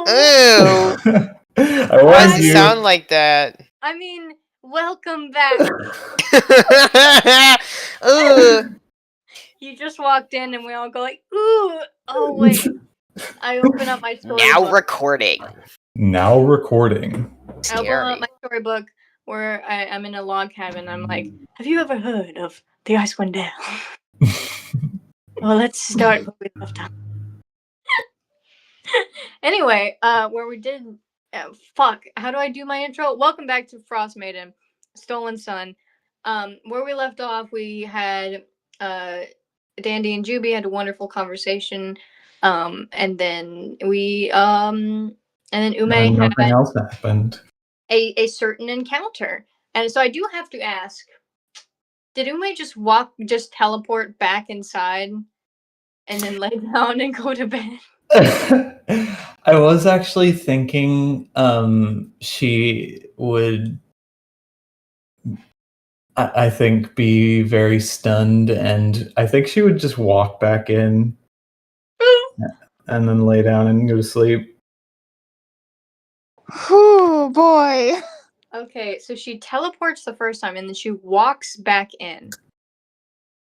Ew. I Why warned does it you. sound like that? I mean, welcome back. Ugh. You just walked in and we all go like, ooh. Oh, wait. I open up my storybook. Now recording. Now recording. I open up Scary. my storybook where I'm in a log cabin. I'm like, have you ever heard of the ice went down? Well, let's start where we left off. Anyway, where we did... fuck, how do I do my intro? Welcome back to Frost Maiden, Stolen Sun. Where we left off, we had Dandy and Juby had a wonderful conversation, and then we and then Ume And had nothing else happened. a certain encounter. And so I do have to ask, did Ume just teleport back inside and then lay down and go to bed? I was actually thinking she would, I think, be very stunned, and I think she would just walk back in and then lay down and go to sleep. Oh boy. Okay, so she teleports the first time and then she walks back in.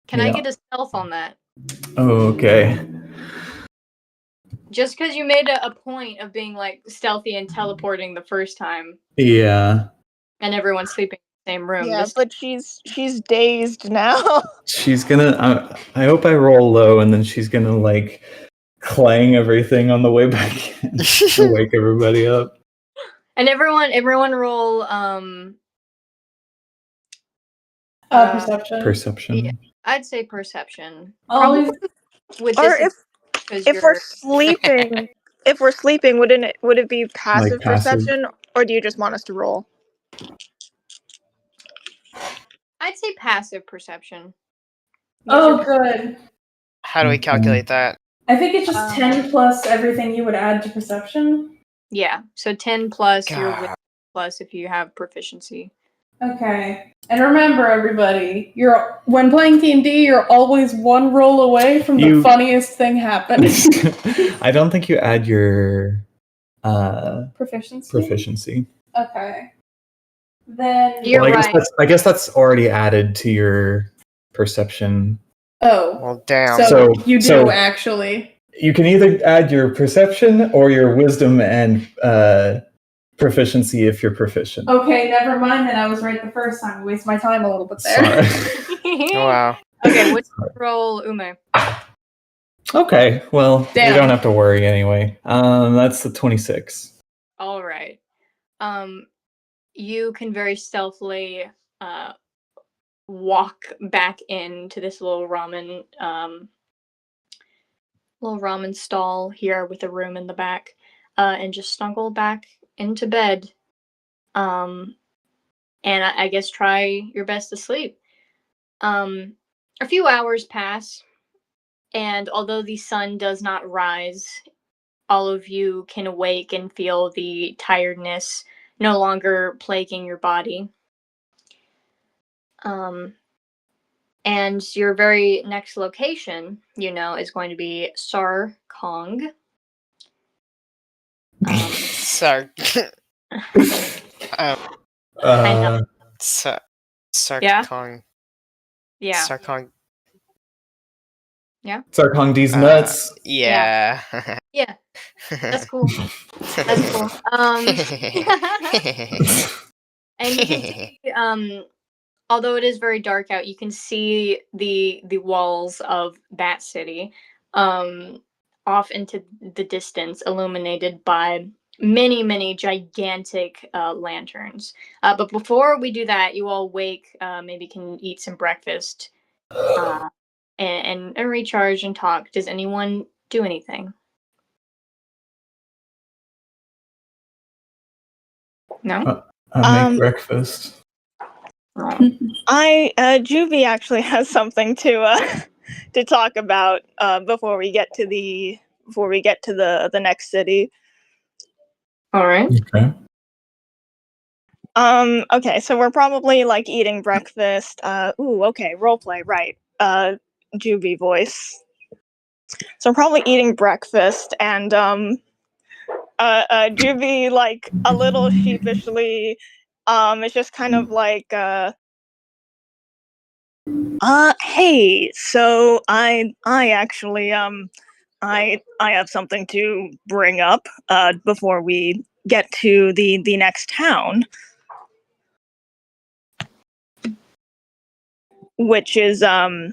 Can I Yeah. get a stealth on that? Oh, okay. Just because you made a point of being like stealthy and teleporting the first time, Yeah. and everyone's sleeping in the same room. Yeah, This but she's dazed now. She's gonna. I hope I roll low, and then she's gonna like clang everything on the way back in to wake everybody up. and everyone roll Perception. Perception. yeah, I'd say perception. Always. With Or this, if we're sleeping, would it be passive passive. perception, or do you just want us to roll? I'd say passive perception. Oh, good. How do we calculate that? I think it's just 10 plus everything you would add to perception. Yeah, so 10 plus your God. wit plus if you have proficiency. Okay. And remember, everybody, when playing D&D, you're always one roll away from the funniest thing happening. I don't think you add your Proficiency? Okay. Then... You're right. I guess that's already added to your perception. Oh. Well, damn. So you do, actually. You can either add your perception or your wisdom and proficiency if you're proficient. Okay, never mind then. I was right the first time. Waste my time a little bit there. Sorry. Wow. Okay, what's your roll, Ume? Okay, well, Damn. you don't have to worry anyway. That's the 26. All right. You can very stealthily walk back into this little ramen stall here with a room in the back, and just snuggle back into bed. And I guess try your best to sleep. A few hours pass, and although the sun does not rise, all of you can awake and feel the tiredness no longer plaguing your body. And your very next location, is going to be Sarkong. Sark. Sarkong. Yeah. Sarkong. Yeah. Sarkong D's nuts. Yeah. Yeah. That's cool. That's cool. And you can see, although it is very dark out, you can see the walls of that city off into the distance, illuminated by many, many gigantic lanterns. But before we do that, you all wake, maybe can eat some breakfast and recharge and talk. Does anyone do anything? No? I make breakfast. Juvie actually has something to talk about before we get to the next city. All right. Okay. Okay, so we're probably like eating breakfast. Okay, roleplay, right. Juvie voice. So I'm probably eating breakfast, and Juby, like, a little sheepishly, it's just kind of like, hey, so I actually, I have something to bring up, before we get to the next town. Which is, right,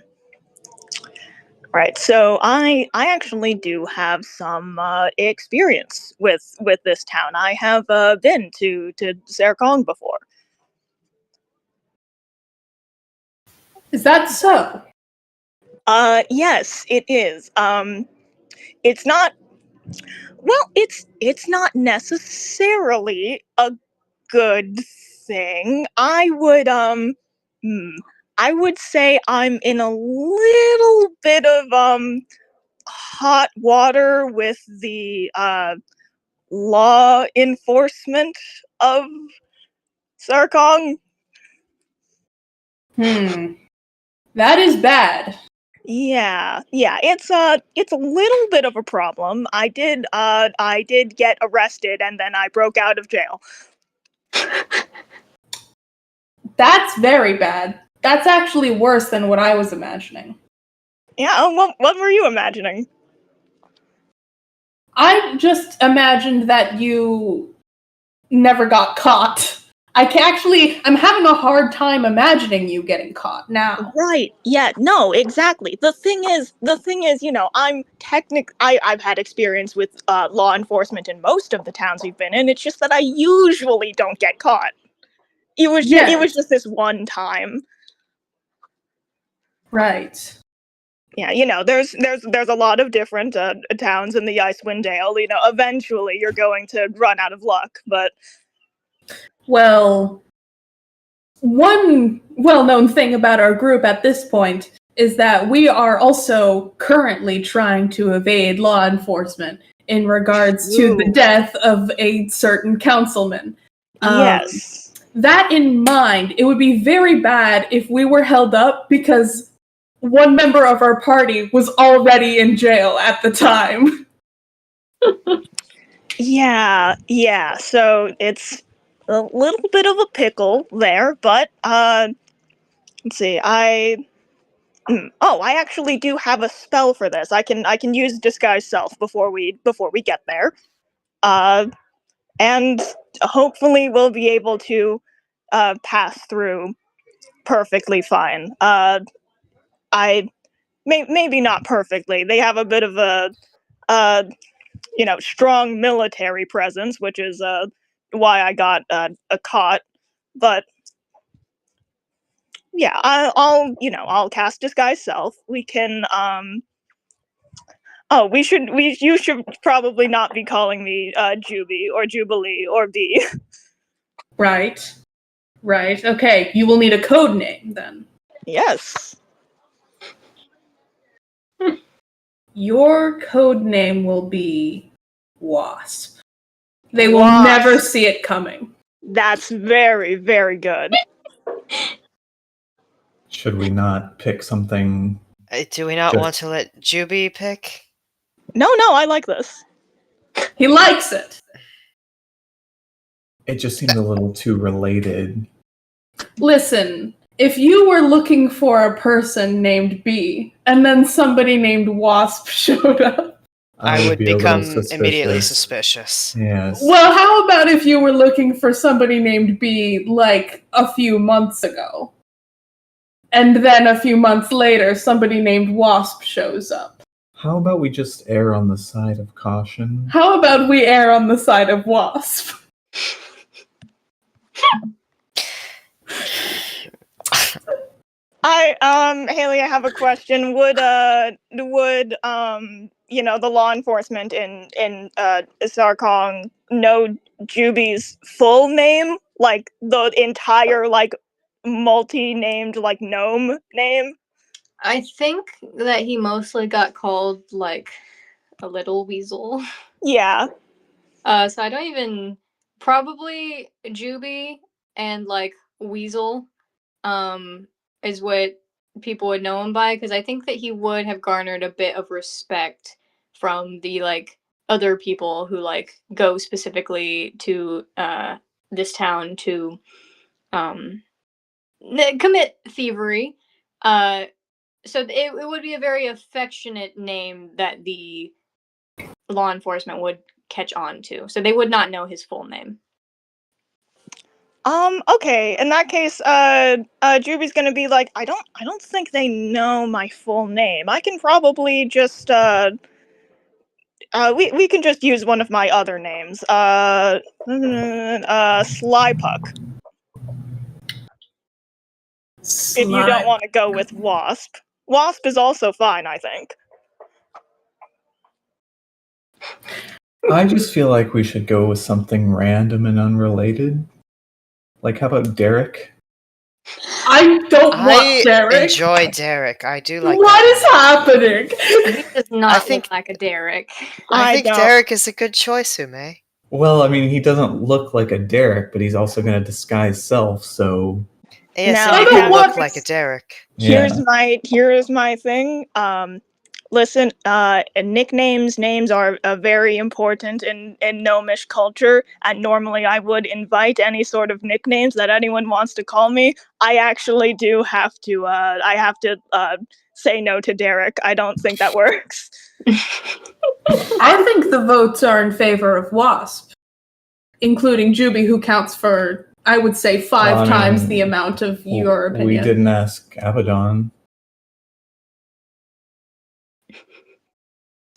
so I actually do have some, experience with this town. I have, been to CoG before. Is that so? Yes, it is. It's not, well, it's not necessarily a good thing. I would say I'm in a little bit of, hot water with the, law enforcement of CoG. That is bad. Yeah, it's a little bit of a problem. I did get arrested and then I broke out of jail. That's very bad. That's actually worse than what I was imagining. Yeah, what were you imagining? I just imagined that you never got caught. I'm having a hard time imagining you getting caught now. Right. Yeah, no, exactly. The thing is, you know, I've had experience with law enforcement in most of the towns we've been in. It's just that I usually don't get caught. It was just this one time. Right. Yeah, you know, there's a lot of different towns in the Icewind Dale. You know, eventually you're going to run out of luck, but Well, one well-known thing about our group at this point is that we are also currently trying to evade law enforcement in regards to the death of a certain councilman. Yes. That in mind, it would be very bad if we were held up because one member of our party was already in jail at the time. Yeah. So it's a little bit of a pickle there, but let's see. I actually do have a spell for this. I can use disguise self before we get there. And hopefully we'll be able to pass through perfectly fine. Maybe not perfectly. They have a bit of a strong military presence, which is why I got a caught. But yeah, I'll cast disguise self. We can you should probably not be calling me Juby or Jubilee or B. Right. Okay, you will need a code name then. Yes. Your code name will be Wasp. They will Wasp. never see it coming. That's very, very good. Should we not pick something? Do we not want to let Juby pick? No, I like this. He likes it. It just seemed a little too related. Listen, if you were looking for a person named B, and then somebody named Wasp showed up, I would be a become little suspicious. immediately suspicious. Yes. Well, how about if you were looking for somebody named B like a few months ago? And then a few months later, somebody named Wasp shows up. How about we just err on the side of caution? How about we err on the side of Wasp? Haley, I have a question. Would the law enforcement in Sarkong know Juby's full name? Like the entire multi-named gnome name? I think that he mostly got called a little weasel. Yeah. So I don't even probably Juby and Weasel is what people would know him by, because I think that he would have garnered a bit of respect from the other people who like go specifically to this town to commit thievery. So it would be a very affectionate name that the law enforcement would catch on to. So they would not know his full name. Okay. In that case, Juby's gonna be like, I don't think they know my full name. I can probably just, we can just use one of my other names. Slypuck. If you don't want to go with Wasp. Wasp is also fine, I think. I just feel like we should go with something random and unrelated. Like, how about Derek? I don't want I Derek. enjoy Derek. I do like What that is name. happening? He does not think- look like a Derek. I I think don't. Derek is a good choice, Ume. Well, I mean, he doesn't look like a Derek, but he's also going to disguise self, so... Yes, No, and you I can don't look want- like a Derek. Here's my thing. Listen, names are very important in gnomish culture, and normally I would invite any sort of nicknames that anyone wants to call me. I actually do have to, say no to Derek. I don't think that works. I think the votes are in favor of Wasp, including Juby, who counts for, I would say, 5 Well, I mean, times the amount of your opinion. We didn't ask Abaddon.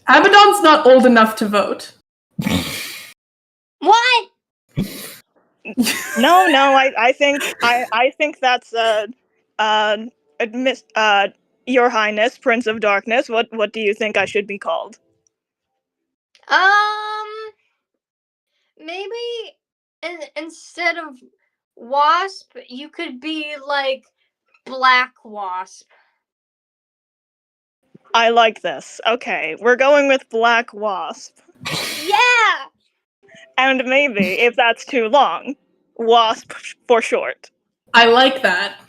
Abaddon's not old enough to vote. What? No, I think that's Your Highness, Prince of Darkness. What do you think I should be called? Maybe instead of Wasp, you could be like Black Wasp. I like this. Okay, we're going with Black Wasp. Yeah. And maybe, if that's too long, Wasp for short. I like that.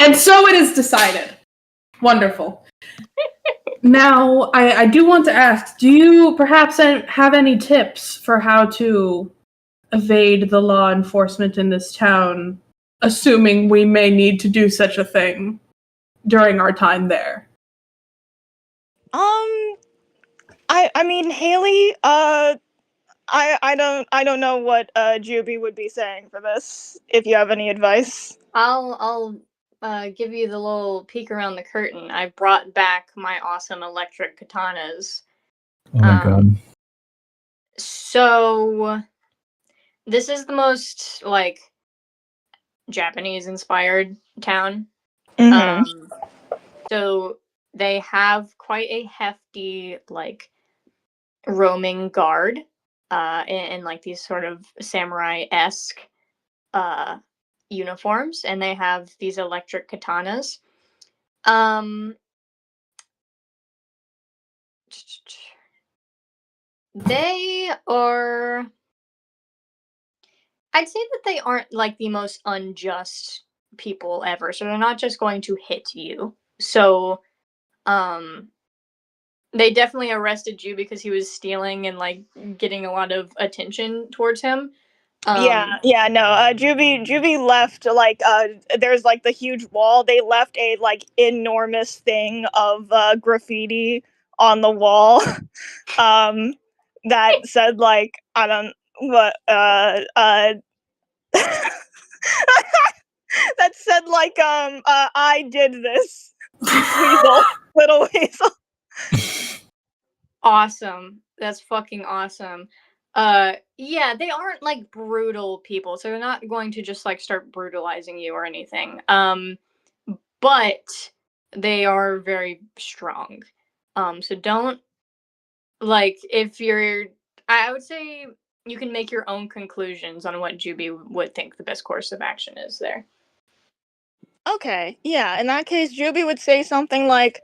And so it is decided. Wonderful. Now, I do want to ask, do you perhaps have any tips for how to evade the law enforcement in this town, assuming we may need to do such a thing during our time there? I mean, Haley, I don't know what Juby would be saying for this. If you have any advice, I'll give you the little peek around the curtain. I brought back my awesome electric katanas. Oh my god. So this is the most like Japanese inspired town. So they have quite a hefty like roaming guard in like these sort of samurai-esque uniforms, and they have these electric katanas. They are, I'd say that they aren't like the most unjust people ever. So they're not just going to hit you. So they definitely arrested you because he was stealing and like getting a lot of attention towards him. no. Juby left like there's like the huge wall. They left a like enormous thing of graffiti on the wall, that said like I don't what that said like I did this, weasel, little weasel. Awesome. That's fucking awesome. Yeah, they aren't like brutal people, so they're not going to just like start brutalizing you or anything. But they are very strong. So don't like if you're I would say you can make your own conclusions on what Juby would think the best course of action is there. Okay, yeah. In that case, Juby would say something like,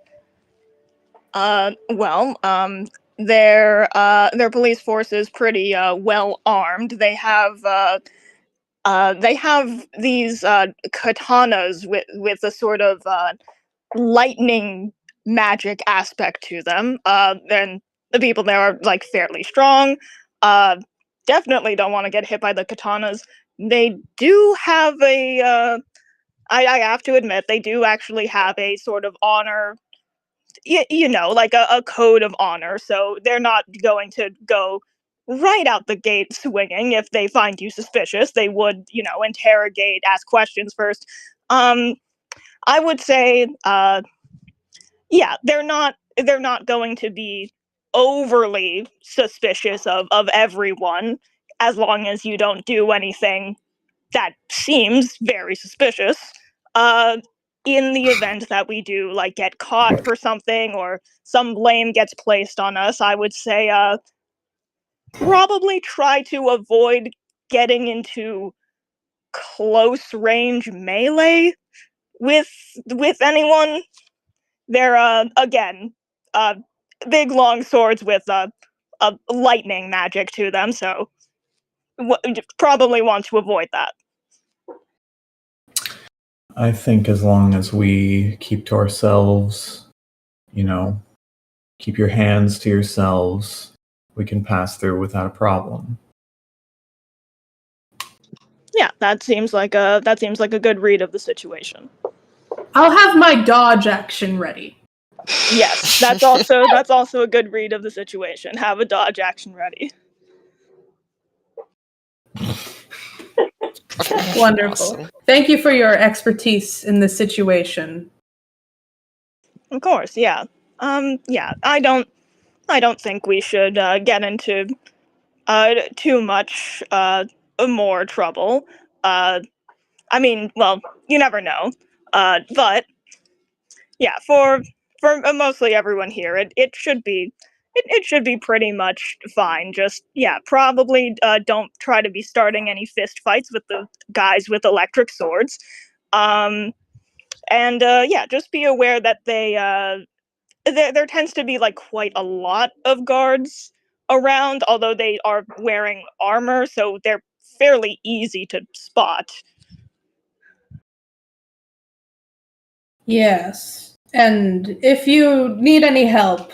their police force is pretty well armed. They have these katanas with a sort of lightning magic aspect to them. And the people there are like fairly strong. Definitely don't want to get hit by the katanas. They do have a I have to admit, they do actually have a sort of honor, like a code of honor. So they're not going to go right out the gate swinging if they find you suspicious. They would, interrogate, ask questions first. I would say, yeah, they're not going to be overly suspicious of everyone as long as you don't do anything that seems very suspicious. Uh, in the event that we do like get caught for something or some blame gets placed on us, I would say probably try to avoid getting into close range melee with anyone. They're again uh big long swords with lightning magic to them, so probably want to avoid that. I think as long as we keep to ourselves, keep your hands to yourselves, we can pass through without a problem. Yeah, that seems like a good read of the situation. I'll have my dodge action ready. Yes, that's also a good read of the situation. Have a dodge action ready. Wonderful. Awesome. Thank you for your expertise in this situation. Of course, yeah. Yeah, I don't think we should get into too much more trouble. I mean, well, you never know. But yeah, for mostly everyone here, it should be it should be pretty much fine. Just probably don't try to be starting any fist fights with the guys with electric swords. And just be aware that there tends to be like quite a lot of guards around, although they are wearing armor, so they're fairly easy to spot. Yes. And if you need any help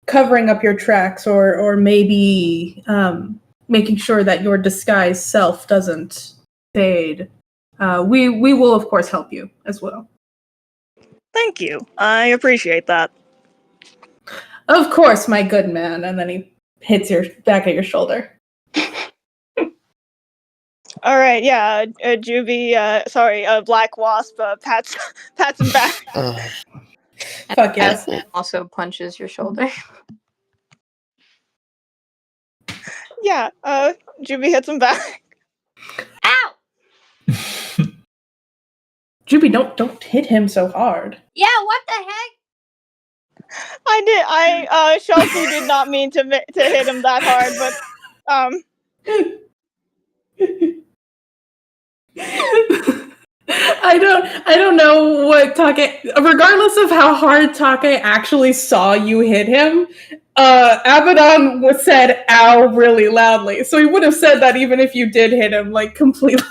covering up your tracks or maybe making sure that your disguised self doesn't fade, we will, of course, help you as well. Thank you. I appreciate that. Of course, my good man. And then he hits your back at your shoulder. All right, yeah, Juvie, Black Wasp pats him back. Fuck yes. Also punches your shoulder. Yeah, Juvie hits him back. Ow! Juby, don't hit him so hard. Yeah, what the heck? Chelsea did not mean to hit him that hard, but I don't know what Take, regardless of how hard Take actually saw you hit him, Abaddon said ow really loudly. So he would have said that even if you did hit him like completely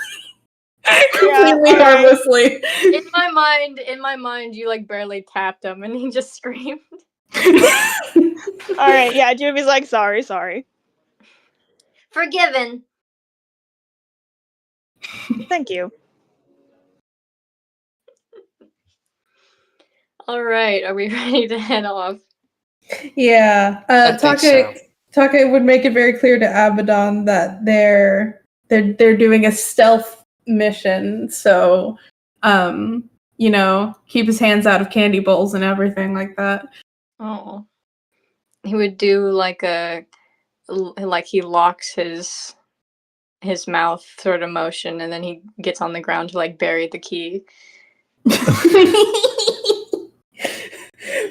harmlessly. In my mind, you like barely tapped him and he just screamed. All right, yeah, Juvie's like sorry. Forgiven. Thank you. All right, are we ready to head off? Yeah, I think so. Take would make it very clear to Abaddon that they're doing a stealth mission, so keep his hands out of candy bowls and everything like that. Oh, he would do like he locks his mouth sort of motion, and then he gets on the ground to like bury the key.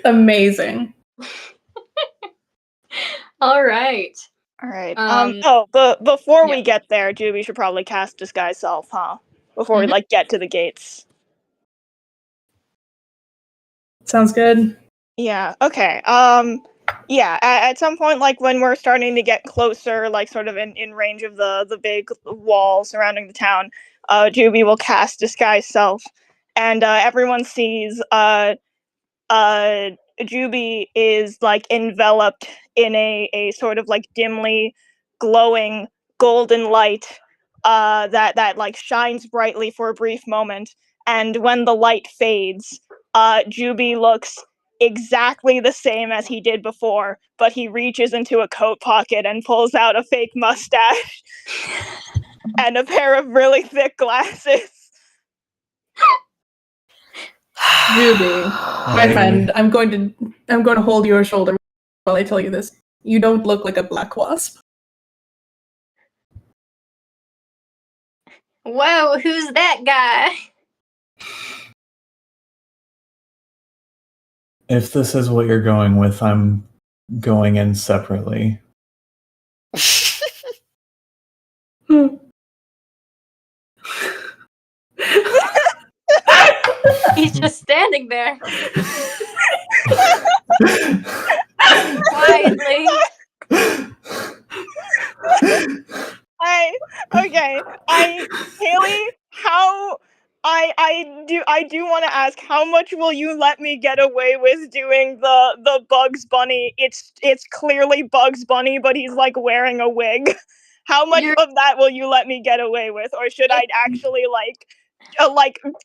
Amazing. All right. But before we yeah. get there, Juvie should probably cast Disguise Self, huh? Before we get to the gates. Sounds good. Yeah. Okay. At some point, like when we're starting to get closer, like sort of in range of the big wall surrounding the town, Juvie will cast Disguise Self, and everyone sees Juby is like enveloped in a sort of like dimly glowing golden light that like shines brightly for a brief moment, and when the light fades, Juby looks exactly the same as he did before, but he reaches into a coat pocket and pulls out a fake mustache and a pair of really thick glasses. Ruby, my friend, I'm going to hold your shoulder while I tell you this. You don't look like a black wasp. Whoa, who's that guy? If this is what you're going with, I'm going in separately. He's just standing there. Quietly. Haley, how I do want to ask, how much will you let me get away with doing the Bugs Bunny? It's clearly Bugs Bunny, but he's like wearing a wig. How much of that will you let me get away with, or should I actually like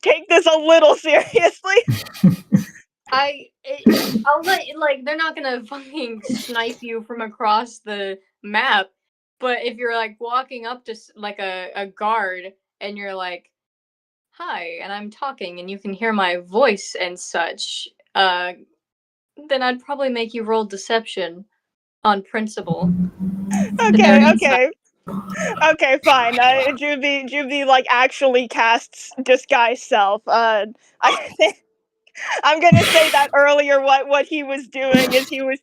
take this a little seriously? I'll let, like, they're not gonna fucking snipe you from across the map, but if you're like walking up to like a guard and you're like, hi, and I'm talking and you can hear my voice and such, then I'd probably make you roll deception on principle. Okay, fine. Juby like actually casts disguise self. I think I'm gonna say that earlier what he was doing is he was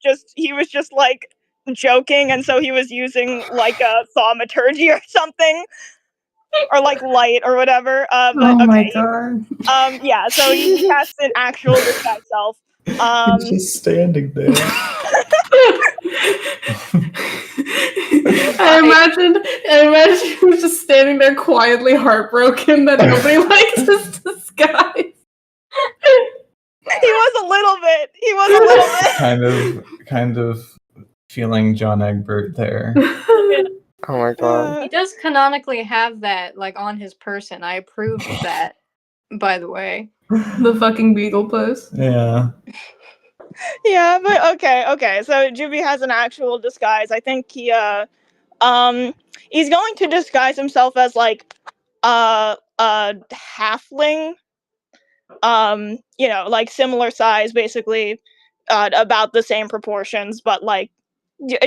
just like joking, and so he was using like a thaumaturgy or something, or like light or whatever. But Oh my okay. god. Yeah, so he casts an actual disguise self. He's just standing there. I imagine he was just standing there quietly heartbroken that nobody likes his disguise. He was a little bit. kind of feeling John Egbert there. Oh my god. He does canonically have that like on his person. I approve of that, by the way. The fucking beagle pose. Yeah. Yeah, but okay. So Juby has an actual disguise. I think he's going to disguise himself as like a halfling. Like similar size, basically, about the same proportions, but like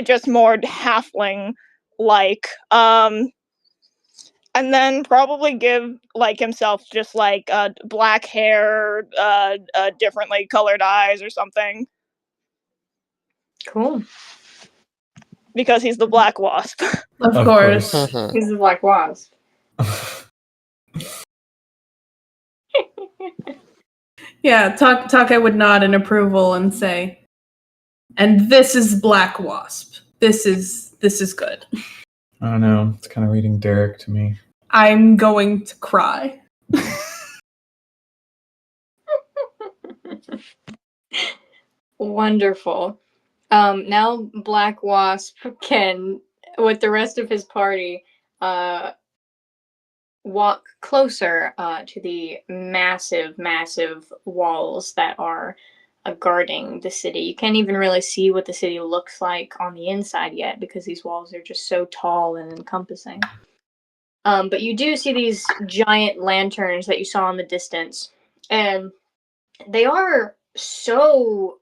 just more halfling like. And then probably give like himself just like black hair, differently colored eyes or something. Cool. Because he's the Black Wasp. Of course. He's the Black Wasp. Yeah, Taka would nod in approval and say, "And this is Black Wasp. This is good." I don't know. It's kind of reading Derek to me. I'm going to cry. Wonderful. Now Black Wasp can, with the rest of his party, walk closer to the massive walls that are guarding the city. You can't even really see what the city looks like on the inside yet because these walls are just so tall and encompassing. But you do see these giant lanterns that you saw in the distance, and they are so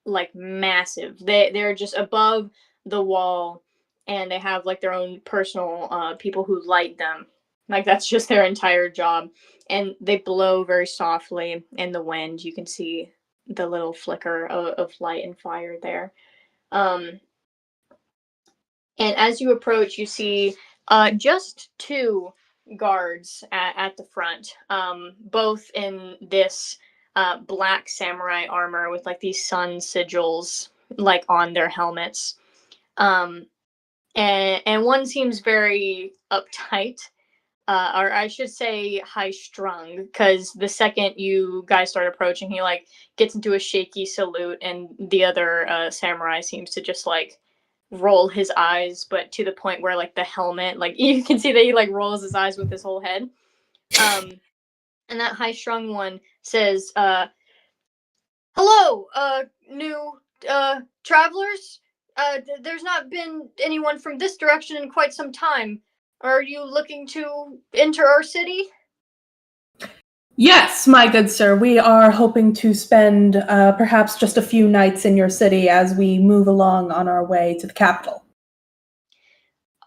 like massive. They're just above the wall, and they have like their own personal people who light them. Like that's just their entire job, and they blow very softly in the wind. You can see the little flicker of light and fire there. And as you approach, you see just two guards at the front, both in this black samurai armor with like these sun sigils like on their helmets. And one seems very uptight, or I should say high strung, because the second you guys start approaching, he like gets into a shaky salute, and the other samurai seems to just like roll his eyes, but to the point where like the helmet, like you can see that he like rolls his eyes with his whole head. And that high strung one says, "Hello, new travelers. There's not been anyone from this direction in quite some time. Are you looking to enter our city?" Yes, my good sir. We are hoping to spend perhaps just a few nights in your city as we move along on our way to the capital.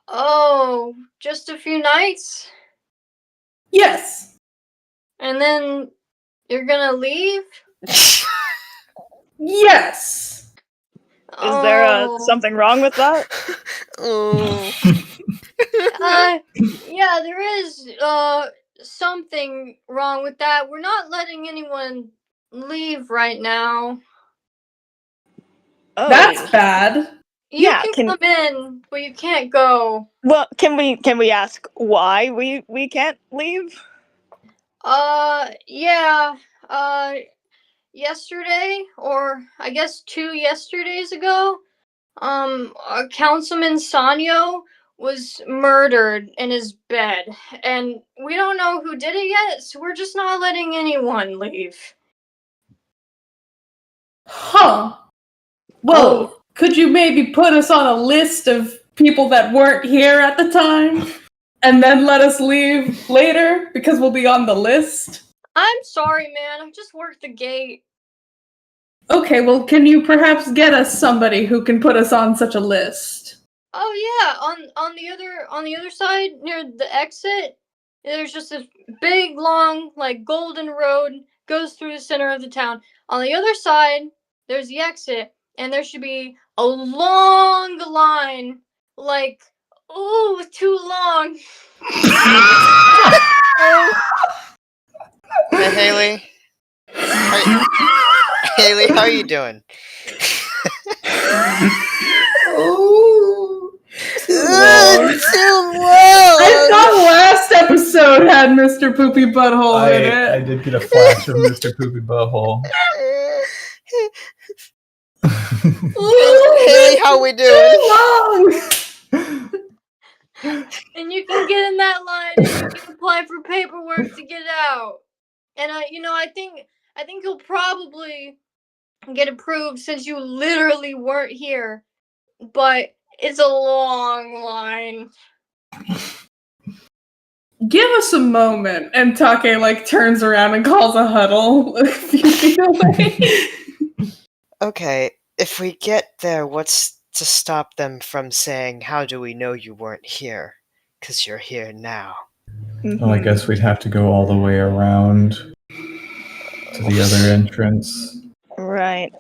Oh, just a few nights? Yes. And then you're gonna leave? Yes. Is there something wrong with that? Oh. Yeah, there is something wrong with that. We're not letting anyone leave right now. Oh. That's bad. You Yeah, can come in, but you can't go. Well, can we ask why we can't leave? Yeah. Yesterday, or I guess 2 yesterdays ago, Councilman Sanyo was murdered in his bed, and we don't know who did it yet, so we're just not letting anyone leave. Huh. Well, could you maybe put us on a list of people that weren't here at the time and then let us leave later because we'll be on the list? I'm sorry, man. I just worked the gate. Okay, well, can you perhaps get us somebody who can put us on such a list? Oh yeah, on the other side near the exit, there's just this big long like golden road goes through the center of the town. On the other side, there's the exit, and there should be a long line, like too long. Hey, Haley. Haley, how are you doing? Oh, Too long. I thought last episode had Mr. Poopy Butthole in it. I did get a flash of Mr. Poopy Butthole. Haley, how we doing? Long. And you can get in that line and you can apply for paperwork to get out. And I think you'll probably get approved since you literally weren't here. But it's a long line. Give us a moment. And Take like turns around and calls a huddle a few feet away. Okay, if we get there, what's to stop them from saying, "How do we know you weren't here? 'Cause you're here now." Well, I guess we'd have to go all the way around to the other entrance. Right.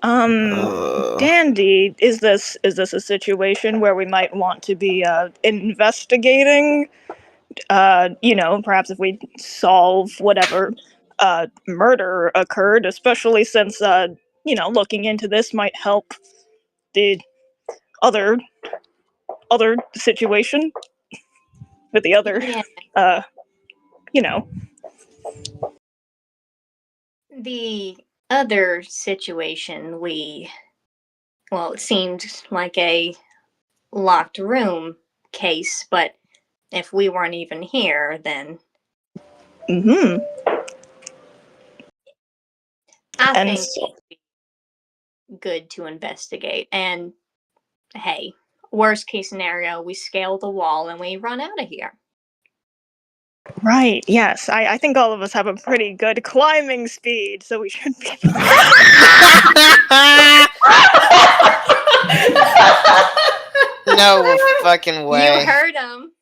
Dandy, is this a situation where we might want to be investigating? Perhaps if we solve whatever murder occurred, especially since looking into this might help the other situation with the other Yeah. The other situation it seemed like a locked room case, but if we weren't even here, then Mm-hmm. I And think so- it'd be good to investigate. And hey, worst case scenario, we scale the wall and we run out of here. Right, yes. I think all of us have a pretty good climbing speed, so we should be No fucking way. You heard him.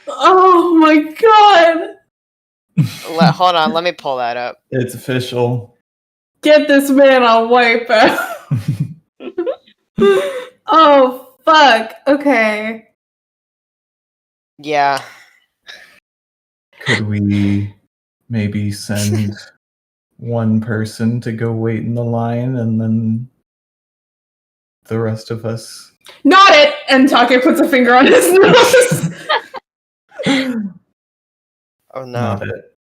Oh my god! Hold on, let me pull that up. It's official. Get this man on Wipeout. Oh, fuck. Okay. Yeah. Could we maybe send one person to go wait in the line and then the rest of us? Not it! And Take puts a finger on his nose. Oh no. Not it.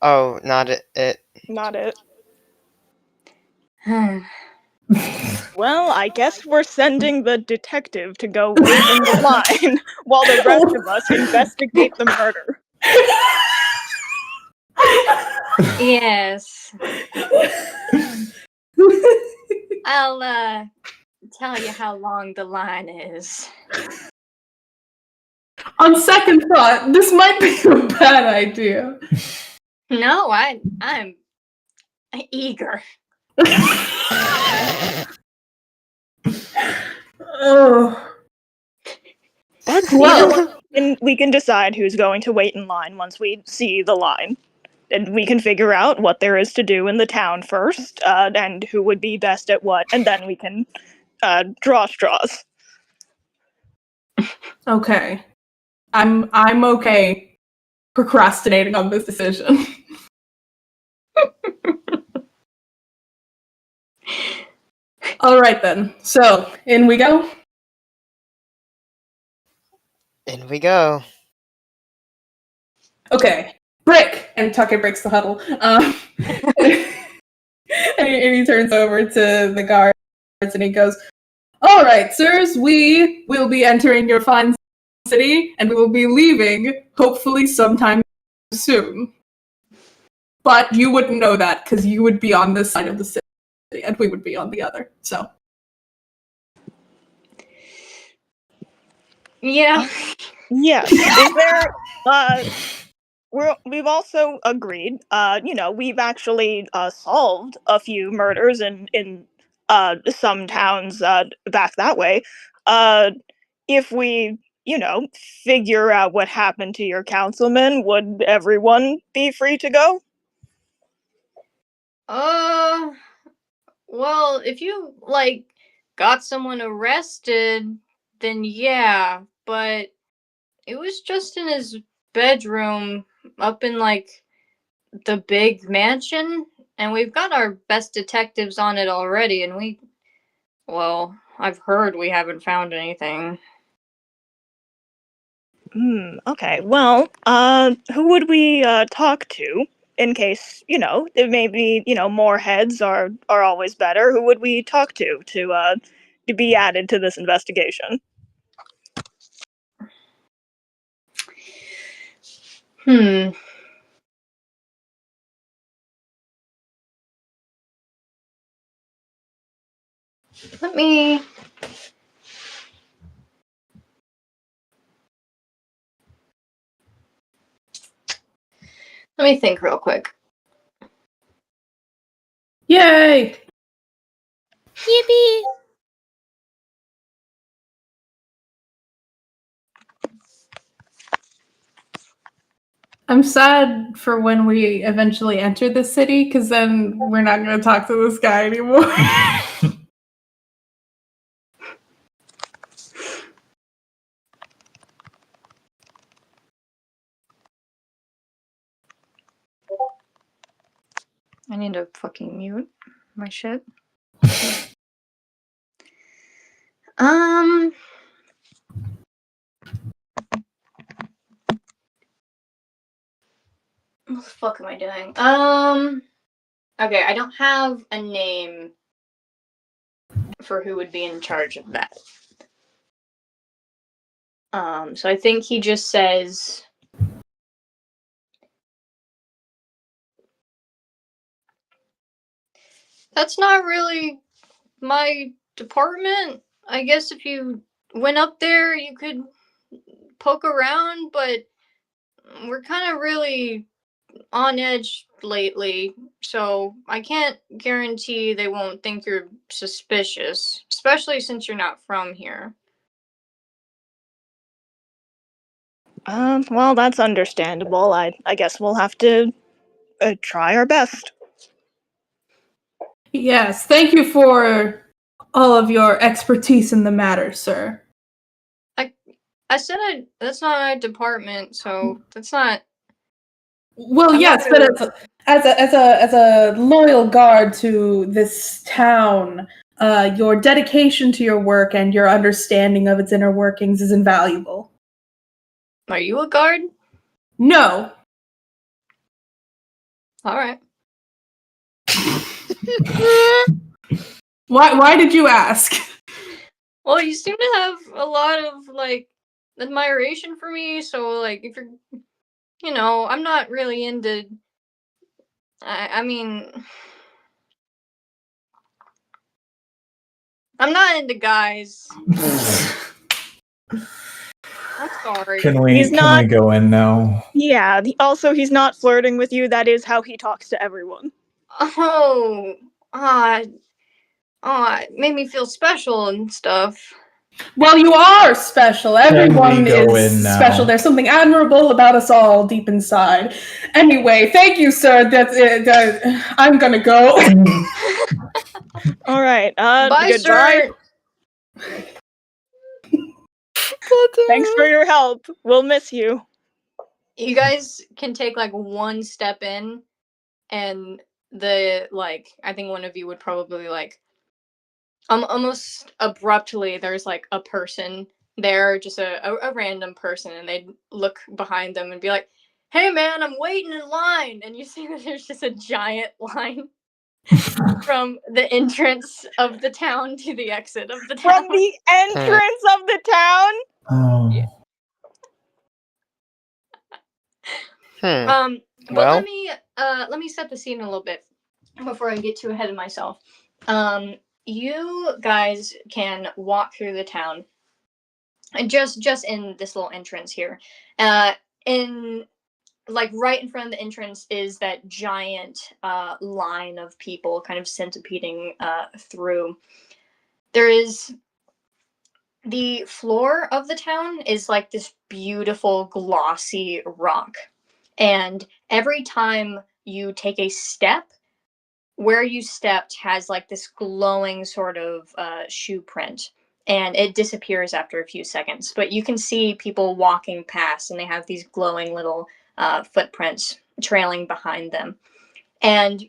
Oh, not it. Not it. Well, I guess we're sending the detective to go wait in the line while the rest of us investigate the murder. Yes. I'll tell you how long the line is. On second thought, this might be a bad idea. No, I'm eager. Oh. But Well, we can decide who's going to wait in line once we see the line. And we can figure out what there is to do in the town first, and who would be best at what, and then we can draw straws. okay. I'm okay procrastinating on this decision. All right then. So, in we go. In we go. Okay. Brick! And Tucker breaks the huddle. And he turns over to the guards and he goes, all right, sirs, we will be entering your fine city and we will be leaving hopefully sometime soon. But you wouldn't know that because you would be on this side of the city and we would be on the other. So. Yeah. Yes. Is there we've also agreed, we've actually solved a few murders in some towns back that way. If we, figure out what happened to your councilman, would everyone be free to go? Well, if you got someone arrested, then yeah, but it was just in his bedroom up in the big mansion, and we've got our best detectives on it already, and I've heard we haven't found anything. Okay. Well, who would we talk to in case, it may be, more heads are always better. Who would we talk to be added to this investigation? Let me think real quick. Yay! Yippee! I'm sad for when we eventually enter the city, because then we're not going to talk to this guy anymore. I need to fucking mute my shit. What the fuck am I doing? Okay, I don't have a name for who would be in charge of that. So I think he just says, that's not really my department. I guess if you went up there, you could poke around, but we're kind of really on edge lately, so I can't guarantee they won't think you're suspicious, especially since you're not from here. Well, that's understandable. I guess we'll have to try our best. Yes, thank you for all of your expertise in the matter, sir. I said that's not my department, so that's not. Well, I'm yes, not really... but as a loyal guard to this town, your dedication to your work and your understanding of its inner workings is invaluable. Are you a guard? No, All right. Why did you ask? Well, you seem to have a lot of like admiration for me, so like if you're, I'm not really into. I mean, I'm not into guys. I'm sorry. Can we He's not- go in now? Yeah, also he's not flirting with you. That is how he talks to everyone. Oh, it made me feel special and stuff. Well, you are special. Everyone go is in now? special. There's something admirable about us all deep inside. Anyway, thank you, sir. That's it. I'm gonna go. All right. Bye, Goodbye. sir. Thanks for your help. We'll miss you. You guys can take like one step in, and I think one of you would probably like almost abruptly there's like a person there, just a random person, and they'd look behind them and be like, "Hey man, I'm waiting in line," and you see that there's just a giant line from the entrance of the town to the exit of the town. From the entrance of the town? Oh. Yeah. But Well, let me set the scene a little bit before I get too ahead of myself. You guys can walk through the town, and just in this little entrance here. In like right in front of the entrance is that giant line of people kind of centipeding through. There is the floor of the town is like this beautiful glossy rock, and every time you take a step, where you stepped has like this glowing sort of shoe print, and it disappears after a few seconds, but you can see people walking past and they have these glowing little footprints trailing behind them. And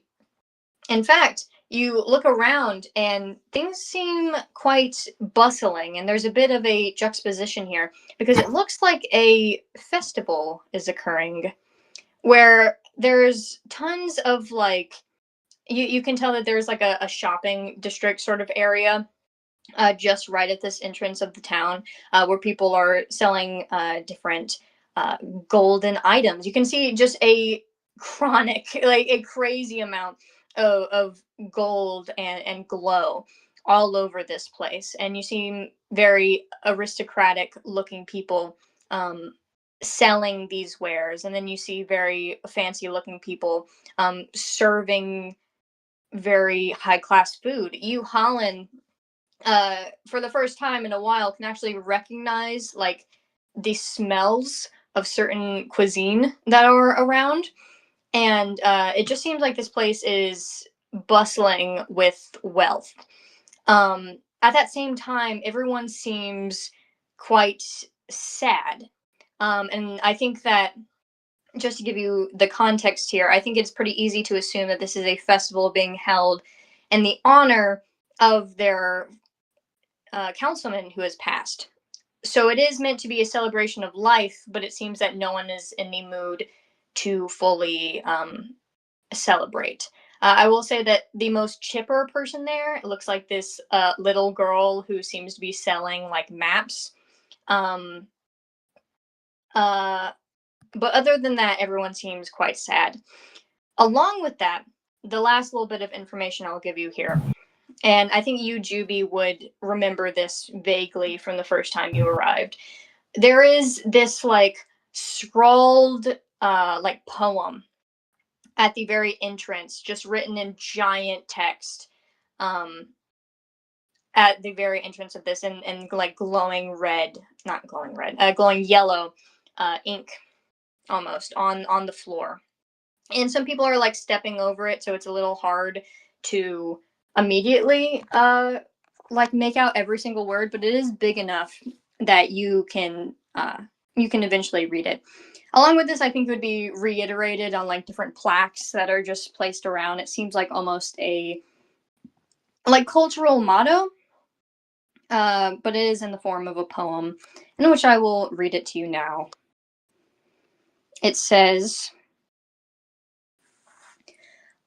in fact, you look around and things seem quite bustling, and there's a bit of a juxtaposition here because it looks like a festival is occurring where there's tons of like you can tell that there's like a shopping district sort of area just right at this entrance of the town where people are selling different golden items. You can see just a chronic, like a crazy amount of gold and glow all over this place. And you see very aristocratic looking people selling these wares. And then you see very fancy looking people serving very high class food. You, Holland, for the first time in a while, can actually recognize like the smells of certain cuisine that are around, and it just seems like this place is bustling with wealth. At that same time, everyone seems quite sad, and I think that just to give you the context here, I think it's pretty easy to assume that this is a festival being held in the honor of their councilman who has passed. So it is meant to be a celebration of life, but it seems that no one is in the mood to fully celebrate. I will say that the most chipper person there, it looks like this little girl who seems to be selling like maps. But other than that, everyone seems quite sad. Along with that, the last little bit of information I'll give you here, and I think you, Juby, would remember this vaguely from the first time you arrived. There is this like scrawled like poem at the very entrance, just written in giant text at the very entrance of this, in like glowing red, not glowing red, glowing yellow ink almost on the floor. And some people are like stepping over it, so it's a little hard to immediately like make out every single word, but it is big enough that you can eventually read it. Along with this, I think it would be reiterated on like different plaques that are just placed around. It seems like almost a like cultural motto, but it is in the form of a poem, in which I will read it to you now. It says,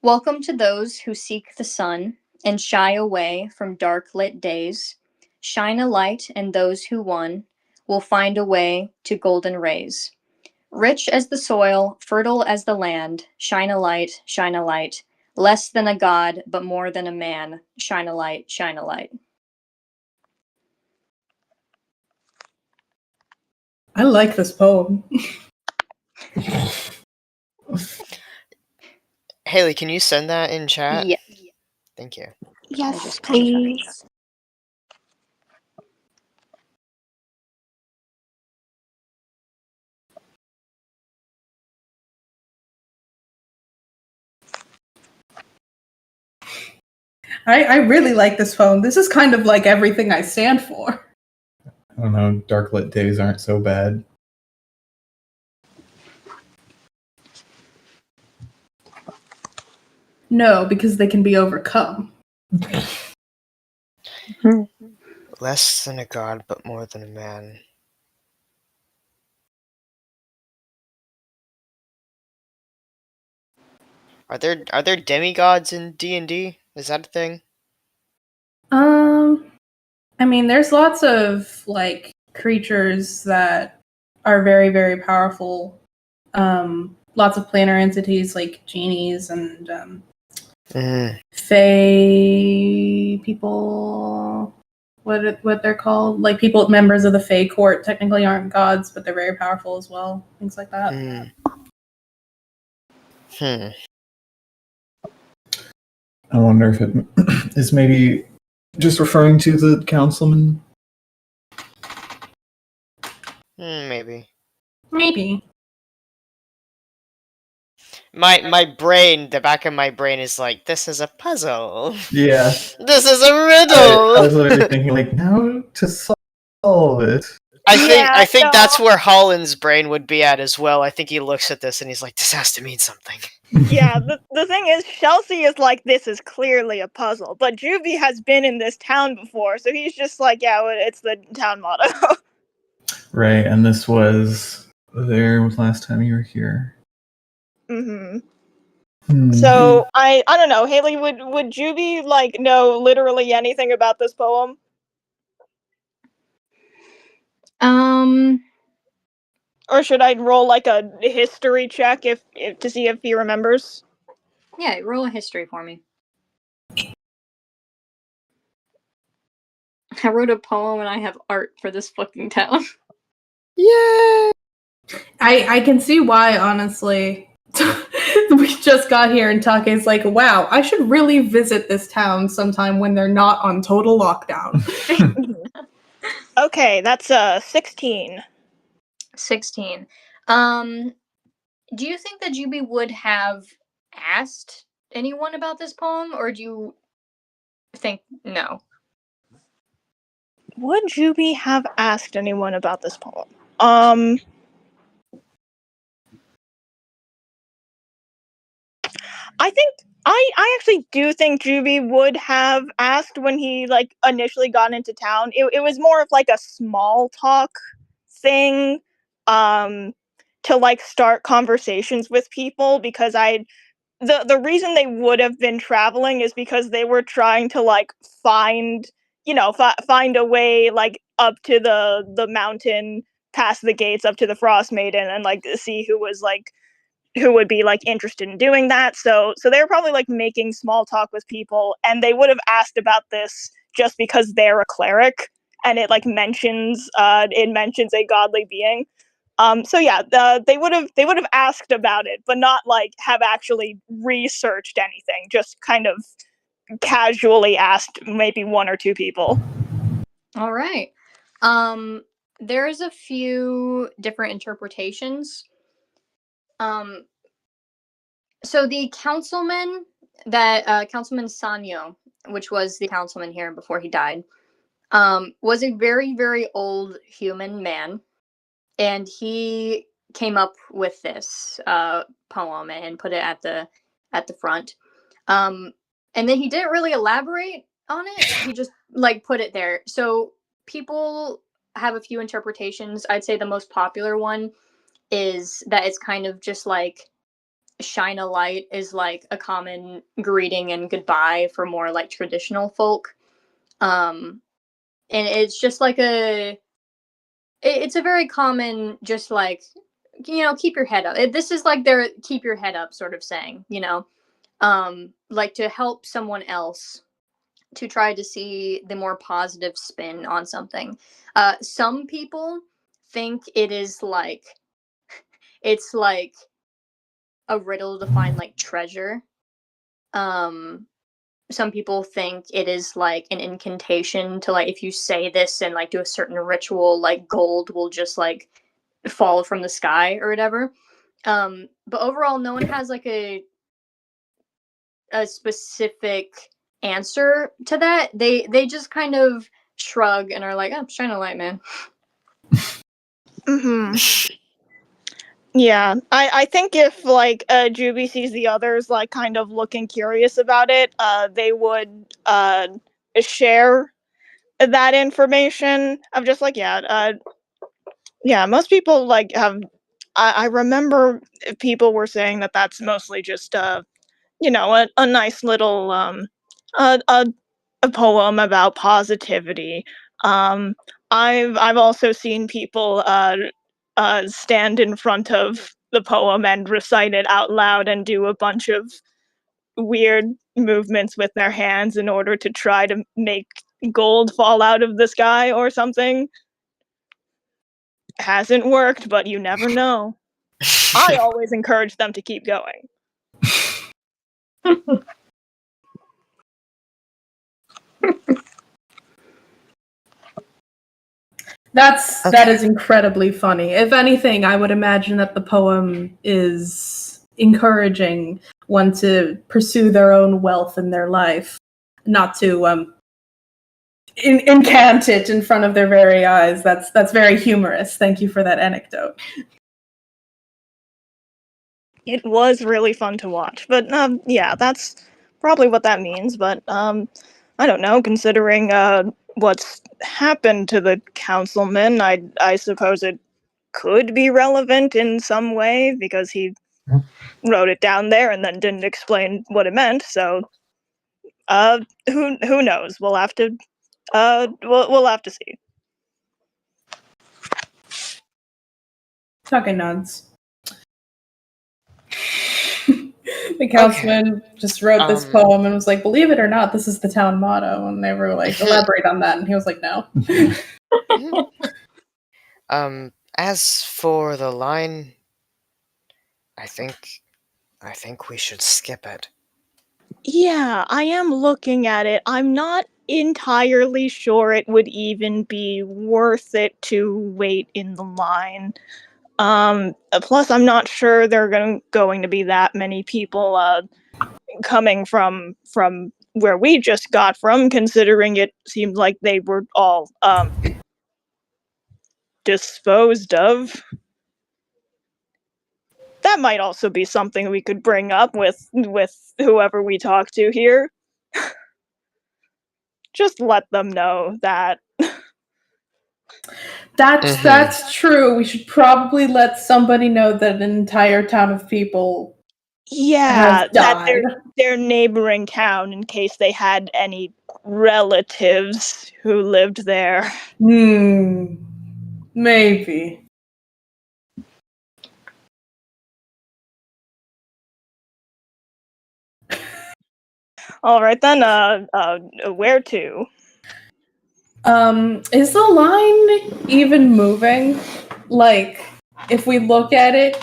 Welcome to those who seek the sun and shy away from dark lit days. Shine a light, and those who won will find a way to golden rays. Rich as the soil, fertile as the land, shine a light, shine a light. Less than a god, but more than a man, shine a light, shine a light. I like this poem. Haley, can you send that in chat? Yeah. Thank you. Yes, please. I really like this poem. This is kind of like everything I stand for. I don't know, dark lit days aren't so bad. No, because they can be overcome. Less than a god, but more than a man. Are there demigods in D&D? Is that a thing? I mean, there's lots of like creatures that are very, very powerful. Lots of planar entities like genies and fae people. What they're called? Like people, members of the fae court, technically aren't gods, but they're very powerful as well. Things like that. I wonder if it is maybe just referring to the councilman. Maybe. Maybe. My brain, the back of my brain is like, this is a puzzle. Yeah. This is a I riddle. was literally thinking, like, how to solve it. I think that's where Holland's brain would be at as well. I think he looks at this and he's like, this has to mean something. Yeah, the thing is, Chelsea is like, this is clearly a puzzle, but Juvie has been in this town before, so he's just like, yeah, well, it's the town motto. Right, and this was there last time you were here. So I don't know, Haley, would Juvie like know literally anything about this poem? Or should I roll like a history check if to see if he remembers? Yeah, roll a history for me. I wrote a poem and I have art for this fucking town. Yeah. I can see why, honestly. We just got here and Take's like, wow, I should really visit this town sometime when they're not on total lockdown. Okay, that's 16. 16. Do you think that Juby would have asked anyone about this poem, or do you think no? Would Juvie have asked anyone about this poem? I think I actually do think Juvie would have asked when he like initially got into town. It was more of like a small talk thing, to like start conversations with people because the reason they would have been traveling is because they were trying to like find find a way like up to the mountain, past the gates, up to the Frost Maiden, and like see who would be like interested in doing that. So they were probably like making small talk with people, and they would have asked about this just because they're a cleric and it like mentions a godly being. So yeah, they would have asked about it, but not like have actually researched anything. Just kind of casually asked maybe one or two people. All right. There's a few different interpretations. So the councilman Councilman Sanyo, which was the councilman here before he died, was a very, very old human man, and he came up with this poem and put it at the front. And then he didn't really elaborate on it. He just like put it there. So people have a few interpretations. I'd say the most popular one is that it's kind of just like shine a light is like a common greeting and goodbye for more like traditional folk. And it's just like it's a very common, just like, keep your head up. This is like their keep your head up sort of saying, like to help someone else, to try to see the more positive spin on something. Some people think it is like, it's like a riddle to find like treasure. Some people think it is like an incantation to, like, if you say this and like do a certain ritual, like gold will just like fall from the sky or whatever. But overall, no one has like a specific answer to that. They just kind of shrug and are like, "Oh, shine a light, man." Yeah, I think if like Juby sees the others like kind of looking curious about it, they would share that information. I'm just like, yeah, most people like have. I remember people were saying that that's mostly just a nice little a, a a poem about positivity. Um, I've also seen people stand in front of the poem and recite it out loud and do a bunch of weird movements with their hands in order to try to make gold fall out of the sky or something. Hasn't worked, but you never know. I always encourage them to keep going. That is incredibly funny. If anything, I would imagine that the poem is encouraging one to pursue their own wealth in their life, not to incant it in front of their very eyes. That's very humorous. Thank you for that anecdote. It was really fun to watch, but yeah, that's probably what that means. But I don't know. Considering what's happened to the councilman, I suppose it could be relevant in some way because he wrote it down there and then didn't explain what it meant. So who knows? We'll have to we'll have to see. Okay, nods. The councilman just wrote this poem and was like, "Believe it or not, this is the town motto." And they were like, "Elaborate on that." And he was like, "No." As for the line, I think we should skip it. Yeah, I am looking at it. I'm not entirely sure it would even be worth it to wait in the line. Plus I'm not sure there are going to be that many people coming from where we just got from, considering it seemed like they were all disposed of. That might also be something we could bring up with whoever we talk to here. Just let them know that. That's true. We should probably let somebody know that an entire town of people Yeah, have that died. their neighboring town, in case they had any relatives who lived there. Maybe. All right then. Where to? Is the line even moving? Like, if we look at it,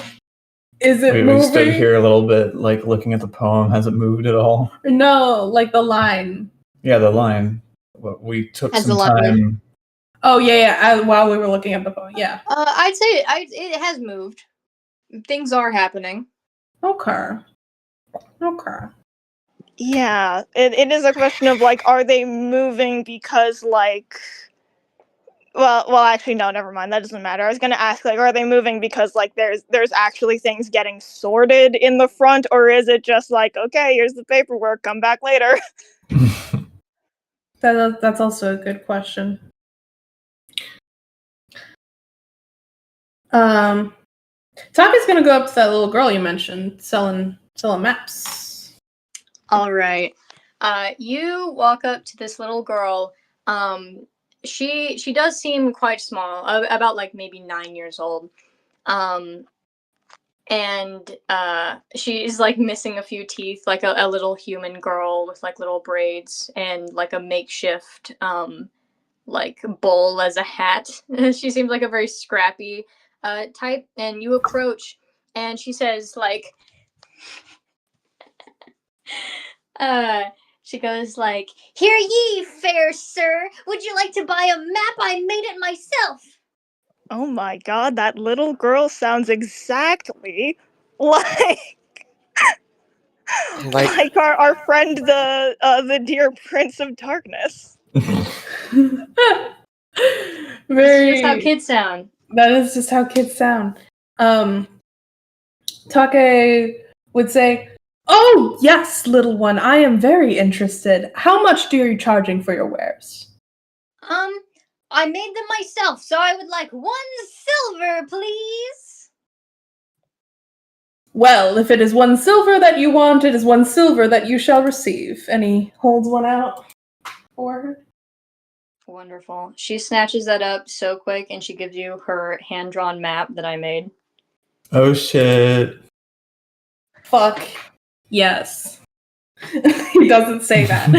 is it moving? We stood here a little bit, like looking at the poem. Has it moved at all? No, like the line. Yeah, the line. We took Has some the line moved? time. Oh yeah. While we were looking at the poem, yeah. I'd say it has moved. Things are happening. Okay. Yeah, it is a question of like, are they moving because like, well, actually, no, never mind. That doesn't matter. I was gonna ask, like, are they moving because like there's actually things getting sorted in the front, or is it just like, okay, here's the paperwork, come back later? That's also a good question. Taka's gonna go up to that little girl you mentioned, selling maps. All right. You walk up to this little girl. She does seem quite small, about like maybe 9 years old. And she's like missing a few teeth, like a little human girl with like little braids and like a makeshift like bowl as a hat. She seems like a very scrappy type. And you approach, and she says like, she goes like, "Hear ye, fair sir. Would you like to buy a map? I made it myself." Oh my god, that little girl sounds exactly like Like, our friend the dear Prince of Darkness. That's how Very. kids sound. That is just how kids sound. Take would say, "Oh yes, little one, I am very interested. How much are you charging for your wares?" I made them myself, so I would like 1 silver, please. Well, if it is 1 silver that you want, it is 1 silver that you shall receive. And he holds one out for her. Wonderful. She snatches that up so quick, and she gives you her hand-drawn map that I made. Oh shit. Fuck. Yes. He doesn't say that.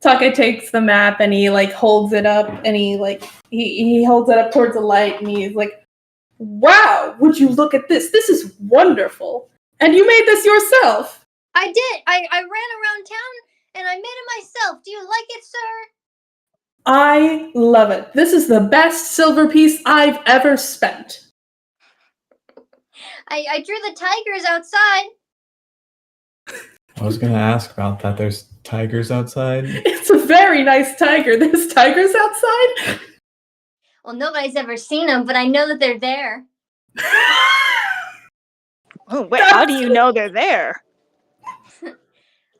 Take takes the map and he like holds it up and he holds it up towards the light and he's like, "Wow, would you look at this? This is wonderful. And you made this yourself." I did. I ran around town and I made it myself. Do you like it, sir? I love it. This is the best silver piece I've ever spent. I drew the tigers outside. I was gonna ask about that. There's tigers outside. It's a very nice tiger. There's tigers outside? Well, nobody's ever seen them, but I know that they're there. Oh wait, how do you know they're there?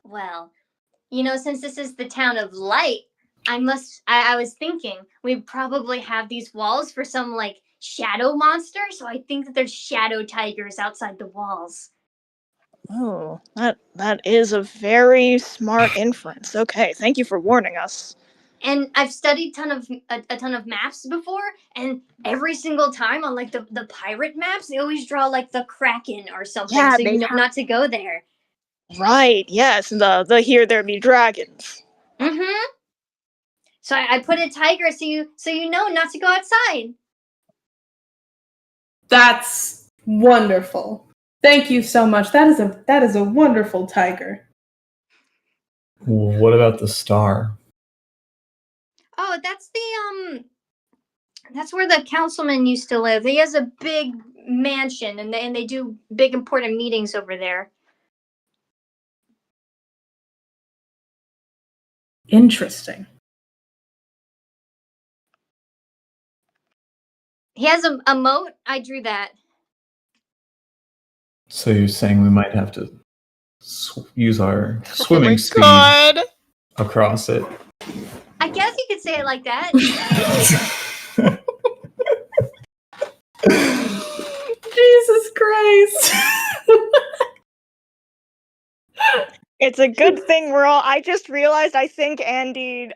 Well, since this is the town of light, I was thinking we'd probably have these walls for some like shadow monster, so I think that there's shadow tigers outside the walls. Oh, that is a very smart inference. Okay, thank you for warning us. And I've studied a ton of maps before, and every single time on like the pirate maps, they always draw like the Kraken or something, Yeah, so you know not to go there. Right, yes, the here there be dragons. Mm-hmm. So I put a tiger so you know not to go outside. That's wonderful. Thank you so much. That is a wonderful tiger. What about the star? Oh, that's where the councilman used to live. He has a big mansion, and they do big important meetings over there. Interesting. He has a moat. I drew that. So you're saying we might have to use our swimming speed God. across it? I guess you could say it like that. Jesus Christ. It's a good thing I just realized, I think Andy,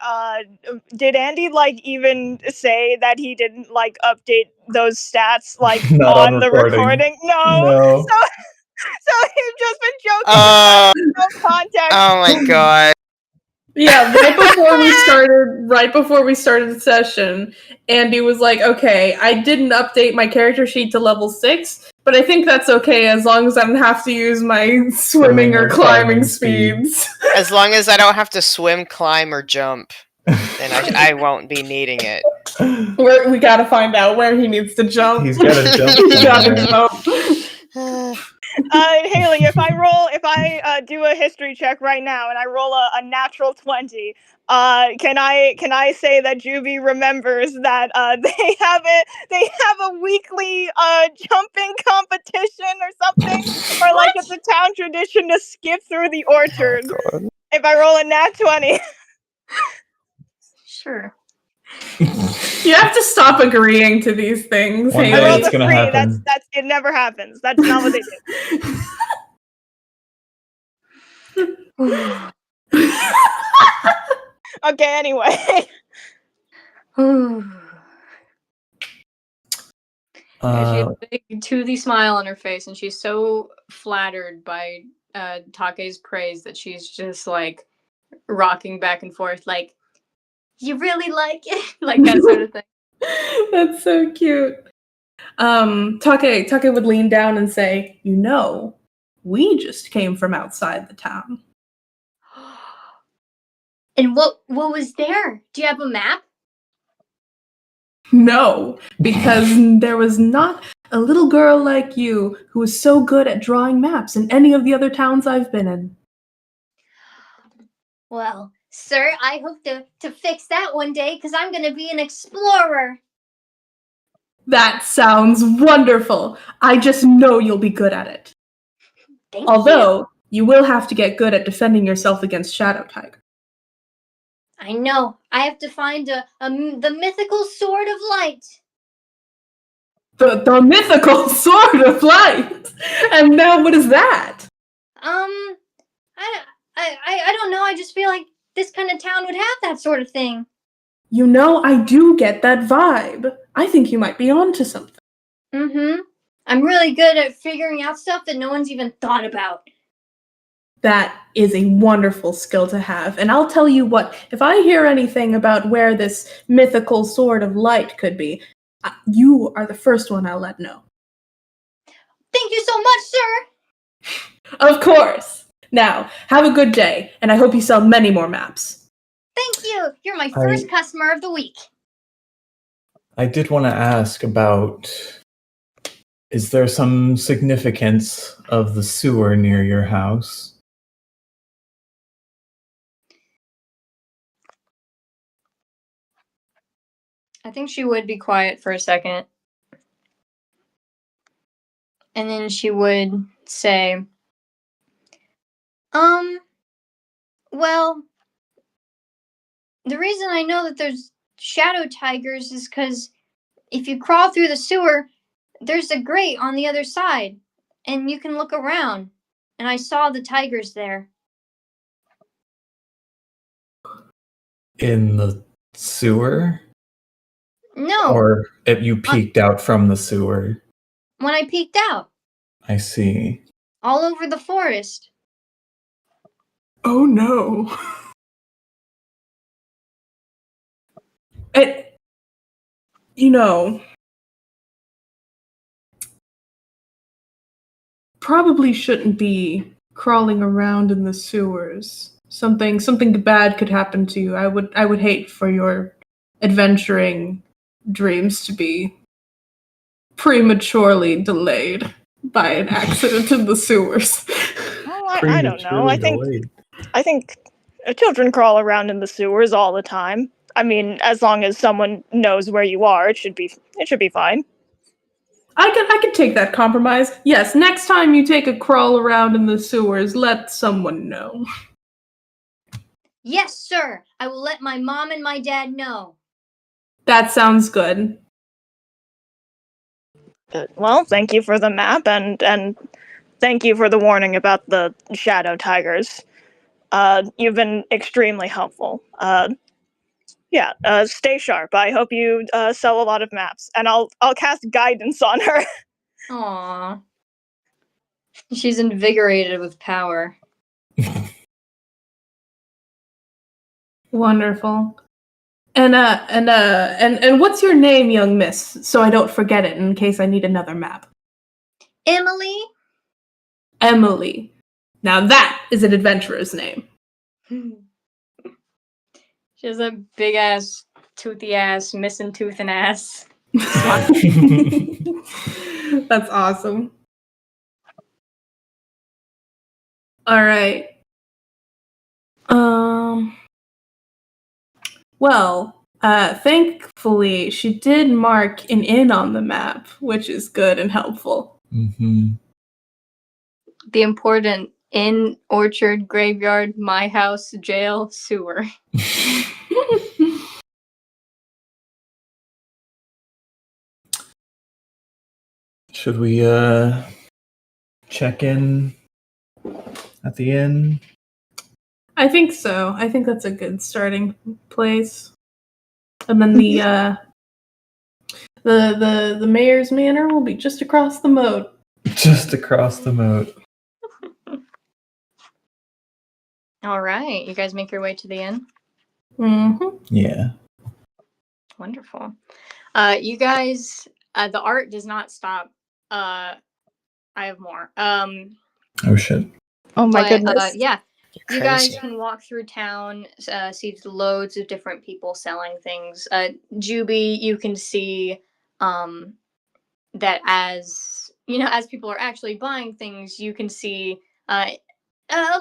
did Andy, like, even say that he didn't, like, update those stats, like, Not on the recording? No. So he's just been joking about no context. Oh my god. Yeah, right before we started the session, Andy was like, "Okay, I didn't update my character sheet to level 6, but I think that's okay as long as I don't have to use my swimming or climbing speeds." As long as I don't have to swim, climb, or jump, then I won't be needing it. We gotta find out where he needs to jump. He's gotta jump He's gotta somewhere. jump. Haley, if I do a history check right now and I roll a natural 20, can I say that Juby remembers that they have a weekly jumping competition or something, or like it's a town tradition to skip through the orchard. Oh, If I roll a nat 20. Sure. You have to stop agreeing to these things, One I day Haley. rolled it's a gonna 3. happen. That's it. Never happens. That's not what they do. Okay. Anyway. Yeah, she has Uh, a big toothy smile on her face, and she's so flattered by Take's praise that she's just like rocking back and forth, like, you really like it? Like that sort of thing. That's so cute. Take would lean down and say, "You know, we just came from outside the town." And what was there? Do you have a map? No, because there was not a little girl like you who was so good at drawing maps in any of the other towns I've been in. Well, sir, I hope to fix that one day, because I'm going to be an explorer. That sounds wonderful. I just know you'll be good at it. Thank Although, you will have to get good at defending yourself against Shadow Tiger. I know. I have to find the mythical sword of light. The mythical sword of light! And now what is that? I don't know. I just feel like this kind of town would have that sort of thing. You know, I do get that vibe. I think you might be onto something. Mm-hmm. I'm really good at figuring out stuff that no one's even thought about. That is a wonderful skill to have. And I'll tell you what, if I hear anything about where this mythical sword of light could be, you are the first one I'll let know. Thank you so much, sir. Of course. Now, have a good day, and I hope you sell many more maps. Thank you. You're my first customer of the week. I did want to ask about, is there some significance of the sewer near your house? I think she would be quiet for a second. And then she would say, well, the reason I know that there's shadow tigers is because if you crawl through the sewer, there's a grate on the other side, and you can look around. And I saw the tigers there. In the sewer? No, Or if you peeked out from the sewer? when I peeked out, I see. all over the forest. Oh no. You know, probably shouldn't be crawling around in the sewers. Something bad could happen to you. I would hate for your adventuring dreams to be prematurely delayed by an accident in the sewers. Well, I don't know. I think children crawl around in the sewers all the time. I mean, as long as someone knows where you are, it should be fine. I could take that compromise. Yes, next time you take a crawl around in the sewers, let someone know. Yes, sir. I will let my mom and my dad know. That sounds good. Well, thank you for the map and thank you for the warning about the shadow tigers. You've been extremely helpful. Stay sharp. I hope you sell a lot of maps, and I'll cast guidance on her. Aww. She's invigorated with power. Wonderful. And what's your name, young miss, so I don't forget it in case I need another map? Emily? Emily. Now that is an adventurer's name. She has a big ass, toothy ass, missing tooth and ass. That's awesome. All right. Well, thankfully, she did mark an inn on the map, which is good and helpful. Mm-hmm. The important inn, orchard, graveyard, my house, jail, sewer. Should we check in at the inn? I think so. I think that's a good starting place. And then the mayor's manor will be just across the moat. Just across the moat. All right, you guys make your way to the inn. Mm-hmm. Yeah. Wonderful. You guys, the art does not stop. I have more. Oh shit. Oh my But goodness. yeah, You're you guys crazy. can walk through town, see loads of different people selling things. Juby, you can see that as as people are actually buying things, you can see a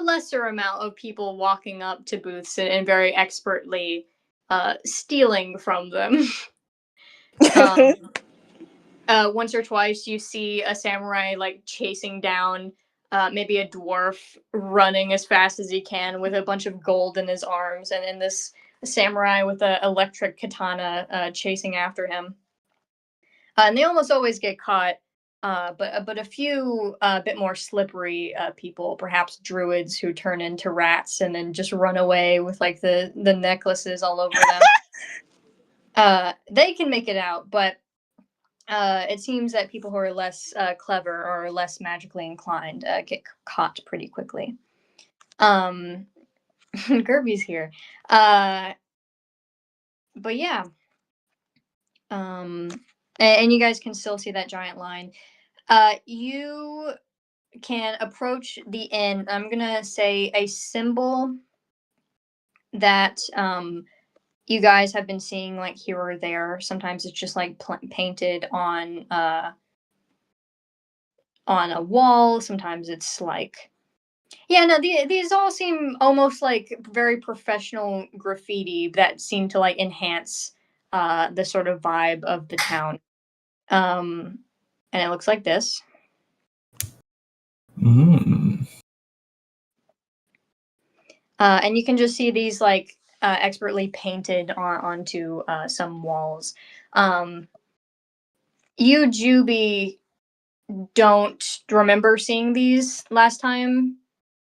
lesser amount of people walking up to booths and very expertly stealing from them. Once or twice you see a samurai like chasing down maybe a dwarf running as fast as he can with a bunch of gold in his arms, and then this samurai with an electric katana chasing after him. And they almost always get caught, but a few bit more slippery people, perhaps druids who turn into rats and then just run away with like the necklaces all over them. They can make it out, but it seems that people who are less clever or less magically inclined get caught pretty quickly. Gerby's here. But yeah. And you guys can still see that giant line. You can approach the inn. I'm gonna say a symbol that you guys have been seeing like here or there. Sometimes it's just like painted on a wall. Sometimes it's like, yeah, no, these all seem almost like very professional graffiti that seem to like enhance the sort of vibe of the town. And it looks like this. And you can just see these like expertly painted onto some walls. You, Juby, don't remember seeing these last time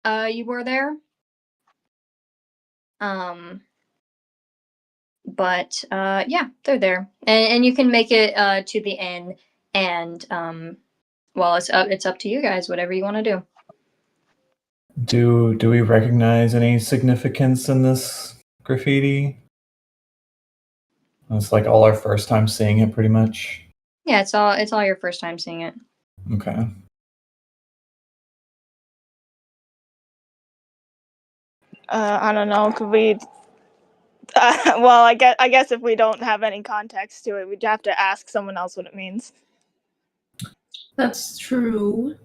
you were there. But yeah, they're there, and you can make it to the inn, and well, it's up to you guys, whatever you want to do. Do we recognize any significance in this graffiti? It's like all our first time seeing it, pretty much. Yeah, it's all your first time seeing it. Okay. I don't know. Could we? Well, I guess if we don't have any context to it, we'd have to ask someone else what it means. That's true.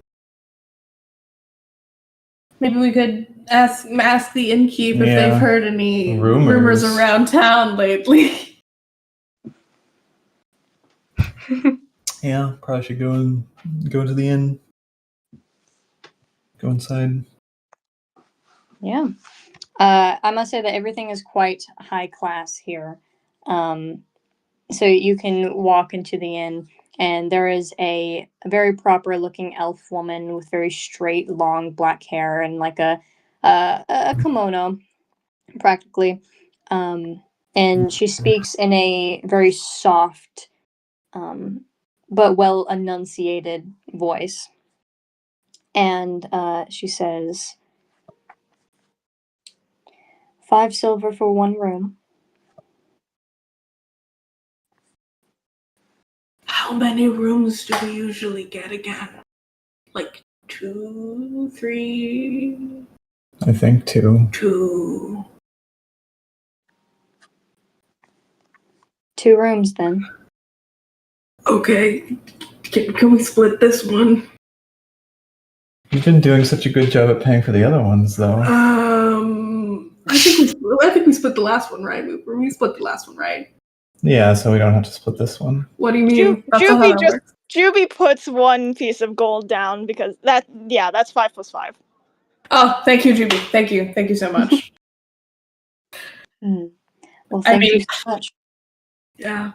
Maybe we could ask the innkeep if they've heard any rumors around town lately. Yeah, probably should go to the inn. Go inside. Yeah. I must say that everything is quite high class here. So you can walk into the inn, and there is a very proper looking elf woman with very straight, long black hair and like a kimono, practically. And she speaks in a very soft, but well enunciated voice. And she says, 5 silver for 1 room. How many rooms do we usually get again? Like 2, 3? I think 2. 2. 2 rooms then. Okay. Can we split this one? You've been doing such a good job at paying for the other ones, though. I think we split the last one, right? We split the last one, right? Yeah, so we don't have to split this one. What do you mean? That's not how that works. Juby puts 1 piece of gold down because that's 5 plus 5. Oh, thank you, Juby. Thank you so much. Well, thank you so much. Yeah.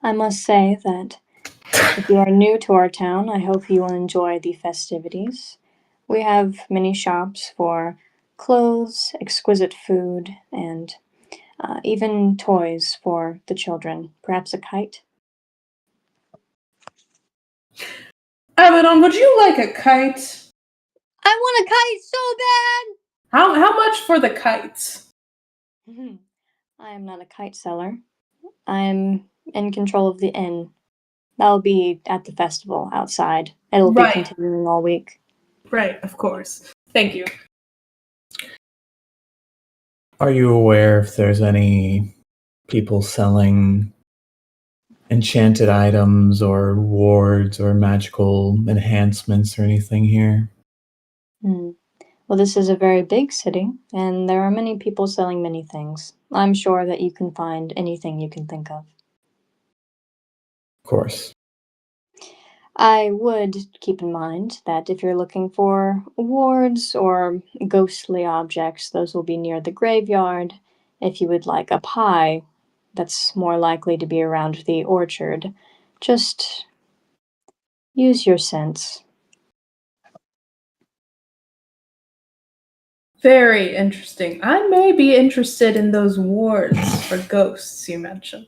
I must say that If you are new to our town, I hope you will enjoy the festivities. We have many shops for clothes, exquisite food, and even toys for the children. Perhaps a kite? Abaddon, would you like a kite? I want a kite so How much for the kites? bad! I am not a kite seller. I am in control of the inn. That'll be at the festival outside. It'll be Right. continuing all week. Right, of course. Thank you. Are you aware if there's any people selling enchanted items or wards or magical enhancements or anything here? Well, this is a very big city, and there are many people selling many things. I'm sure that you can find anything you can think of. Of course. I would keep in mind that if you're looking for wards or ghostly objects, those will be near the graveyard. If you would like a pie, that's more likely to be around the orchard. Just use your sense. Very interesting. I may be interested in those wards for ghosts you mentioned.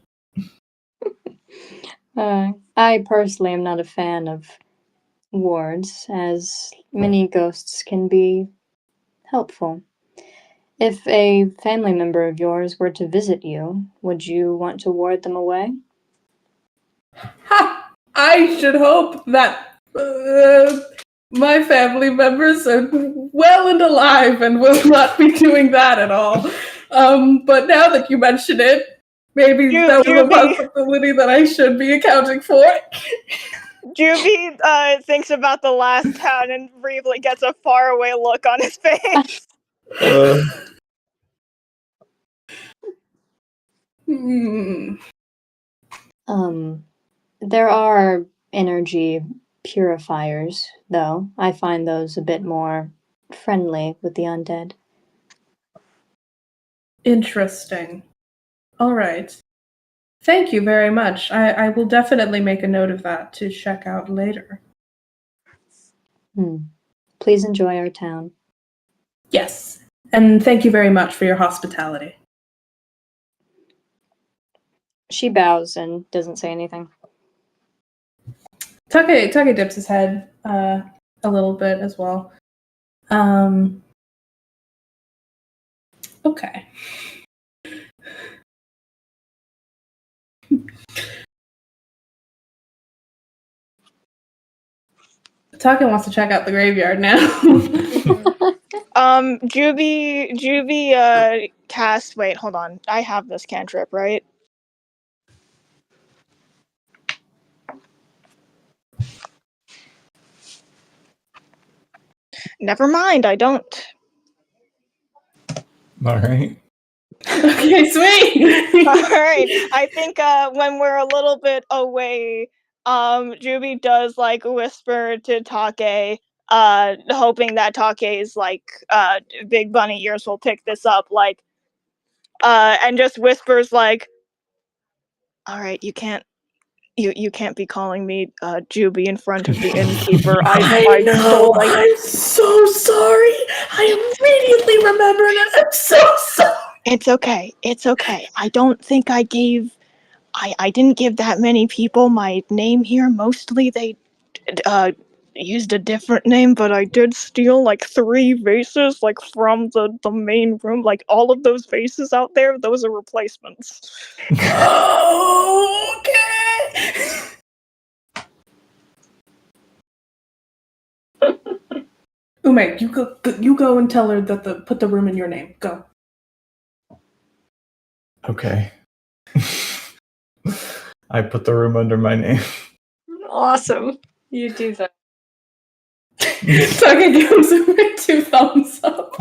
I personally am not a fan of wards, as many ghosts can be helpful. If a family member of yours were to visit you, would you want to ward them away? Ha! I should hope that my family members are well and alive and will not be doing that at all. But now that you mention it, maybe that was a possibility that I should be accounting for. Juby thinks about the last town and briefly gets a faraway look on his face. There are energy purifiers, though. I find those a bit more friendly with the undead. Interesting. All right. Thank you very much. I will definitely make a note of that to check out later. Please enjoy our town. Yes. And thank you very much for your hospitality. She bows and doesn't say anything. Take dips his head a little bit as well. Okay. Taka wants to check out the graveyard now. Juby cast. Wait, hold on. I have this cantrip, right? Never mind, I don't. Alright. Okay, sweet! Alright, I think when we're a little bit away, Juby does like whisper to Take, hoping that Take's like big bunny ears will pick this up, like and just whispers like, alright, you can't be calling me Juby in front of the innkeeper. I know. I'm so sorry. I immediately remembered it. I'm so sorry. It's okay. I don't think I didn't give that many people my name here. Mostly they used a different name, but I did steal like 3 vases like from the main room. Like all of those vases out there, those are replacements. Okay. Ume, you go and tell her that put the room in your name. Go. Okay. I put the room under my name. Awesome. You do that. Taka gives Ume 2 thumbs up.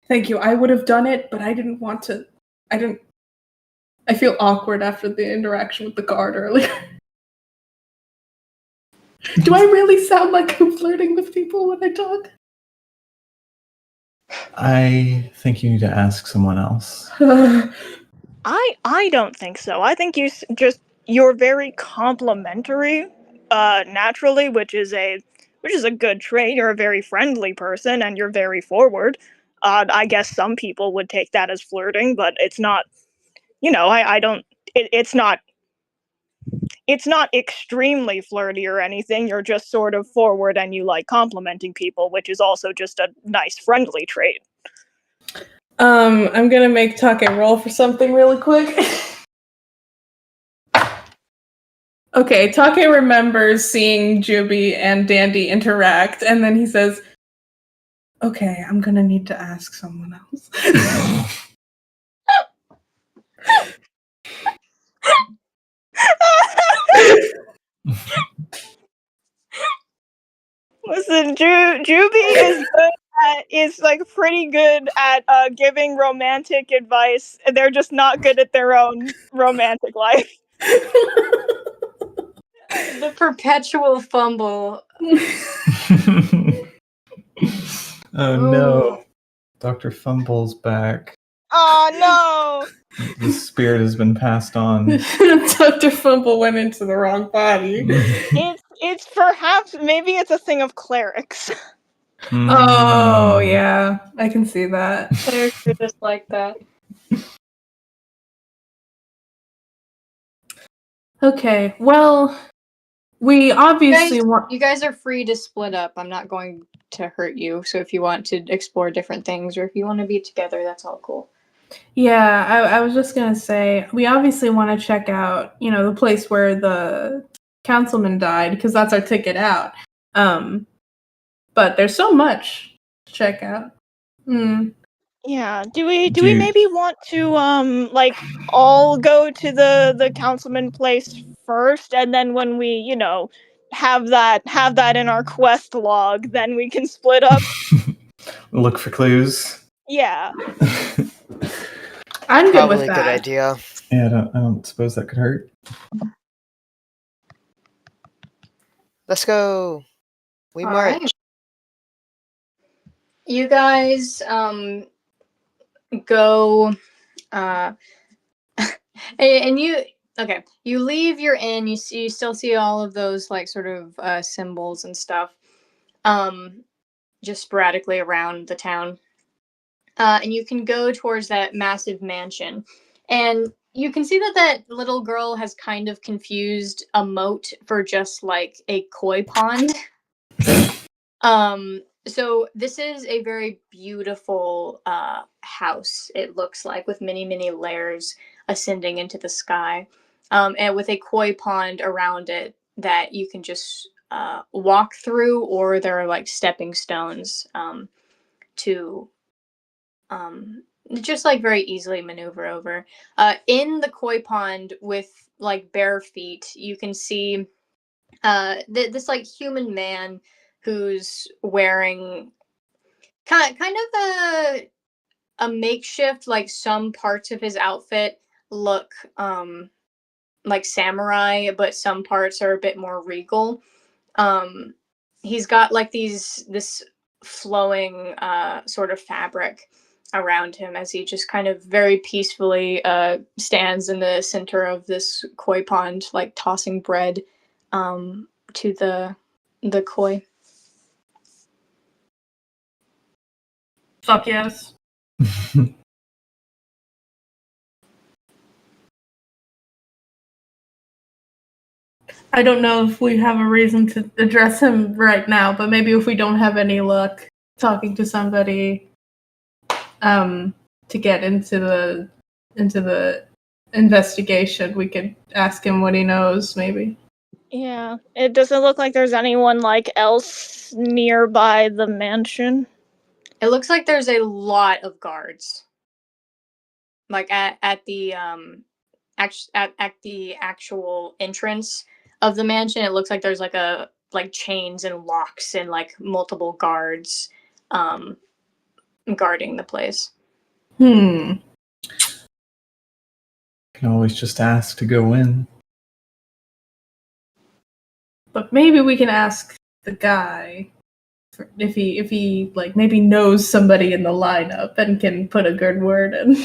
Thank you. I would have done it, but I didn't want to. I feel awkward after the interaction with the guard earlier. Do I really sound like I'm flirting with people when I talk? I think you need to ask someone else. I don't think so. I think you're very complimentary, naturally, which is a good trait. You're a very friendly person, and you're very forward. I guess some people would take that as flirting, but it's not. I don't. It's not. It's not extremely flirty or anything. You're just sort of forward, and you like complimenting people, which is also just a nice, friendly trait. I'm gonna make Take roll for something really quick. Okay, Take remembers seeing Juby and Dandy interact, and then he says, "Okay, I'm gonna need to ask someone else." Listen, Juby is like pretty good at giving romantic advice. They're just not good at their own romantic life. The perpetual fumble. Oh no. Dr. Fumble's back. Oh The spirit has been passed on. Dr. Fumble went into the wrong body. no! It's perhaps maybe it's a thing of clerics. Oh yeah, I can see that. They're just like that. Okay, well, we obviously want. You guys are free to split up. I'm not going to hurt you. So if you want to explore different things, or if you want to be together, that's all cool. Yeah, I was just gonna say we obviously want to check out, the place where the councilman died because that's our ticket out. But there's so much to check out. Yeah. Do we maybe want to like all go to the councilman place first, and then when we have that in our quest log, then we can split up. Look for clues. Yeah. I'm good Probably with a that. good idea. Yeah, I don't suppose that could hurt. Let's go. We All march. right. You guys go and you leave your inn. You still see all of those like sort of symbols and stuff just sporadically around the town. And you can go towards that massive mansion. And you can see that little girl has kind of confused a moat for just like a koi pond. So this is a very beautiful house, it looks like, with many, many layers ascending into the sky. And with a koi pond around it that you can just walk through, or there are like stepping stones to just like very easily maneuver over. In the koi pond with like bare feet, you can see this like human man who's wearing kind of a makeshift, like some parts of his outfit look like samurai, but some parts are a bit more regal. He's got like this flowing sort of fabric around him as he just kind of very peacefully stands in the center of this koi pond, like tossing bread to the koi. Fuck yes. I don't know if we have a reason to address him right now, but maybe if we don't have any luck talking to somebody to get into the investigation, we could ask him what he knows, maybe. Yeah. It doesn't look like there's anyone like else nearby the mansion. It looks like there's a lot of guards, like at the at the actual entrance of the mansion. It looks like there's like chains and locks and like multiple guards guarding the place. Can always just ask to go in. But maybe we can ask the guy if he like maybe knows somebody in the lineup and can put a good word in.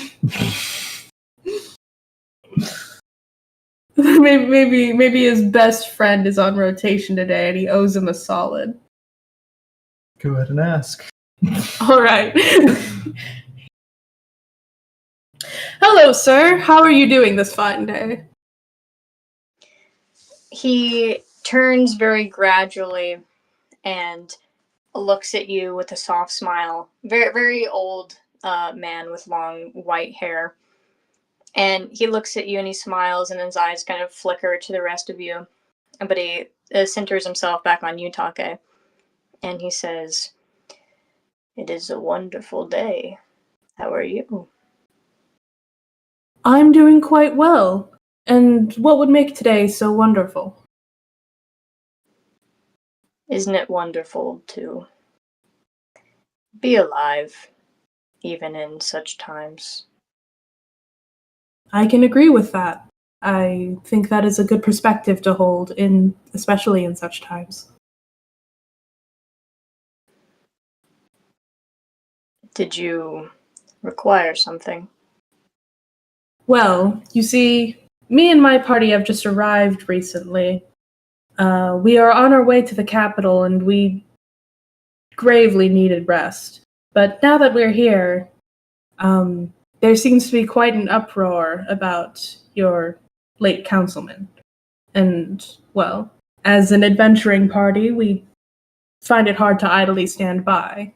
maybe his best friend is on rotation today and he owes him a solid. Go ahead and ask. All right. Hello, sir. How are you doing this fine day? He turns very gradually and looks at you with a soft smile. Very, very old man with long white hair. And he looks at you and he smiles, and his eyes kind of flicker to the rest of you. But he centers himself back on you, Take. And he says, "It is a wonderful day. How are you?" I'm doing quite well. And what would make today so wonderful? Isn't it wonderful to be alive, even in such times? I can agree with that. I think that is a good perspective to hold, especially in such times. Did you require something? Well, you see, me and my party have just arrived recently. We are on our way to the capital, and we gravely needed rest. But now that we're here, there seems to be quite an uproar about your late councilman. And, well, as an adventuring party, we find it hard to idly stand by.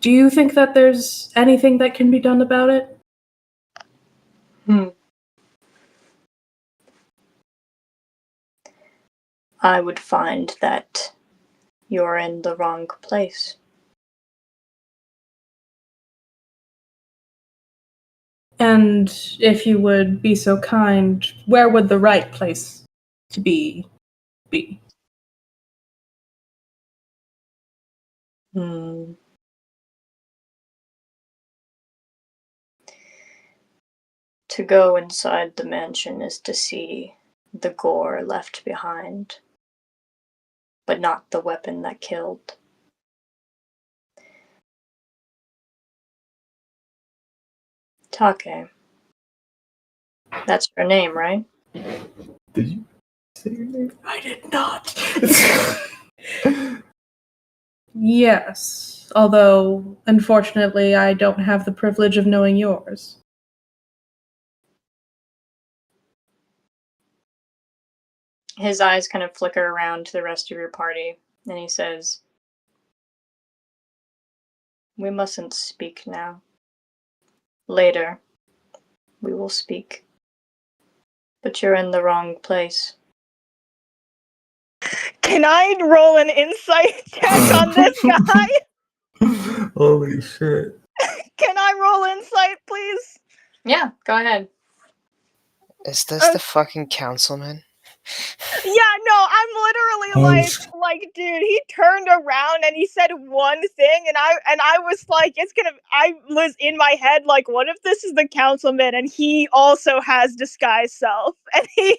Do you think that there's anything that can be done about it? I would find that you're in the wrong place. And if you would be so kind, where would the right place to be? To go inside the mansion is to see the gore left behind, but not the weapon that killed. Take. That's her name, right? Did you say your name? I did not. Yes, although, unfortunately, I don't have the privilege of knowing yours. His eyes kind of flicker around to the rest of your party, and he says, "We mustn't speak now. Later, we will speak. But you're in the wrong place." Can I roll an insight check on this guy? Holy shit. Can I roll insight, please? Yeah, go ahead. Is this the fucking councilman? Yeah, no, I'm literally like, dude, he turned around and he said one thing, and I was like, I was in my head like, what if this is the councilman and he also has disguised self, and he's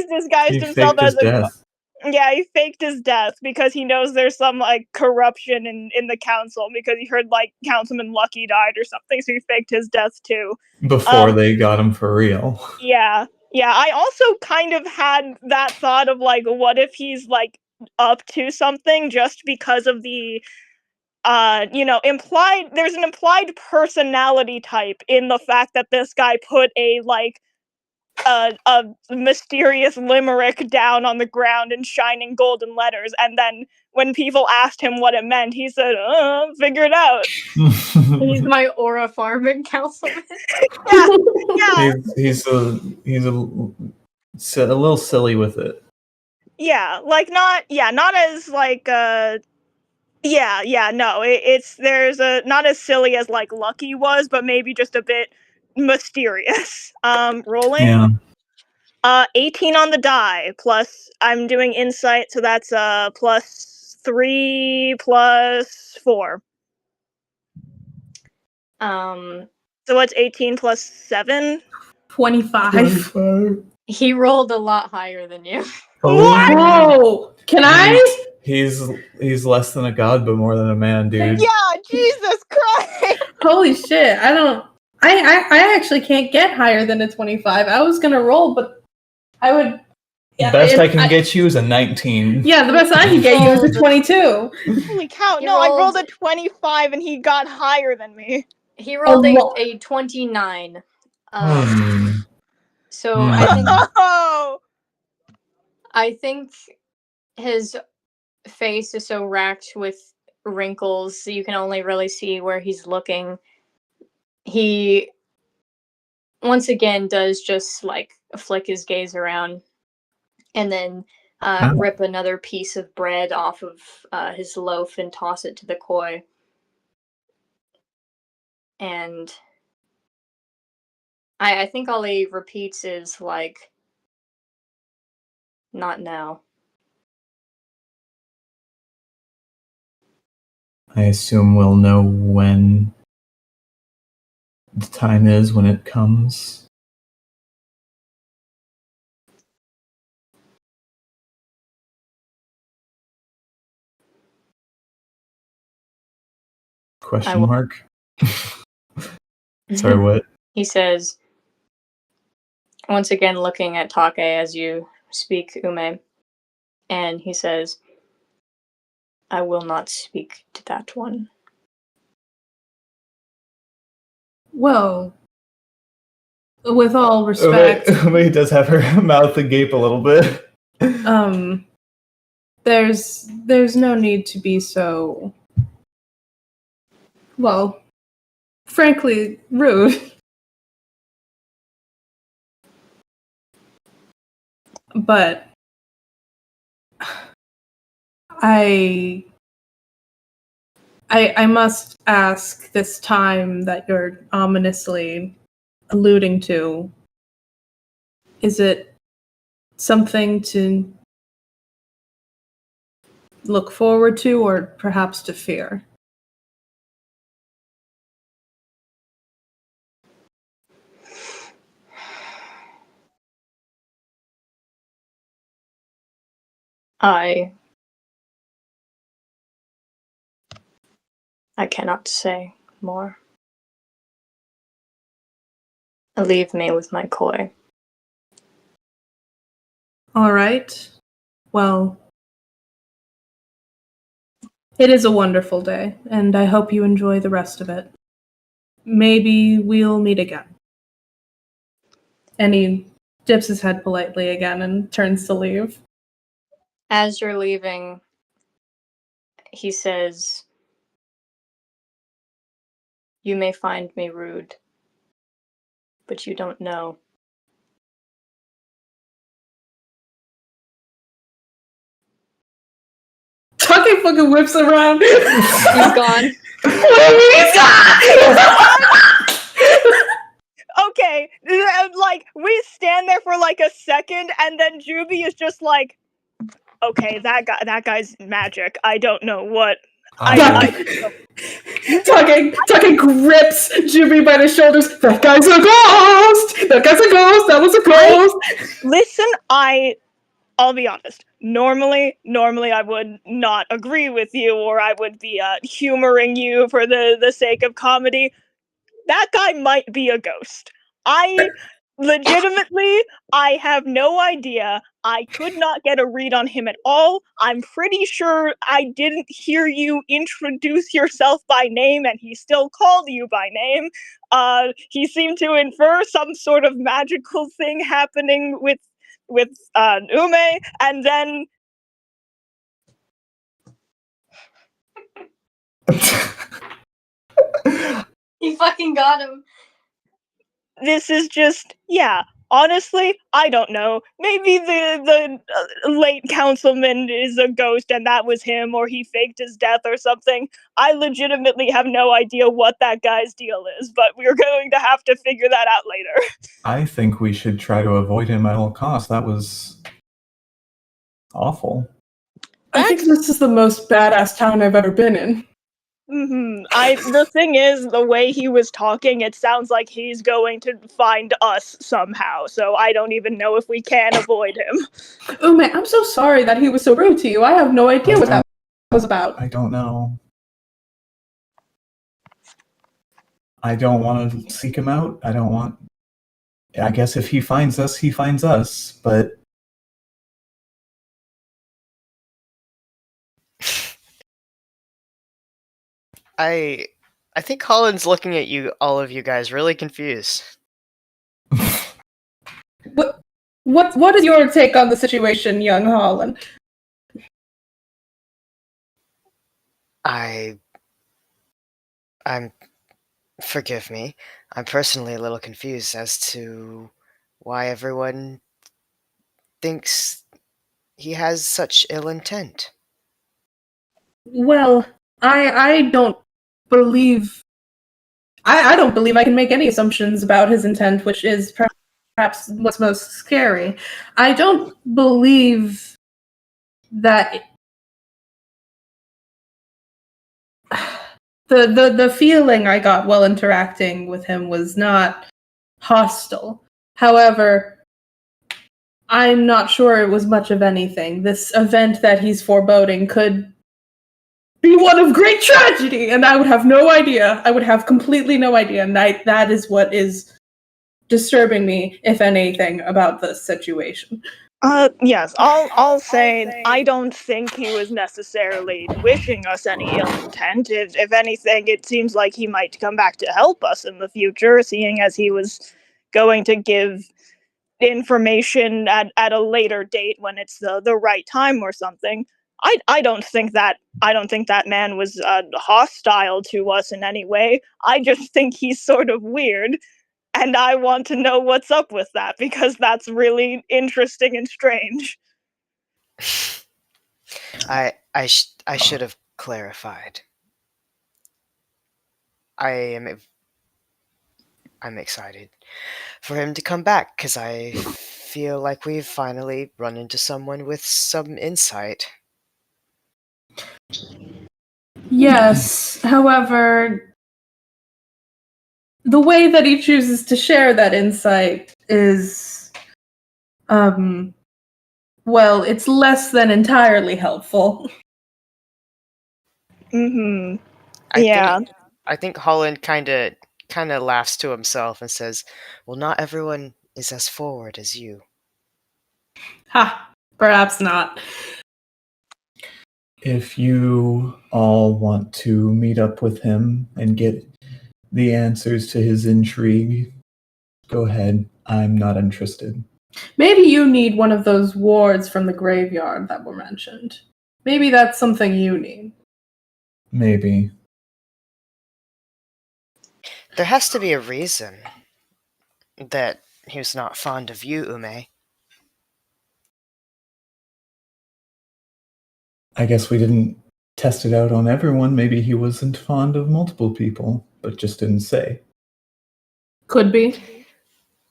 disguised He himself faked his as a death. yeah, he faked his death because he knows there's some like corruption in the council because he heard like Councilman Lucky died or something, so he faked his death too. Before they got him for real. Yeah. Yeah, I also kind of had that thought of like, what if he's like up to something just because of the there's an implied personality type in the fact that this guy put a mysterious limerick down on the ground in shining golden letters, and then when people asked him what it meant, he said, figure it out. He's my aura farming councilman. Yeah. He's a little silly with it. Yeah, like not as like it's there's a not as silly as like Lucky was, but maybe just a bit mysterious. Rolling. Yeah. 18 on the die, plus I'm doing insight, so that's plus 3 plus 4. So what's 18 plus 7? 25. He rolled a lot higher than you. What? Whoa! Can I? He's less than a god, but more than a man, dude. Yeah, Jesus Christ! Holy shit! I I actually can't get higher than a 25. I was gonna roll, but I would. The best I can get you is a 19. Yeah, the best I can get you is a 22. Holy cow! He No, I rolled rolled- a 25 and he got higher than me. He rolled lot. a 29. So Oh! I think his face is so racked with wrinkles you can only really see where he's looking. He once again does just like flick his gaze around and then rip another piece of bread off of his loaf and toss it to the koi. And I think all he repeats is like, not now. I assume we'll know when the time is when it comes. Question mark? Sorry, what? He says, once again looking at Take as you speak, Ume, and he says, I will not speak to that one. Well, with all respect, Ume does have her mouth agape a little bit. there's no need to be so, well, frankly, rude. But I must ask, this time that you're ominously alluding to, is it something to look forward to or perhaps to fear? I cannot say more. Leave me with my koi. All right. Well, it is a wonderful day, and I hope you enjoy the rest of it. Maybe we'll meet again. And he dips his head politely again and turns to leave. As you're leaving, he says, you may find me rude, but you don't know. Tucky fucking whips around. He's gone. He's gone! Okay, like, we stand there for like a second, and then Juby is just like, okay, that guy's magic. I don't know what. Tucky grips Jimmy by the shoulders. That guy's a ghost! That guy's a ghost! That was a ghost! Listen, I'll be honest. Normally I would not agree with you, or I would be humoring you for the sake of comedy. That guy might be a ghost. I have no idea. I could not get a read on him at all. I'm pretty sure I didn't hear you introduce yourself by name, and he still called you by name. He seemed to infer some sort of magical thing happening with Ume, and then He fucking got him. this is just, yeah, honestly, I don't know. Maybe the late councilman is a ghost and that was him, or he faked his death or something. I legitimately have no idea what that guy's deal is, but we're going to have to figure that out later. I think we should try to avoid him at all costs. That was awful. I think this is the most badass town I've ever been in. The thing is, the way he was talking, it sounds like he's going to find us somehow, so I don't even know if we can avoid him. Oh man, I'm so sorry that he was so rude to you. I have no idea what that was about. I don't know. I don't want to seek him out. I guess if he finds us, he finds us, but I think Colin's looking at you, all of you guys, really confused. What is your take on the situation, young Holland? I'm forgive me. I'm personally a little confused as to why everyone thinks he has such ill intent. Well, I don't believe I don't believe I can make any assumptions about his intent, which is perhaps what's most scary. I don't believe that the feeling I got while interacting with him was not hostile. However, I'm not sure it was much of anything. This event that he's foreboding could be one of great tragedy, and I would have no idea. I would have completely no idea, and that is what is disturbing me, if anything, about this situation. Yes, I'll say I don't think he was necessarily wishing us any ill intent. If anything, it seems like he might come back to help us in the future, seeing as he was going to give information at a later date when it's the right time or something. I don't think that man was hostile to us in any way. I just think he's sort of weird, and I want to know what's up with that because that's really interesting and strange. I should have clarified. I'm excited for him to come back because I feel like we've finally run into someone with some insight. Yes, however, the way that he chooses to share that insight is, well, it's less than entirely helpful. Mm-hmm. Yeah. I think Holland kind of laughs to himself and says, "Well, not everyone is as forward as you." Ha, perhaps not. if you all want to meet up with him and get the answers to his intrigue, go ahead. I'm not interested. Maybe you need one of those wards from the graveyard that were mentioned. Maybe that's something you need. Maybe. There has to be a reason that he was not fond of you, Ume. I guess we didn't test it out on everyone. Maybe he wasn't fond of multiple people, but just didn't say. Could be.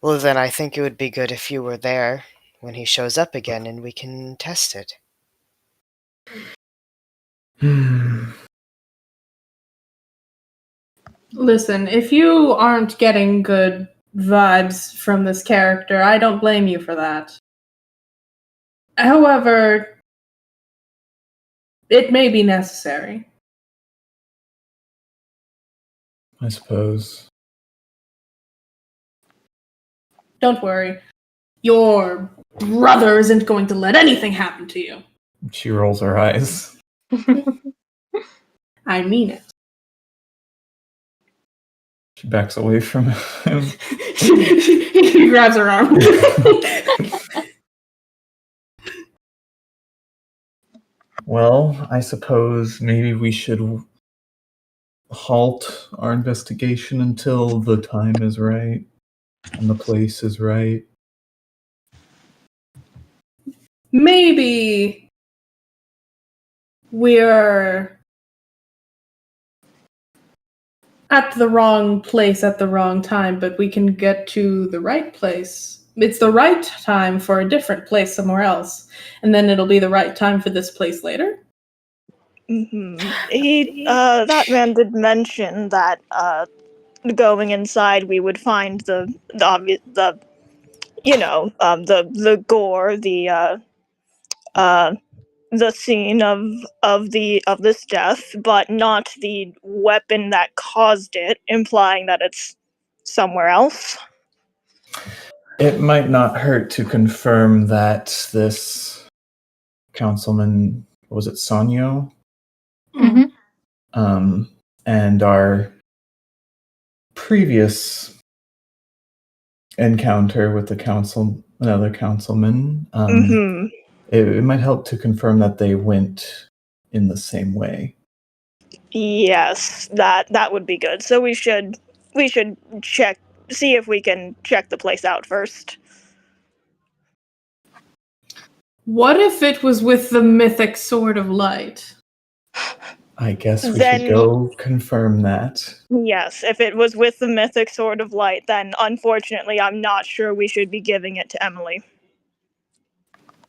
Well, then I think it would be good if you were there when he shows up again and we can test it. Listen, if you aren't getting good vibes from this character, I don't blame you for that. However, it may be necessary. I suppose. Don't worry. Your brother isn't going to let anything happen to you. She rolls her eyes. I mean it. She backs away from him. He grabs her arm. Well, I suppose maybe we should halt our investigation until the time is right and the place is right. Maybe we're at the wrong place at the wrong time, but we can get to the right place. It's the right time for a different place somewhere else, and then it'll be the right time for this place later. Mm-hmm. That man did mention that going inside we would find the gore, the the scene of this death, but not the weapon that caused it, implying that it's somewhere else. It might not hurt to confirm that this councilman, was it Sanyo? Mm-hmm. And our previous encounter with another councilman, Mm-hmm. it might help to confirm that they went in the same way. Yes, that would be good. So we should see if we can check the place out first. What if it was with the mythic Sword of Light? I guess we Then- should go confirm that. Yes, if it was with the mythic Sword of Light, then unfortunately I'm not sure we should be giving it to Emily.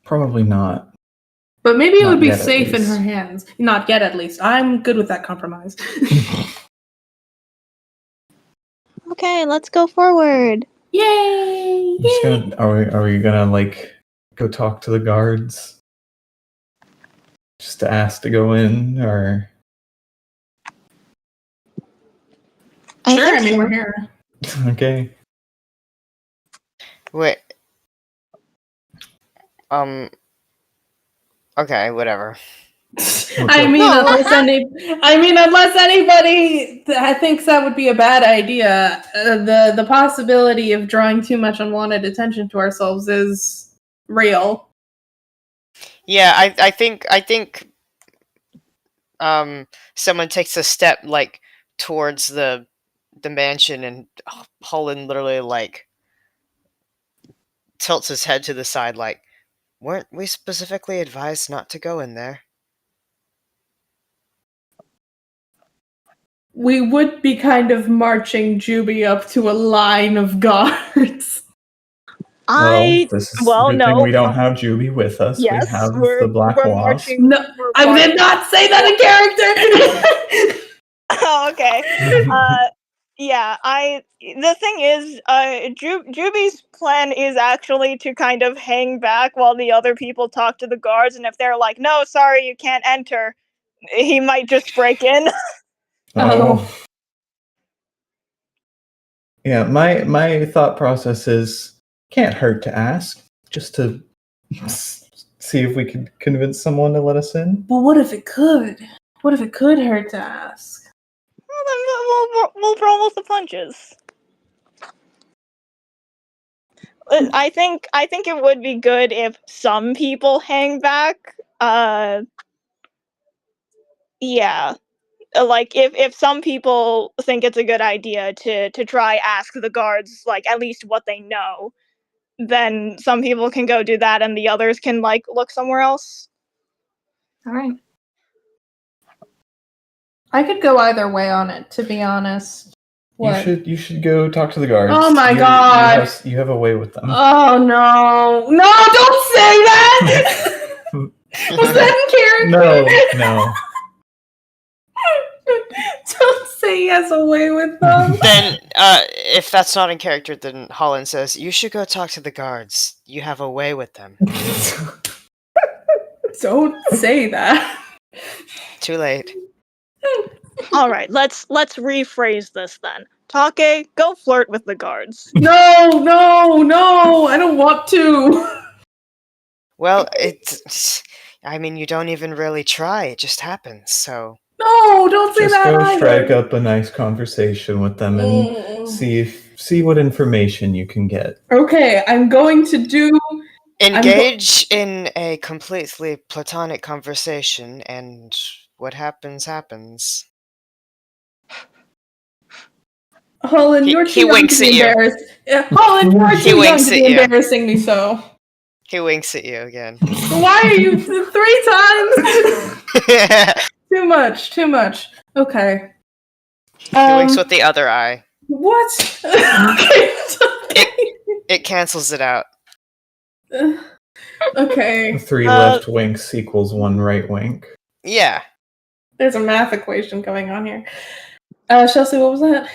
Probably not. But maybe it Not would be yet, at safe in least. her hands. Not yet, at least. I'm good with that compromise. Okay, let's go forward. Yay! I'm just gonna, are we gonna like go talk to the guards? Just to ask to go in, or Sure, I think mean, so. we're here. okay. Wait. Okay, whatever. I mean, unless anybody thinks that would be a bad idea, the possibility of drawing too much unwanted attention to ourselves is real. Yeah, I think someone takes a step like towards the mansion, and Holland literally like tilts his head to the side like, weren't we specifically advised not to go in there? We would be kind of marching Juby up to a line of guards. This is a good thing we don't have Juby with us. Yes, we have we're the Black Wasp. marching. No, I did not say that in character! Oh, okay. Yeah, the thing is, Juby's plan is actually to kind of hang back while the other people talk to the guards, and if they're like, no, sorry, you can't enter, he might just break in. Oh. Yeah, my thought process is, can't hurt to ask, just to see if we could convince someone to let us in. But what if it could? What if it could hurt to ask? Well, then we'll roll with the punches. I think it would be good if some people hang back. Yeah. Like if some people think it's a good idea to try ask the guards like at least what they know, then some people can go do that and the others can like look somewhere else. All right. I could go either way on it, to be honest. What? You should go talk to the guards. Oh my God. You have a way with them. Oh no. No, don't say that! Was that in character? No. Don't say he has a way with them. Then, if that's not in character, then Holland says, you should go talk to the guards. You have a way with them. Don't say that. Too late. All right, let's rephrase this then. Take, go flirt with the guards. No, I don't want to. Well, I mean, you don't even really try. It just happens, so... No, don't say Just that go either. strike up a nice conversation with them and see what information you can get. Okay, I'm going to do... Engage in a completely platonic conversation, and what happens, happens. Holland, you're too young to be embarrassed. Holland, you're too young to be embarrassing me so. He winks at you again. Why are you 3 times? Too much. Okay. He winks with the other eye. What? It cancels it out. Okay. 3 left winks equals 1 right wink. Yeah. There's a math equation going on here. Chelsea, what was that?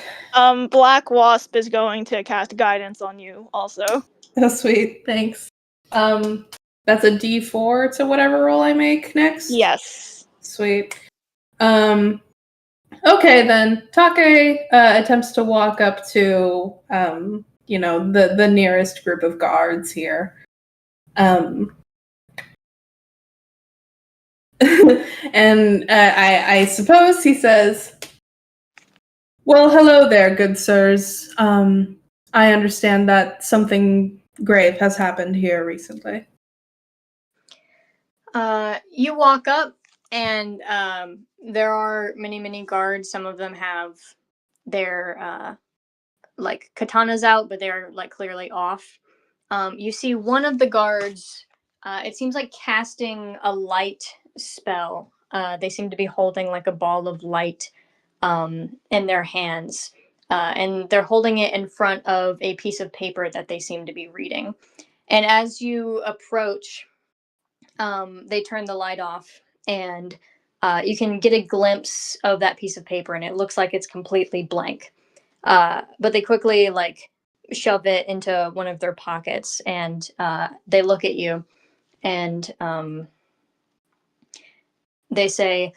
Black Wasp is going to cast guidance on you also. Oh, sweet. Thanks. That's a D4 to whatever roll I make next? Yes. Sweet. Okay, then. Take attempts to walk up to, the nearest group of guards here. And I suppose he says, "Well, hello there, good sirs. I understand that something grave has happened here recently." You walk up, and there are many guards. Some of them have their like katanas out, but they're like clearly off. You see one of the guards. It seems like casting a light spell. They seem to be holding like a ball of light in their hands, and they're holding it in front of a piece of paper that they seem to be reading. And as you approach, they turn the light off, and you can get a glimpse of that piece of paper, and it looks like it's completely blank. But they quickly like shove it into one of their pockets, and they look at you, and they say,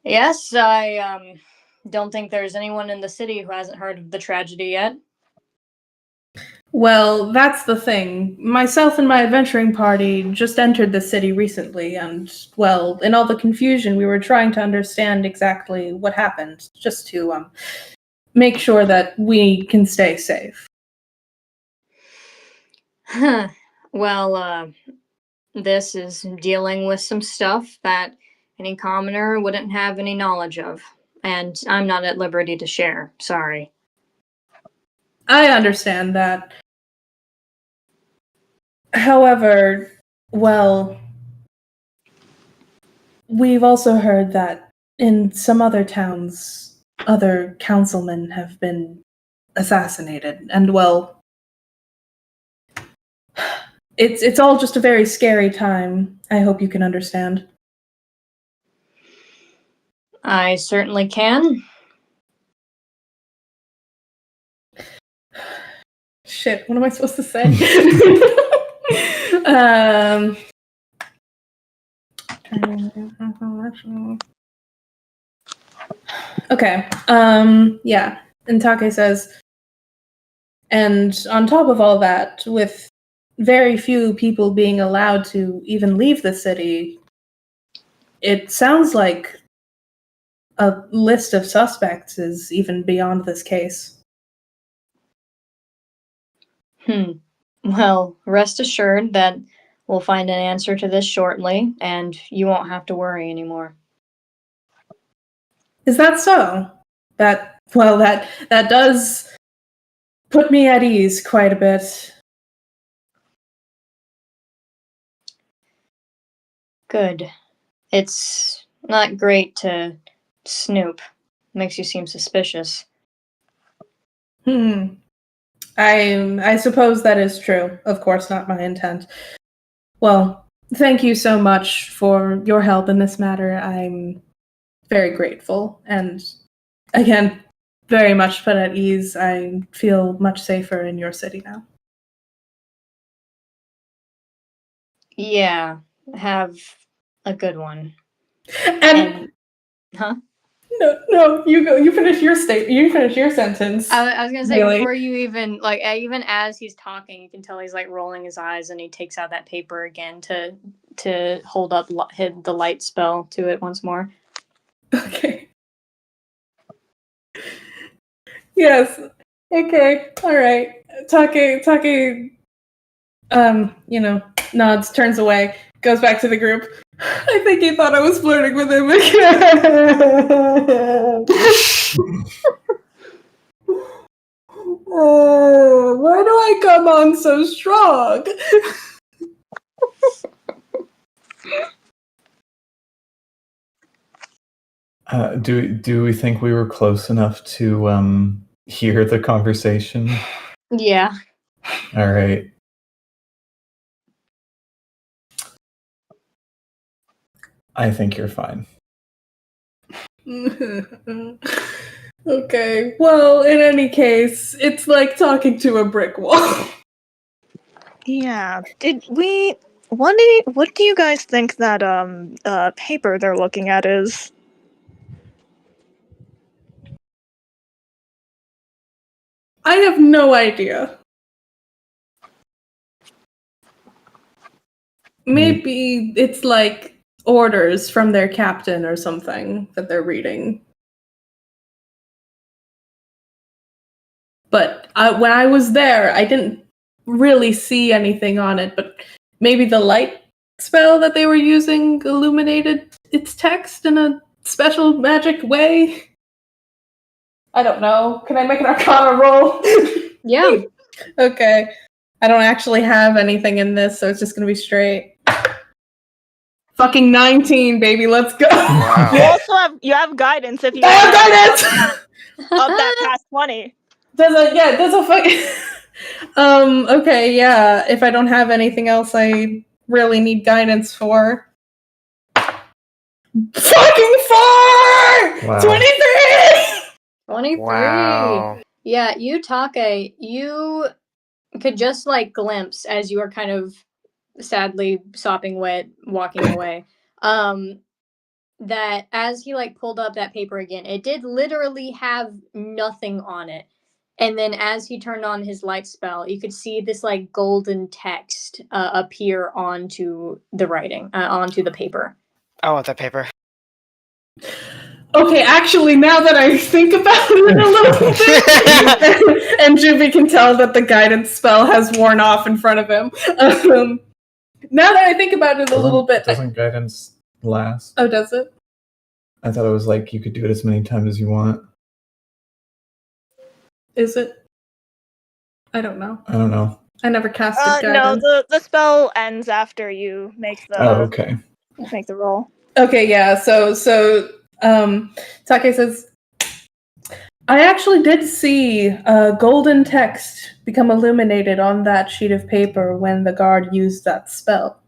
"Yes, I don't think there's anyone in the city who hasn't heard of the tragedy yet." Well, that's the thing. Myself and my adventuring party just entered the city recently, and, well, in all the confusion, we were trying to understand exactly what happened, just to make sure that we can stay safe. Well, this is dealing with some stuff that any commoner wouldn't have any knowledge of, and I'm not at liberty to share. Sorry. I understand that. However, well, we've also heard that in some other towns, other councilmen have been assassinated, and, well, it's all just a very scary time. I hope you can understand. I certainly can. Shit, what am I supposed to say? Okay. Yeah. And Take says, and on top of all that, with very few people being allowed to even leave the city, it sounds like a list of suspects is even beyond this case. Well, rest assured that we'll find an answer to this shortly, and you won't have to worry anymore. Is that so? That does put me at ease quite a bit. Good. It's not great to snoop. Makes you seem suspicious. I suppose that is true. Of course, not my intent. Well, thank you so much for your help in this matter. I'm very grateful, and again, very much put at ease. I feel much safer in your city now. Yeah, have a good one. And huh? No, you go. You finish your statement. You finish your sentence. I was gonna say, really. before you even even as he's talking, you can tell he's like rolling his eyes, and he takes out that paper again to hold up the light spell to it once more. Okay. Yes. Okay. All right. Take. Nods, turns away, goes back to the group. I think he thought I was flirting with him again. Why do I come on so strong? Do we think we were close enough to hear the conversation? Yeah. All right. I think you're fine. Okay. Well, in any case, it's like talking to a brick wall. Yeah. Did we What do you guys think that paper they're looking at is? I have no idea. Maybe it's like orders from their captain or something that they're reading. But when I was there, I didn't really see anything on it, but maybe the light spell that they were using illuminated its text in a special magic way. I don't know. Can I make an Arcana roll? Yeah. Okay. I don't actually have anything in this, so it's just gonna be straight. Fucking 19, baby. Let's go. Wow. You also have guidance if you I have want guidance! up that past 20. Does a fucking okay, yeah. If I don't have anything else I really need guidance for. Fucking 4! Wow. 23! 23. Wow. Yeah, Yutake, you could just like glimpse as you are kind of sadly sopping wet, walking away. That as he like pulled up that paper again, it did literally have nothing on it. And then as he turned on his light spell, you could see this like golden text appear onto the writing, onto the paper. I want that paper. Okay, actually, now that I think about it a little bit, and Juby can tell that the guidance spell has worn off in front of him. Now that I think about it a little bit, Doesn't guidance last? oh, does it? I thought it was like you could do it as many times as you want. Is it? I don't know. I don't know. I never casted No, guidance. the spell ends after you make the Okay. make the roll. Okay, yeah. So Take says, I actually did see a golden text become illuminated on that sheet of paper when the guard used that spell.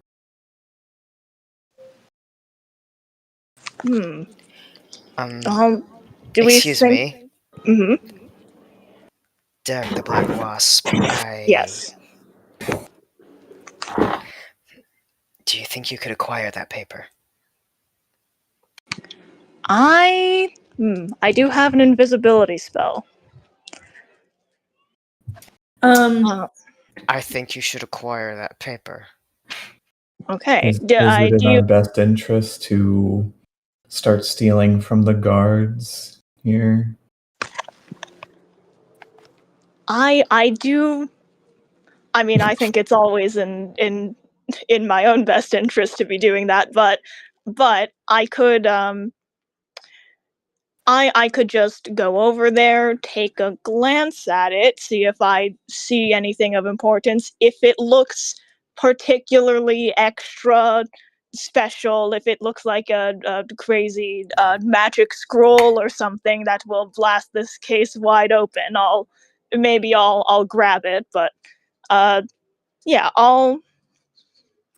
Do Excuse we me, Mm-hmm. Derek the Black Wasp. Yes. Do you think you could acquire that paper? I do have an invisibility spell. I think you should acquire that paper. Okay. Is it in Do you? our best interest to start stealing from the guards here? I do. I mean, I think it's always in my own best interest to be doing that, but I could I could just go over there, take a glance at it, see if I see anything of importance. If it looks particularly extra special, if it looks like a crazy magic scroll or something that will blast this case wide open, I'll grab it. But yeah,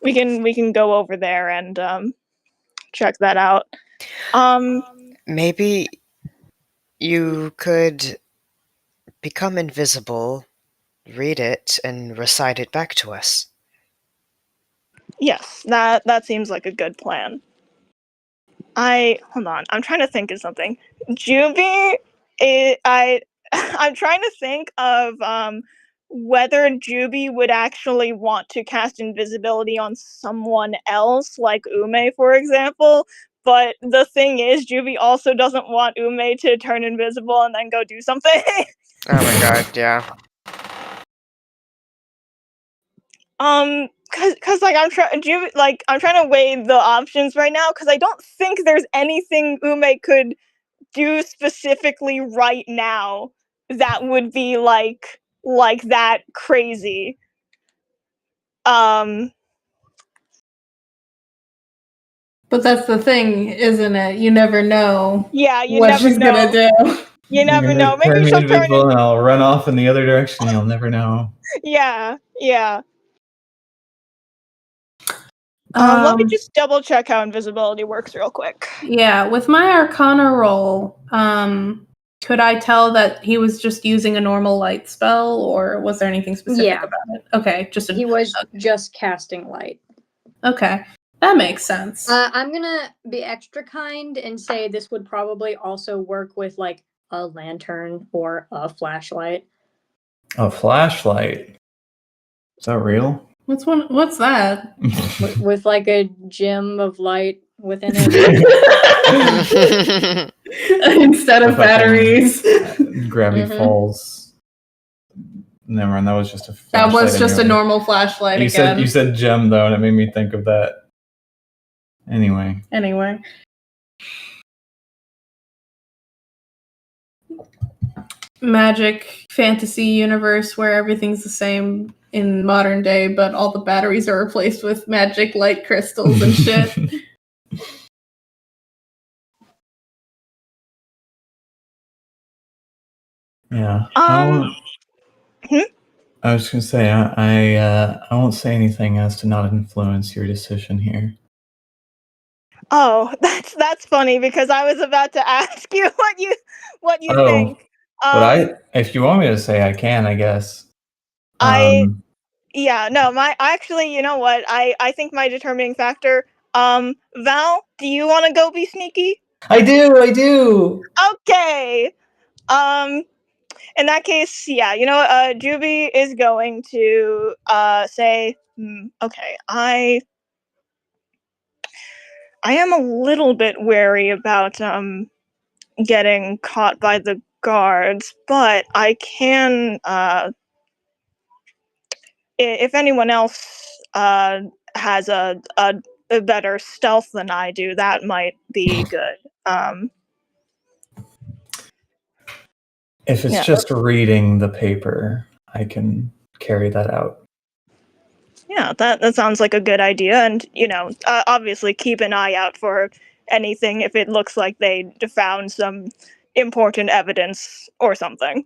we can go over there and check that out. Maybe you could become invisible, read it, and recite it back to us. Yes, that seems like a good plan. Hold on. I'm trying to think of something. Juby, I'm trying to think of whether Juby would actually want to cast invisibility on someone else, like Ume, for example. But the thing is, Juby also doesn't want Ume to turn invisible and then go do something. Oh my god, yeah. Cause like I'm trying to weigh the options right now, because I don't think there's anything Ume could do specifically right now that would be like that crazy. But that's the thing, isn't it? You never know Yeah, you what never she's know. gonna do. You never You're know. gonna Maybe turn me she'll turn invisible and I'll run off in the other direction. You'll never know. Yeah. Let me just double check how invisibility works real quick. Yeah, with my Arcana roll, could I tell that he was just using a normal light spell, or was there anything specific about it? Okay, He was just casting light. Okay, that makes sense. I'm gonna be extra kind and say this would probably also work with like a lantern or a flashlight. A flashlight. Is that real? What's that? With like a gem of light within it. Instead of batteries. Gravity Falls. Never mind, that was just a That flashlight. was just a anyway. normal flashlight You again. said gem though, and it made me think of that. Anyway. Magic fantasy universe where everything's the same in modern day, but all the batteries are replaced with magic light crystals and shit. Yeah. Hmm? I was gonna say I won't say anything as to not influence your decision here. Oh, that's funny because I was about to ask you what you think. If you want me to say, I can, I guess. Actually, you know what? I think my determining factor. Val, do you want to go be sneaky? I do. Okay. In that case, yeah, Juby is going to say, okay, I am a little bit wary about getting caught by the guards, but I can if anyone else has a better stealth than I do, that might be good. If it's just reading the paper, I can carry that out. Yeah, that sounds like a good idea, and obviously keep an eye out for anything if it looks like they found some important evidence or something.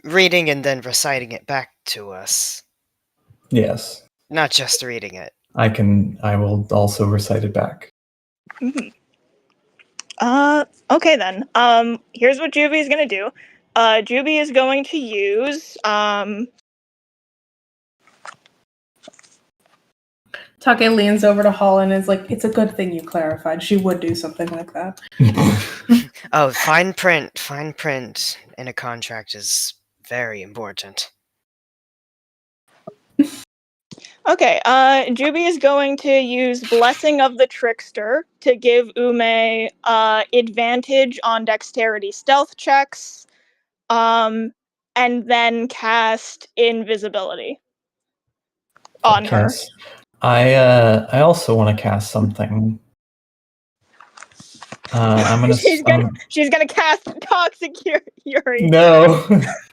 Reading and then reciting it back to us. Yes. Not just reading it. I will also recite it back. Mm-hmm. Okay then. Here's what Juby is gonna do. Juby is going to use Take leans over to Hall and is like, "It's a good thing you clarified. She would do something like that." Oh, fine print in a contract is very important. Okay, Juby is going to use Blessing of the Trickster to give Ume advantage on dexterity stealth checks, and then cast invisibility on her. I also want to cast something. I'm gonna. She's gonna cast Toxic Fury. No.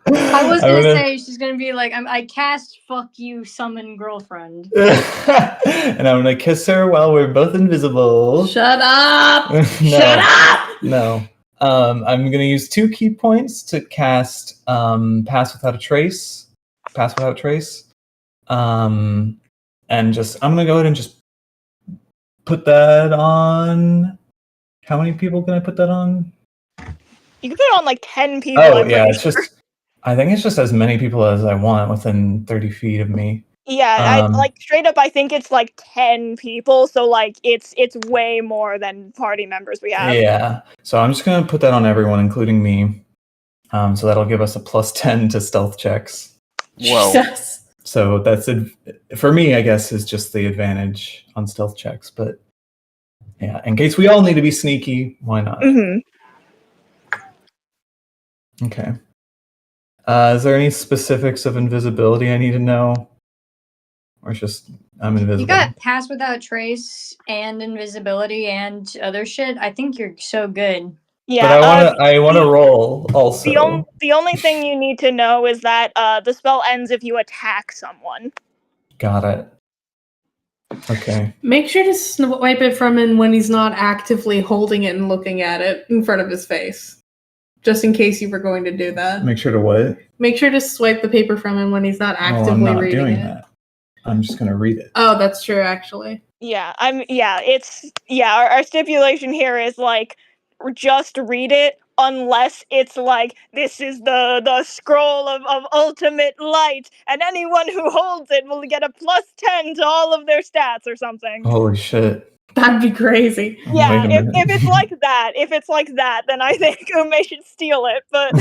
I was gonna say she's gonna be like, I cast fuck you, summon girlfriend. And I'm gonna kiss her while we're both invisible. Shut up! No. Shut up! No. I'm gonna use 2 key points to cast Pass Without Trace. And I'm gonna go ahead and just put that on. How many people can I put that on? You can put it on like 10 people. Oh yeah, I think it's just as many people as I want within 30 feet of me. Yeah, I straight up I think it's like 10 people, so like it's way more than party members we have. Yeah. So I'm just gonna put that on everyone, including me. So that'll give us a +10 to stealth checks. Whoa. Jesus. So that's it for me, I guess, is just the advantage on stealth checks, but yeah, in case we all need to be sneaky, why not? Mm-hmm. Okay. Is there any specifics of invisibility I need to know? Or it's just I'm invisible? You got Pass Without Trace and invisibility and other shit. I think you're so good. Yeah, but I wanna roll also. The only thing you need to know is that the spell ends if you attack someone. Got it. Okay. Make sure to swipe it from him when he's not actively holding it and looking at it in front of his face. Just in case you were going to do that. Make sure to what? Make sure to swipe the paper from him when he's not actively I'm not reading doing it. that. I'm just gonna read it. Oh, that's true, actually. Yeah, our stipulation here is like just read it, unless it's like, this is the scroll of ultimate light, and anyone who holds it will get a +10 to all of their stats or something. Holy shit. That'd be crazy. Yeah, Wait a if minute. it's like that, then I think Ume should steal it. But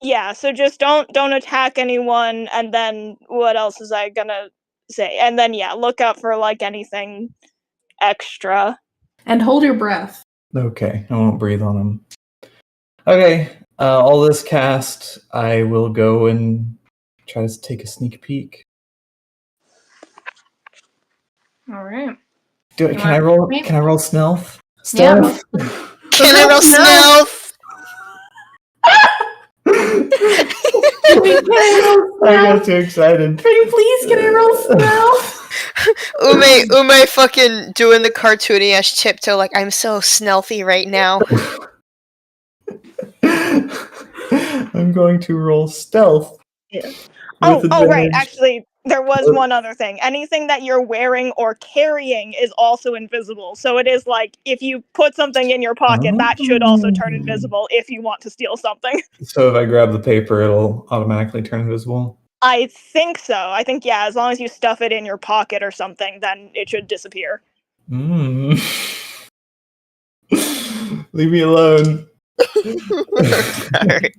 yeah, so just don't attack anyone, and then what else is I gonna say? And then yeah, look out for like anything extra. And hold your breath. Okay, I won't breathe on him. Okay, all this cast, I will go and try to take a sneak peek. All right. Can I roll? Can I roll stealth? Yeah. Stealth. Can I roll stealth? I got too excited. Pretty please, can I roll stealth? Ume fucking doing the cartoony ass tiptoe like I'm so stealthy right now. I'm going to roll stealth. Yeah. with Oh, right. advantage. Actually, there was one other thing. Anything that you're wearing or carrying is also invisible. So it is like, if you put something in your pocket, that should also turn invisible if you want to steal something. So if I grab the paper, it'll automatically turn invisible? I think so. I think, yeah, as long as you stuff it in your pocket or something, then it should disappear. Leave me alone. Alright.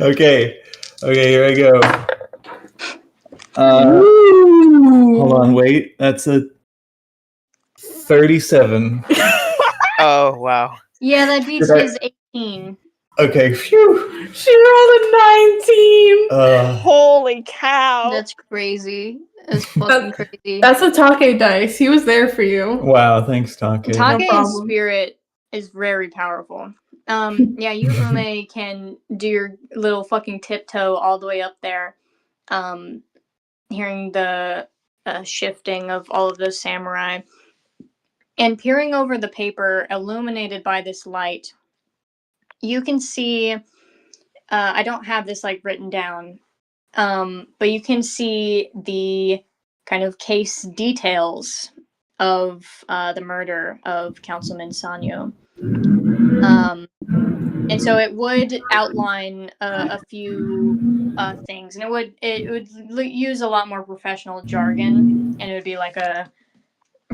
Okay, here I go. Hold on, wait. That's a 37. Oh, wow. Yeah, that beats Did I- his 18. Okay, phew. She rolled a 19. Holy cow. That's crazy. That's fucking crazy. That's a Take dice. He was there for you. Wow, thanks, Take. Take's problem. spirit is very powerful. Yeah, you Ume can do your little fucking tiptoe all the way up there, hearing the shifting of all of those samurai, and peering over the paper illuminated by this light. You can see. I don't have this like written down, but you can see the kind of case details of the murder of Councilman Sanyo. And so it would outline a few things, and it would use a lot more professional jargon, and it would be like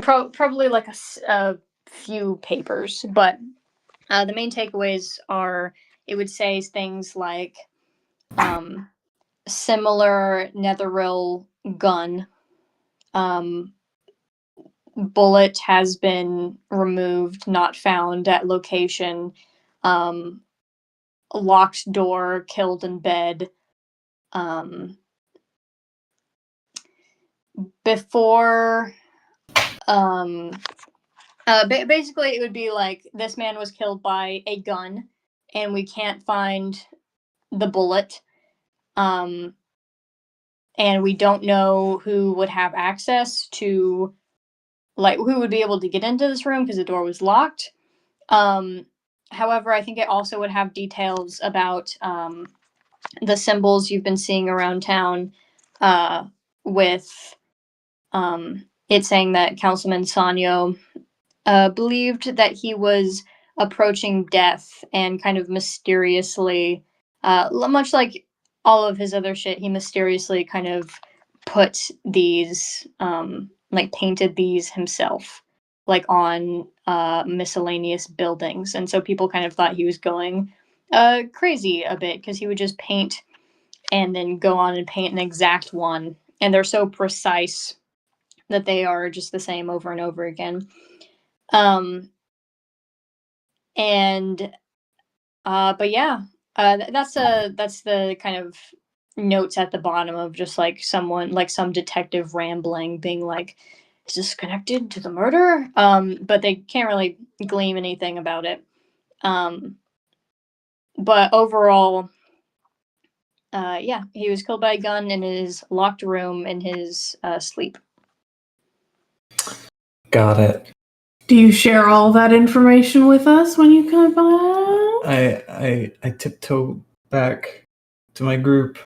probably like a few papers. But the main takeaways are, it would say things like similar netheril gun. Bullet has been removed, not found at location. Locked door, killed in bed. Before, basically, it would be like, this man was killed by a gun, and we can't find the bullet. And we don't know who would have access to, like, who would be able to get into this room because the door was locked. However, I think it also would have details about the symbols you've been seeing around town, with it saying that Councilman Sanyo believed that he was approaching death, and kind of mysteriously, much like all of his other shit, he mysteriously kind of put these, like painted these himself, like on miscellaneous buildings. And so people kind of thought he was going crazy a bit, because he would just paint and then go on and paint an exact one. And they're so precise that they are just the same over and over again. But yeah, that's the kind of notes at the bottom of just like someone, like some detective rambling, being like, is this connected to the murder? But they can't really glean anything about it. But overall, yeah, he was killed by a gun in his locked room in his sleep. Got it. Do you share all that information with us when you come back? I tiptoe back to my group.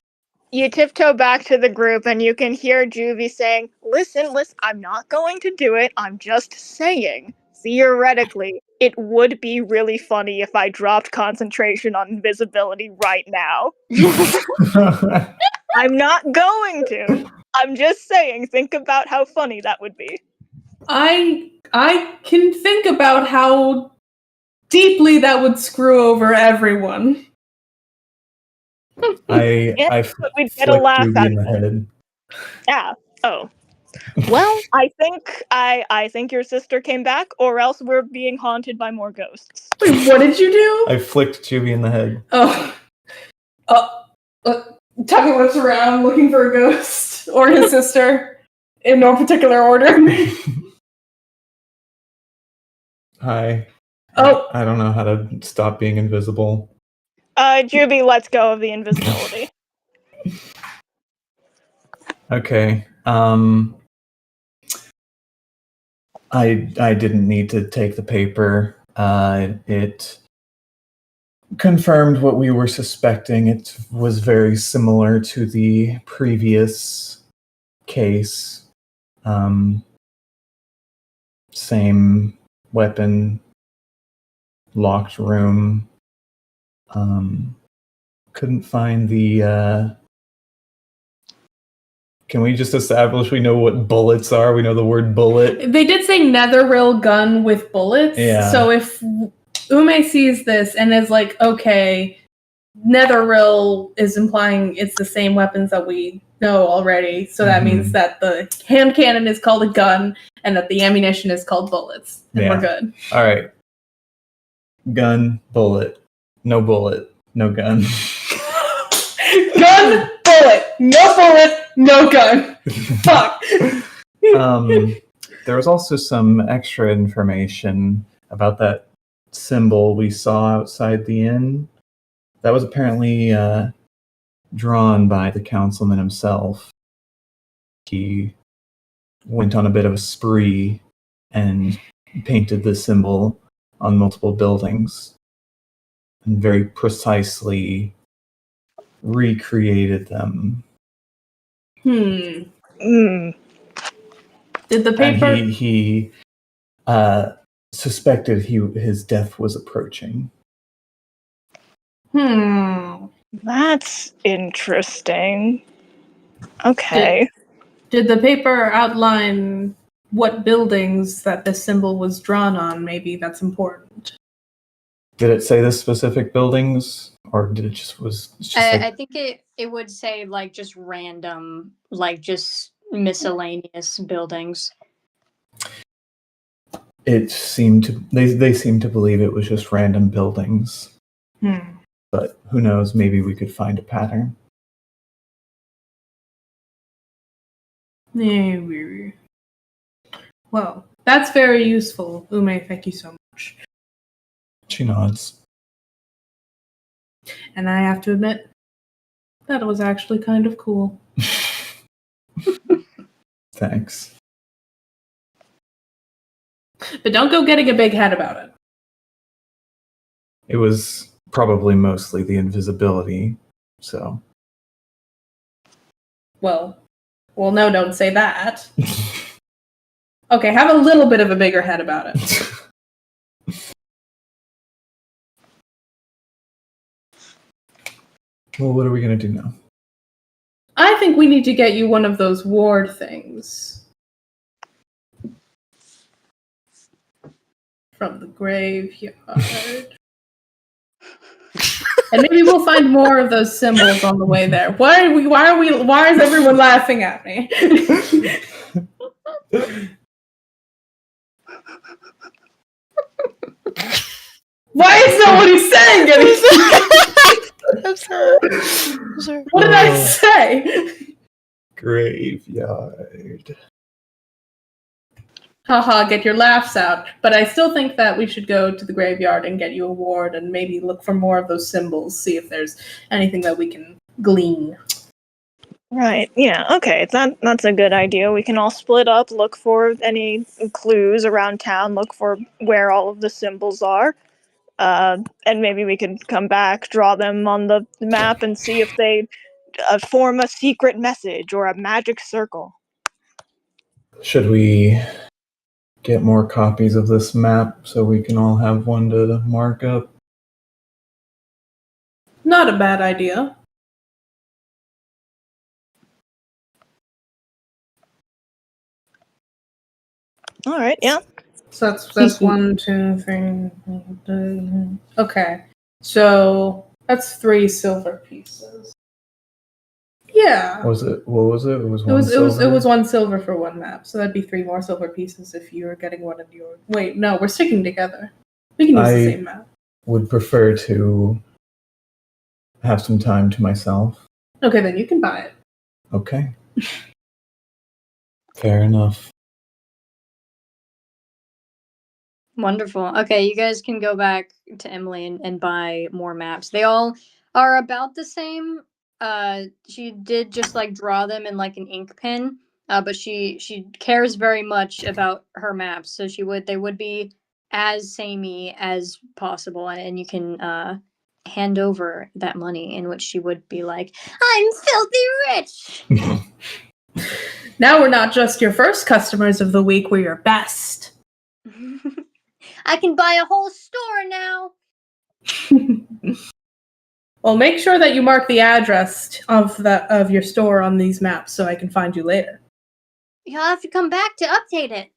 You tiptoe back to the group, and you can hear Juvie saying, listen, I'm not going to do it. I'm just saying, theoretically. it would be really funny if I dropped concentration on invisibility right now. I'm not going to. I'm just saying, think about how funny that would be. I can think about how deeply that would screw over everyone. I but we'd get a flicked laugh Juby out in the of it. head. Yeah. Oh. Well, I think your sister came back, or else we're being haunted by more ghosts. Wait, what did you do? I flicked Juby in the head. Oh. Tucking lips around, looking for a ghost or his sister, in no particular order. Hi. Oh. I don't know how to stop being invisible. Juby lets go of the invisibility. Okay. I didn't need to take the paper. It confirmed what we were suspecting. It was very similar to the previous case. Same weapon, locked room. Couldn't find the. Can we just establish we know what bullets are? We know the word bullet. They did say netheril gun with bullets. Yeah. So if Ume sees this and is like, okay, netheril is implying it's the same weapons that we know already. So that means that the hand cannon is called a gun and that the ammunition is called bullets. And we're good. All right. Gun, bullet. No bullet, no gun. Gun, bullet. No bullet, no gun. Fuck. There was also some extra information about that symbol we saw outside the inn. That was apparently drawn by the councilman himself. He went on a bit of a spree and painted the symbol on multiple buildings and very precisely recreated them. Did the paper... And he suspected his death was approaching. That's interesting. Okay. Did the paper outline what buildings that this symbol was drawn on? Maybe that's important. Did it say the specific buildings, or did it just I think it would say like just random, like just miscellaneous buildings. It seemed to they seemed to believe it was just random buildings. But who knows? Maybe we could find a pattern. Well, that's very useful, Ume. Thank you so much. She nods. And I have to admit, that was actually kind of cool. Thanks. But don't go getting a big head about it. It was probably mostly the invisibility, so. Well, no, don't say that. Okay, have a little bit of a bigger head about it. Well, what are we going to do now? I think we need to get you one of those ward things. From the graveyard. And maybe we'll find more of those symbols on the way there. Why is everyone laughing at me? Why is nobody saying anything? I'm sorry. What did I say? Graveyard. Haha, get your laughs out. But I still think that we should go to the graveyard and get you a ward and maybe look for more of those symbols, see if there's anything that we can glean. Right, yeah, okay, that's a good idea. We can all split up, look for any clues around town, look for where all of the symbols are, and maybe we could come back, draw them on the map, and see if they form a secret message or a magic circle. Should we get more copies of this map so we can all have one to mark up? Not a bad idea. All right, yeah. So that's 1, 2, 3. Okay, so that's 3 silver pieces. Yeah. What was it? It was It one silver? was 1 silver for 1 map, so that'd be 3 more silver pieces if you were getting one of your. Wait, no, we're sticking together. We can use the same map. Would prefer to have some time to myself. Okay, then you can buy it. Okay. Fair enough. Wonderful. Okay, you guys can go back to Emily and buy more maps. They all are about the same. She did just like draw them in like an ink pen. But she cares very much about her maps, so they would be as samey as possible, and you can hand over that money, in which she would be like, "I'm filthy rich." Now we're not just your first customers of the week, we're your best. I can buy a whole store now. Well, make sure that you mark the address of your store on these maps so I can find you later. You'll have to come back to update it.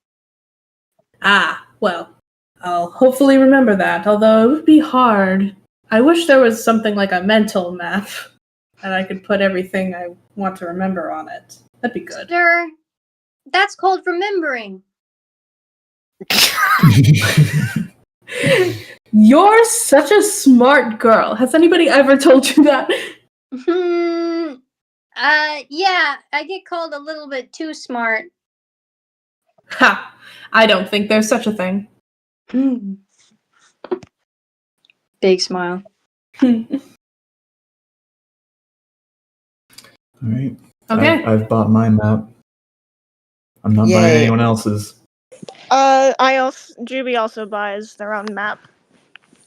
Ah, well, I'll hopefully remember that, although it would be hard. I wish there was something like a mental map, and I could put everything I want to remember on it. That'd be good. Sure. That's called remembering. You're such a smart girl. Has anybody ever told you that? Yeah, I get called a little bit too smart. Ha! I don't think there's such a thing. Big smile. All right. Okay. I've bought my map. I'm not Yay. buying anyone else's. Juby also buys their own map.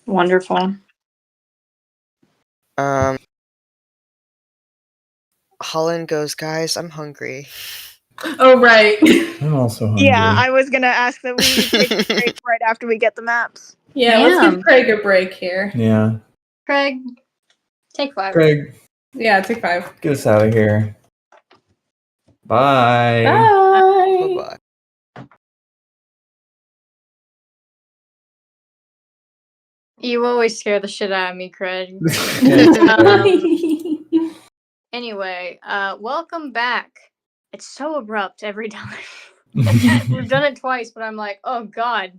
Wonderful. Holland goes, guys, I'm hungry. Oh, right. I'm also hungry. Yeah, I was gonna ask that we take a break right after we get the maps. Yeah, let's give Craig a break here. Yeah. Craig, take 5. Craig, Yeah, take 5. get us out of here. Bye. Bye. Bye-bye. You always scare the shit out of me, Craig. Anyway, welcome back. It's so abrupt every time. We've done it twice, but I'm like, oh god,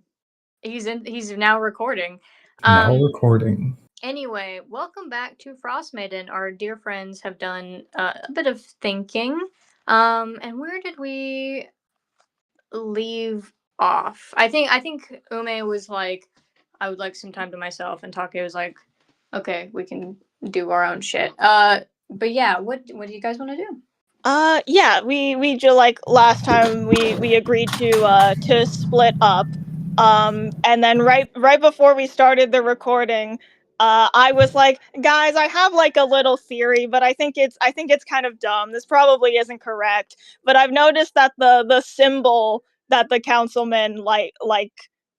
he's now recording. Now recording. Anyway, welcome back to Frost Maiden. Our dear friends have done a bit of thinking. And where did we leave off? I think Ume was like, I would like some time to myself, and Take was like, okay, we can do our own shit. But yeah, what do you guys want to do? Yeah, we just like last time we agreed to split up. And then right before we started the recording, I was like, guys, I have like a little theory, but I think it's kind of dumb. This probably isn't correct, but I've noticed that the symbol that the councilman like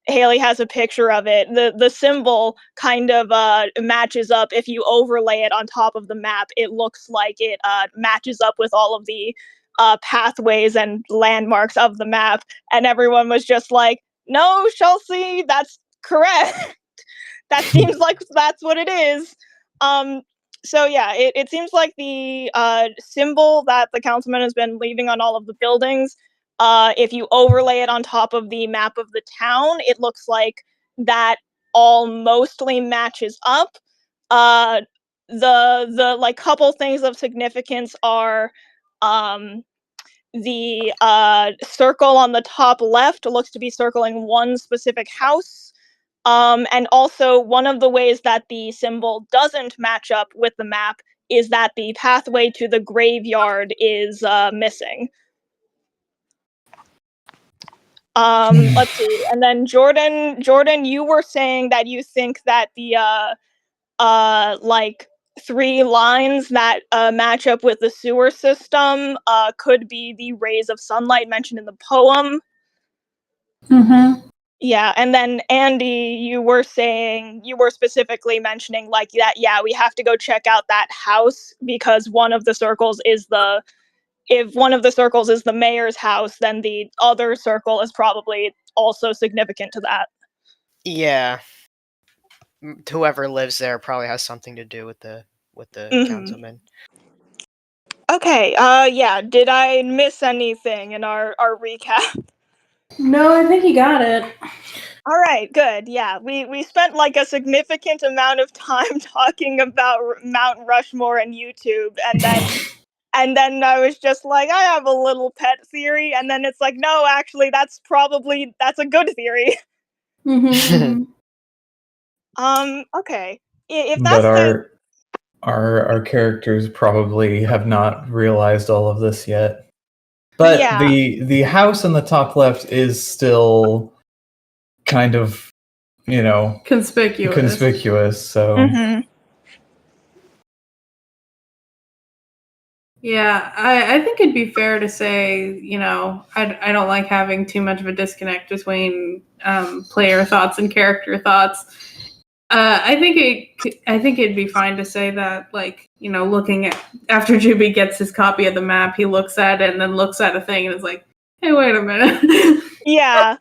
Haley has a picture of it. The symbol kind of matches up. If you overlay it on top of the map, it looks like it matches up with all of the pathways and landmarks of the map. And everyone was just like, "No, Chelsea, that's correct. That seems like that's what it is." So yeah, it seems like the symbol that the councilman has been leaving on all of the buildings, if you overlay it on top of the map of the town, it looks like that all mostly matches up. The like couple things of significance are the circle on the top left looks to be circling one specific house. And also, one of the ways that the symbol doesn't match up with the map is that the pathway to the graveyard is missing. Let's see. And then Jordan, you were saying that you think that the like 3 lines that match up with the sewer system could be the rays of sunlight mentioned in the poem. Mm-hmm. Yeah, and then Andy, you were specifically mentioning like that, yeah, we have to go check out that house because one of the circles is if one of the circles is the mayor's house, then the other circle is probably also significant to that. Yeah. Whoever lives there probably has something to do with the Mhm. councilman. Okay, yeah, did I miss anything in our recap? No, I think you got it. All right, good. Yeah, we spent like a significant amount of time talking about Mount Rushmore and YouTube, and then I was just like, I have a little pet theory, and then it's like, no, actually, that's a good theory. Mm-hmm. Okay, if But that's the our characters probably have not realized all of this yet. But yeah, the house in the top left is still kind of, conspicuous. So mm-hmm. Yeah, I think it'd be fair to say, I don't like having too much of a disconnect between player thoughts and character thoughts. I think it'd be fine to say that, like, looking at after Juby gets his copy of the map, he looks at it and then looks at a thing and is like, "Hey, wait a minute." Yeah,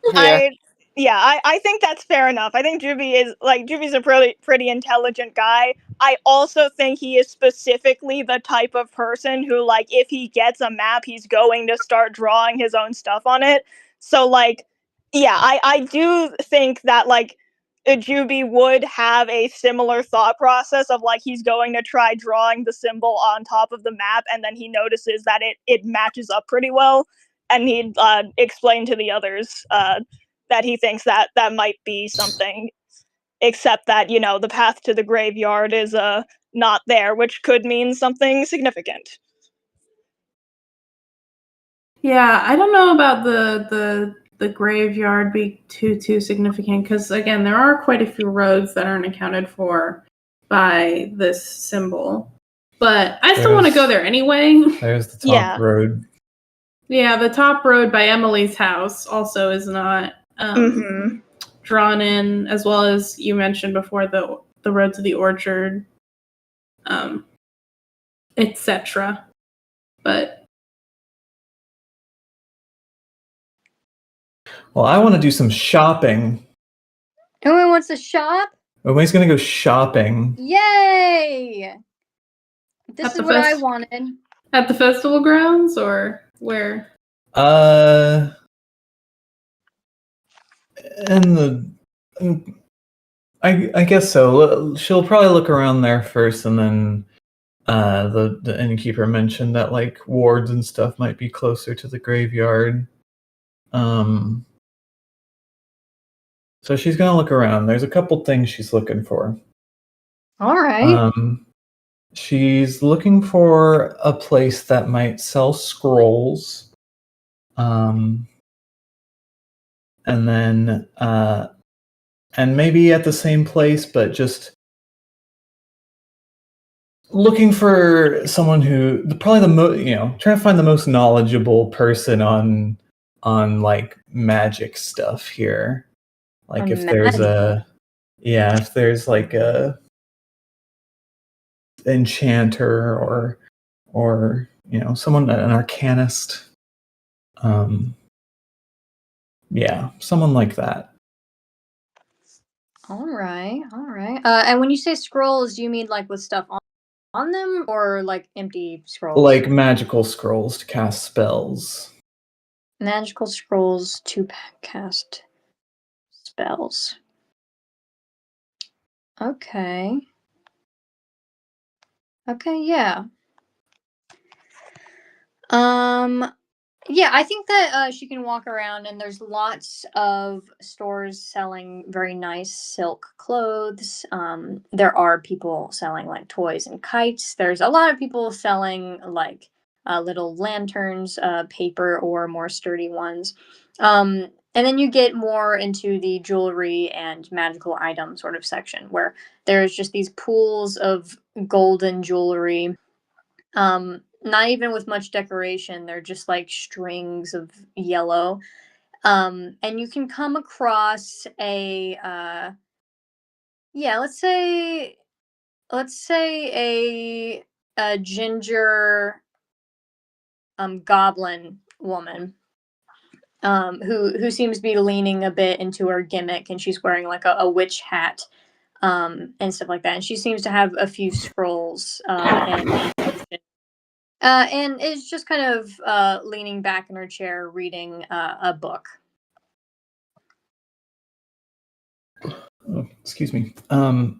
Yeah. I think that's fair enough. I think Juby's a pretty intelligent guy. I also think he is specifically the type of person who, like, if he gets a map, he's going to start drawing his own stuff on it. So, like, yeah, I do think that, like, Juby would have a similar thought process of, like, he's going to try drawing the symbol on top of the map, and then he notices that it matches up pretty well, and he'd explain to the others that he thinks that that might be something, except that, the path to the graveyard is not there, which could mean something significant. Yeah, I don't know about the graveyard being too significant because again, there are quite a few roads that aren't accounted for by this symbol. But I still want to go there anyway. there's the top Yeah. road. Yeah, the top road by Emily's house also is not Mm-hmm. drawn in, as well as you mentioned before the road to the orchard, etc. But Well, I want to do some shopping. Everyone wants to shop? Everybody's gonna go shopping. Yay! This At is the what I fest- wanted. at the festival grounds or where? And I guess so. She'll probably look around there first, and then the innkeeper mentioned that like wards and stuff might be closer to the graveyard. So she's gonna look around. There's a couple things she's looking for. All right. She's looking for a place that might sell scrolls. And then and maybe at the same place, but just looking for someone who probably the most, trying to find the most knowledgeable person on like magic stuff here. Like On if there's magic. if there's like a enchanter or someone, an arcanist, someone like that. All right. All right. And when you say scrolls, do you mean like with stuff on them or like empty scrolls? Like magical scrolls to cast spells. Magical scrolls to cast spells. Okay. Okay, yeah. Yeah, I think that she can walk around and there's lots of stores selling very nice silk clothes. There are people selling like toys and kites. There's a lot of people selling like little lanterns, paper or more sturdy ones. And then you get more into the jewelry and magical item sort of section where there's just these pools of golden jewelry, not even with much decoration. They're just like strings of yellow. And you can come across a yeah, let's say a ginger goblin woman who seems to be leaning a bit into her gimmick, and she's wearing like a witch hat and stuff like that. And she seems to have a few scrolls and potions. And is just kind of leaning back in her chair reading a book. Oh, excuse me. Ume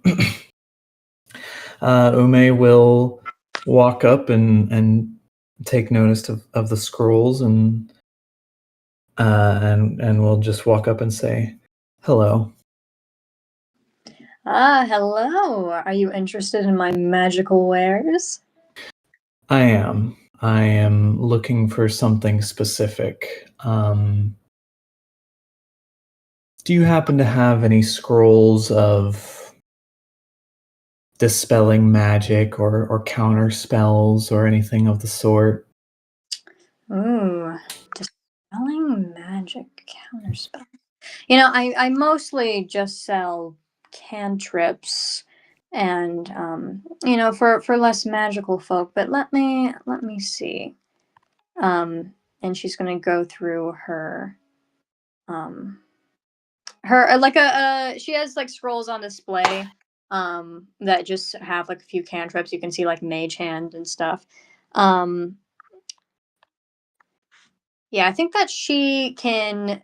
will walk up and take notice of the scrolls and we'll just walk up and say, "Hello." Ah, hello. Are you interested in my magical wares? I am. I am looking for something specific. Do you happen to have any scrolls of dispelling magic or counter spells or anything of the sort? Ooh, dispelling magic counterspell. I mostly just sell cantrips and for less magical folk. But let me see. And she's gonna go through um her like a she has like scrolls on display that just have like a few cantrips. You can see like mage hand and stuff. Um yeah, I think that she can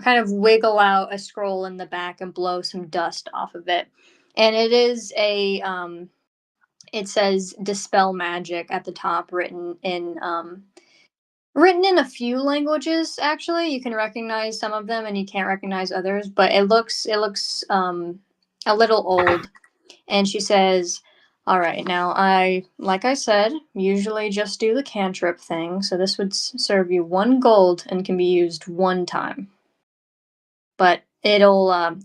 kind of wiggle out a scroll in the back and blow some dust off of it. And it is it says dispel magic at the top, written in a few languages. Actually, you can recognize some of them and you can't recognize others, but it looks a little old. And she says, all right, now like I said, usually just do the cantrip thing, so this would serve you 1 gold and can be used 1 time. But it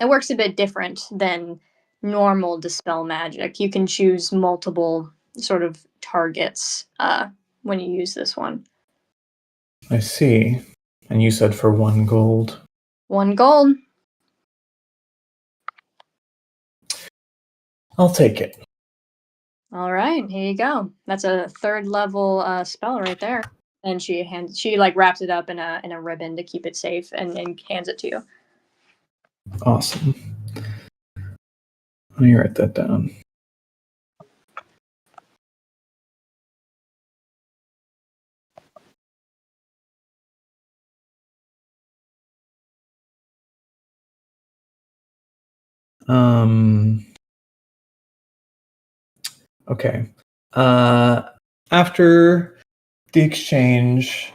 works a bit different than normal dispel magic. You can choose multiple sort of targets when you use this one. I see. And you said for 1 gold. 1 gold. I'll take it. All right, here you go. That's a 3rd level spell right there. And she like wraps it up in a ribbon to keep it safe and hands it to you. Awesome. Let me write that down. Okay. After the exchange,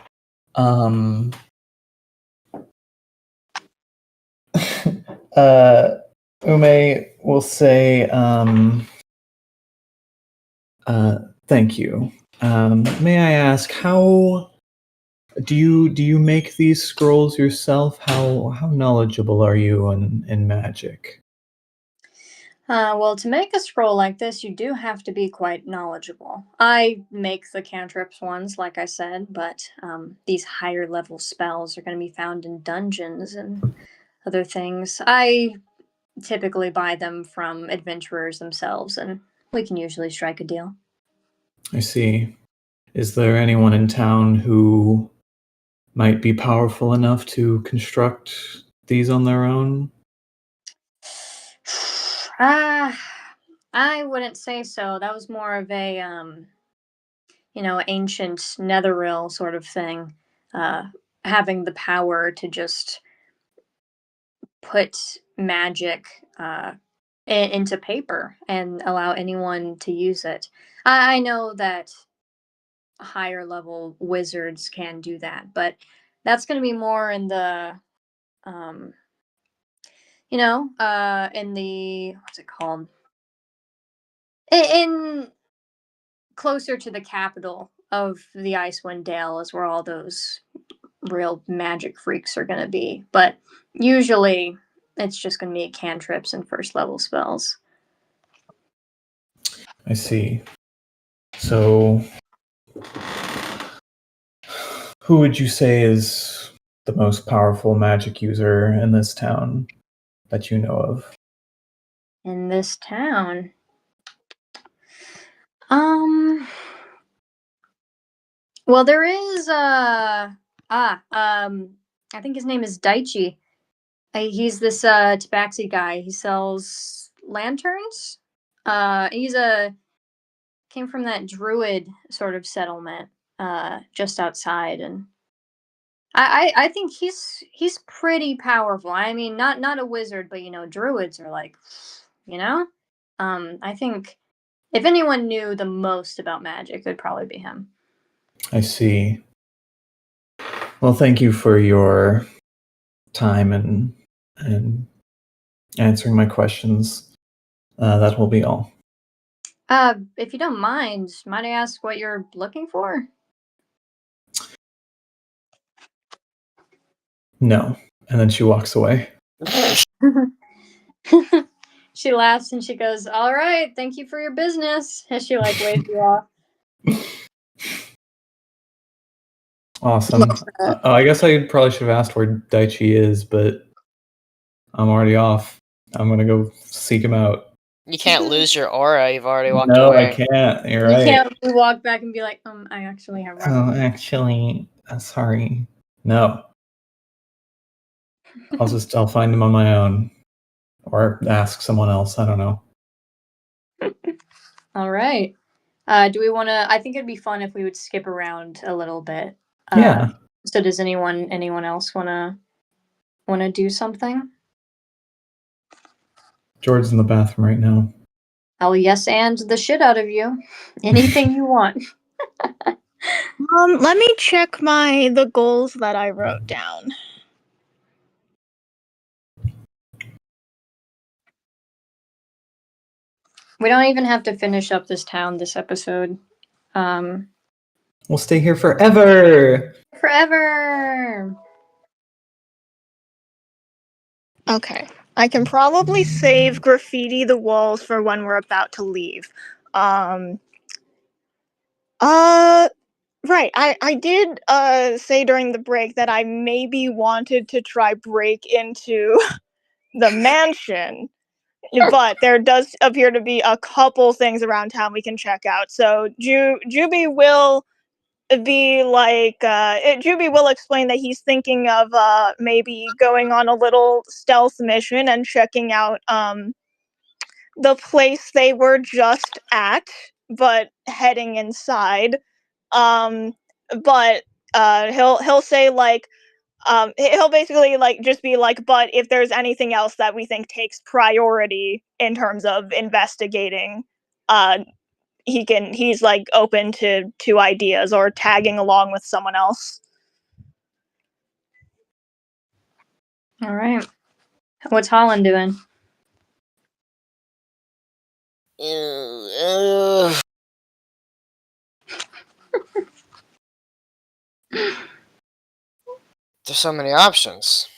uh, Ume will say, thank you. May I ask, how do you make these scrolls yourself? How knowledgeable are you in magic? Well, to make a scroll like this, you do have to be quite knowledgeable. I make the cantrips ones, like I said, but these higher level spells are going to be found in dungeons and other things. I typically buy them from adventurers themselves, and we can usually strike a deal. I see. Is there anyone in town who might be powerful enough to construct these on their own? Ah, I wouldn't say so. That was more of a ancient netherreal sort of thing. Uh, Having the power to just put magic into paper and allow anyone to use it. I know that higher level wizards can do that, but that's going to be more in the, um, in the, what's it called? In closer to the capital of the Icewind Dale is where all those real magic freaks are going to be. But usually it's just going to be cantrips and 1st level spells. I see. So Who would you say is the most powerful magic user in this town that you know of? In this town. Um. Well, there is I think his name is Daichi. He's this tabaxi guy. He sells lanterns. He's a came from that druid sort of settlement just outside, and I think he's pretty powerful. I mean, not a wizard, but druids are like, you know. I think if anyone knew the most about magic, it'd probably be him. I see. Well, thank you for your time and answering my questions. That will be all. If you don't mind, might I ask what you're looking for? No. And then she walks away. She laughs and she goes, "All right, thank you for your business." As she like waves you off. Awesome. I guess I probably should have asked where Daichi is, but I'm already off. I'm gonna go seek him out. You can't lose your aura. You've already walked No, away. I can't. You're You right. can't walk back and be like, I actually have. Oh, actually, sorry. No. I'll find him on my own, or ask someone else. I don't know. All right. Do we want to? I think it'd be fun if we would skip around a little bit. Yeah. So does anyone else wanna do something? George's in the bathroom right now. I'll yes and the shit out of you. Anything you want. Let me check the goals that I wrote down. We don't even have to finish up this town this episode. We'll stay here forever. Forever. Okay. I can probably save graffiti the walls for when we're about to leave. Right. I did say during the break that I maybe wanted to try break into the mansion. But there does appear to be a couple things around town we can check out. So Juby will be like Juby will explain that he's thinking of maybe going on a little stealth mission and checking out the place they were just at, but heading inside. But he'll say like he'll basically like just be like, but if there's anything else that we think takes priority in terms of investigating, uh he's like open to ideas or tagging along with someone else. All right. What's Holland doing? There's so many options.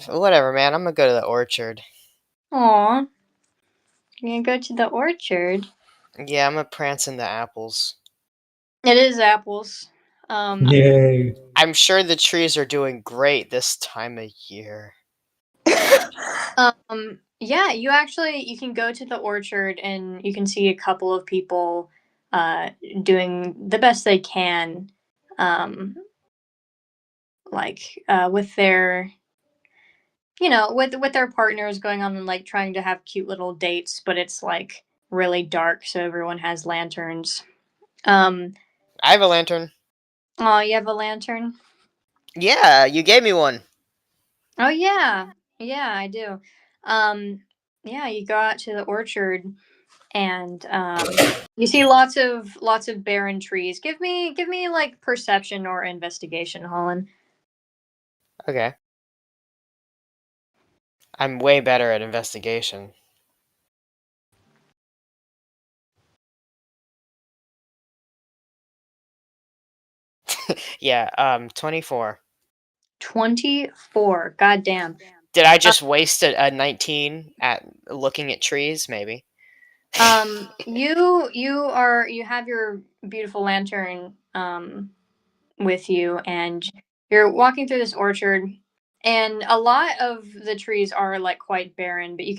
Whatever, man. I'm gonna go to the orchard. Aw. You're gonna go to the orchard? Yeah, I'm gonna prance in the apples. It is apples. Yay. I'm sure the trees are doing great this time of year. Yeah, you can go to the orchard and you can see a couple of people doing the best they can, with their with their partners going on and like trying to have cute little dates, but it's like really dark, so everyone has lanterns. I have a lantern. Oh, you have a lantern? Yeah, you gave me one. Oh yeah. Yeah, I do. Yeah, you go out to the orchard and you see lots of barren trees. Give me like perception or investigation, Holland. Okay. I'm way better at investigation. Yeah, 24. 24. God damn. Did I just waste a 19 at looking at trees? Maybe. You have your beautiful lantern with you, and you're walking through this orchard, and a lot of the trees are like quite barren, but you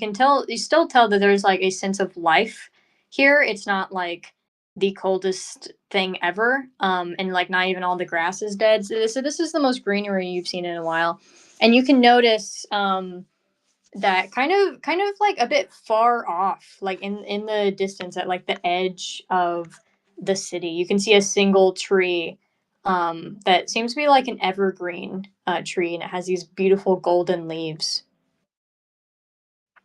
still tell that there's like a sense of life here. It's not like the coldest thing ever, and like not even all the grass is dead. So this is the most greenery you've seen in a while, and you can notice that kind of like a bit far off, like in the distance at like the edge of the city, you can see a single tree that seems to be like an evergreen tree, and it has these beautiful golden leaves,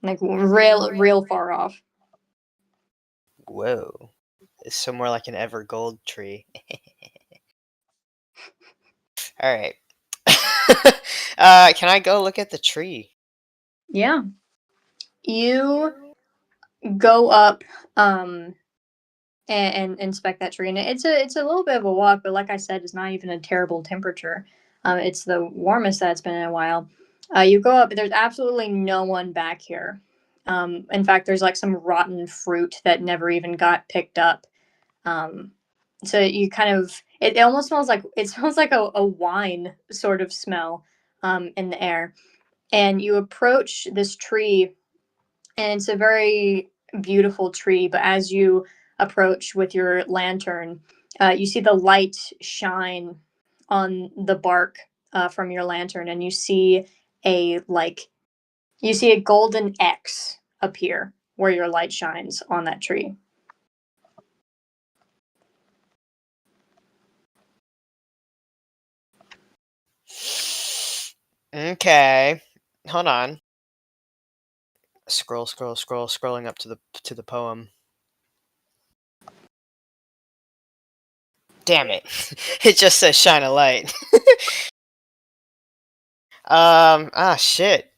like real far off. Whoa. It's somewhere like an ever gold tree. All right. Can I go look at the tree? Yeah, you go up and inspect that tree, and it's a little bit of a walk, but like I said, it's not even a terrible temperature. It's the warmest that it's been in a while. You go up, there's absolutely no one back here. In fact, there's like some rotten fruit that never even got picked up. um, so you kind of it almost smells like a wine sort of smell in the air, and you approach this tree, and it's a very beautiful tree. But as you approach with your lantern, you see the light shine on the bark from your lantern, and a like you see a golden X appear where your light shines on that tree. Okay. Hold on. Scrolling up to the poem. Damn it. It just says shine a light. Shit.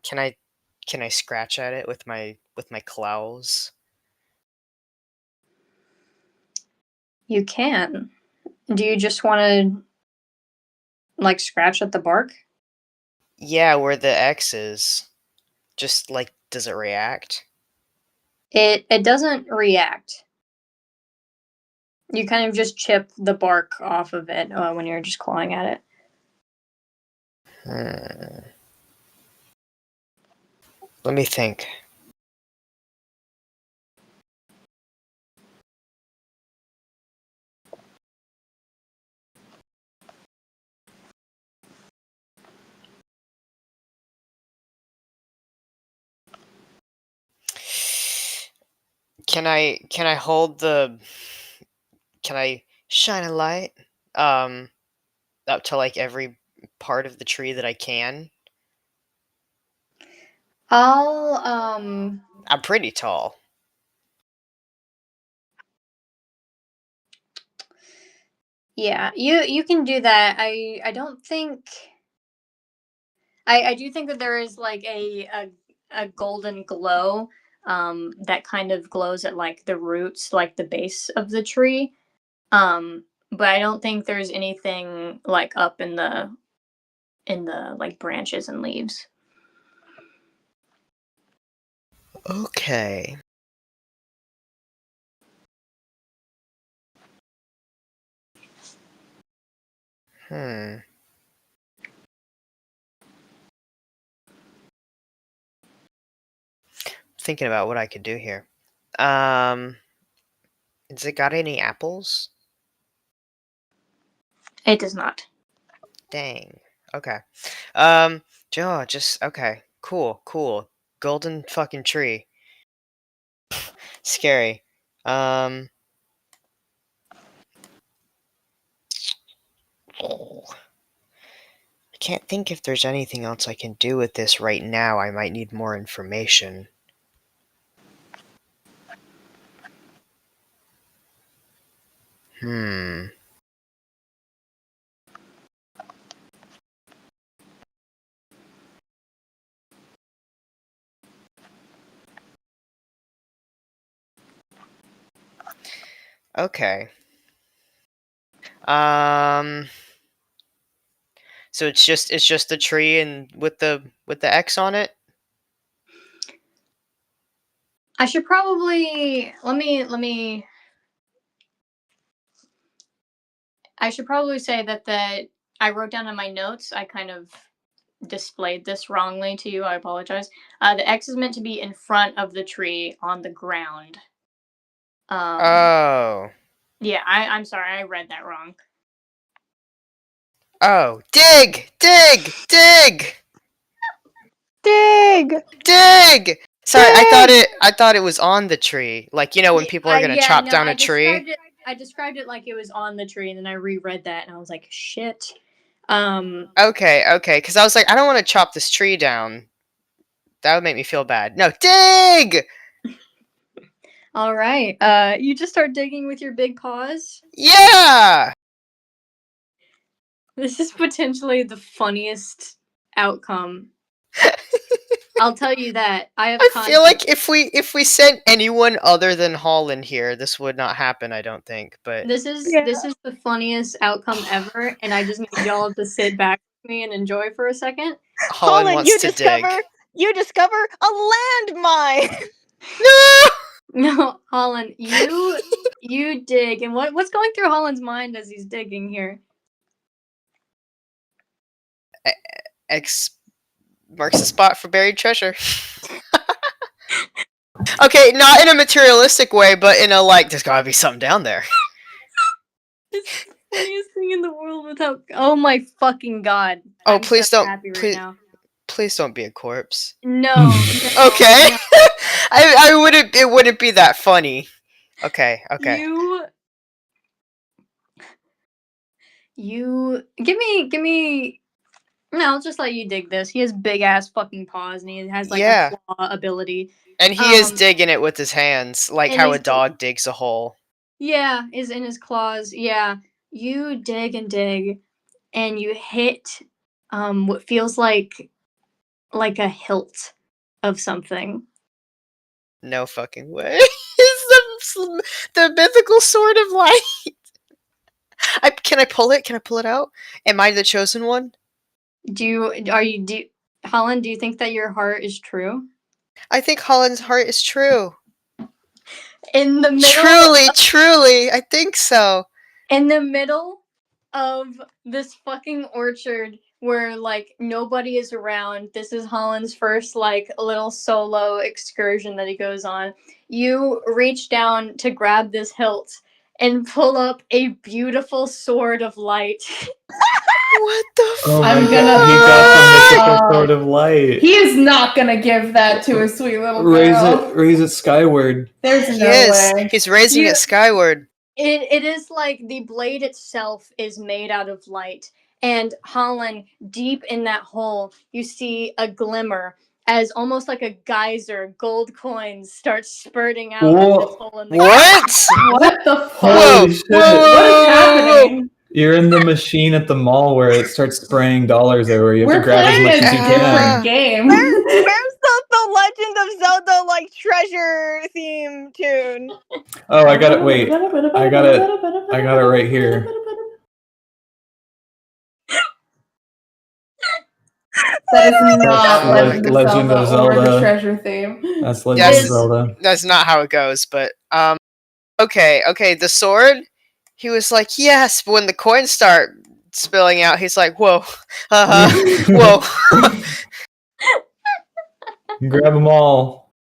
Can I scratch at it with my claws? You can. Do you just want to like scratch at the bark? Yeah, where the X is. Just like, does it react? It doesn't react. You kind of just chip the bark off of it when you're just clawing at it. Hmm. Let me think. Can I hold the can I shine a light um up to like every part of the tree that I can? I'll I'm pretty tall. Yeah, you can do that. I don't think I do think that there is like a golden glow that kind of glows at like the roots, like the base of the tree. But I don't think there's anything like up in the like branches and leaves. Okay. Hmm. Thinking about what I could do here. Um, has it got any apples? It does not. Dang. Okay. Um, just okay. Cool. Golden fucking tree. Scary. Um, I can't think if there's anything else I can do with this right now. I might need more information. Hmm. Okay. Um, So it's just the tree and with the X on it. I should probably let me. I should probably say that I wrote down in my notes. I kind of displayed this wrongly to you. I apologize. The X is meant to be in front of the tree on the ground. Oh. Yeah, I'm sorry. I read that wrong. Oh. Dig! Dig! Dig! Dig! Dig! Sorry, Dig! I thought it was on the tree. Like, when people are gonna chop down a tree. I described it like it was on the tree, and then I reread that, and I was like, shit. Okay, because I was like, I don't want to chop this tree down. That would make me feel bad. No, dig! All right. You just start digging with your big paws. Yeah! This is potentially the funniest outcome. I'll tell you that. I feel like if we sent anyone other than Holland here, this would not happen, I don't think. But this is the funniest outcome ever, and I just need y'all to sit back with me and enjoy for a second. Holland wants to dig. You discover a landmine. No! No, Holland, you dig, and what's going through Holland's mind as he's digging here? X marks the spot for buried treasure. Okay, not in a materialistic way, but in a there's gotta be something down there. It's the funniest thing in the world without. Oh my fucking god! Oh, I'm please so don't. happy right now. Please don't be a corpse. No. Okay. No. I wouldn't. It wouldn't be that funny. Okay. You give me. No, I'll just let you dig this. He has big ass fucking paws, and he has a claw ability. And he is digging it with his hands, like how a dog digs a hole. Yeah, is in his claws. Yeah, you dig and dig, and you hit what feels like a hilt of something. No fucking way. It's the mythical sword of light. Can I pull it? Can I pull it out? Am I the chosen one? Holland, do you think that your heart is true? I think Holland's heart is true. In the middle Truly, I think so. In the middle of this fucking orchard where nobody is around, this is Holland's first little solo excursion that he goes on. You reach down to grab this hilt and pull up a beautiful sword of light. What the fuck? Oh my god, he got the mythical sword of light. He is not gonna give that to a sweet little girl. Raise it skyward. There's no way. He's raising it skyward. It is like the blade itself is made out of light. And Holland, deep in that hole, you see a glimmer as almost like a geyser, gold coins start spurting out of this hole in the What? What the fuck? Holy shit. What is happening? You're in the machine at the mall where it starts spraying dollars everywhere. You have to grab as We're much playing as you a can. different game. Where's the Legend of Zelda treasure theme tune? Oh, I got it. Wait, I got it right here. That is not Legend of Zelda or the treasure theme. That's Legend of Zelda. That's not how it goes, but okay, the sword. He was like, yes, but when the coins start spilling out, he's like, whoa, whoa. Grab them all.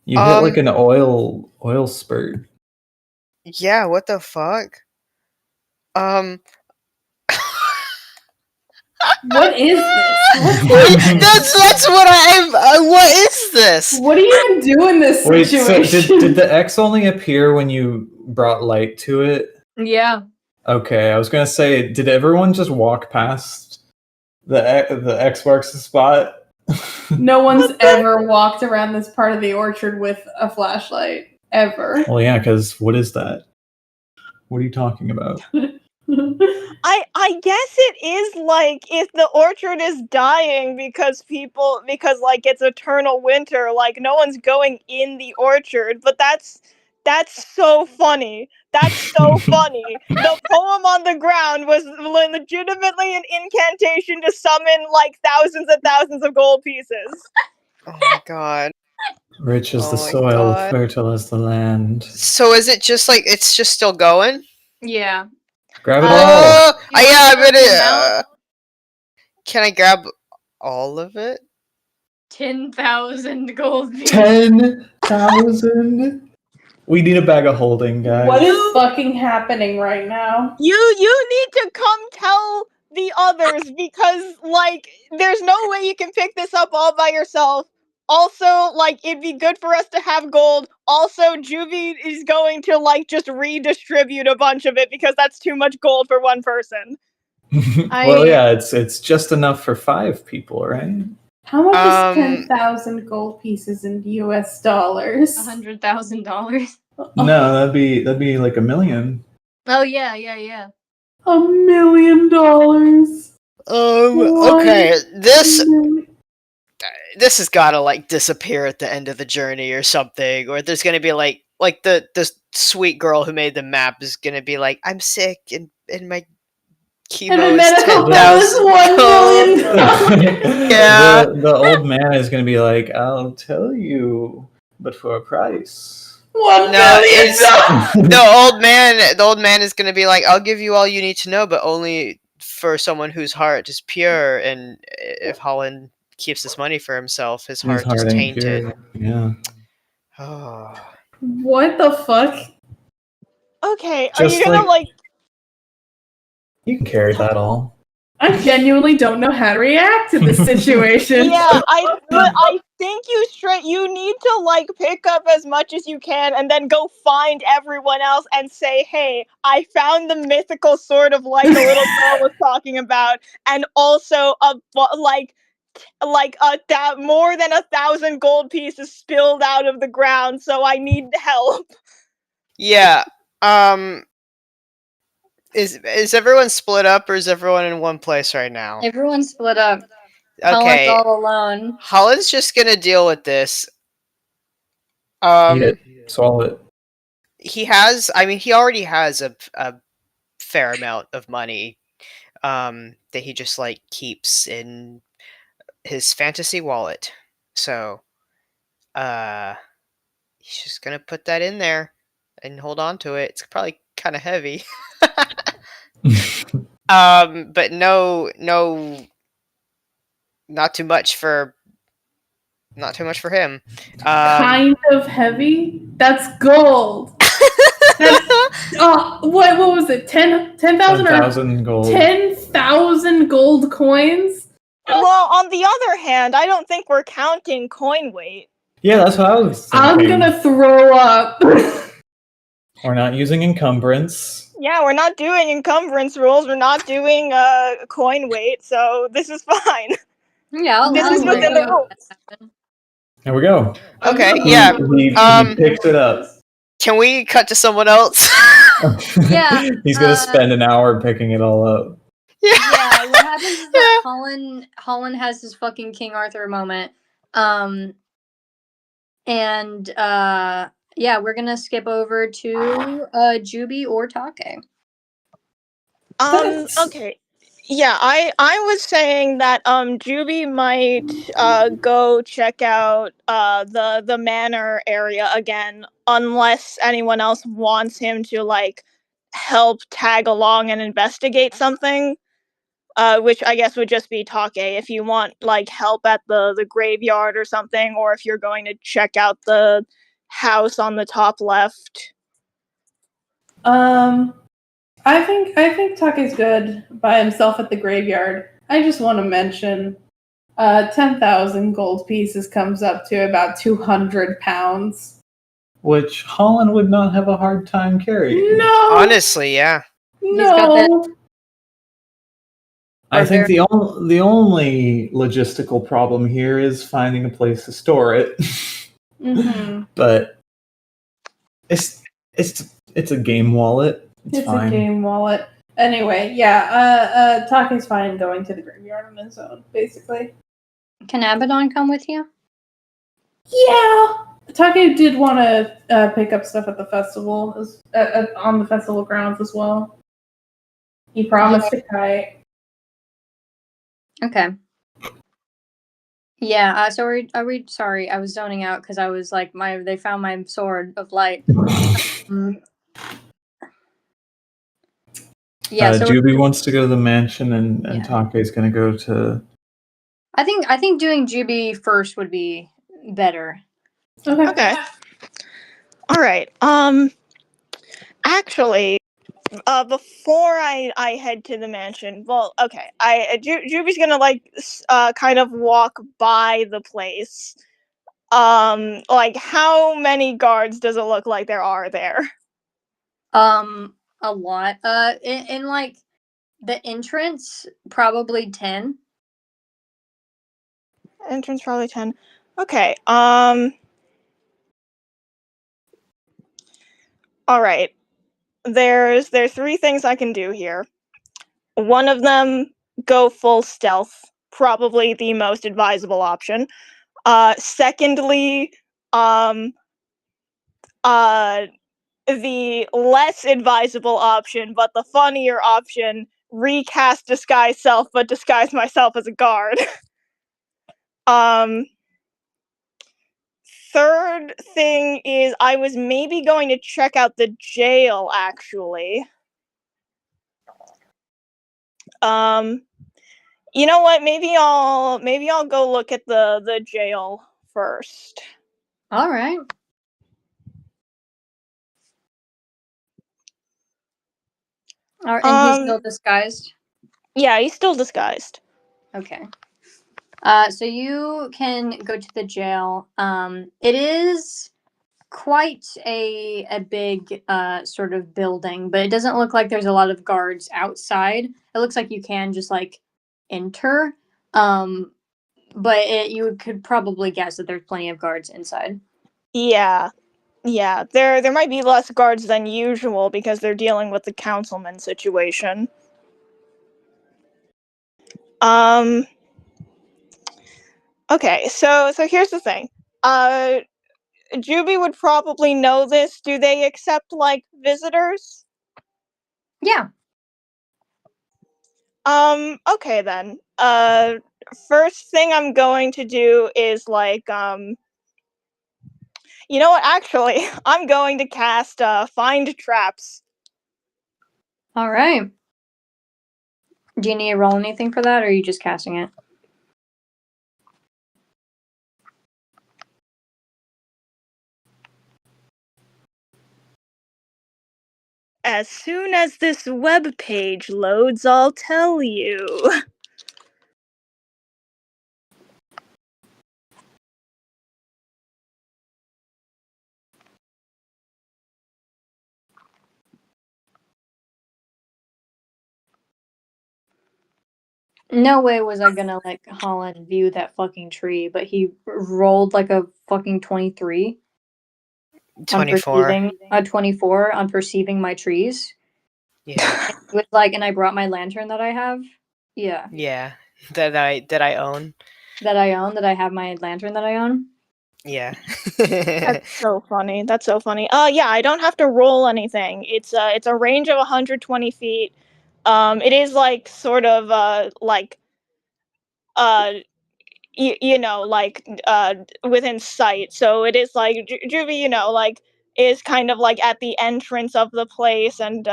You hit like an oil spurt. Yeah, what the fuck? What is this? That's what what is this? What do you even do in this situation? So did the X only appear when you brought light to it? Yeah. Okay, I was gonna say, did everyone just walk past the X marks the spot? No one's ever walked around this part of the orchard with a flashlight. Ever. Well, yeah, because what is that? What are you talking about? I guess it is if the orchard is dying because it's eternal winter, no one's going in the orchard, but that's That's so funny. That's so funny. The poem on the ground was legitimately an incantation to summon like thousands and thousands of gold pieces. Oh my god. Rich as Oh the my soil, God. fertile as the land. So is it just like it's just still going? Yeah. Grab it all. Oh, You wanna yeah, know but the amount? can I grab all of it? 10,000 gold pieces. 10,000. We need a bag of holding, guys. What is fucking happening right now? You need to come tell the others because like there's no way you can pick this up all by yourself. Also, like it'd be good for us to have gold. Also, Juvie is going to like just redistribute a bunch of it because that's too much gold for one person. Well, yeah, it's just enough for 5 people, right? How much is 10,000 gold pieces in US dollars? $100,000. No, that'd be like $1 million. Oh yeah, yeah, yeah. $1 million. Okay, this has gotta like disappear at the end of the journey or something, or there's gonna be like the sweet girl who made the map is gonna be like, I'm sick and my chemo is medical bill is 10,000 $1 million. Yeah. The old man is going to be like, I'll tell you, but for a price. $1 million. The old man is gonna be like, I'll give you all you need to know, but only for someone whose heart is pure. And if Holland keeps this money for himself, his heart is ain't tainted. pure. Yeah. Oh. What the fuck? Okay, are Just you gonna like You can carry that all. I genuinely don't know how to react to this situation. Yeah, I think you need to like pick up as much as you can and then go find everyone else and say, "Hey, I found the mythical sword of like a little girl was talking about, and also more than 1,000 gold pieces spilled out of the ground, so I need help." Yeah. Is everyone split up or is everyone in one place right now? Everyone's split up. Okay. Holland's all alone. Holland's just gonna deal with this. Eat it. Swallow it. He already has a fair amount of money that he just like keeps in his fantasy wallet. So he's just gonna put that in there and hold on to it. It's probably kind of heavy. But no, not too much for him. Kind of heavy? That's gold. What was it? 10,000 10,000 gold. 10,000 gold coins? Well, on the other hand, I don't think we're counting coin weight. Yeah, that's what I was thinking. I'm gonna throw up. We're not using encumbrance. Yeah, we're not doing encumbrance rules. We're not doing coin weight, so this is fine. Yeah, this is within the rules. There we go. Okay, He picks it up. Can we cut to someone else? Yeah. He's gonna spend an hour picking it all up. Yeah, what happens is that Holland has his fucking King Arthur moment. Yeah, we're gonna skip over to Juby or Take. Okay. Yeah, I was saying that Juby might go check out the manor area again, unless anyone else wants him to like help tag along and investigate something. Which I guess would just be Take if you want like help at the graveyard or something, or if you're going to check out the house on the top left. I think Take's good by himself at the graveyard. I just want to mention 10,000 gold pieces comes up to about 200 pounds. Which Holland would not have a hard time carrying. No! Honestly, yeah. No! I think the only logistical problem here is finding a place to store it. Mm-hmm. But it's a game wallet. It's fine. A game wallet. Anyway, yeah, Take's fine going to the graveyard on his own, basically. Can Abaddon come with you? Yeah, Take did want to pick up stuff at the festival, on the festival grounds as well. He promised a kite. Okay. Yeah. So are we? Sorry, I was zoning out because I was like, they found my sword of light. Yeah. So Juby wants to go to the mansion, and Yeah. Take's going to go to. I think doing Juby first would be better. Okay. All right. Actually, before I head to the mansion, well, okay, Juby's gonna kind of walk by the place. Like, how many guards does it look like there are there? A lot. In like the entrance, probably 10. Entrance probably 10. Okay. All right. There's three things I can do here. One of them, go full stealth, probably the most advisable option. Secondly, the less advisable option, but the funnier option, recast disguise self, but disguise myself as a guard. Third thing is I was maybe going to check out the jail, actually. You know what? Maybe I'll go look at the jail first. All right. And he's still disguised? Yeah, he's still disguised. Okay. So you can go to the jail. It is quite a big sort of building, but it doesn't look like there's a lot of guards outside. It looks like you can just like enter. But you could probably guess that there's plenty of guards inside. Yeah. There might be less guards than usual because they're dealing with the councilman situation. Okay, so here's the thing. Juby would probably know this. Do they accept like visitors? Yeah. Okay then. First thing I'm going to do is you know what? Actually, I'm going to cast Find Traps. All right. Do you need to roll anything for that, or are you just casting it? As soon as this web page loads, I'll tell you. No way was I gonna let Holland view that fucking tree, but he rolled like a fucking 23. 24. A 24 on perceiving my trees. Yeah. It was like, and I brought my lantern that I have. Yeah. Yeah. That I own. That I own, that I have my lantern that I own. Yeah. That's so funny. Yeah, I don't have to roll anything. It's a range of 120 feet. It is like sort of within sight. So it is like Juvie, is kind of like at the entrance of the place and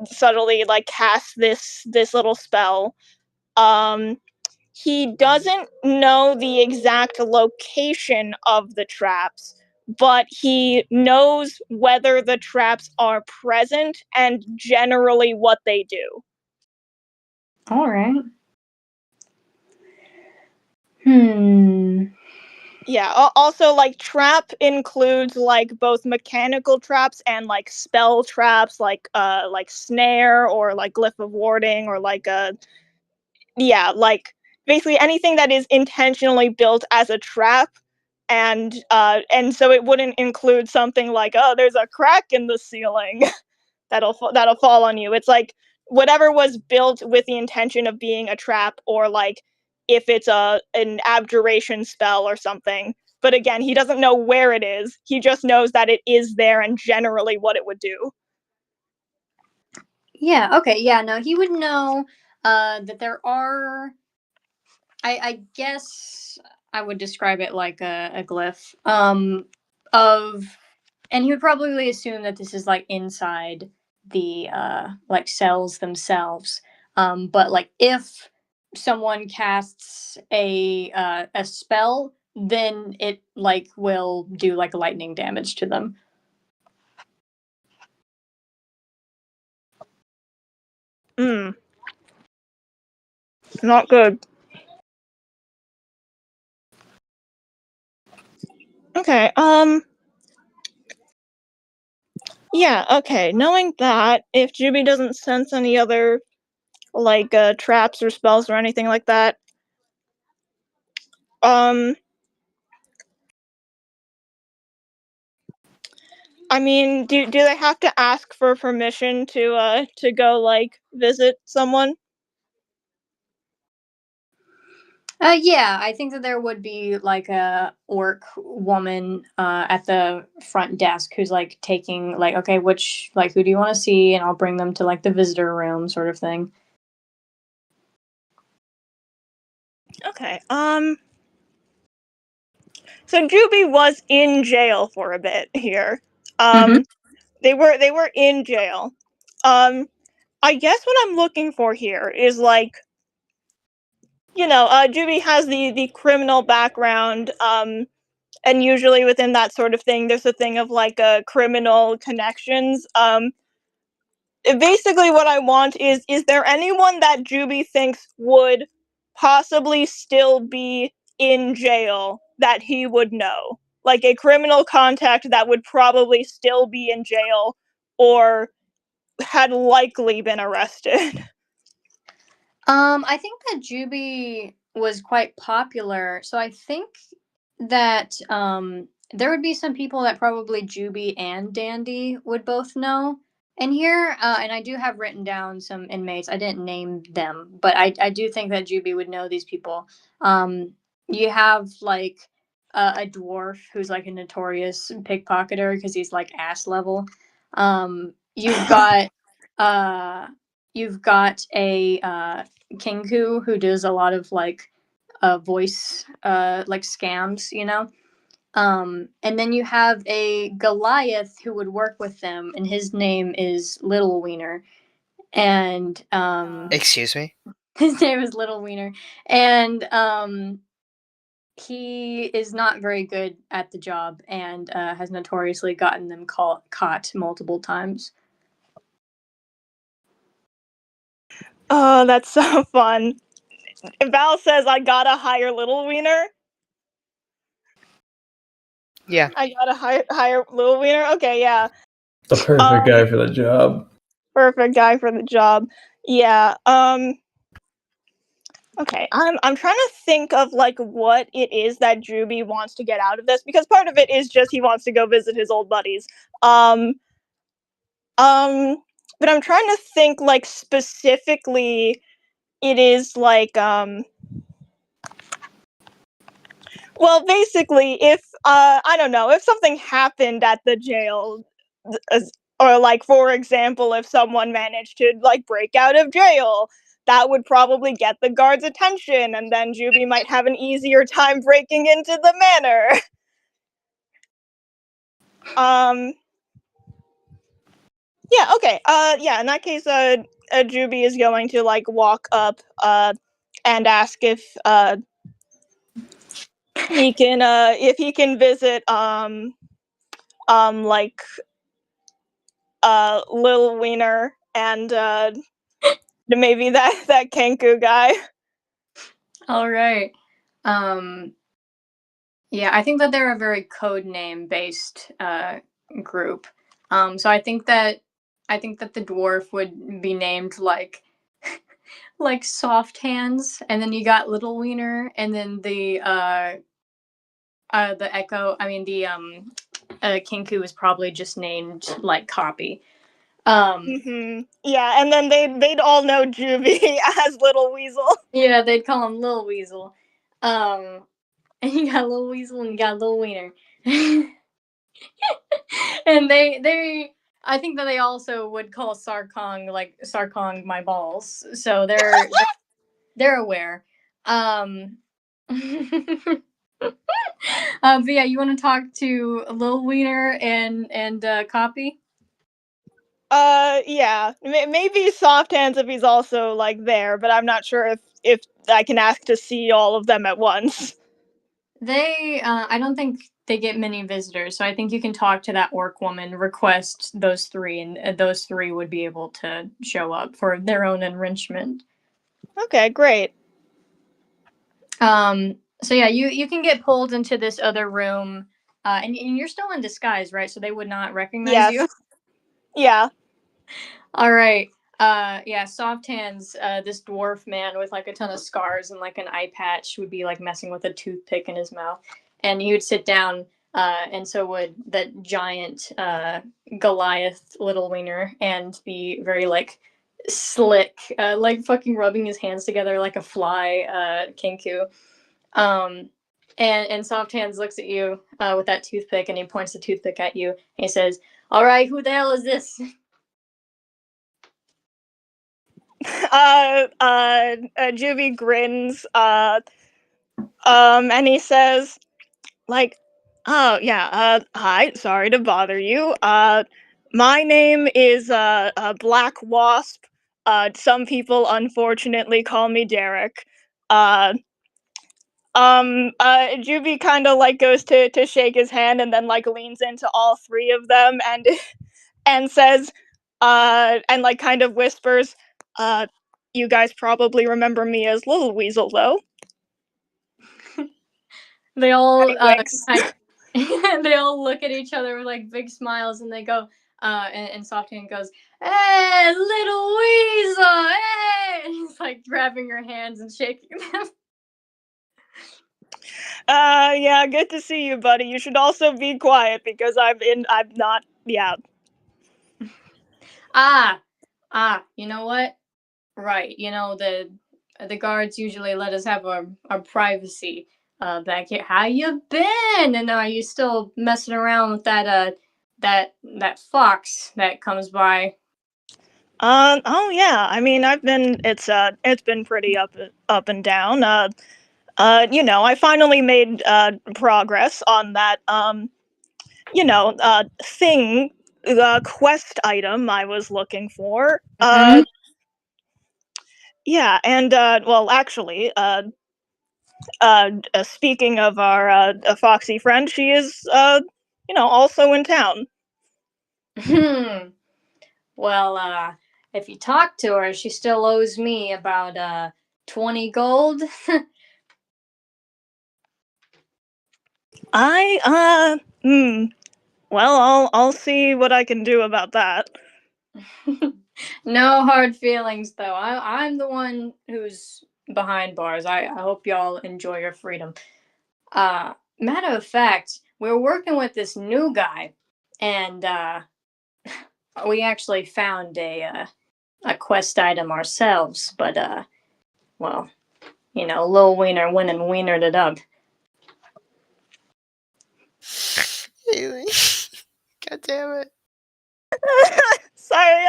subtly like casts this little spell. He doesn't know the exact location of the traps, but he knows whether the traps are present and generally what they do. All right. Yeah, also like trap includes like both mechanical traps and like spell traps, like snare or like glyph of warding or like basically anything that is intentionally built as a trap, and so it wouldn't include something like, oh, there's a crack in the ceiling that'll fall on you. It's like whatever was built with the intention of being a trap, or like if it's an abjuration spell or something. but again, he doesn't know where it is. He just knows that it is there and generally what it would do. Yeah, okay, yeah, no, he would know that there are. I guess I would describe it like a glyph of, and he would probably assume that this is like inside the like cells themselves. But like if someone casts a spell, then it like will do like lightning damage to them. Not good. Okay, yeah, okay, knowing that, if Juby doesn't sense any other, like, traps or spells or anything like that, I mean, do they have to ask for permission to go, like, visit someone? Yeah, I think that there would be like a orc woman at the front desk who's like taking like, okay, which like who do you want to see, and I'll bring them to like the visitor room sort of thing. Okay, so Juby was in jail for a bit here. Mhm. They were in jail. I guess what I'm looking for here is like, Juby has the criminal background, and usually within that sort of thing, there's a thing of like criminal connections. Basically, what I want is there anyone that Juby thinks would possibly still be in jail that he would know? Like a criminal contact that would probably still be in jail or had likely been arrested. I think that Juby was quite popular, so I think that there would be some people that probably Juby and Dandy would both know. And here, and I do have written down some inmates. I didn't name them, but I do think that Juby would know these people. You have like a dwarf who's like a notorious pickpocketer because he's like ass level. You've got uh, you've got a Kinku who does a lot of like voice like scams, you know. And then you have a Goliath who would work with them, and his name is Little Wiener. And Excuse me? his name is Little Wiener, and he is not very good at the job, and has notoriously gotten them caught multiple times. Oh, that's so fun. Val says, I gotta hire Little Wiener. Yeah. I gotta hire Little Wiener. Okay, yeah. The perfect guy for the job. Perfect guy for the job. Yeah. Okay, I'm trying to think of like what it is that Juby wants to get out of this, because part of it is just he wants to go visit his old buddies. But I'm trying to think like specifically it is like well, basically if I don't know, if something happened at the jail, or like for example, if someone managed to like break out of jail, that would probably get the guards' attention, and then Juby might have an easier time breaking into the manor. Yeah, okay. Yeah, in that case, Juby is going to like walk up and ask if he can visit like Lil Wiener and maybe that Kenku guy. All right. Yeah, I think that they're a very code name based group. So I think that the dwarf would be named like like Soft Hands, and then you got Little Wiener, and then the Echo. I mean the Kinku is probably just named like Copy. Yeah, and then they'd all know Juvie as Little Weasel. Yeah, they'd call him Lil Weasel. and you got a little weasel, and you got a little wiener. And they I think that they also would call Sarkong like Sarkong my balls, so they're aware. Um, but yeah, you want to talk to Lil Wiener and Copy? Yeah. Maybe Soft Hands if he's also like there, but I'm not sure if I can ask to see all of them at once. They, I don't think they get many visitors, so I think you can talk to that orc woman, request those three, and those three would be able to show up for their own enrichment. Okay, great. So yeah, you can get pulled into this other room, and you're still in disguise, right? So they would not recognize you. Yes. Yeah. All right. Yeah, Soft Hands, this dwarf man with like a ton of scars and like an eye patch would be like messing with a toothpick in his mouth. And he would sit down, and so would that giant Goliath little wiener and be very like slick, like fucking rubbing his hands together like a fly, Kenku. And Soft Hands looks at you with that toothpick and he points the toothpick at you and he says, "All right, who the hell is this?" Juvie grins, and he says, like, "Oh, yeah, hi, sorry to bother you. My name is, Black Wasp. Some people unfortunately call me Derek. Uh, Juvie kind of, like, goes to shake his hand and then, like, leans into all three of them and and says, and, like, kind of whispers, you guys probably remember me as Little Weasel, though." They And all he winks. they all look at each other with like big smiles and they go and Soft Hand goes, "Hey, little weasel, hey!" And he's like grabbing your hands and shaking them. Yeah, good to see you, buddy. You should also be quiet because I'm not, yeah. You know what? Right, you know the guards usually let us have our privacy back here. How you been? And are you still messing around with that fox that comes by? Oh yeah, I mean, it's been pretty up and down. I finally made, progress on that, thing, the quest item I was looking for. Mhm. Yeah, and, well, actually, speaking of our, Foxy friend, she is, also in town. Hmm. Well, if you talk to her, she still owes me about 20 gold. Well, I'll see what I can do about that. No hard feelings, though. I'm the one who's behind bars. I hope y'all enjoy your freedom. Matter of fact, we're working with this new guy, and we actually found a quest item ourselves. But well, Lil Wiener went and wienered it up. Haley. God damn it. Sorry,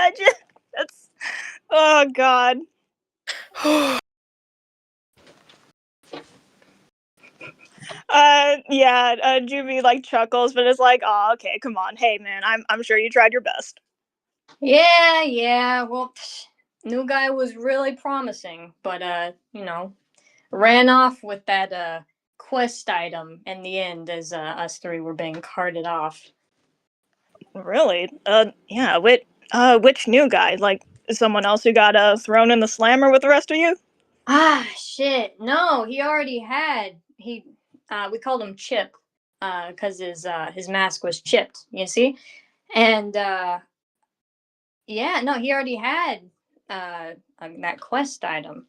that's, oh god. Yeah, Juvie like chuckles, but it's like, oh, okay, come on, hey man, I'm sure you tried your best. Yeah. Well, new guy was really promising, but ran off with that quest item in the end as us three were being carted off. Really? Yeah, which new guy? Like someone else who got thrown in the slammer with the rest of you? Ah, shit. No, he already had. We called him Chip, cuz his mask was chipped, you see? And yeah, no, he already had that quest item.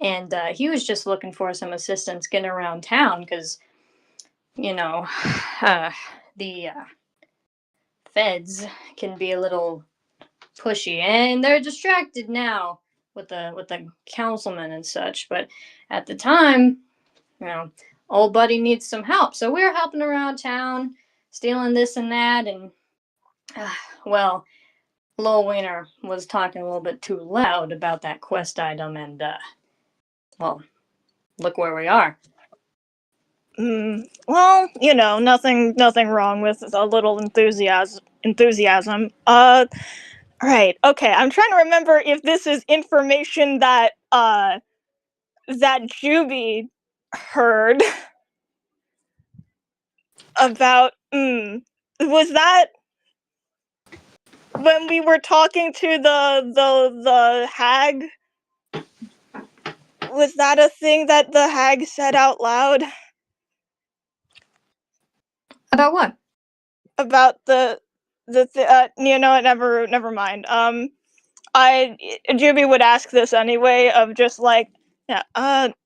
And he was just looking for some assistance getting around town cuz you know, the feds can be a little pushy, and they're distracted now with the councilman and such. But at the time, you know, old buddy needs some help. So we were helping around town, stealing this and that, and well, Lil Wiener was talking a little bit too loud about that quest item, and well, look where we are. Well, nothing wrong with a little enthusiasm. Right. Okay. I'm trying to remember if this is information that Juby heard about. Was that when we were talking to the hag? Was that a thing that the hag said out loud? About what? About never mind. Juby would ask this anyway, of just like, yeah,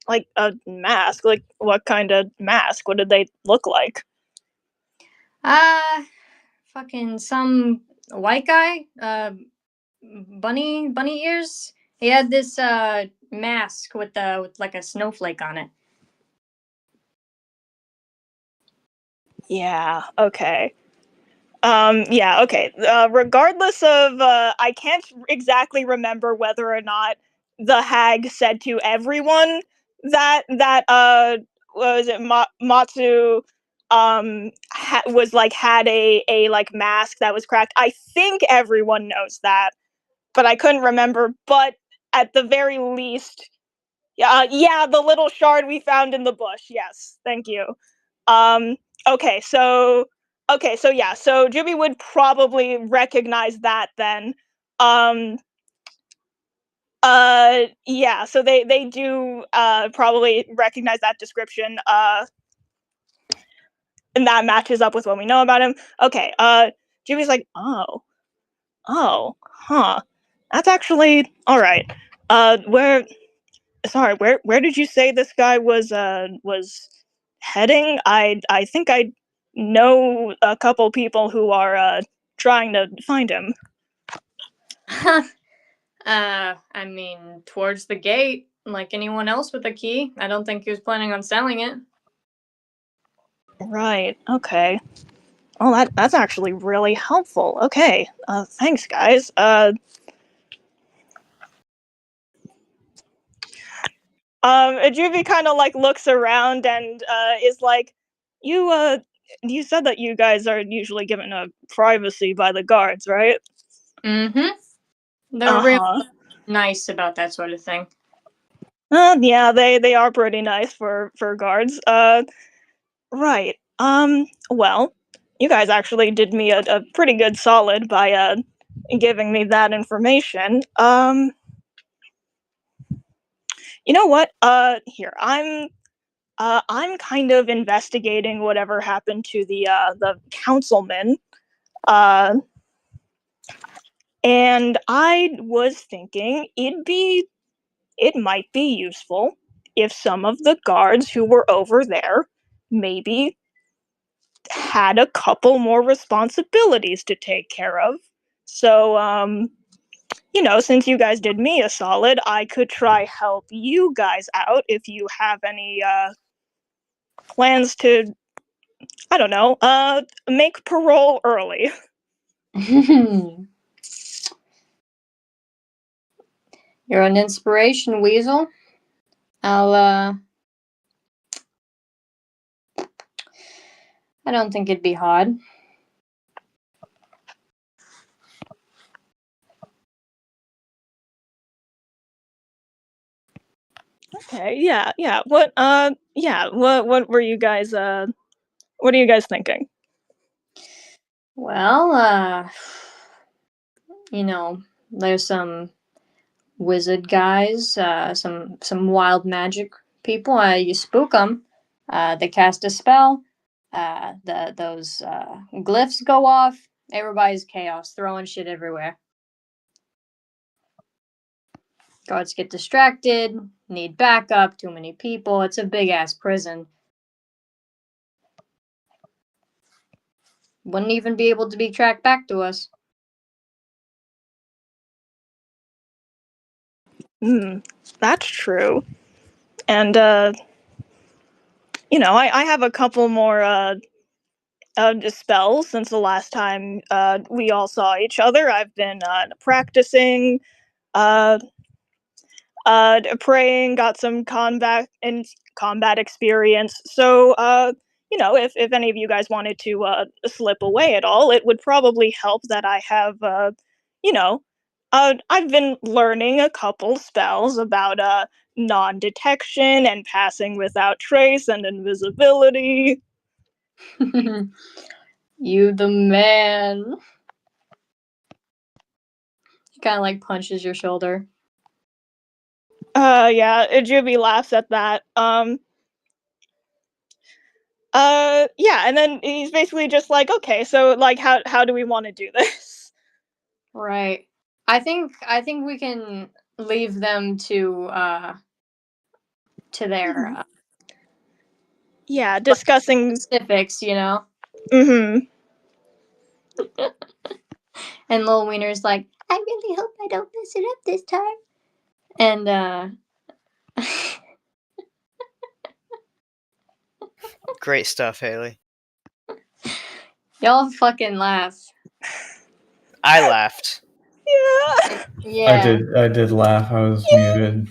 like a mask. Like, what kind of mask? What did they look like? Fucking some white guy, bunny ears. He had this mask with like a snowflake on it. Yeah. Okay. Yeah. Okay. Regardless of, I can't exactly remember whether or not the hag said to everyone that was it Matsu was like had a like mask that was cracked. I think everyone knows that, but I couldn't remember. But at the very least, yeah, the little shard we found in the bush. Yes, thank you. Um, okay, so yeah, so Juby would probably recognize that then. Um, yeah, so they do probably recognize that description. And that matches up with what we know about him. Okay, Juby's like, oh, huh, that's actually all right. Where did you say this guy was heading? I think I know a couple people who are trying to find him. I mean, towards the gate, like anyone else with a key. I don't think he was planning on selling it. Right. Okay. Oh, that's actually really helpful. Okay. Thanks, guys. Juvie kind of like looks around and is like, you said that you guys are usually given privacy by the guards, right? They're real nice about that sort of thing. Yeah, they are pretty nice for guards. Right. Well, you guys actually did me a pretty good solid by giving me that information. You know what? Here, I'm kind of investigating whatever happened to the councilman. And I was thinking it might be useful if some of the guards who were over there maybe had a couple more responsibilities to take care of. So, since you guys did me a solid, I could try help you guys out if you have any plans to, I don't know, make parole early. You're an inspiration, Weasel. I don't think it'd be hard. Okay, yeah. What were you guys what are you guys thinking? Well, there's some wizard guys, some wild magic people. You spook them. They cast a spell. Those glyphs go off. Everybody's chaos, throwing shit everywhere. Guards get distracted, need backup, too many people. It's a big ass prison. Wouldn't even be able to be tracked back to us. That's true. And I have a couple more spells since the last time we all saw each other. I've been practicing, uh, praying, got some combat experience. So, if any of you guys wanted to slip away at all, it would probably help that I have, you know, I've been learning a couple spells about non-detection and passing without trace and invisibility. You the man. He kind of like punches your shoulder. Yeah, Juby laughs at that. Yeah, and then he's basically just like, okay, so like, how do we want to do this? Right. I think we can leave them to their Yeah, discussing. specifics, Mm-hmm. And Lil Wiener's like, I really hope I don't mess it up this time. And Great stuff, Haley. y'all fucking laugh. I laughed. Yeah. Yeah. I did laugh. I was muted.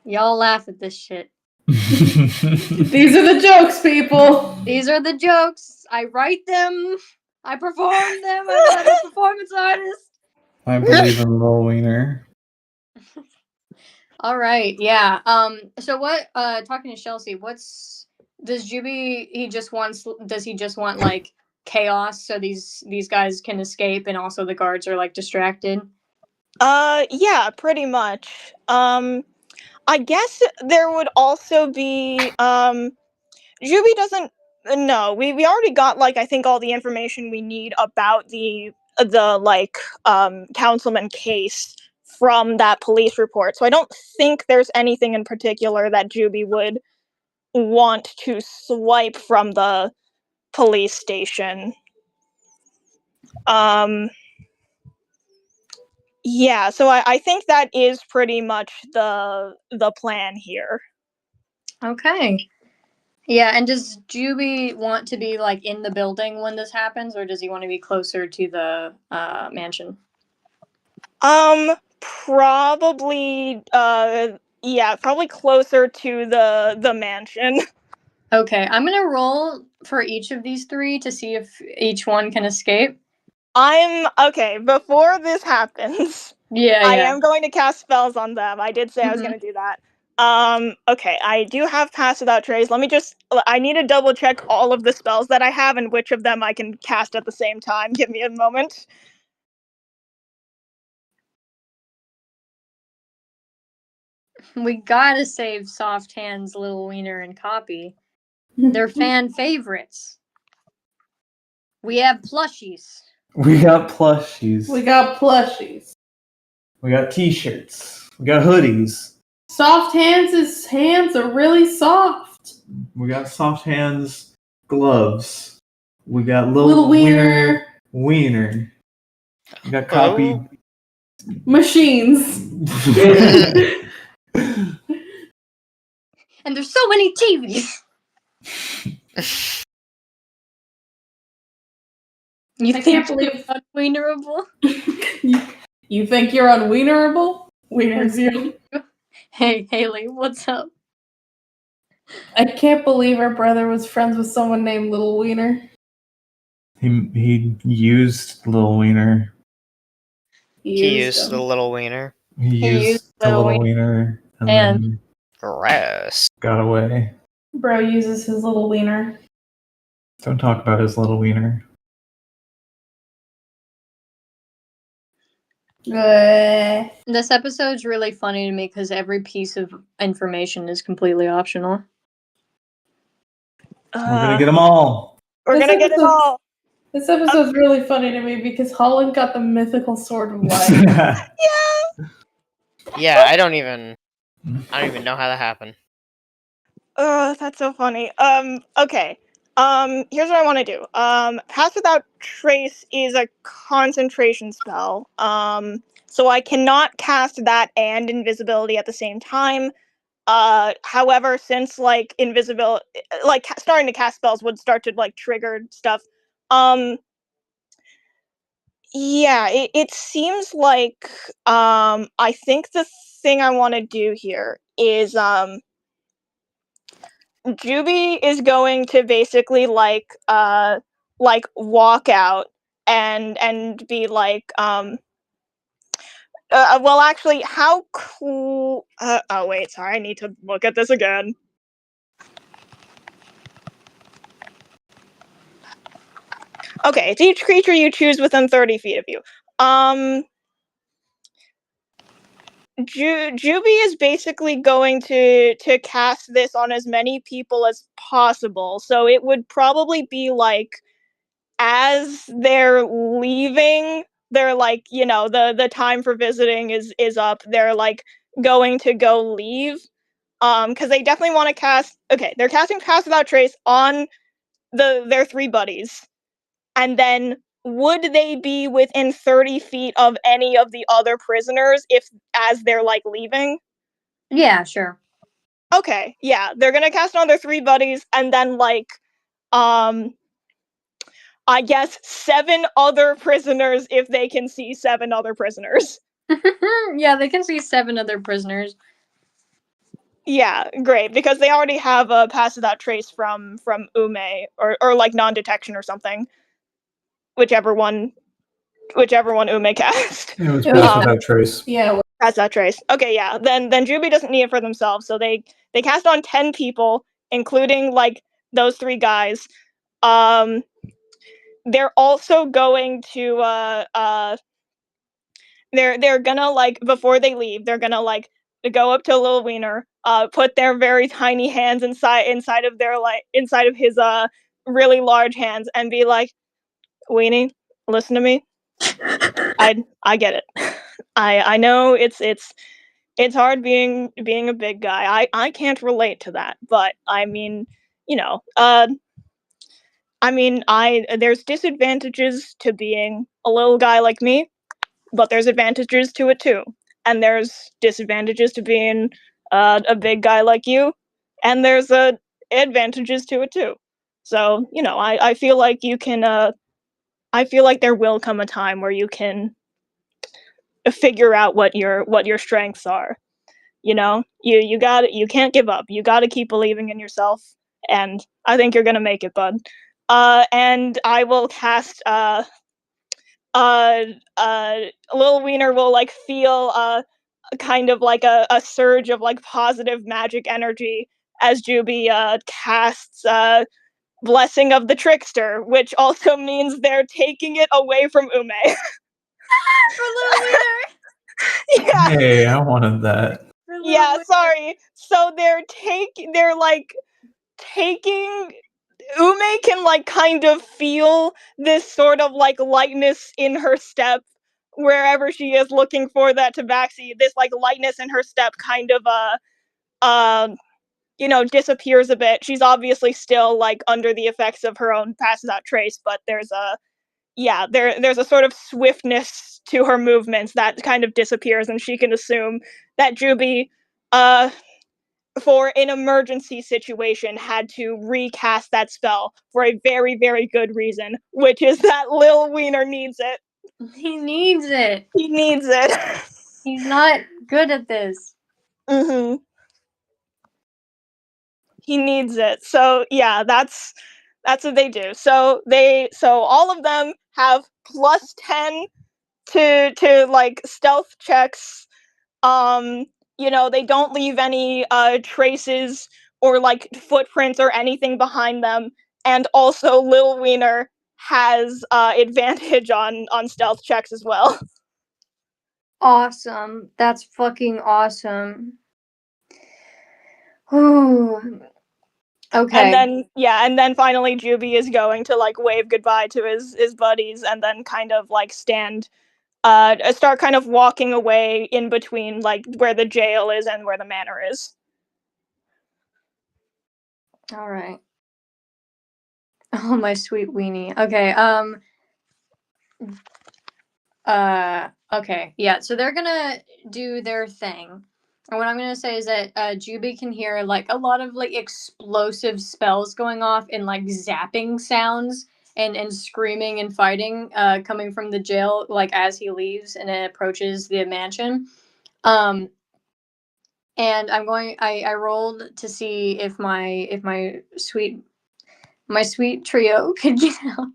Y'all laugh at this shit. These are the jokes, people. These are the jokes. I write them. I perform them. I'm a performance artist. I believe in Lil Wiener. All right. Yeah. So what? Talking to Chelsea, does Juby? Does he just want like chaos so these guys can escape and also the guards are like distracted? Yeah, pretty much. I guess there would also be, Juby doesn't, no, we already got, like, I think all the information we need about the like, councilman case from that police report, so I don't think there's anything in particular that Juby would want to swipe from the police station. Yeah, so I think that is pretty much the plan here. Okay. Yeah, and does Juby want to be like in the building when this happens, or does he want to be closer to the mansion? Probably yeah, probably closer to the mansion. Okay, I'm gonna roll for each of these three to see if each one can escape. Okay, before this happens, Yeah, I yeah. am going to cast spells on them. I did say I was going to do that. Okay, I do have Pass Without Trace. I need to double check all of the spells that I have and which of them I can cast at the same time. Give me a moment. We gotta save Soft Hands, Little Wiener, and Copy. They're fan favorites. We have plushies. We got plushies. We got plushies. We got t-shirts. We got hoodies. Soft Hands' hands are really soft. We got Soft Hands gloves. We got Little Wiener Wiener. We got Copy machines. And there's so many TVs. I can't believe unwienerable. You think you're unwienerable? Wiener's you. Hey, Haley, what's up? I can't believe our brother was friends with someone named Little Wiener. He used Lil Wiener. He used the Little Wiener. He used the Little Wiener and then Gross. got away. Bro uses his Little Wiener. Don't talk about his Little Wiener. This episode's really funny to me because every piece of information is completely optional. We're gonna get them all. We're gonna get it all. This episode's really funny to me because Holland got the mythical sword of light. Yeah. Yeah, I don't even know how that happened. That's so funny. Okay. Here's what I want to do. Pass Without Trace is a concentration spell. So I cannot cast that and invisibility at the same time. However, since like invisibility, like starting to cast spells would start to like trigger stuff. Yeah, it seems like I think the thing I want to do here is Juby is going to basically like walk out and be like well actually how cool oh wait, sorry, I need to look at this again. Okay, it's each creature you choose within 30 feet of you. Juby is basically going to cast this on as many people as possible. So it would probably be like as they're leaving, they're like, you know, the time for visiting is up. They're like going to go leave. Because they definitely want to cast. Okay, they're casting Pass Without Trace on their three buddies, and then would they be within 30 feet of any of the other prisoners if as they're like leaving? Yeah, sure. Okay, yeah, they're gonna cast on their three buddies, and then like, I guess 7 other prisoners if they can see 7 other prisoners. Yeah, they can see 7 other prisoners. Yeah, great, because they already have a Pass Without Trace from Ume or like non-detection or something, whichever one Ume cast. It was Yeah. Pass Without Trace. Yeah. Pass Without Trace. Okay, yeah. Then Juby doesn't need it for themselves, so they cast on 10 people, including like those 3 guys. They're also going to they're gonna like before they leave, they're gonna like go up to Lil Wiener, put their very tiny hands inside of their like inside of his really large hands and be like, Weenie, listen to me. I get it. I know it's hard being a big guy. I can't relate to that, but I mean, you know, I mean, there's disadvantages to being a little guy like me, but there's advantages to it too. And there's disadvantages to being a big guy like you, and there's advantages to it too. So, you know, I feel like you can I feel like there will come a time where you can figure out what your strengths are. You know, you can't give up. You got to keep believing in yourself, and I think you're gonna make it, bud. And I will cast uh Lil Wiener will like feel kind of like a surge of like positive magic energy as Juby casts Blessing of the Trickster, which also means they're taking it away from Ume. For Lil Wiener! Yeah. Hey, I wanted that. For Lil Yeah, Wiener. sorry. So they're like taking Ume can like kind of feel this sort of like lightness in her step wherever she is looking for that tabaxi. This like lightness in her step kind of you know, disappears a bit. She's obviously still like under the effects of her own Pass Without Trace, but there's a there's a sort of swiftness to her movements that kind of disappears, and she can assume that Juby for an emergency situation had to recast that spell for a very, very good reason, which is that Lil Wiener needs it. He needs it. He needs it. He's not good at this. Mm-hmm. He needs it. So yeah, that's what they do. So all of them have plus 10 to like stealth checks. You know, they don't leave any traces or like footprints or anything behind them. And also Lil Wiener has advantage on stealth checks as well. Awesome. That's fucking awesome. Ooh. Okay. And then finally Juby is going to like wave goodbye to his buddies and then kind of like start kind of walking away in between like where the jail is and where the manor is. All right. Oh, my sweet weenie. Okay. Okay. Yeah. So they're gonna do their thing, what I'm gonna say is that Juby can hear like a lot of like explosive spells going off and like zapping sounds and screaming and fighting coming from the jail like as he leaves and approaches the mansion. Um, and I rolled to see if my sweet trio could get out.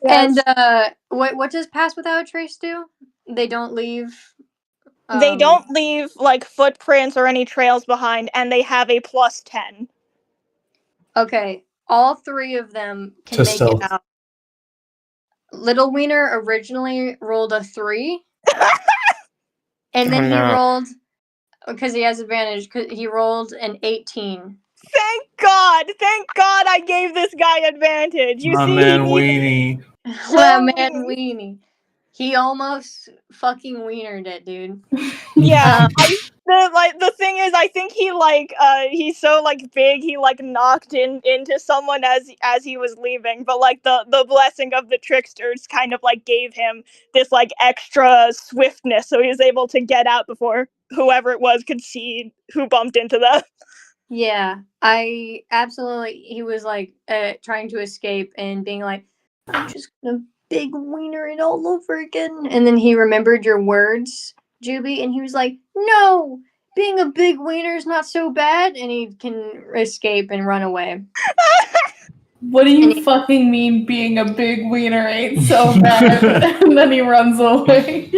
Yes. And what does pass without a trace do? They don't leave. They don't leave like footprints or any trails behind, and they have a +10. Okay, all three of them can To make it stealth. out. Little Wiener originally rolled a 3, and then he rolled because he has advantage. Cause he rolled an 18. Thank God I gave this guy advantage. You My see, man he needed Weenie. That man Weenie. He almost fucking wienered it, dude. Yeah, the thing is, I think he he's so like big, he like knocked into someone as he was leaving, but like the blessing of the tricksters kind of like gave him this like extra swiftness, so he was able to get out before whoever it was could see who bumped into them. Yeah, I absolutely. He was like trying to escape and being like, "I'm just gonna big wiener it all over again." And then he remembered your words, Juby, and he was like, "No, being a big wiener is not so bad." And he can escape and run away. What do you And he- fucking mean being a big wiener ain't so bad? And then he runs away.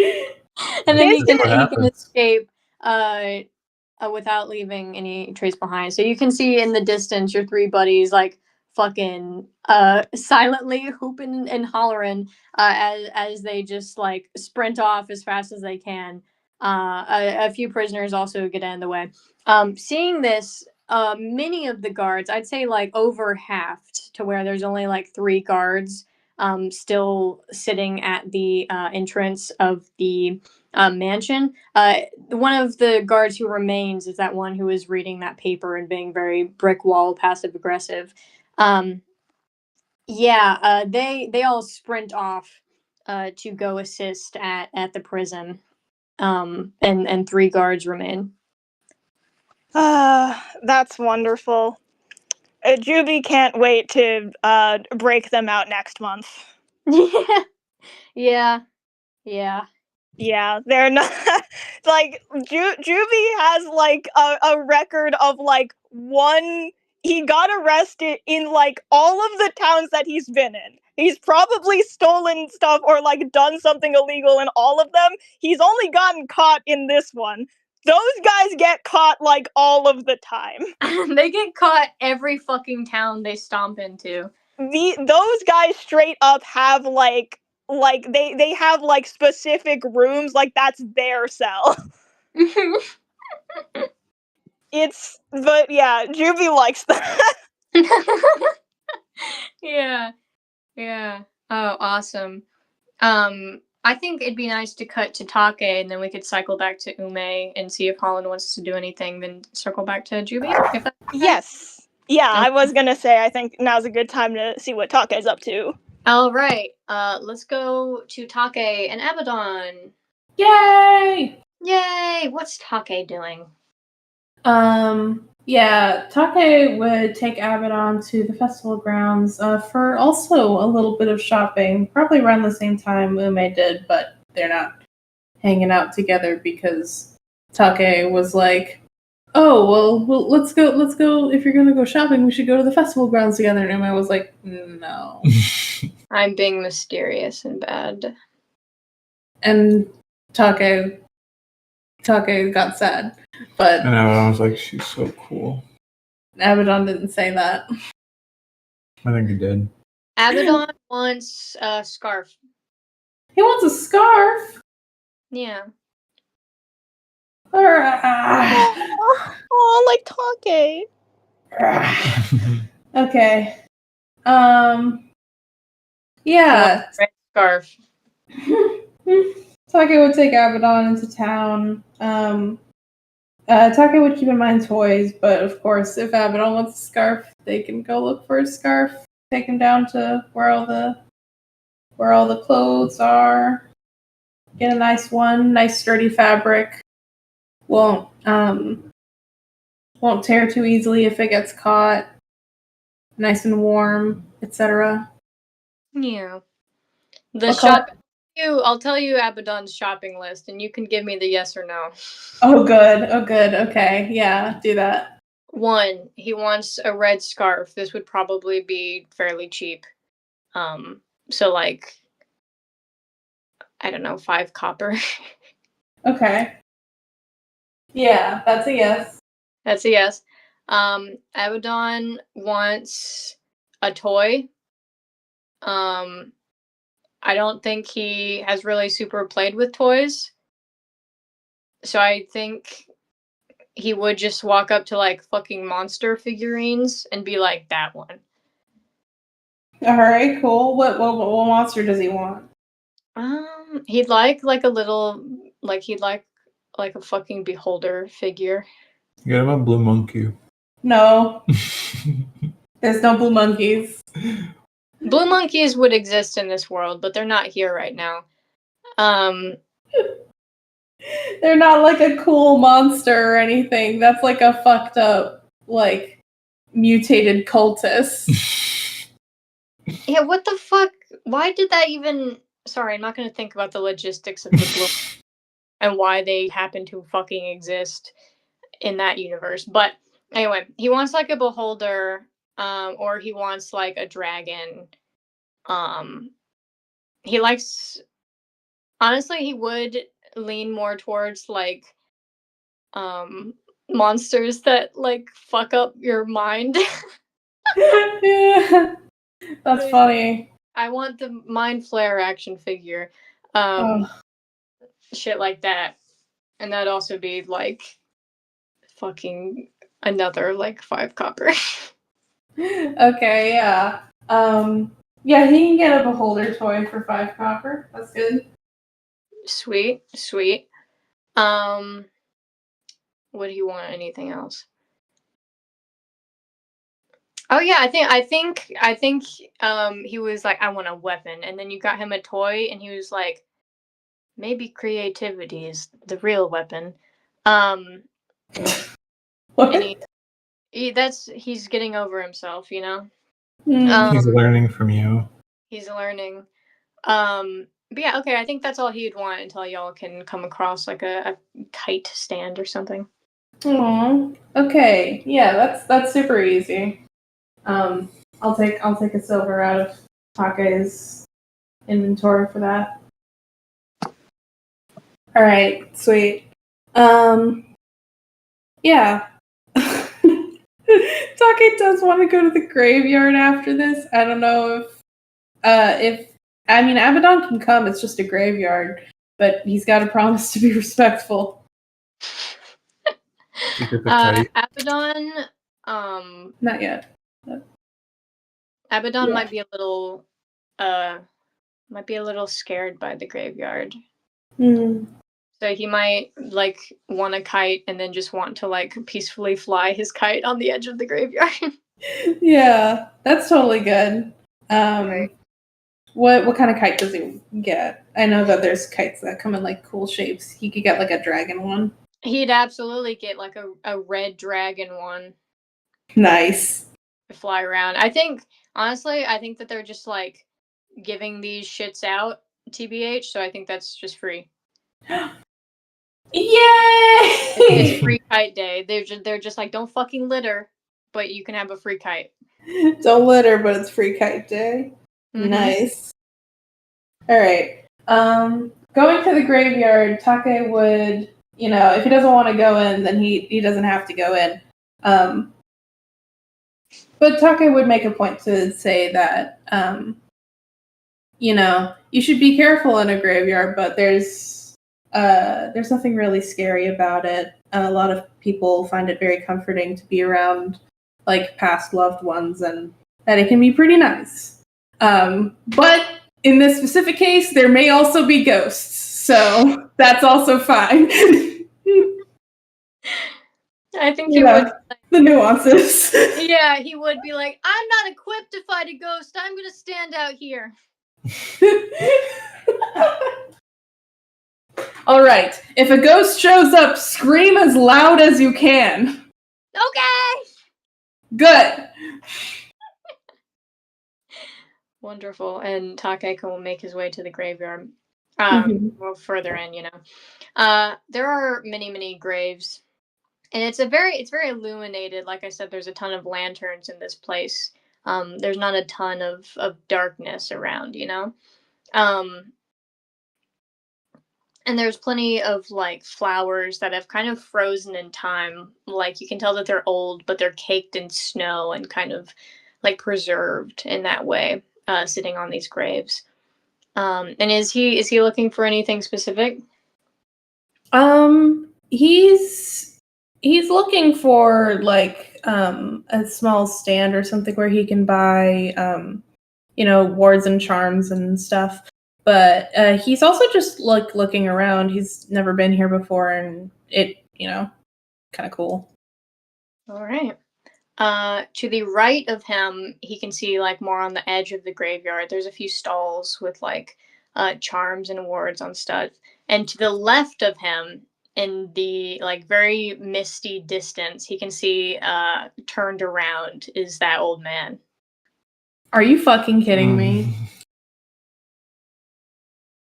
And then This he can happens. escape without leaving any trace behind. So you can see in the distance your three buddies fucking silently hooping and hollering as they just like sprint off as fast as they can. A few prisoners also get in the way. Seeing this, many of the guards, I'd say like over half, to where there's only like 3 guards still sitting at the entrance of the mansion. One of the guards who remains is that one who is reading that paper and being very brick wall passive aggressive. They all sprint off to go assist at the prison. And 3 guards remain. That's wonderful. Juby can't wait to break them out next month. Yeah. Yeah, they're not like Juvie has like a record of like one. He got arrested in like all of the towns that he's been in. He's probably stolen stuff or like done something illegal in all of them. He's only gotten caught in this one. Those guys get caught like all of the time. They get caught every fucking town they stomp into. Those guys straight up have like they have like specific rooms, like that's their cell. But yeah, Juvie likes that. Yeah. Oh, awesome. I think it'd be nice to cut to Take, and then we could cycle back to Ume and see if Holland wants to do anything, then circle back to Juby. If that's okay. Yes. Yeah, I was gonna say I think now's a good time to see what Take's up to. All right. Let's go to Take and Abaddon. Yay! Yay! What's Take doing? Yeah, Take would take Abaddon to the festival grounds for also a little bit of shopping, probably around the same time Ume did, but they're not hanging out together because Take was like, "Oh, well, let's go. If you're gonna go shopping, we should go to the festival grounds together." And Ume was like, "No." I'm being mysterious and bad. And Take got sad, but And I was like, she's so cool. Abaddon didn't say that. I think he did. Abaddon wants a scarf. He wants a scarf. Yeah. Oh, like Take. Okay. Yeah. Red scarf. Take would take Abaddon into town. Take would keep in mind toys, but of course, if Abaddon wants a scarf, they can go look for a scarf. Take him down to where all the clothes are. Get a nice one, nice sturdy fabric. won't tear too easily if it gets caught. Nice and warm, etc. Yeah. The What color? shop. I'll tell you Abaddon's shopping list, and you can give me the yes or no. Oh, good. Okay. Yeah, do that. 1, he wants a red scarf. This would probably be fairly cheap. So like, I don't know, 5 copper. Okay. Yeah, that's a yes. That's a yes. Abaddon wants a toy. I don't think he has really super played with toys. So I think he would just walk up to like fucking monster figurines and be like, that one. All right, cool. What monster does he want? He'd like a little, like he'd like a fucking beholder figure. Get him a blue monkey. No, there's no blue monkeys. Blue monkeys would exist in this world, but they're not here right now. They're not like a cool monster or anything. That's like a fucked up, like, mutated cultist. Yeah, what the fuck? Why did that even... Sorry, I'm not going to think about the logistics of the blue and why they happen to fucking exist in that universe. But anyway, he wants like a beholder, or he wants like a dragon. He likes... Honestly, he would lean more towards like monsters that like fuck up your mind. Yeah, that's funny. I want the mind flare action figure. Shit like that. And that'd also be like fucking another like 5 copper. Okay, yeah. Yeah, he can get a beholder toy for 5 copper. That's good. Sweet. What do you want? Anything else? Oh yeah, I think he was like, I want a weapon, and then you got him a toy, and he was like, maybe creativity is the real weapon. What? And he's getting over himself, you know. He's learning from you. He's learning. But yeah, okay, I think that's all he'd want until y'all can come across like a kite stand or something. Aw. Okay. Yeah, that's super easy. I'll take a silver out of Take's inventory for that. All right, sweet. Yeah. Take does want to go to the graveyard after this. I don't know if I mean Abaddon can come. It's just a graveyard, but he's got to promise to be respectful. Abaddon, Not yet. Abaddon Yeah. might be a little scared by the graveyard. So he might like want a kite and then just want to like peacefully fly his kite on the edge of the graveyard. Yeah, that's totally good. Right. What kind of kite does he get? I know that there's kites that come in like cool shapes. He could get like a dragon one. He'd absolutely get like a red dragon one Nice. to fly around. I think that they're just like giving these shits out TBH, so I think that's just free. Yay! It's free kite day. They're just like, don't fucking litter, but you can have a free kite. Don't litter, but it's free kite day. Mhm. Nice. All right. Going to the graveyard, Take would, if he doesn't want to go in, then he doesn't have to go in. But Take would make a point to say that, you should be careful in a graveyard, but there's nothing really scary about it. A lot of people find it very comforting to be around like past loved ones, and that it can be pretty nice. But in this specific case, there may also be ghosts, so that's also fine. I think he would. The nuances. Yeah, he would be like, I'm not equipped to fight a ghost. I'm gonna stand out here. All right. If a ghost shows up, scream as loud as you can. Okay. Good. Wonderful. And Takeko will make his way to the graveyard. Mhm. Well, further in, there are many, many graves, and it's very illuminated. Like I said, there's a ton of lanterns in this place. There's not a ton of darkness around, and there's plenty of like flowers that have kind of frozen in time. Like you can tell that they're old, but they're caked in snow and kind of like preserved in that way, sitting on these graves. And is he looking for anything specific? He's looking for like a small stand or something where he can buy wards and charms and stuff. But he's also just like looking around. He's never been here before, and it kind of cool. All right. To the right of him, he can see like more on the edge of the graveyard. There's a few stalls with like charms and awards on stuff. And to the left of him, in the like very misty distance, he can see turned around is that old man. Are you fucking kidding me?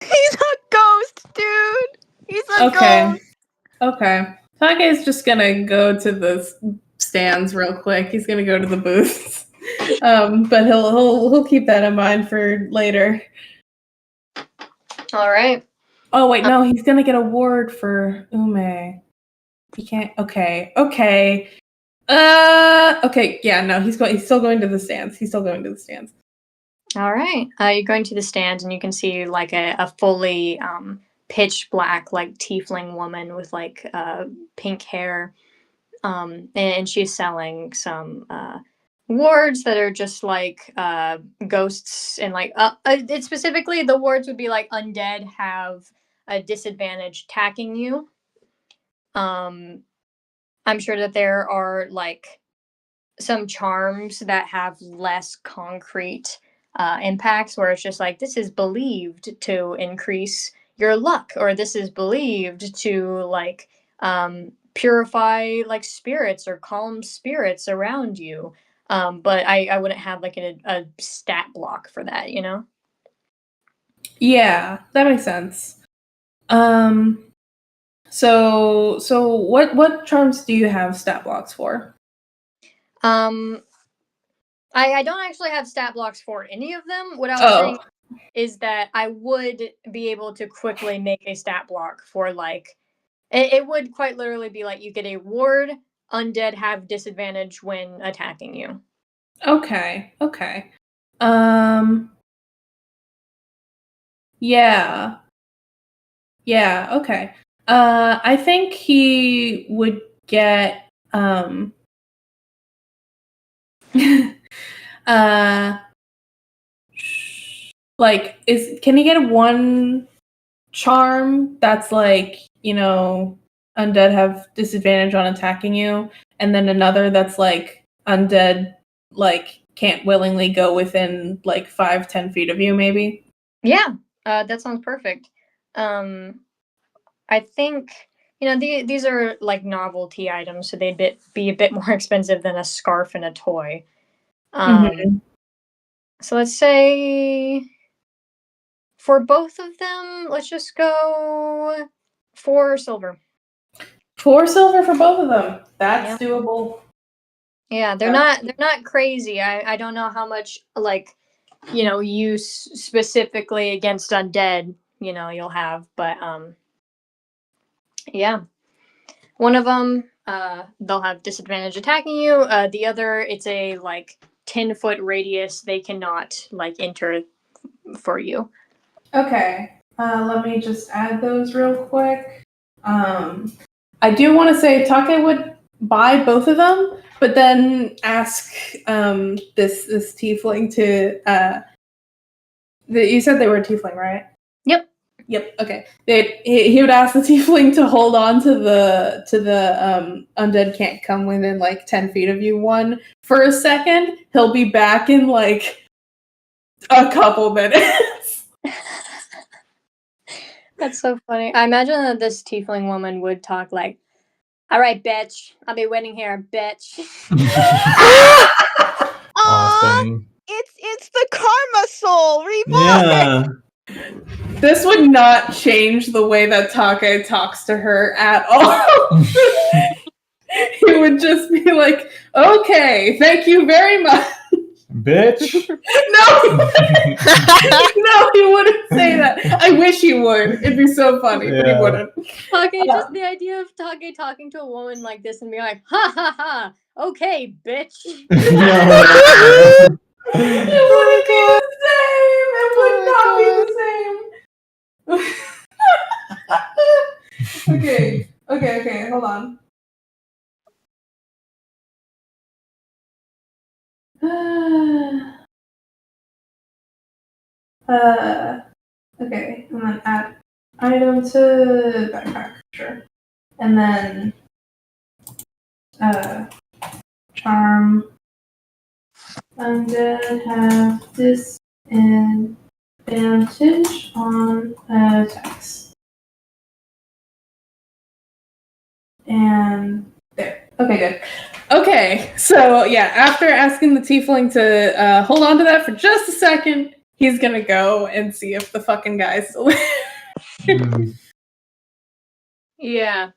He's a ghost, dude. He's a Okay. ghost. Okay. Take is just gonna go to the stands real quick. He's gonna go to the booths. But he'll keep that in mind for later. All right. Oh wait, no, he's gonna get a ward for Ume. He can't. Okay. Okay, yeah, no, he's still going to the stands. All right. You're going to the stand, and you can see like a fully pitch black, like tiefling woman with like pink hair, and she's selling some wards that are just like ghosts, and like it's specifically the wards would be like undead have a disadvantage attacking you. I'm sure that there are like some charms that have less concrete impacts, where it's just like this is believed to increase your luck, or this is believed to like purify like spirits or calm spirits around you. But I wouldn't have like a stat block for that, Yeah, that makes sense. So what charms do you have stat blocks for? I don't actually have stat blocks for any of them. What I was saying is that I would be able to quickly make a stat block for like it would quite literally be like you get a ward, undead have disadvantage when attacking you. Okay. Yeah. Yeah, okay. I think he would get like can he get one charm that's like, undead have disadvantage on attacking you, and then another that's like undead like can't willingly go within like 5-10 feet of you, maybe? Yeah, that sounds perfect. I think these are like novelty items, so they'd be a bit more expensive than a scarf and a toy. So let's say for both of them, let's just go 4 silver. 4 silver for both of them. That's doable. Yeah, they're not crazy. I don't know how much like use specifically against undead you'll have, but yeah, one of them they'll have disadvantage attacking you. The other, it's a like 10-foot radius, they cannot like enter for you. Okay, let me just add those real quick. I do want to say Take would buy both of them, but then ask this tiefling to you said they were a tiefling, right? Yep. Okay. He would ask the tiefling to hold on to the undead can't come within like 10 feet of you one for a second. He'll be back in like a couple minutes. That's so funny. I imagine that this tiefling woman would talk like, "All right, bitch, I'll be waiting here, bitch." Awesome. It's the karma soul reborn. Yeah. This would not change the way that Take talks to her at all. He would just be like, "Okay, thank you very much." Bitch. No, no, he wouldn't say that. I wish he would. It'd be so funny, but he Yeah. wouldn't. Take, just the idea of Take talking to a woman like this and being like, "Ha ha ha, okay, bitch." No. It wouldn't be the same. It would not be the same. Okay, hold on. Okay, and then add item to backpack, sure. And then charm undead have disadvantage on attacks. And there. Okay, good. Okay, so yeah, after asking the tiefling to hold on to that for just a second, he's gonna go and see if the fucking guy's still there. Yeah.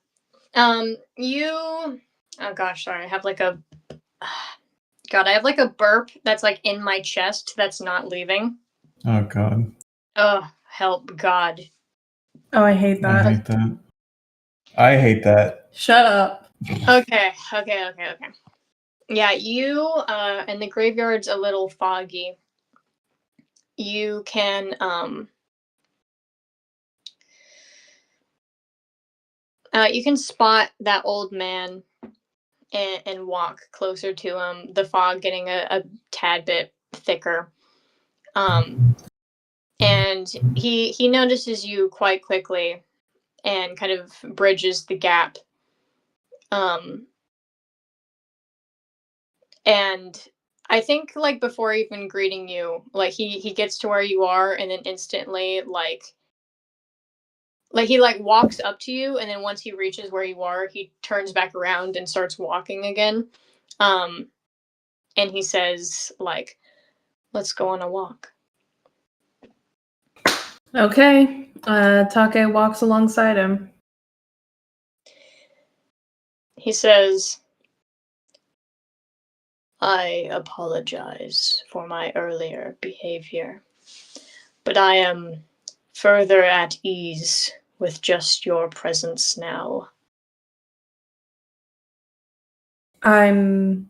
You. Oh gosh, sorry. I have like a. God, I have like a burp that's like in my chest that's not leaving. Oh god. Oh, help, God. Oh, I hate I that. hate that. I hate that. Shut up. Okay. Yeah, you, and the graveyard's a little foggy. You can, you can spot that old man and walk closer to him, the fog getting a tad bit thicker. And he notices you quite quickly and kind of bridges the gap. And I think like before even greeting you, like he gets to where you are and then instantly like he like walks up to you and then once he reaches where you are, he turns back around and starts walking again. And he says like, "Let's go on a walk." Okay. Take walks alongside him. He says, "I apologize for my earlier behavior, but I am further at ease with just your presence now." I'm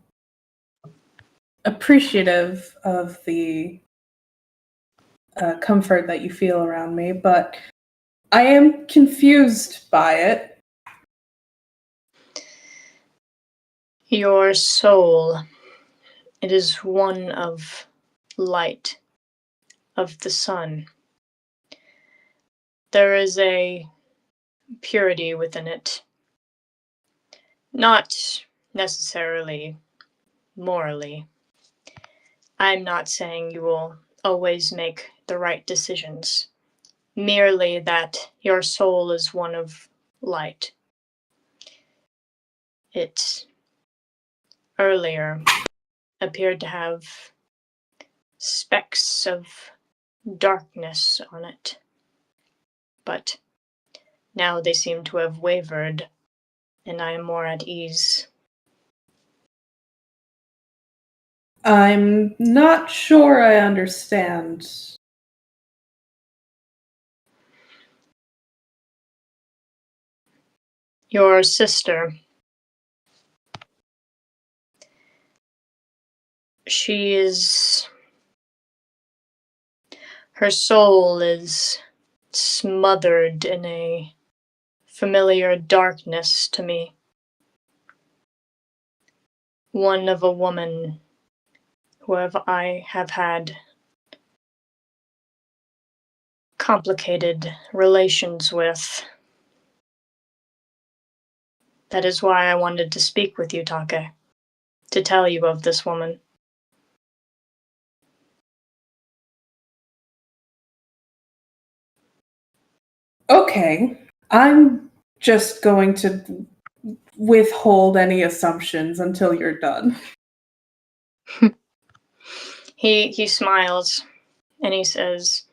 appreciative of the comfort that you feel around me, but I am confused by it. Your soul, it is one of light, of the sun. There is a purity within it, not necessarily morally. I'm not saying you will always make the right decisions, merely that your soul is one of light. It earlier appeared to have specks of darkness on it, but now they seem to have wavered, and I am more at ease. I'm not sure I understand. Your sister, her soul is smothered in a familiar darkness to me. One of a woman who I have had complicated relations with. That is why I wanted to speak with you, Take, to tell you of this woman. Okay, I'm just going to withhold any assumptions until you're done. He smiles and he says,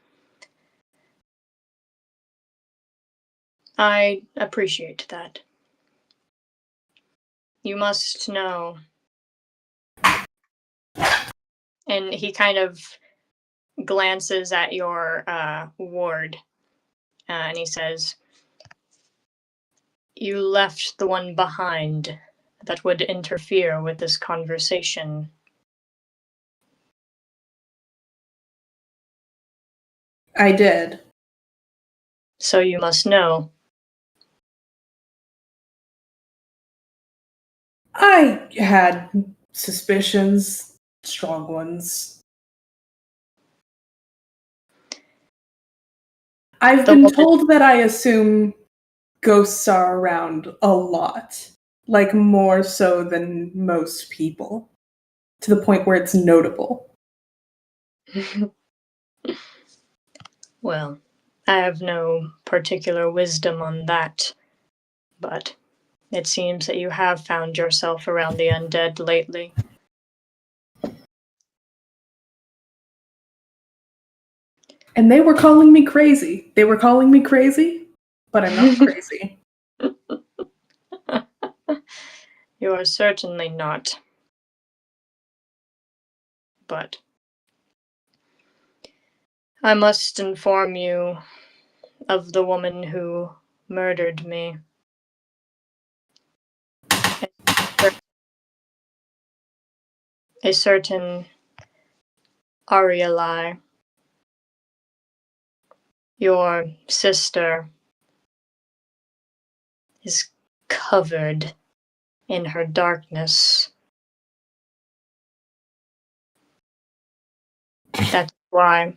I appreciate that. You must know. And he kind of glances at your ward and he says, you left the one behind that would interfere with this conversation. I did. So you must know. I had suspicions, strong ones. I've been told that I assume ghosts are around a lot, like more so than most people, to the point where it's notable. Well, I have no particular wisdom on that, but it seems that you have found yourself around the undead lately. And they were calling me crazy. They were calling me crazy, but I'm not crazy. You are certainly not. But I must inform you of the woman who murdered me. A certain Arielai, your sister, is covered in her darkness. That's why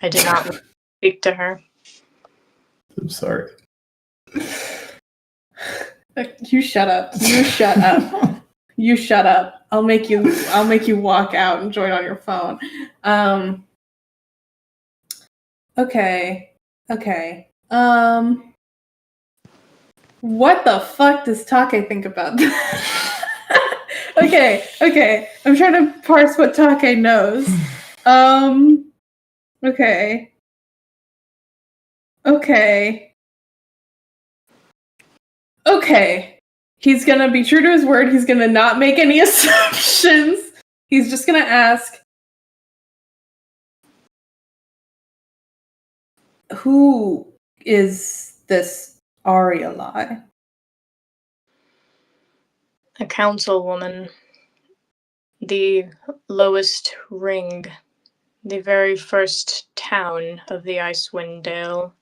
I did not speak to her. I'm sorry. You shut up. You shut up. You shut up. I'll make you walk out and join on your phone. Okay. What the fuck does Take think about that? Okay. I'm trying to parse what Take knows. Okay. He's gonna be true to his word. He's gonna not make any assumptions. He's just gonna ask, who is this Arielai? A councilwoman, the lowest ring, the very first town of the Icewind Dale.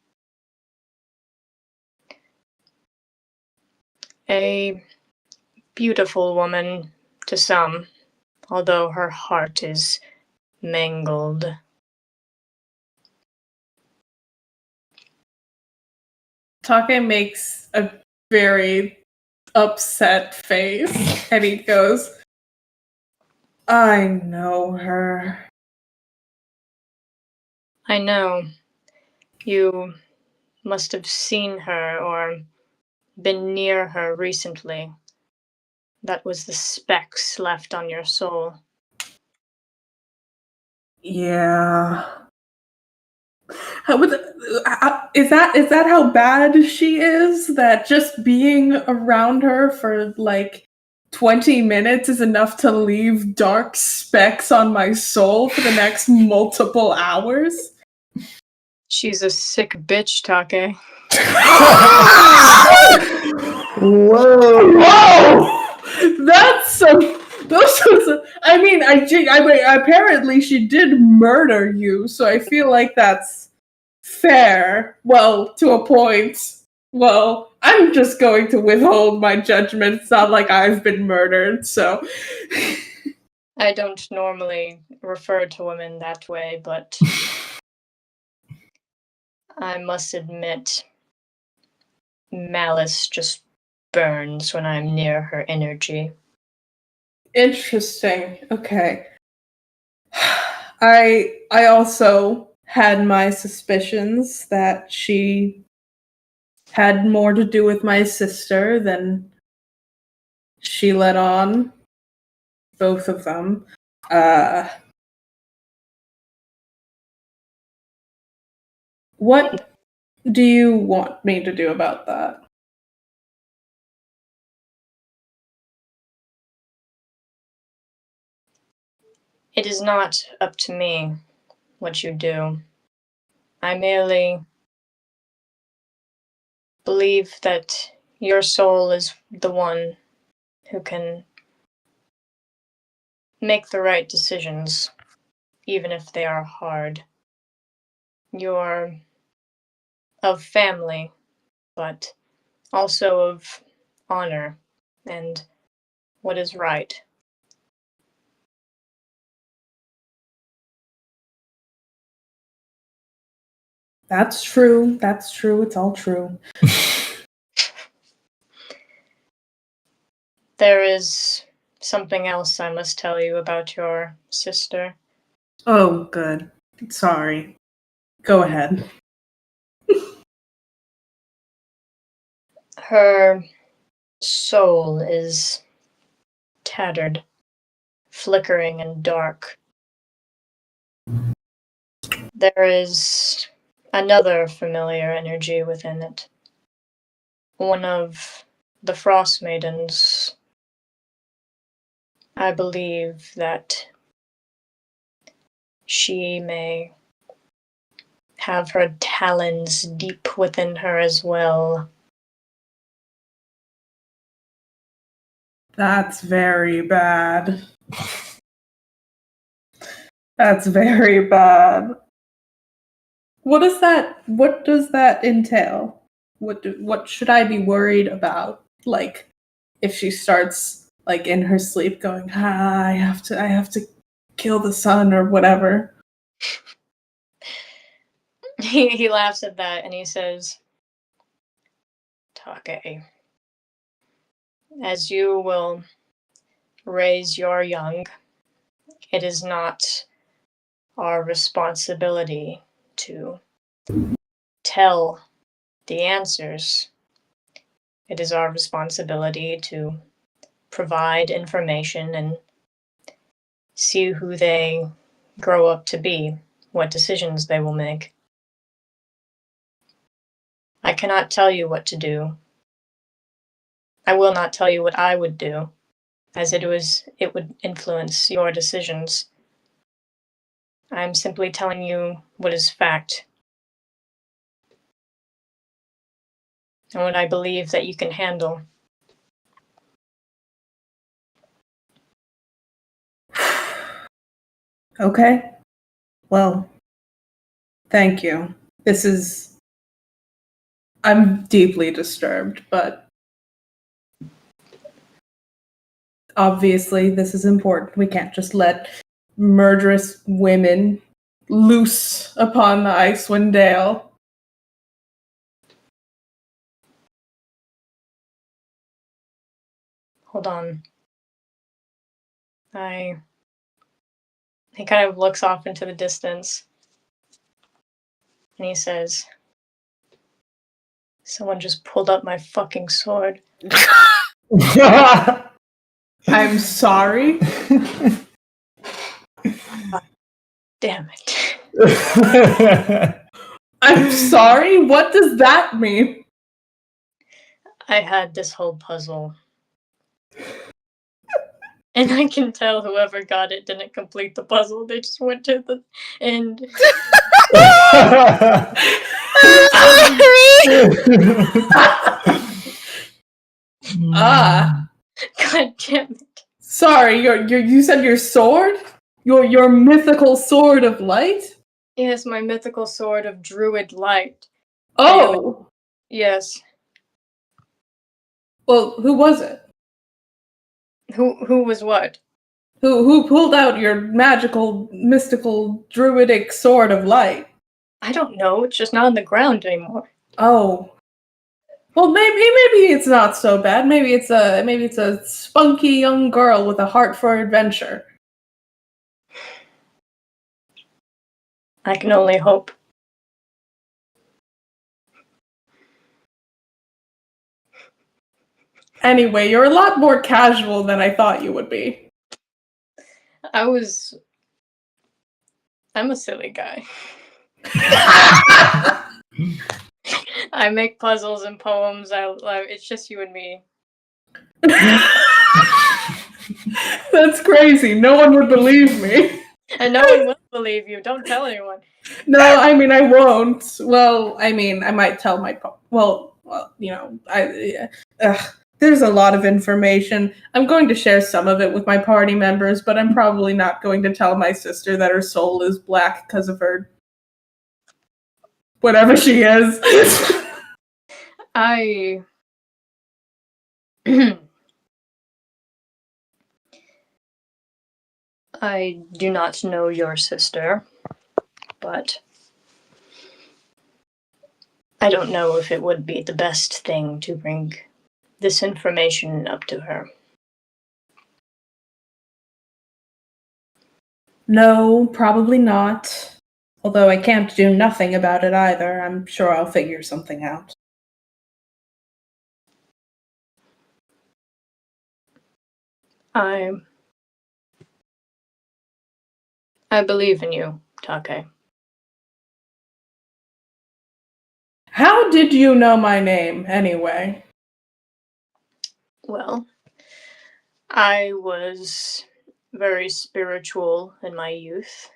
A beautiful woman to some, although her heart is mangled. Take makes a very upset face and he goes, I know her. I know. You must have seen her or been near her recently. That was the specks left on your soul. Yeah. Is that how bad she is? That just being around her for like 20 minutes is enough to leave dark specks on my soul for the next multiple hours? She's a sick bitch, Take. Whoa! That's some. Apparently she did murder you, so I feel like that's fair. Well, to a point. Well, I'm just going to withhold my judgment. It's not like I've been murdered, so. I don't normally refer to women that way, but I must admit, malice just burns when I'm near her energy. Interesting. Okay. I also had my suspicions that she had more to do with my sister than she let on. Both of them. What do you want me to do about that? It is not up to me what you do. I merely believe that your soul is the one who can make the right decisions, even if they are hard. You're of family, but also of honor and what is right. That's true. That's true. It's all true. There is something else I must tell you about your sister. Oh, good. Sorry. Go ahead. Her soul is tattered, flickering, and dark. There is another familiar energy within it. One of the Frost Maidens. I believe that she may have her talons deep within her as well. That's very bad. That's very bad. What does that entail? What should I be worried about? Like, if she starts like in her sleep going, I have to kill the sun or whatever. He laughs at that and he says, Take, as you will raise your young, it is not our responsibility to tell the answers. It is our responsibility to provide information and see who they grow up to be, what decisions they will make. I cannot tell you what to do. I will not tell you what I would do, as it would influence your decisions. I'm simply telling you what is fact, and what I believe that you can handle. Okay. Well, thank you. I'm deeply disturbed, but obviously this is important. We can't just let murderous women loose upon the Icewind Dale. Hold on. He kind of looks off into the distance, and he says, someone just pulled up my fucking sword. I'm sorry. Damn it. I'm sorry? What does that mean? I had this whole puzzle. And I can tell whoever got it didn't complete the puzzle. They just went to the end. Ah. God damn it. Sorry, you said your sword? Your mythical sword of light? Yes, my mythical sword of druid light. Oh. Yes. Well, who was it? Who was what? Who pulled out your magical, mystical, druidic sword of light? I don't know. It's just not on the ground anymore. Oh. Well, maybe it's not so bad. Maybe it's a spunky young girl with a heart for adventure. I can only hope. Anyway, you're a lot more casual than I thought you would be. I'm a silly guy. I make puzzles and poems. It's just you and me. That's crazy. No one would believe me. And no one will believe you. Don't tell anyone. No, I mean I won't. Well, I mean I might tell my there's a lot of information. I'm going to share some of it with my party members, but I'm probably not going to tell my sister that her soul is black because of her whatever she is. I I do not know your sister, but I don't know if it would be the best thing to bring this information up to her. No, probably not. Although I can't do nothing about it either. I'm sure I'll figure something out. I believe in you, Take. How did you know my name, anyway? Well, I was very spiritual in my youth.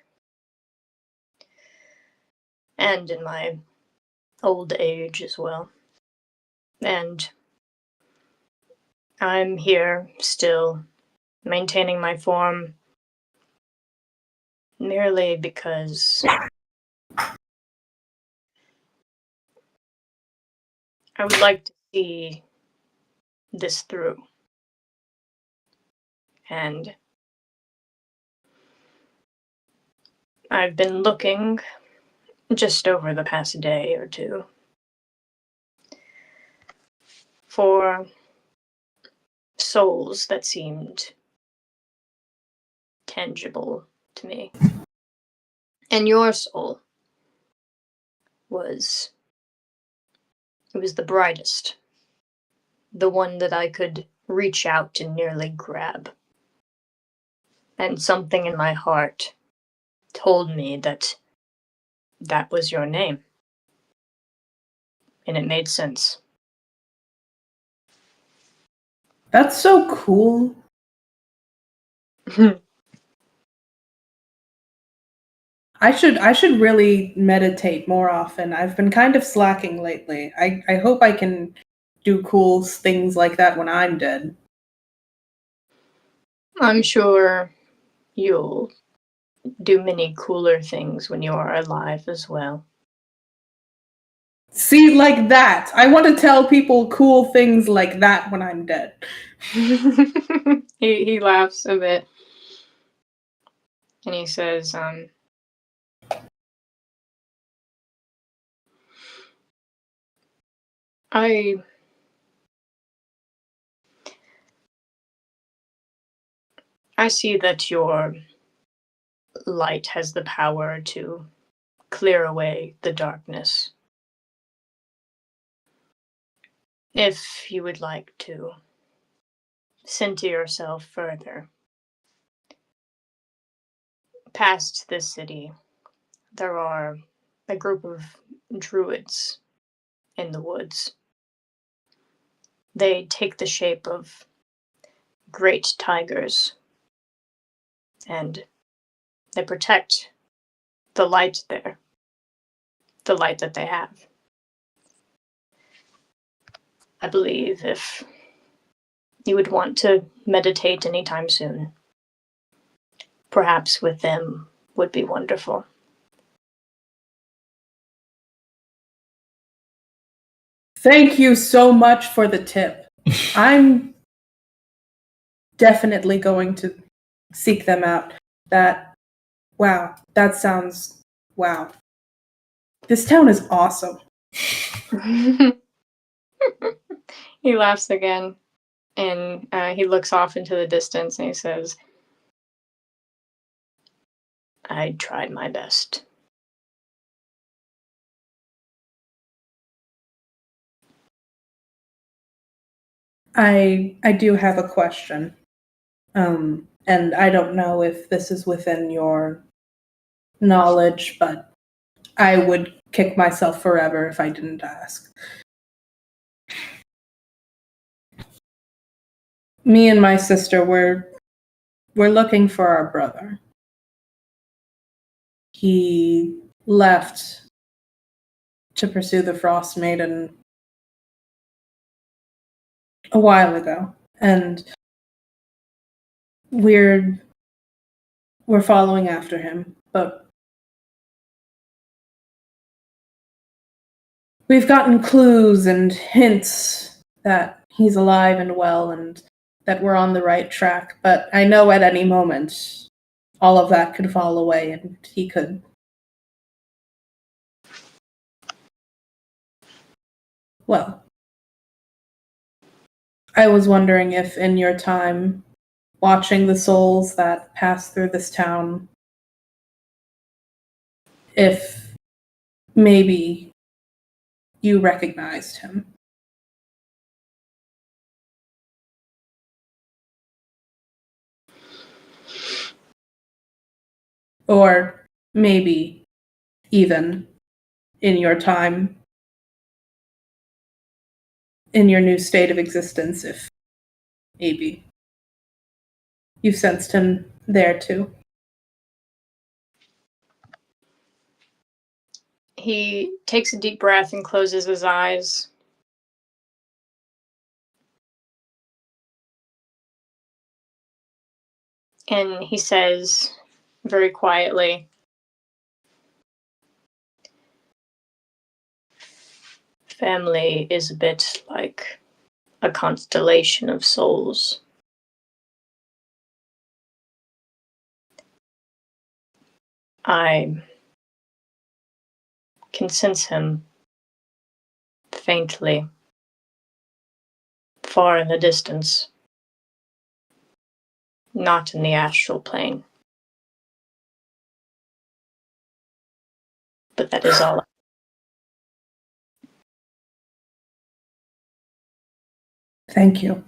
And in my old age as well. And I'm here still, maintaining my form merely because I would like to see this through. And I've been looking just over the past day or two for souls that seemed tangible to me. And your soul was the brightest, the one that I could reach out and nearly grab. And something in my heart told me that that was your name. And it made sense. That's so cool. I should really meditate more often. I've been kind of slacking lately. I hope I can do cool things like that when I'm dead. I'm sure you'll do many cooler things when you are alive as well. See, like that. I want to tell people cool things like that when I'm dead. He laughs a bit. And he says, I see that your light has the power to clear away the darkness. If you would like to center yourself further past this city, there are a group of druids in the woods. They take the shape of great tigers, and they protect the light there, the light that they have. I believe if you would want to meditate anytime soon, perhaps with them would be wonderful. Thank you so much for the tip. I'm definitely going to seek them out. That sounds, wow. This town is awesome. He laughs again, and he looks off into the distance and he says, I tried my best. I do have a question. And I don't know if this is within your knowledge, but I would kick myself forever if I didn't ask. Me and my sister we're looking for our brother. He left to pursue the Frost Maiden a while ago, and we're following after him, but we've gotten clues and hints that he's alive and well and that we're on the right track, but I know at any moment all of that could fall away and he could. Well, I was wondering if in your time watching the souls that pass through this town, if maybe you recognized him. Or maybe even in your time, in your new state of existence, if maybe you've sensed him there too. He takes a deep breath and closes his eyes. And he says very quietly, family is a bit like a constellation of souls. I can sense him faintly, far in the distance, not in the astral plane. But that is all. Thank you.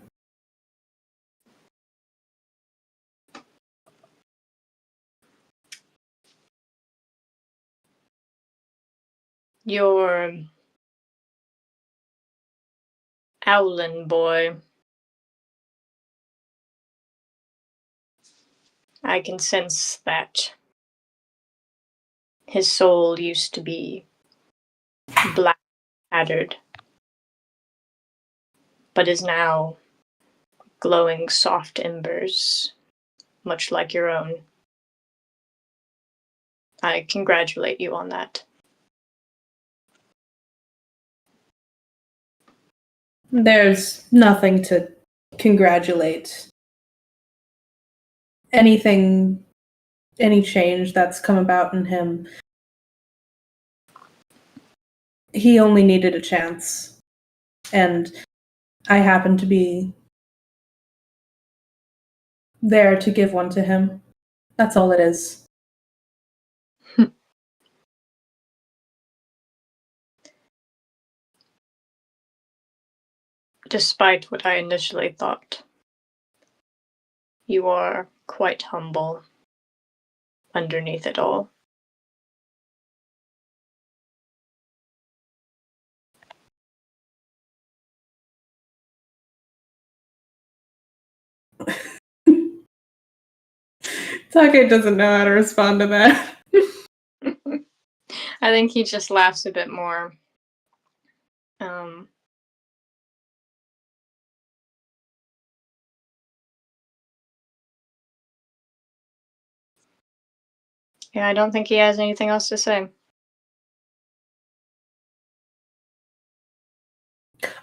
Your Owlin boy, I can sense that his soul used to be black tattered, but is now glowing soft embers, much like your own. I congratulate you on that. There's nothing to congratulate. Anything, any change that's come about in him, he only needed a chance. And I happened to be there to give one to him. That's all it is. Despite what I initially thought, you are quite humble underneath it all. Take doesn't know how to respond to that. I think he just laughs a bit more. Yeah, I don't think he has anything else to say.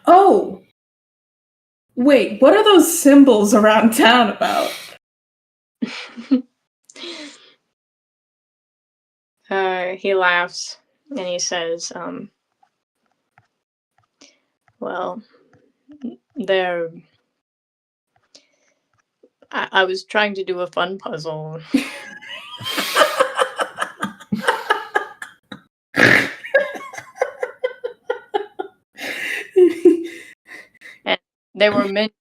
Oh! Wait, what are those symbols around town about? He laughs and he says, well, they're... I was trying to do a fun puzzle. And they were meant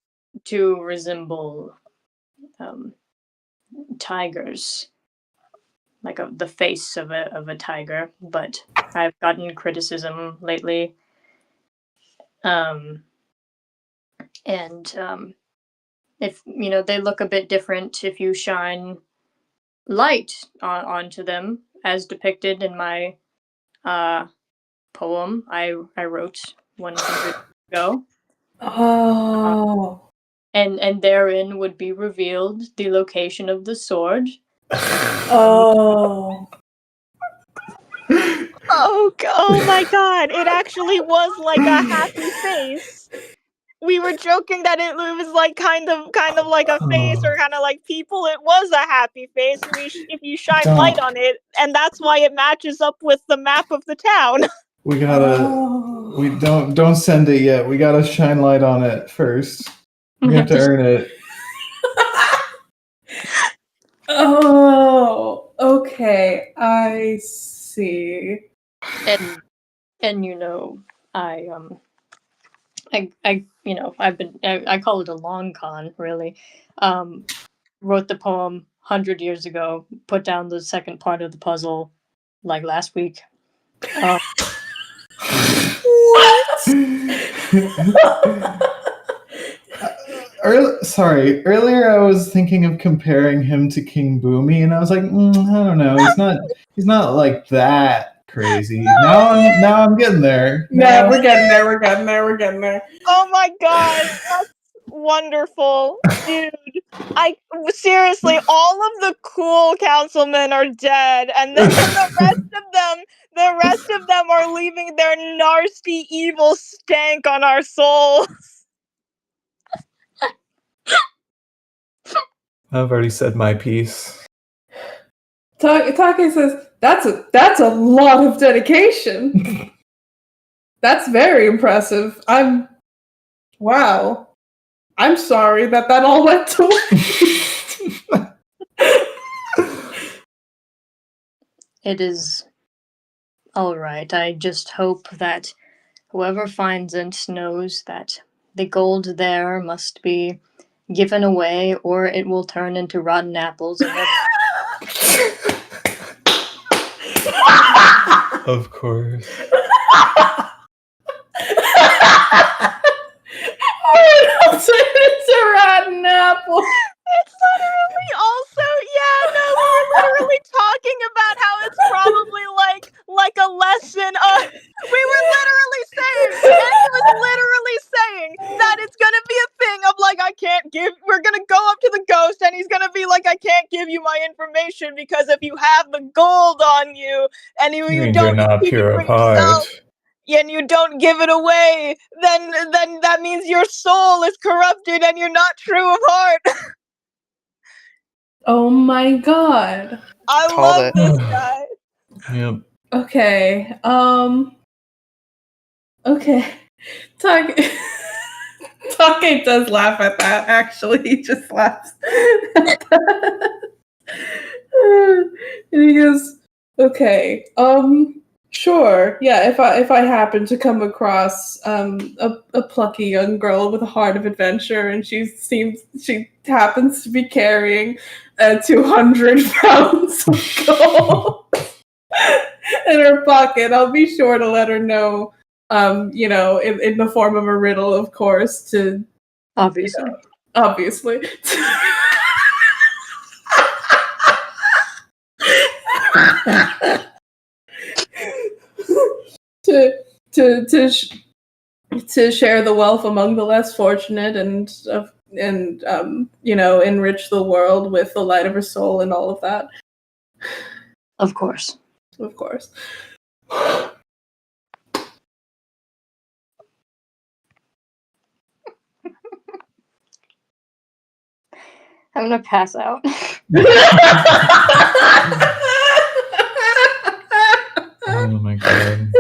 to resemble tigers, like the face of a tiger. But I've gotten criticism lately, and if they look a bit different if you shine light onto them, as depicted in my poem I wrote 100 years ago. Oh. And therein would be revealed the location of the sword. Oh. Oh my god, it actually was like a happy face. We were joking that it was like kind of like a face or kind of like people. It was a happy face if you shine light on it, and that's why it matches up with the map of the town. We gotta. We don't send it yet. We gotta shine light on it first. We have to earn it. Oh, okay. I see. And I call it a long con, really. Wrote the poem 100 years ago, put down the second part of the puzzle like last week. Sorry, earlier I was thinking of comparing him to King Boomy, and I was like, I don't know. He's not like that crazy. Now I'm getting there. Yeah, we're getting there. Oh my god, that's wonderful, dude. Seriously, all of the cool councilmen are dead, and then the rest of them are leaving their nasty, evil stank on our souls. I've already said my piece. Take says that's a lot of dedication. That's very impressive. Wow. I'm sorry that all went to waste. It is all right. I just hope that whoever finds it knows that the gold there must be given away, or it will turn into rotten apples. Of course. It's a rotten apple. It's literally also, we were literally talking about how it's probably like a lesson of, we were literally saying, and he was literally saying that it's gonna be a thing of like, we're gonna go up to the ghost and he's gonna be like, I can't give you my information because if you have the gold on you and you don't not keep it pure for of heart. yourself, and you don't give it away, then that means your soul is corrupted and you're not true of heart. Oh my god. I Called love it. this guy. Yep. Okay. Okay. Take does laugh at that, actually. He just laughs at that. And he goes, okay, sure, yeah, if I happen to come across a plucky young girl with a heart of adventure and she happens to be carrying 200 pounds of gold in her pocket, I'll be sure to let her know, in the form of a riddle, of course, to obviously. to share the wealth among the less fortunate and enrich the world with the light of her soul and all of that. Of course. I'm gonna pass out. Oh my god.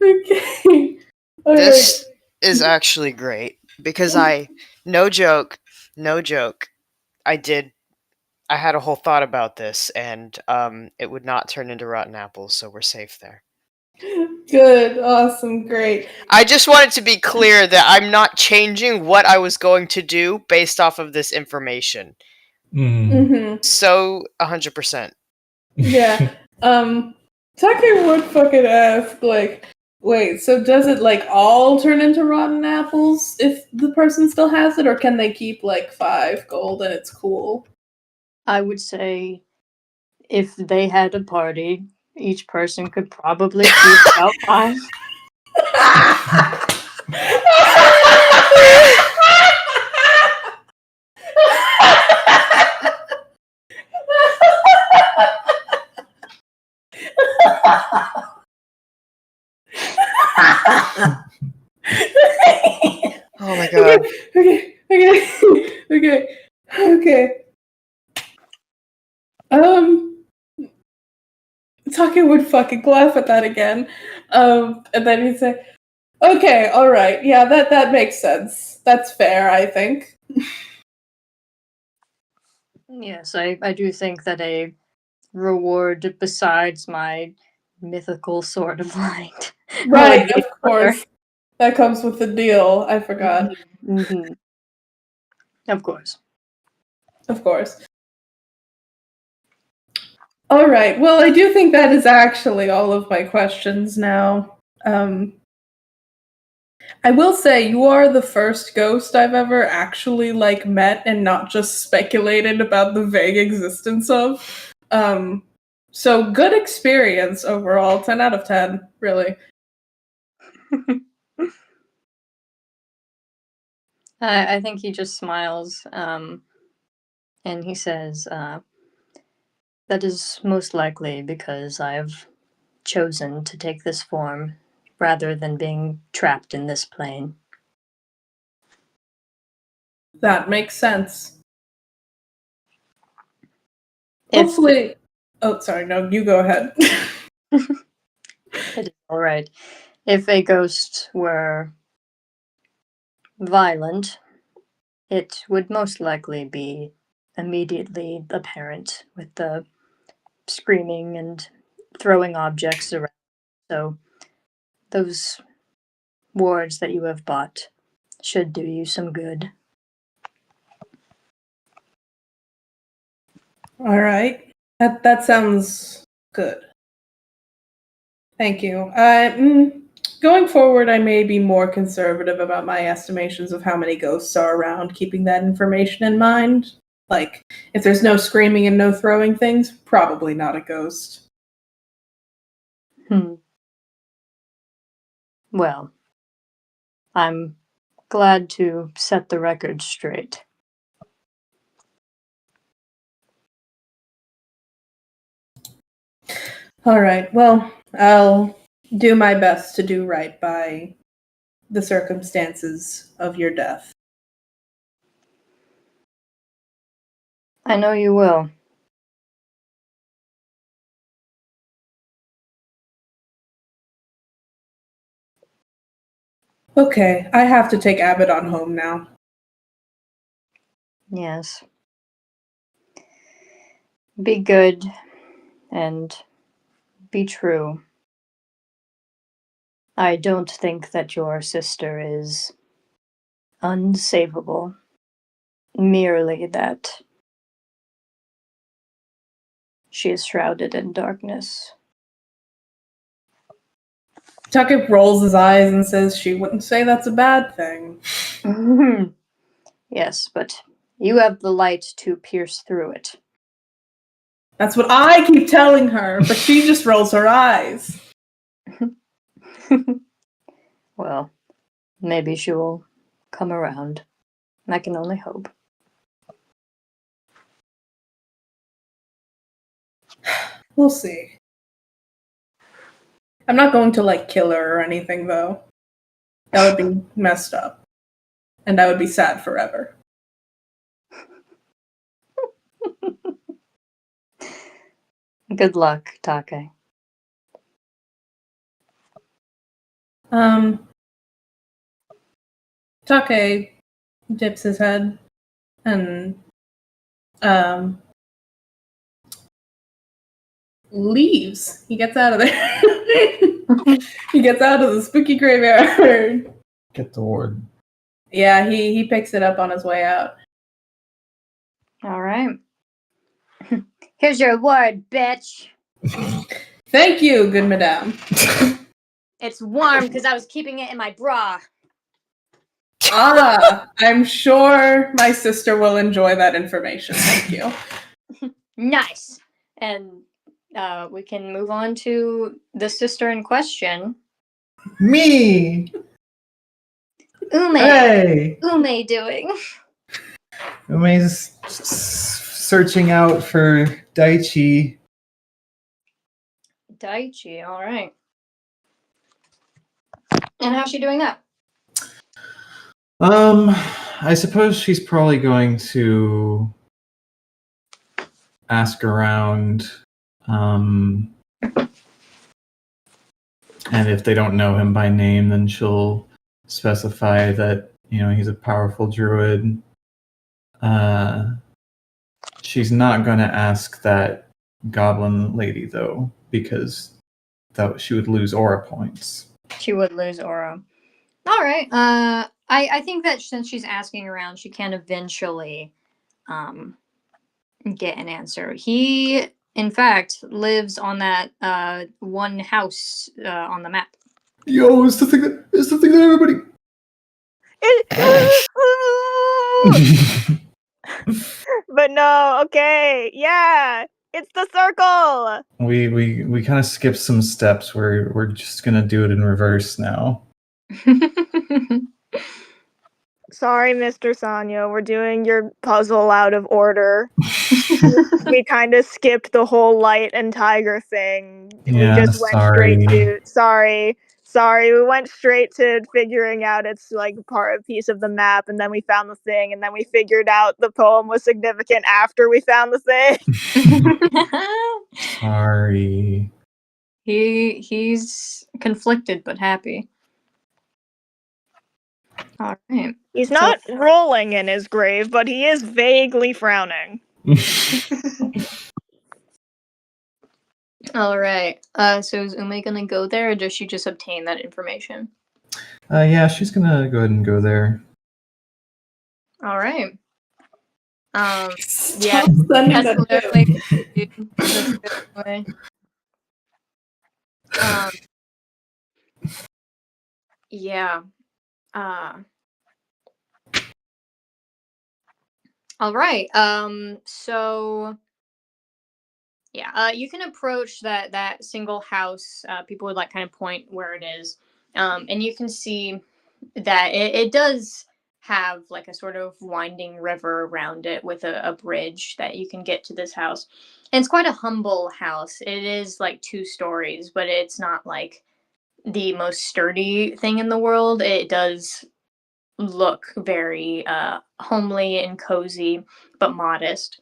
Okay. This is actually great because no joke, I had a whole thought about this, and it would not turn into rotten apples, so we're safe there. Good, awesome, great. I just wanted to be clear that I'm not changing what I was going to do based off of this information. Mm-hmm. So, 100%. Yeah. Take would fucking ask, like, wait, so does it like all turn into rotten apples if the person still has it, or can they keep like 5 gold and it's cool? I would say if they had a party, each person could probably keep about 5. Oh my god. Okay. Taki would fucking laugh at that again. And then he'd say, okay, alright, yeah, that makes sense. That's fair, I think. Yes, I do think that a reward besides my mythical sword of light Right, would be of course. That comes with the deal. I forgot. Mm-hmm. Of course. Of course. Alright, well, I do think that is actually all of my questions now. I will say you are the first ghost I've ever actually like met and not just speculated about the vague existence of. So good experience overall. 10 out of 10, really. I think he just smiles, and he says, that is most likely because I've chosen to take this form rather than being trapped in this plane. That makes sense. If Hopefully. Oh, sorry. No, you go ahead. it is all right. If a ghost were violent, it would most likely be immediately apparent with the screaming and throwing objects around. So those wards that you have bought should do you some good. All right. That sounds good. Thank you. Going forward, I may be more conservative about my estimations of how many ghosts are around, keeping that information in mind. Like, if there's no screaming and no throwing things, probably not a ghost. Well, I'm glad to set the record straight. All right. Well, I'll do my best to do right by the circumstances of your death. I know you will. Okay, I have to take Abaddon home now. Yes. Be good and be true. I don't think that your sister is unsavable. Merely that she is shrouded in darkness. Tuckett rolls his eyes and says she wouldn't say that's a bad thing. Yes, but you have the light to pierce through it. That's what I keep telling her, but she just rolls her eyes. Well, maybe she will come around. I can only hope. We'll see. I'm not going to, like, kill her or anything, though. That would be messed up. And I would be sad forever. Good luck, Take. Take dips his head and leaves. He gets out of there. He gets out of the spooky graveyard. Get the ward. Yeah, he picks it up on his way out. All right. Here's your word, bitch. Thank you, good madame. It's warm because I was keeping it in my bra. I'm sure my sister will enjoy that information. Thank you. Nice. And we can move on to the sister in question. Me! Ume. Hey! Ume doing? Ume's searching out for Daichi. Daichi, all right. And how's she doing that? I suppose she's probably going to ask around, and if they don't know him by name, then she'll specify that, he's a powerful druid. She's not going to ask that goblin lady, though, because she would lose aura points. She would lose aura. All right. I think that since she's asking around, she can eventually get an answer. He, in fact, lives on that one house on the map. Yo, it's the thing that everybody. But no, okay, yeah, it's the circle. We kind of skipped some steps. We're just gonna do it in reverse now. Sorry, Mr. Sanyo, we're doing your puzzle out of order. We kind of skipped the whole light and tiger thing. Yeah, We just went sorry. straight to sorry. We went straight to figuring out it's like a piece of the map, and then we found the thing, and then we figured out the poem was significant after we found the thing. Sorry. He's conflicted but happy. All right. He's not rolling in his grave, but he is vaguely frowning. All right. So is Ume gonna go there, or does she just obtain that information? Yeah, she's gonna go ahead and go there. All right. Yeah. Stop sending That's that literally to that's the way. Yeah. All right. So yeah, you can approach that single house. People would kind of point where it is, and you can see that it does have a sort of winding river around it with a bridge that you can get to this house. And it's quite a humble house. It is 2 stories, but it's not the most sturdy thing in the world. It does look very homely and cozy, but modest.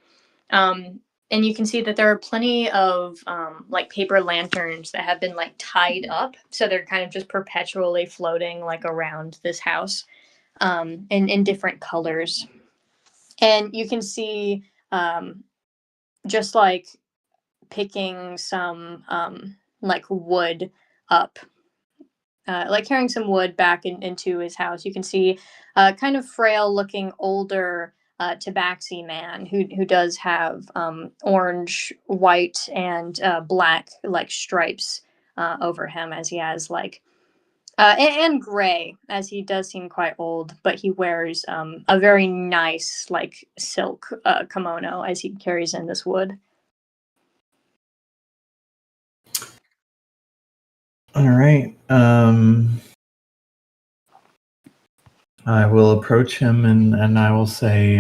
And you can see that there are plenty of paper lanterns that have been tied up, so they're kind of just perpetually floating around this house, in different colors. And you can see just picking some wood up, carrying some wood back into his house. You can see a kind of frail looking older tabaxi man who does have orange, white, and black stripes over him, as he has and gray, as he does seem quite old, but he wears a very nice silk kimono as he carries in this wood. All right. I will approach him and I will say,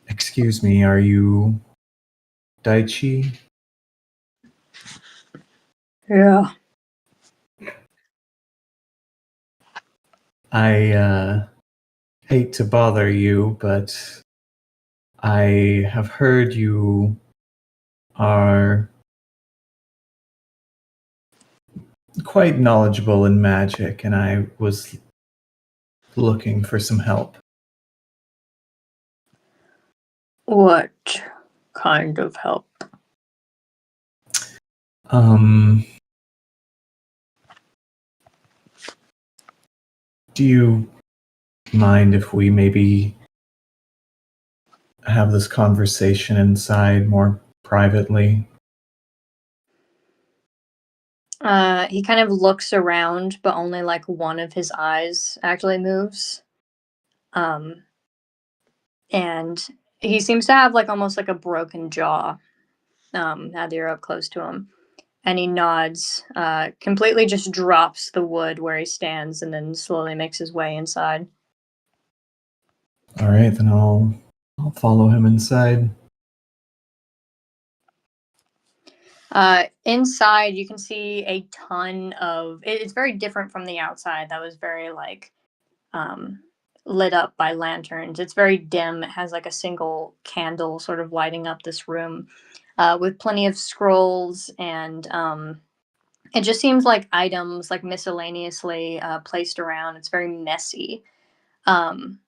"Excuse me, are you Daichi?" Yeah. I hate to bother you, but I have heard you are quite knowledgeable in magic, and I was looking for some help. What kind of help? do you mind if we maybe have this conversation inside more privately? He kind of looks around, but only like one of his eyes actually moves. And he seems to have like almost like a broken jaw. Now that you're up close to him, and he nods, completely just drops the wood where he stands, and then slowly makes his way inside. All right, then I'll follow him inside. Inside, you can see a ton of. It's very different from the outside. That was very like lit up by lanterns. It's very dim. It has like a single candle sort of lighting up this room, with plenty of scrolls and it just seems like items like miscellaneously placed around. It's very messy, and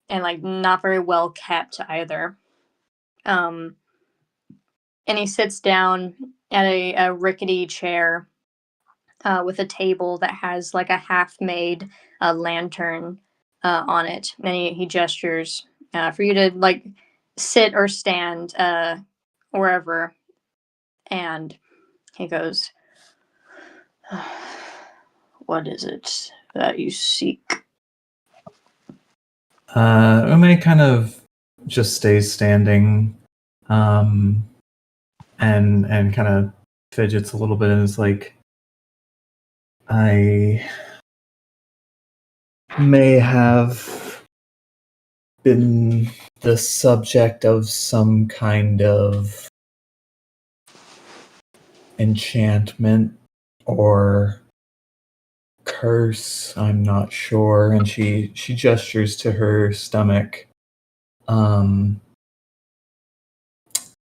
like not very well kept either. And he sits down at a rickety chair with a table that has like a half-made lantern on it. And he gestures for you to like sit or stand wherever. And he goes, "What is it that you seek?" Ume kind of just stays standing, and kind of fidgets a little bit, and is like, I may have been the subject of some kind of enchantment or curse. I'm not sure. And she gestures to her stomach,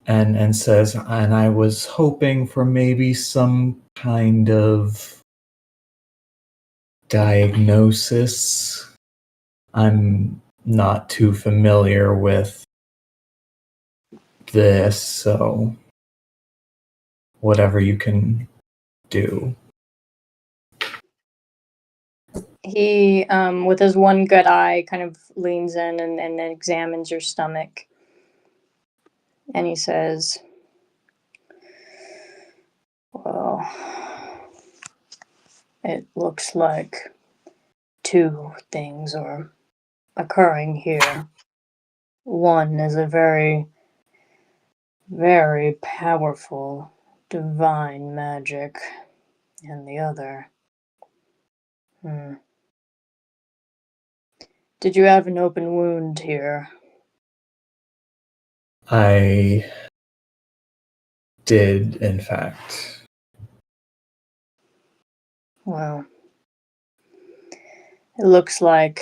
and says, and I was hoping for maybe some kind of diagnosis. I'm not too familiar with this, so whatever you can do. He, with his one good eye, kind of leans in and examines your stomach. And he says, "Well, it looks like two things are occurring here. One is a very, very powerful divine magic, and the other. Did you have an open wound here?" I did, in fact. Well, it looks like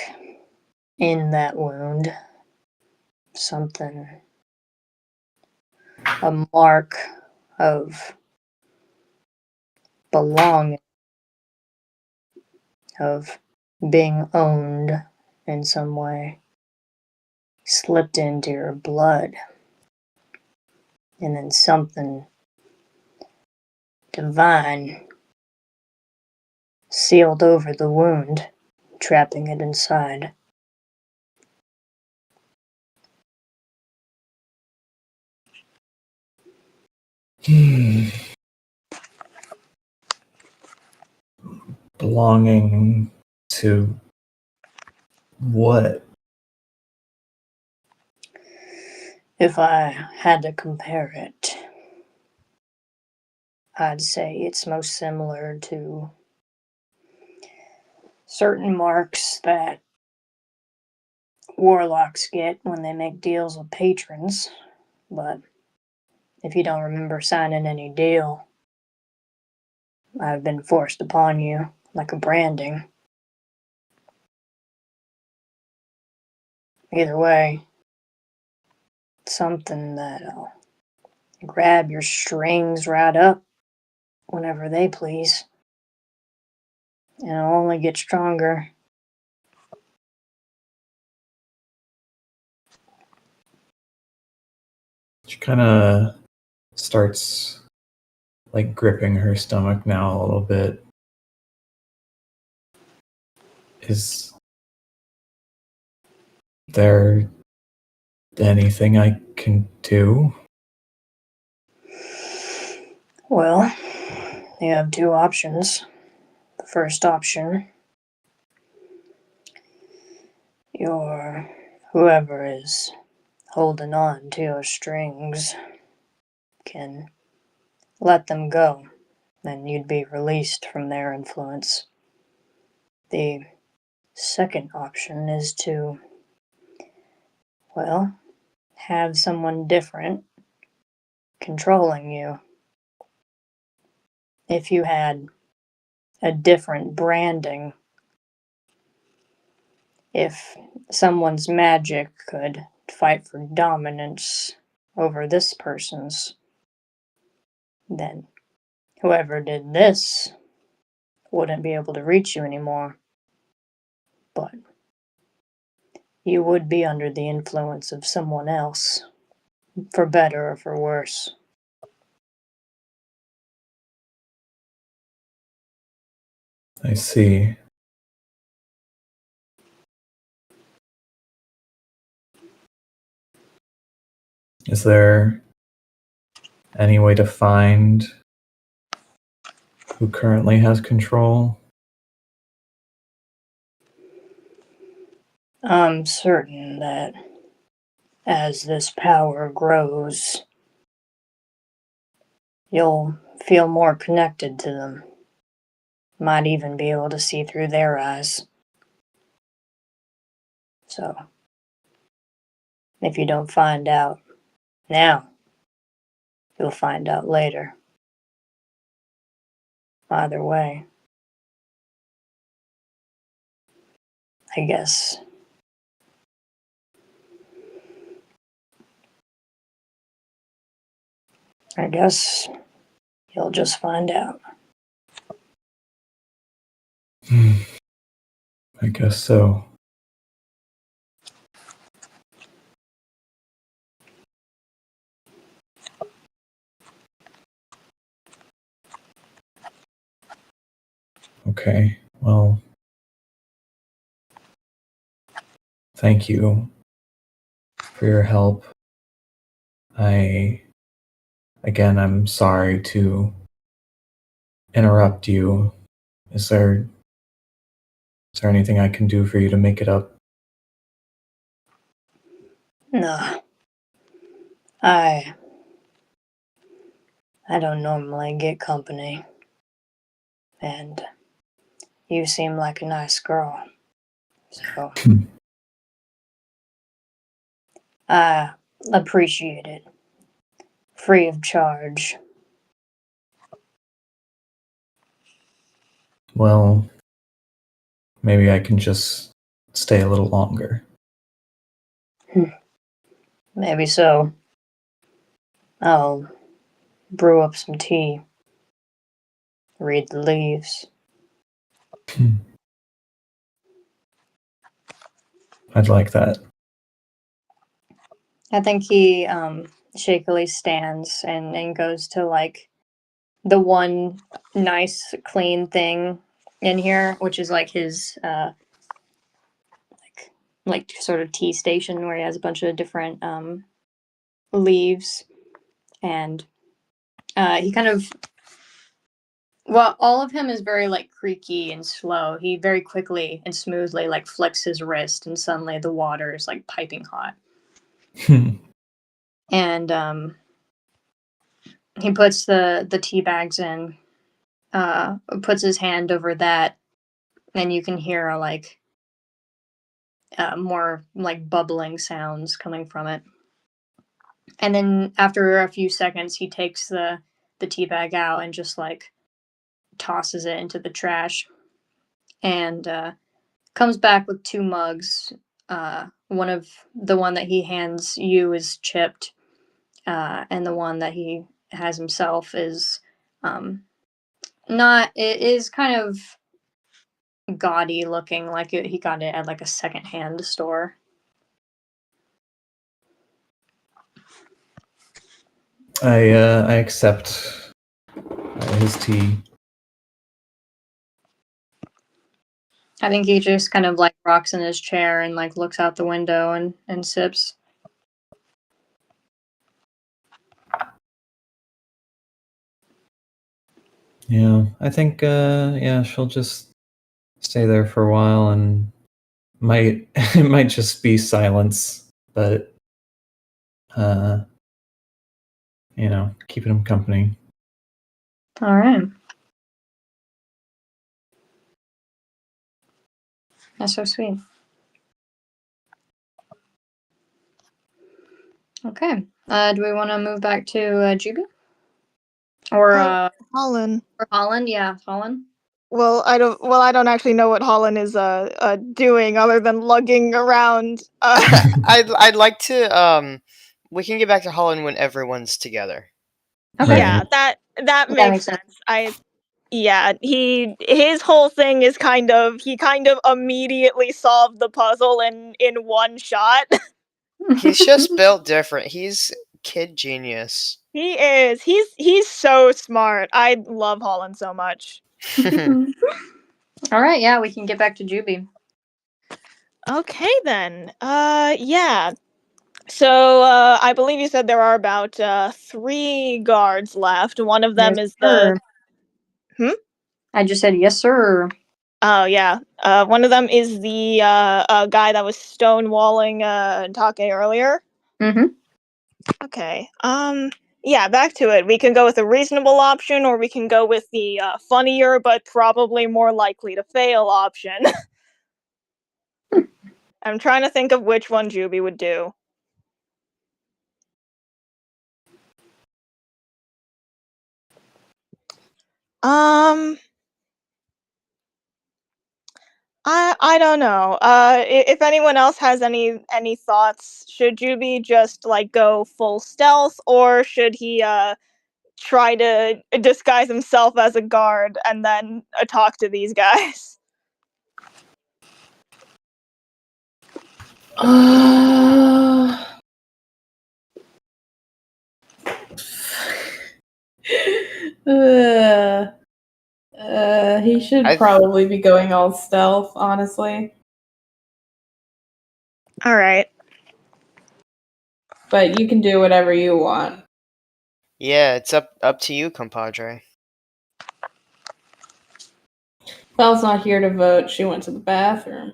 in that wound, a mark of belonging, of being owned in some way, slipped into your blood. And then something divine sealed over the wound, trapping it inside. Belonging to what? If I had to compare it, I'd say it's most similar to certain marks that warlocks get when they make deals with patrons. But if you don't remember signing any deal, I've been forced upon you like a branding. Either way, it's something that'll grab your strings right up whenever they please. And it'll only get stronger. She kind of starts like gripping her stomach now a little bit. Is there anything I can do? Well, you have two options. The first option, whoever is holding on to your strings can let them go, and you'd be released from their influence. The second option is to, well, have someone different controlling you. If you had a different branding, if someone's magic could fight for dominance over this person's, then whoever did this wouldn't be able to reach you anymore. But you would be under the influence of someone else, for better or for worse. I see. Is there any way to find who currently has control? I'm certain that as this power grows, you'll feel more connected to them. Might even be able to see through their eyes. So, if you don't find out now, you'll find out later. Either way, I guess you'll just find out. I guess so. Okay, well, thank you for your help. I'm sorry to interrupt you. Is there anything I can do for you to make it up? No, I don't normally get company, and you seem like a nice girl, so I appreciate it. Free of charge. Well, maybe I can just stay a little longer. Maybe so. I'll brew up some tea. Read the leaves. I'd like that. I think he shakily stands and goes to like the one nice clean thing in here, which is like his like sort of tea station where he has a bunch of different leaves, and he kind of, well, all of him is very like creaky and slow. He very quickly and smoothly like flicks his wrist, and suddenly the water is like piping hot. And he puts the tea bags in, puts his hand over that, and you can hear like more like bubbling sounds coming from it. And then after a few seconds, he takes the tea bag out and just like tosses it into the trash, and comes back with two mugs. The one that he hands you is chipped, and the one that he has himself is not. It is kind of gaudy looking, like he got it at like a secondhand store. I accept his tea. I think he just kind of like rocks in his chair and like looks out the window and sips. Yeah, I think she'll just stay there for a while and it might just be silence, but keeping him company. All right. That's so sweet. Okay. Do we want to move back to Juby? Or Holland. or Holland? Yeah, Holland. Well, I don't actually know what Holland is doing other than lugging around. I'd like to. We can get back to Holland when everyone's together. Okay. Yeah, that makes sense. His whole thing is he kind of immediately solved the puzzle in one shot. He's just built different. He's kid genius. He is. He's so smart. I love Holland so much. All right, yeah, we can get back to Juby. Okay then. Yeah. So I believe you said there are about 3 guards left. One of them is the. I just said yes, sir. Oh yeah. One of them is the guy that was stonewalling Take earlier. Mm-hmm. Okay. Yeah, back to it. We can go with a reasonable option, or we can go with the funnier but probably more likely to fail option. I'm trying to think of which one Juby would do. I don't know. If anyone else has any thoughts, should Juby just like go full stealth, or should he try to disguise himself as a guard and then talk to these guys? He should probably be going all stealth, honestly. All right. But you can do whatever you want. Yeah, it's up to you, compadre. Belle's not here to vote. She went to the bathroom.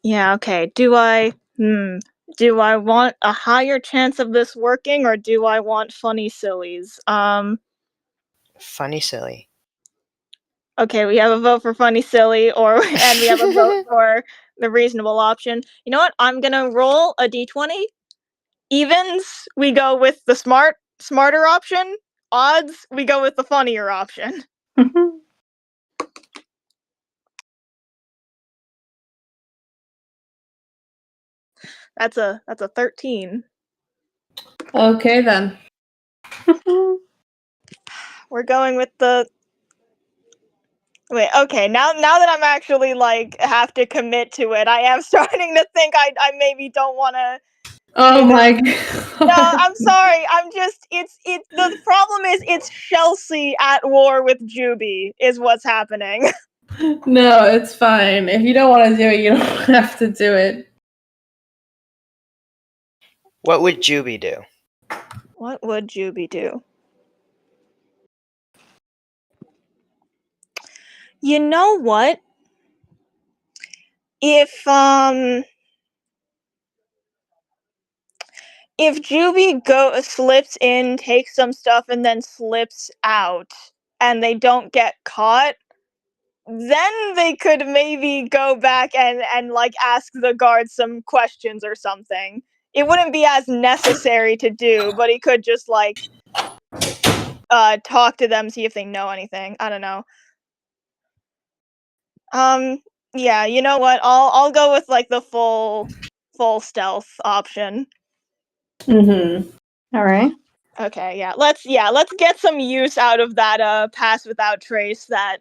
Yeah, okay. Do I want a higher chance of this working, or do I want funny sillies? Funny silly. Okay, we have a vote for funny silly, and we have a vote for the reasonable option. You know what? I'm gonna roll a d20. Evens, we go with the smarter option. Odds, we go with the funnier option. That's a 13. Okay then. We're going with the. Wait, okay. Now that I'm actually like have to commit to it, I am starting to think I maybe don't want to. Oh my god. No, I'm sorry. I'm just it's the problem is it's Chelsea at war with Juby is what's happening. No, it's fine. If you don't want to do it, you don't have to do it. What would Juby do? What would Juby do? You know what? If Juby slips in, takes some stuff, and then slips out, and they don't get caught, then they could maybe go back and like ask the guards some questions or something. It wouldn't be as necessary to do, but he could just like talk to them, see if they know anything. I don't know. Yeah, you know what? I'll go with like the full stealth option. Mm-hmm. All right. Okay, let's get some use out of that pass without trace that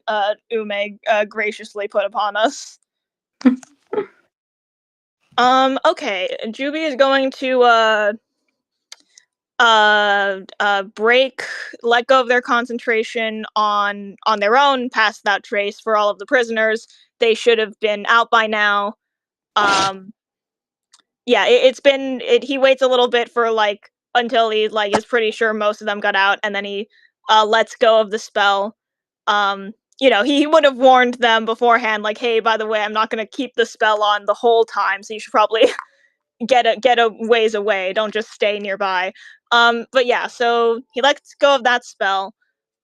Ume graciously put upon us. Okay. Juby is going to let go of their concentration on their own, pass without trace for all of the prisoners. They should have been out by now. Yeah, he waits a little bit for like until he like is pretty sure most of them got out, and then he lets go of the spell. He would have warned them beforehand, like, hey, by the way, I'm not gonna keep the spell on the whole time, so you should probably get a ways away. Don't just stay nearby. But yeah, so he lets go of that spell.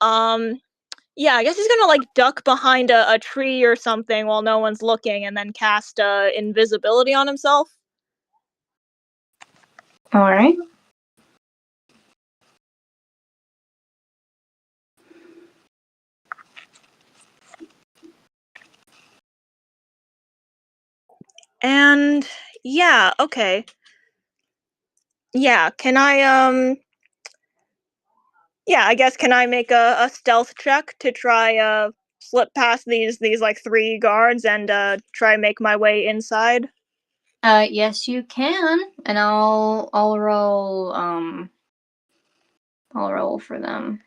Yeah, I guess he's gonna like duck behind a tree or something while no one's looking, and then cast invisibility on himself. All right. And yeah, okay. Yeah, can I yeah, I guess can I make a stealth check to try slip past these like 3 guards and try and make my way inside? Yes, you can, and I'll roll I'll roll for them.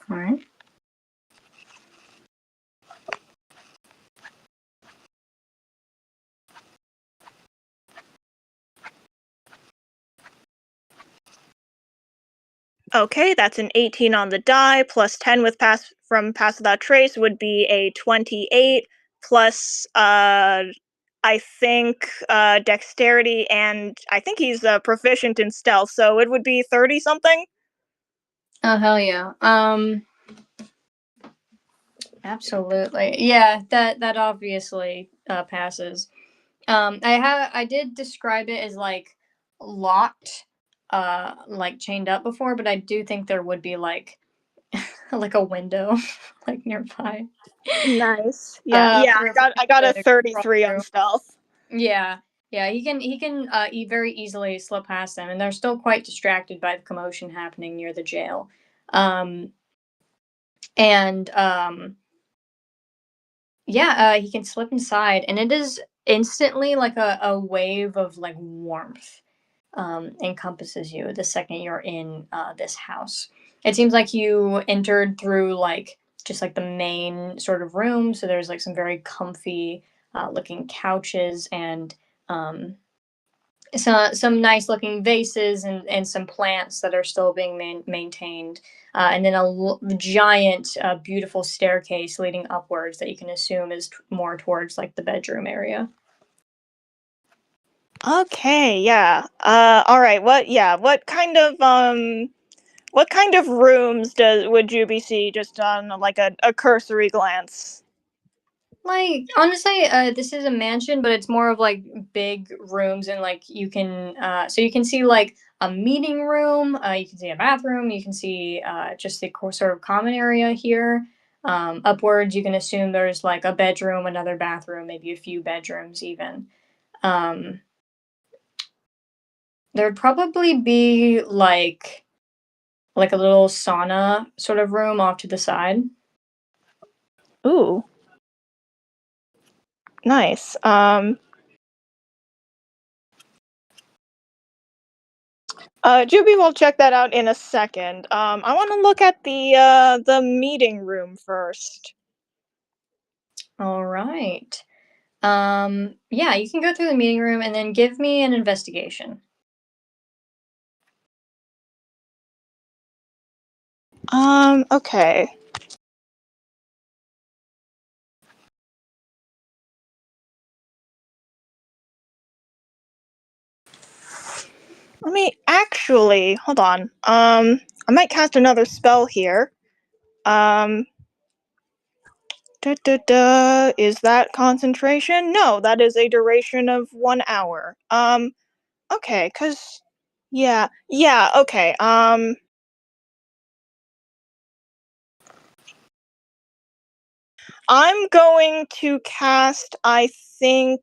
All right. Okay, that's an 18 on the die, plus 10 with pass without trace would be a 28, plus I think dexterity, and I think he's proficient in stealth, so it would be 30 something. Oh hell yeah. Absolutely. Yeah, that obviously passes. I did describe it as like locked, like chained up before, but I do think there would be like like a window like nearby. Nice. Yeah, For I got a to crawl 33 on through. stealth. Yeah. Yeah, he can very easily slip past them, and they're still quite distracted by the commotion happening near the jail. Um and Yeah, he can slip inside, and it is instantly like a wave of like warmth encompasses you the second you're in this house. It seems like you entered through like just like the main sort of room, so there's like some very comfy looking couches and um, some nice looking vases and some plants that are still being maintained, and then a giant beautiful staircase leading upwards that you can assume is more towards like the bedroom area. Okay, yeah. All right. What kind of rooms would Juby see just on like a cursory glance? Like honestly, this is a mansion, but it's more of like big rooms, and like you can so you can see like a meeting room, you can see a bathroom, you can see just the sort of common area here. Upwards, you can assume there's like a bedroom, another bathroom, maybe a few bedrooms even. Um, there'd probably be like a little sauna sort of room off to the side. Ooh, nice. Juby will check that out in a second. I want to look at the meeting room first. All right. Yeah, you can go through the meeting room and then give me an investigation. Okay. Let me actually hold on. I might cast another spell here. Is that concentration? No, that is a duration of 1 hour. Okay, yeah, okay. I'm going to cast, I think,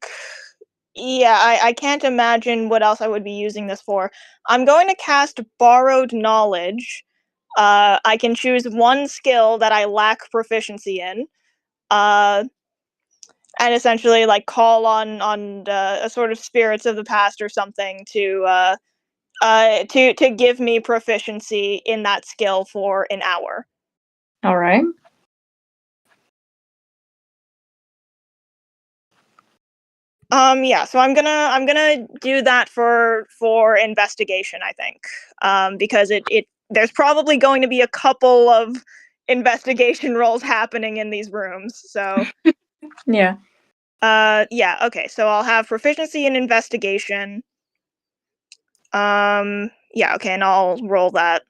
yeah, I can't imagine what else I would be using this for. I'm going to cast Borrowed Knowledge. I can choose one skill that I lack proficiency in. Uh, essentially like call on a sort of spirits of the past or something to give me proficiency in that skill for an hour. All right. Yeah, so I'm gonna do that for investigation, I think. Because it there's probably going to be a couple of investigation rolls happening in these rooms. So Yeah. yeah, okay. So I'll have proficiency in investigation. Yeah, okay, and I'll roll that.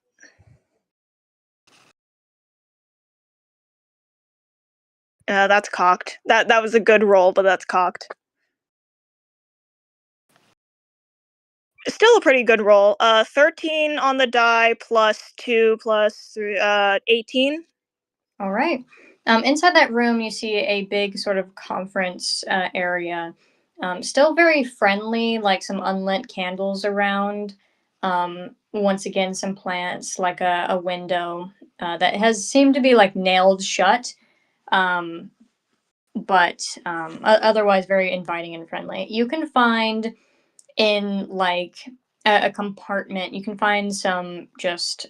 That's cocked. That was a good roll, but that's cocked. Still a pretty good roll. 13 on the die plus 2 plus 3, 18. All right. Inside that room, you see a big sort of conference area. Still very friendly, like some unlit candles around. Once again, some plants, like a window that has seemed to be like nailed shut, but otherwise very inviting and friendly. You can find in like a compartment, you can find some just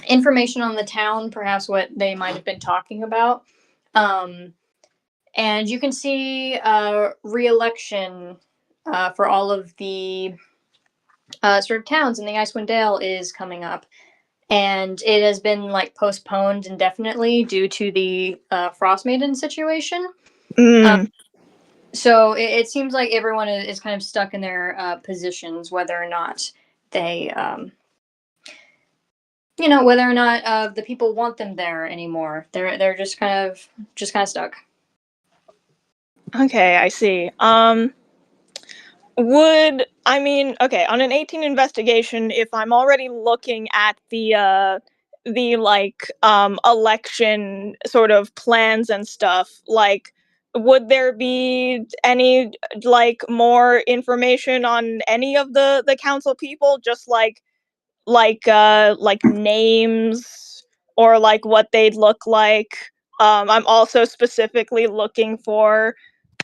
information on the town, perhaps what they might have been talking about. Um, and you can see re-election for all of the sort of towns in the Icewind Dale is coming up. And it has been like postponed indefinitely due to the Frost Maiden situation. So it seems like everyone is kind of stuck in their positions, whether or not they whether or not the people want them there anymore. They're just kind of stuck. Okay, I see. Okay, on an 18 investigation, if I'm already looking at the like election sort of plans and stuff, like would there be any like more information on any of the council people, just like names or like what they'd look like? I'm also specifically looking for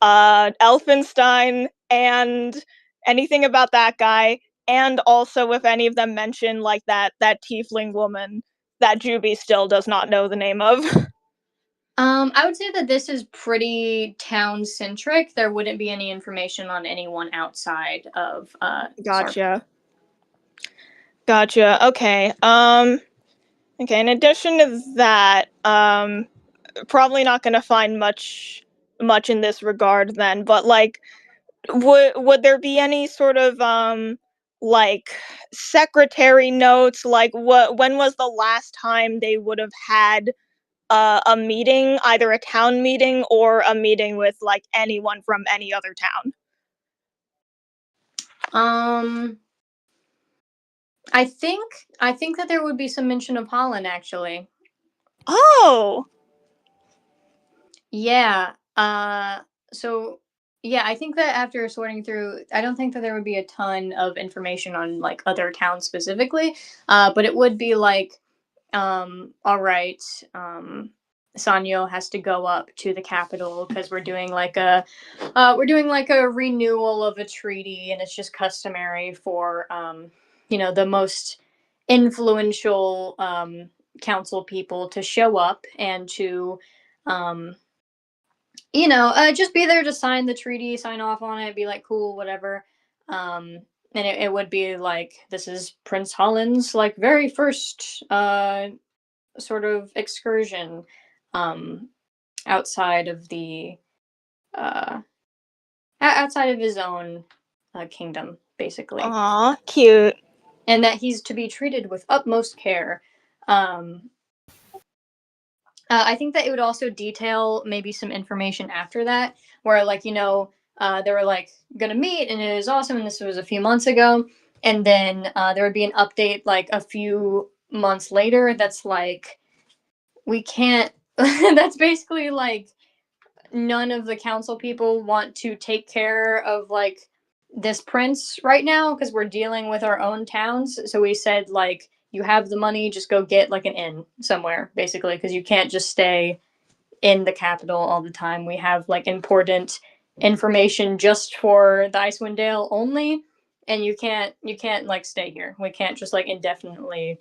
Elfenstein and anything about that guy, and also if any of them mention like that tiefling woman that Juby still does not know the name of. I would say that this is pretty town centric. There wouldn't be any information on anyone outside of Gotcha. Gotcha. Okay. Okay, in addition to that, probably not gonna find much in this regard then, but like would there be any sort of like secretary notes, like when was the last time they would have had a meeting, either a town meeting or a meeting with like anyone from any other town? I think that there would be some mention of Holland actually. Oh, Yeah. So yeah, I think that after sorting through, I don't think that there would be a ton of information on like other towns specifically. But it would be like, all right, Sanyo has to go up to the capital because we're doing like a renewal of a treaty, and it's just customary for the most influential council people to show up and to um just be there to sign the treaty, sign off on it, be like, cool, whatever. And it would be like, this is Prince Holland's like very first sort of excursion um, outside of the outside of his own kingdom, basically, aw, cute. and that he's to be treated with utmost care. Um, I think that it would also detail maybe some information after that, where like they were like gonna meet and it was awesome, and this was a few months ago, and then there would be an update like a few months later. That's like we can't. That's basically like none of the council people want to take care of like this prince right now because we're dealing with our own towns. So we said like you have the money, just go get like an inn somewhere, basically, because you can't just stay in the capital all the time. We have like important information just for the Icewind Dale only, and you can't like stay here. We can't just like indefinitely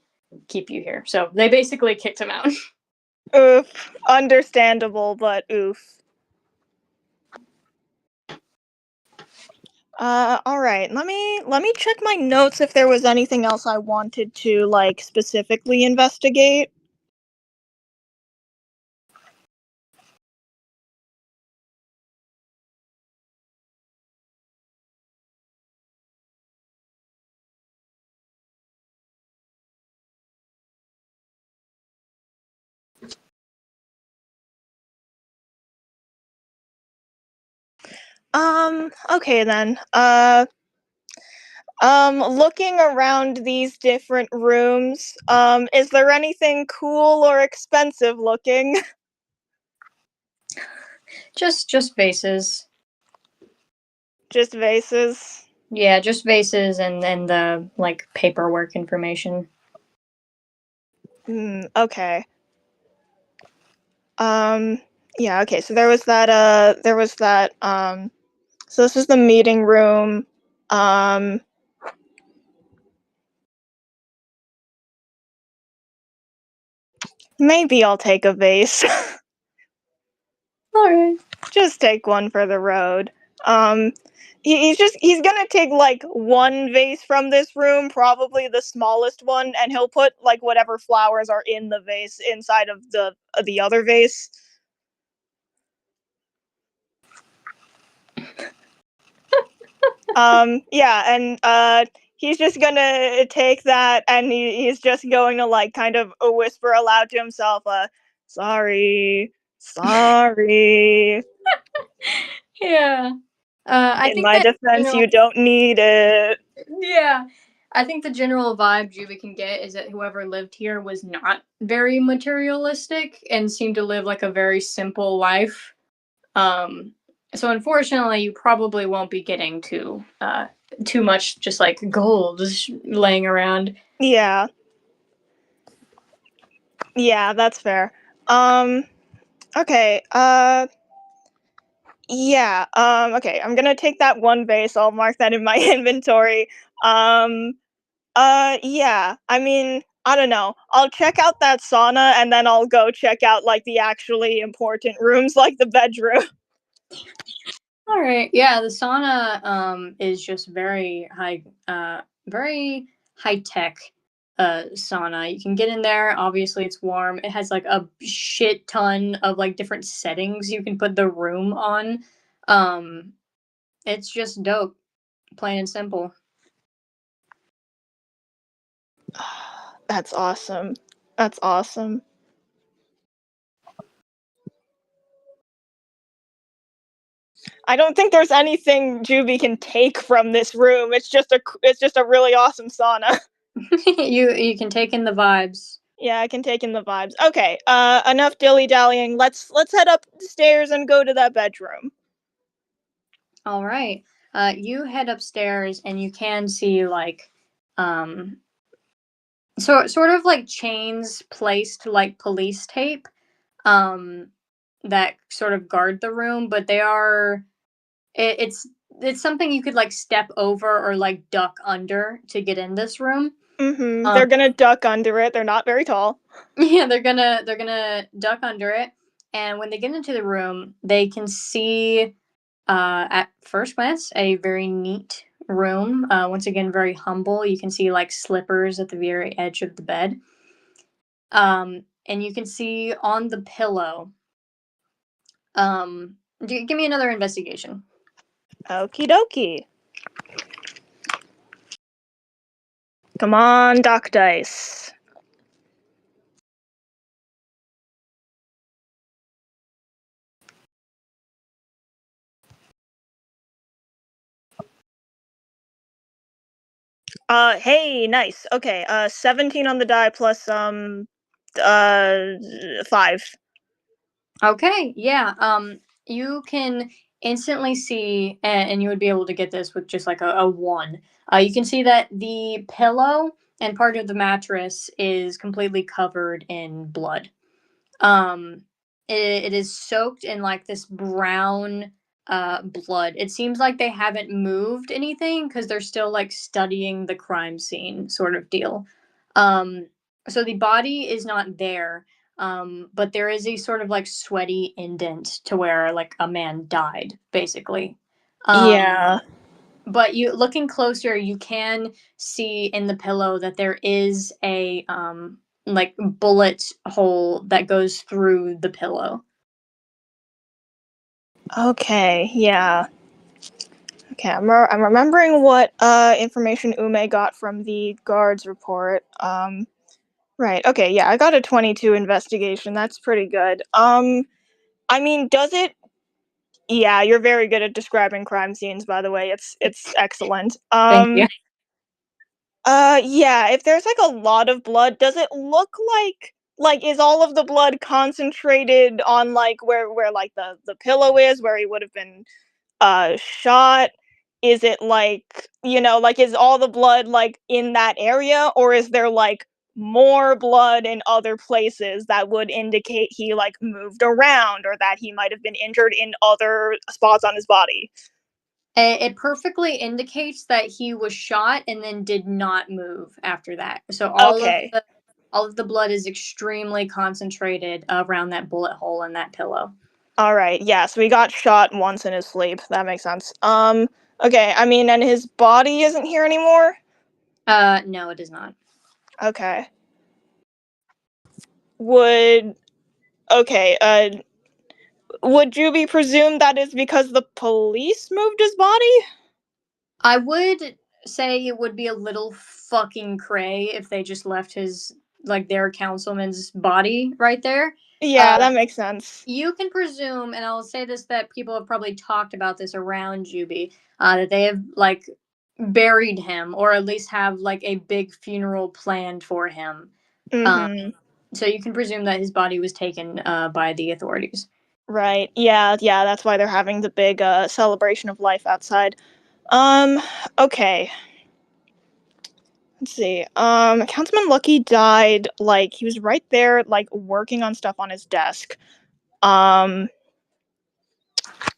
keep you here. So they basically kicked him out. Oof. Understandable, but oof. All right. Let me check my notes if there was anything else I wanted to like specifically investigate. Okay then. Looking around these different rooms, is there anything cool or expensive looking? Just vases. Just vases. Yeah, just vases and then the like paperwork information. Okay. Yeah, okay, so there was that, so this is the meeting room. Maybe I'll take a vase. Alright. Just take one for the road. He's gonna take like one vase from this room, probably the smallest one, and he'll put like whatever flowers are in the vase inside of the other vase. Yeah, and he's just gonna take that, and he's just going to like kind of whisper aloud to himself, sorry. Yeah. I In think my that, defense, you don't need it. yeah. I think the general vibe Juby can get is that whoever lived here was not very materialistic and seemed to live like a very simple life. So unfortunately, you probably won't be getting too much just like gold laying around. Yeah. Yeah, that's fair. Okay, yeah, okay, I'm gonna take that one vase, I'll mark that in my inventory. Yeah, I mean, I don't know. I'll check out that sauna, and then I'll go check out, like, the actually important rooms, like the bedroom. All right. Yeah, the sauna is just very high tech sauna. You can get in there. Obviously, it's warm. It has like a shit ton of like different settings you can put the room on. Um, it's just dope, plain and simple. That's awesome. That's awesome. I don't think there's anything Juby can take from this room. It's just a really awesome sauna. You can take in the vibes. Yeah, I can take in the vibes. Okay, enough dilly-dallying. Let's head upstairs and go to that bedroom. All right. You head upstairs and you can see like sort of like chains placed like police tape that sort of guard the room, but they are it's something you could like step over or like duck under to get in this room. They're gonna duck under it. They're not very tall. Yeah, they're gonna duck under it, and when they get into the room, they can see at first glance a very neat room. Once again, very humble. You can see like slippers at the very edge of the bed. And you can see on the pillow. Give me another investigation. Okie dokie. Come on, Doc Dice. Hey, nice. Okay, 17 on the die plus, 5. Okay, yeah. You can instantly see, and you would be able to get this with just like a 1. You can see that the pillow and part of the mattress is completely covered in blood. Um, it is soaked in like this brown blood. It seems like they haven't moved anything because they're still like studying the crime scene, sort of deal. Um, so the body is not there, but there is a sort of like sweaty indent to where like a man died, basically. Yeah. But you looking closer, you can see in the pillow that there is a like bullet hole that goes through the pillow. Okay, yeah. Okay, I'm remembering what information Ume got from the guard's report. Right. Okay, yeah, I got a 22 investigation. That's pretty good. I mean, does it Yeah, you're very good at describing crime scenes, by the way. It's excellent. Thank you. Yeah, if there's like a lot of blood, does it look like is all of the blood concentrated on like where like the pillow is, where he would have been shot? Is it like, like is all the blood like in that area, or is there like more blood in other places that would indicate he like moved around or that he might have been injured in other spots on his body? It perfectly indicates that he was shot and then did not move after that. So Okay. all of the blood is extremely concentrated around that bullet hole in that pillow. All right. Yeah, so he got shot once in his sleep. That makes sense. Okay, I mean, and his body isn't here anymore? No, it is not. Okay. Would Okay, would Juby presume that is because the police moved his body? I would say it would be a little fucking cray if they just left his like their councilman's body right there. Yeah, that makes sense. You can presume, and I'll say this, that people have probably talked about this around Juby, that they have like buried him or at least have like a big funeral planned for him. Mhm. So you can presume that his body was taken by the authorities. Right. Yeah, that's why they're having the big celebration of life outside. Um, okay. Let's see. Councilman Lucky died like he was right there like working on stuff on his desk. Um,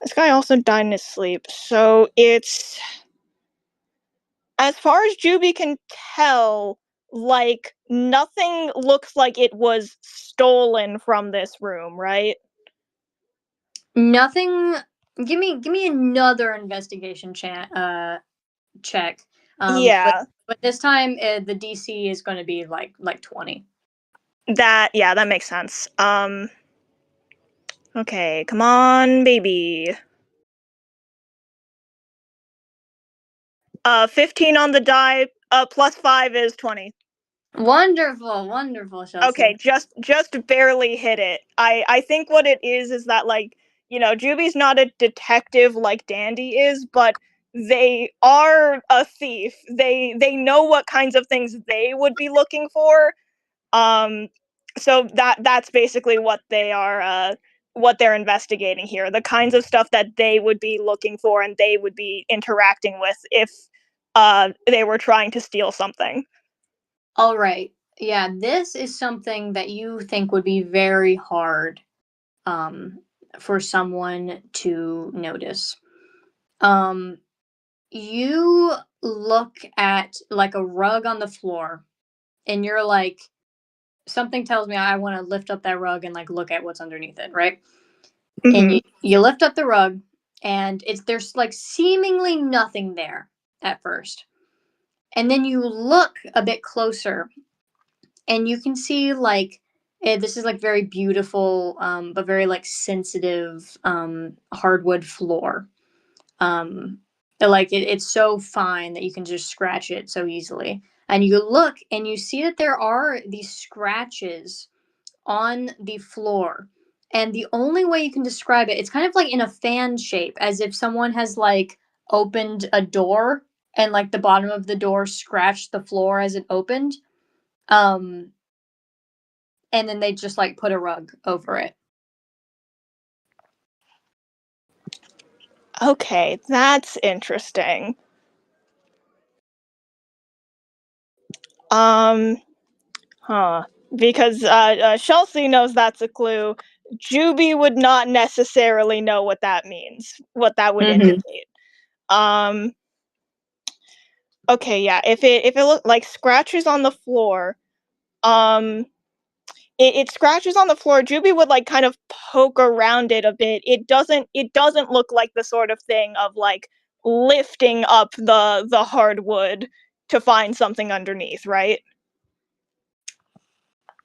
this guy also died in his sleep. So it's, as far as Juby can tell, like nothing looks like it was stolen from this room, right? Nothing. Give me another investigation check. Yeah. But this time the DC is going to be like 20. That makes sense. Okay, come on, baby. 15 on the die, plus 5 is 20. Wonderful, Chelsea. Okay, just barely hit it. I think what it is that like, Juby's not a detective like Dandy is, but they are a thief. They know what kinds of things they would be looking for. So that's basically what they're investigating here. The kinds of stuff that they would be looking for and they would be interacting with if they were trying to steal something. All right. Yeah, this is something that you think would be very hard um, for someone to notice. You look at like a rug on the floor, and you're like, something tells me I want to lift up that rug and like look at what's underneath it, right? And Mhm. you lift up the rug, and there's like seemingly nothing there at first, and then you look a bit closer and you can see like this is like very beautiful but very like sensitive hardwood floor. um it's so fine that you can just scratch it so easily, and you look and you see that there are these scratches on the floor, and the only way you can describe it, it's kind of like in a fan shape, as if someone has like opened a door and like the bottom of the door scratched the floor as it opened. um and then they just like put a rug over it. Okay, that's interesting. Um, huh. Because Chelsea knows that's a clue. Juby would not necessarily know what that means, what that would Mhm. indicate. Okay, yeah. If it look like scratches on the floor, um, it scratches on the floor. Juby would like kind of poke around it a bit. It doesn't look like the sort of thing of like lifting up the hardwood to find something underneath, right?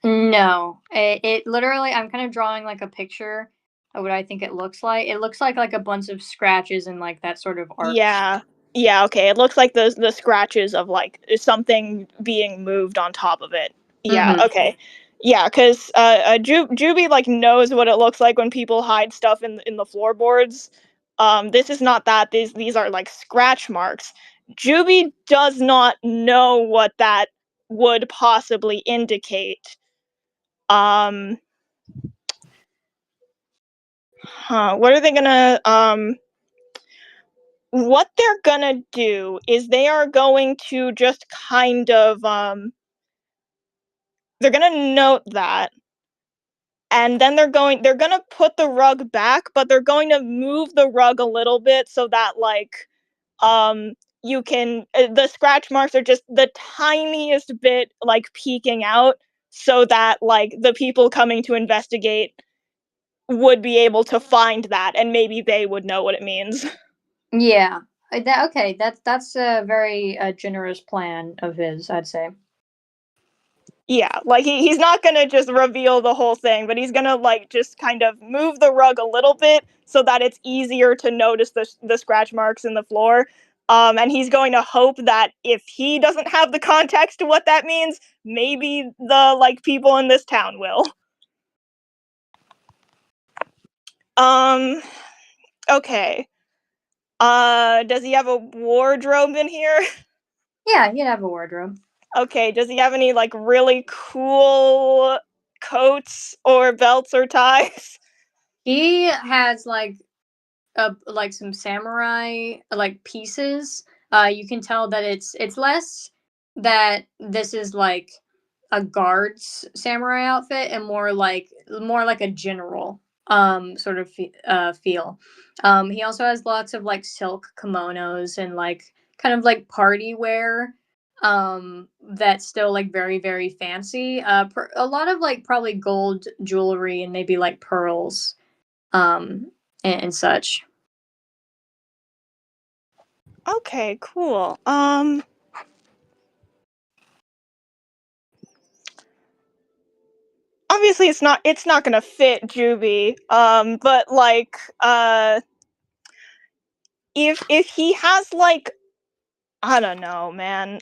No, it literally. I'm kind of drawing like a picture of what I think it looks like. It looks like a bunch of scratches and like that sort of arch. Yeah. Yeah, okay. It looks like the scratches of like something being moved on top of it. Yeah, Mhm. okay. Yeah, because Juby like knows what it looks like when people hide stuff in the floorboards. This is not that. These are like scratch marks. Juby does not know what that would possibly indicate. Um, what are they gonna what they're gonna do is they are going to just kind of they're gonna note that, and then they're gonna put the rug back, but they're going to move the rug a little bit so that like um you can the scratch marks are just the tiniest bit like peeking out so that like the people coming to investigate would be able to find that and maybe they would know what it means. Yeah. Okay. That's a very generous plan of his, I'd say. Yeah, like he's not gonna just reveal the whole thing, but he's gonna like just kind of move the rug a little bit so that it's easier to notice the scratch marks in the floor. And he's going to hope that if he doesn't have the context to what that means, maybe the like people in this town will. Um, okay. Does he have a wardrobe in here? Yeah, he'd have a wardrobe. Okay, does he have any like really cool coats or belts or ties? He has like some samurai like pieces. You can tell that it's less that this is like a guard's samurai outfit and more like a general sort of feel. He also has lots of like silk kimonos and like kind of like party wear that's still like very very fancy. A lot of like probably gold jewelry and maybe like pearls and such. Okay, cool. Obviously it's not gonna fit Juby. But like if he has like I don't know, man.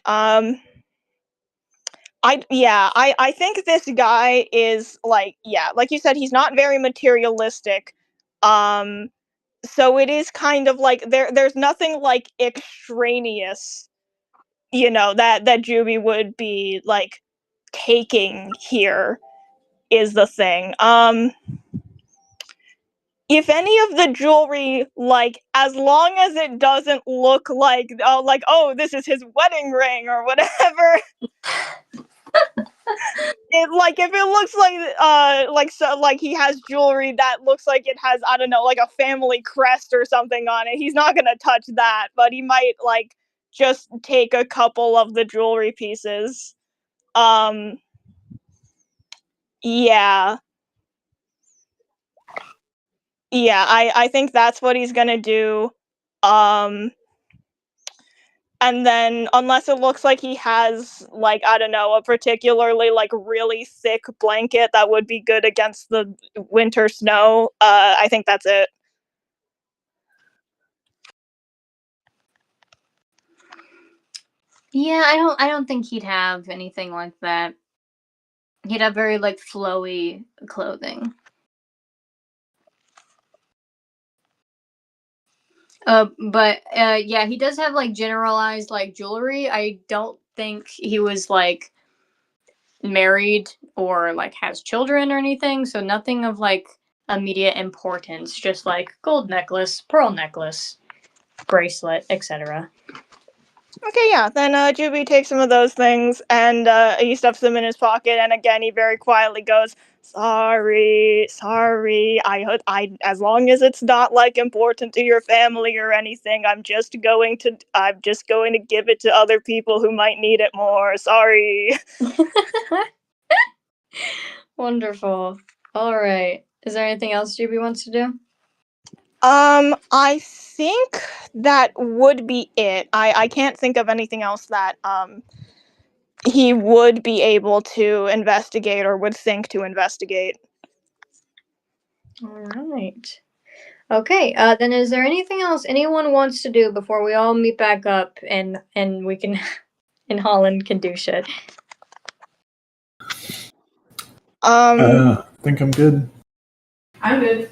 I think this guy is like yeah, like you said, he's not very materialistic. Um so it is kind of like there's nothing like extraneous, that Juby would be like taking here is the thing. If any of the jewelry, like, as long as it doesn't look like, oh, this is his wedding ring or whatever. If it looks like he has jewelry that looks like it has, I don't know, like a family crest or something on it, he's not gonna touch that, but he might like just take a couple of the jewelry pieces. Um, yeah. Yeah, I think that's what he's gonna do. Um, and then unless it looks like he has like, I don't know, a particularly like really thick blanket that would be good against the winter snow, I think that's it. Yeah, I don't think he'd have anything like that. He'd have very like flowy clothing. But yeah, he does have like generalized like jewelry. I don't think he was like married or like has children or anything, so nothing of like immediate importance, just like gold necklace, pearl necklace, bracelet, etc. Okay, yeah. Then Juby takes some of those things and he stuffs them in his pocket, and again he very quietly goes, Sorry. I as long as it's not like important to your family or anything, I'm just going to give it to other people who might need it more. Sorry. Wonderful. All right. Is there anything else GB wants to do? I think that would be it. I can't think of anything else that he would be able to investigate or would think to investigate. All right. Okay. Then is there anything else anyone wants to do before we all meet back up and we can and Holland can do shit? I think I'm good. I'm good.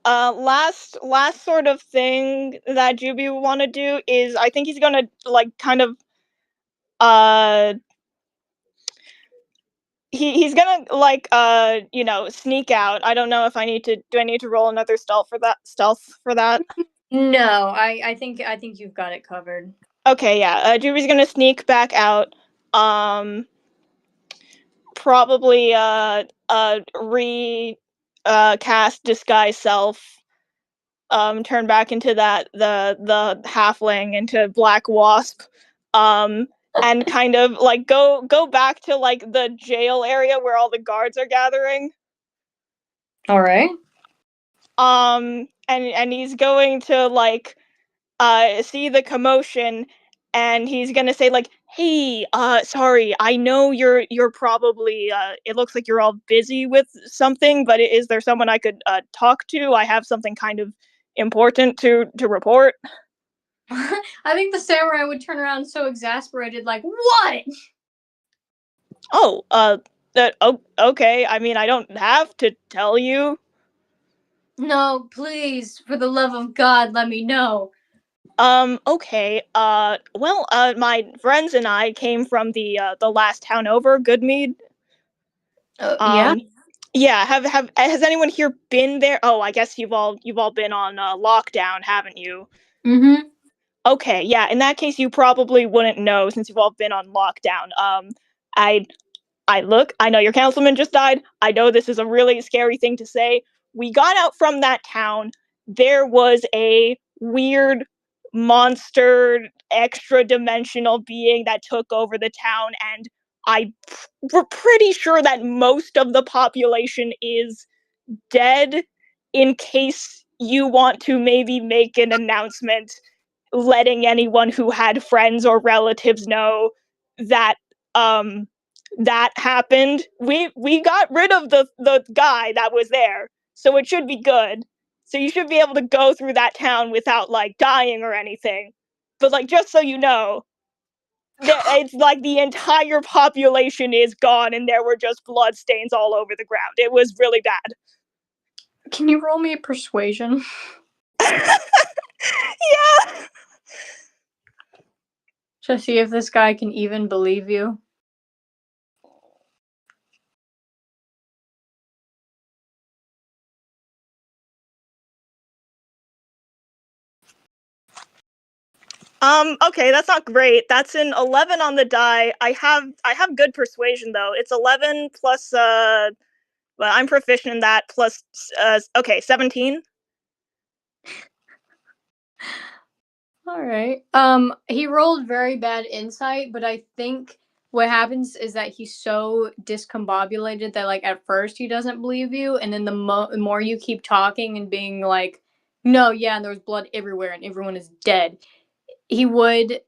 Last sort of thing that Juby would want to do is I think he's gonna like kind of he's gonna like sneak out. I don't know if I need to roll another stealth for that. No, I think you've got it covered. Okay, yeah. Juby's gonna sneak back out. Probably cast disguise self. Turn back into the halfling into Black Wasp. And kind of like go back to like the jail area where all the guards are gathering. All right. And he's going to like see the commotion, and he's gonna say like, "Hey, sorry, I know you're probably it looks like you're all busy with something, but is there someone I could talk to? I have something kind of important to report." I think the samurai would turn around so exasperated, like, what? Oh, okay. I mean, I don't have to tell you. No, please, for the love of God, let me know. Okay. Well, my friends and I came from the last town over, Goodmead. Yeah. Yeah. Has anyone here been there? Oh, I guess you've all been on lockdown, haven't you? Mm-hmm. Okay. Yeah. In that case, you probably wouldn't know since you've all been on lockdown. I I know your councilman just died. I know this is a really scary thing to say. We got out from that town. There was a weird monster, extra dimensional being that took over the town, and we're pretty sure that most of the population is dead. In case you want to maybe make an announcement letting anyone who had friends or relatives know that that happened. We got rid of the guy that was there, so it should be good. So you should be able to go through that town without like dying or anything. But like just so you know, it's like the entire population is gone and there were just blood stains all over the ground. It was really bad. Can you roll me a persuasion? Yeah. To see if this guy can even believe you. Okay, that's not great. That's an 11 on the die. I have good persuasion though. It's 11 plus well, I'm proficient in that plus okay, 17. All right. He rolled very bad insight, but I think what happens is that he's so discombobulated that like at first he doesn't believe you, and then the more you keep talking and being like, "No, yeah, and there was blood everywhere and everyone is dead," he would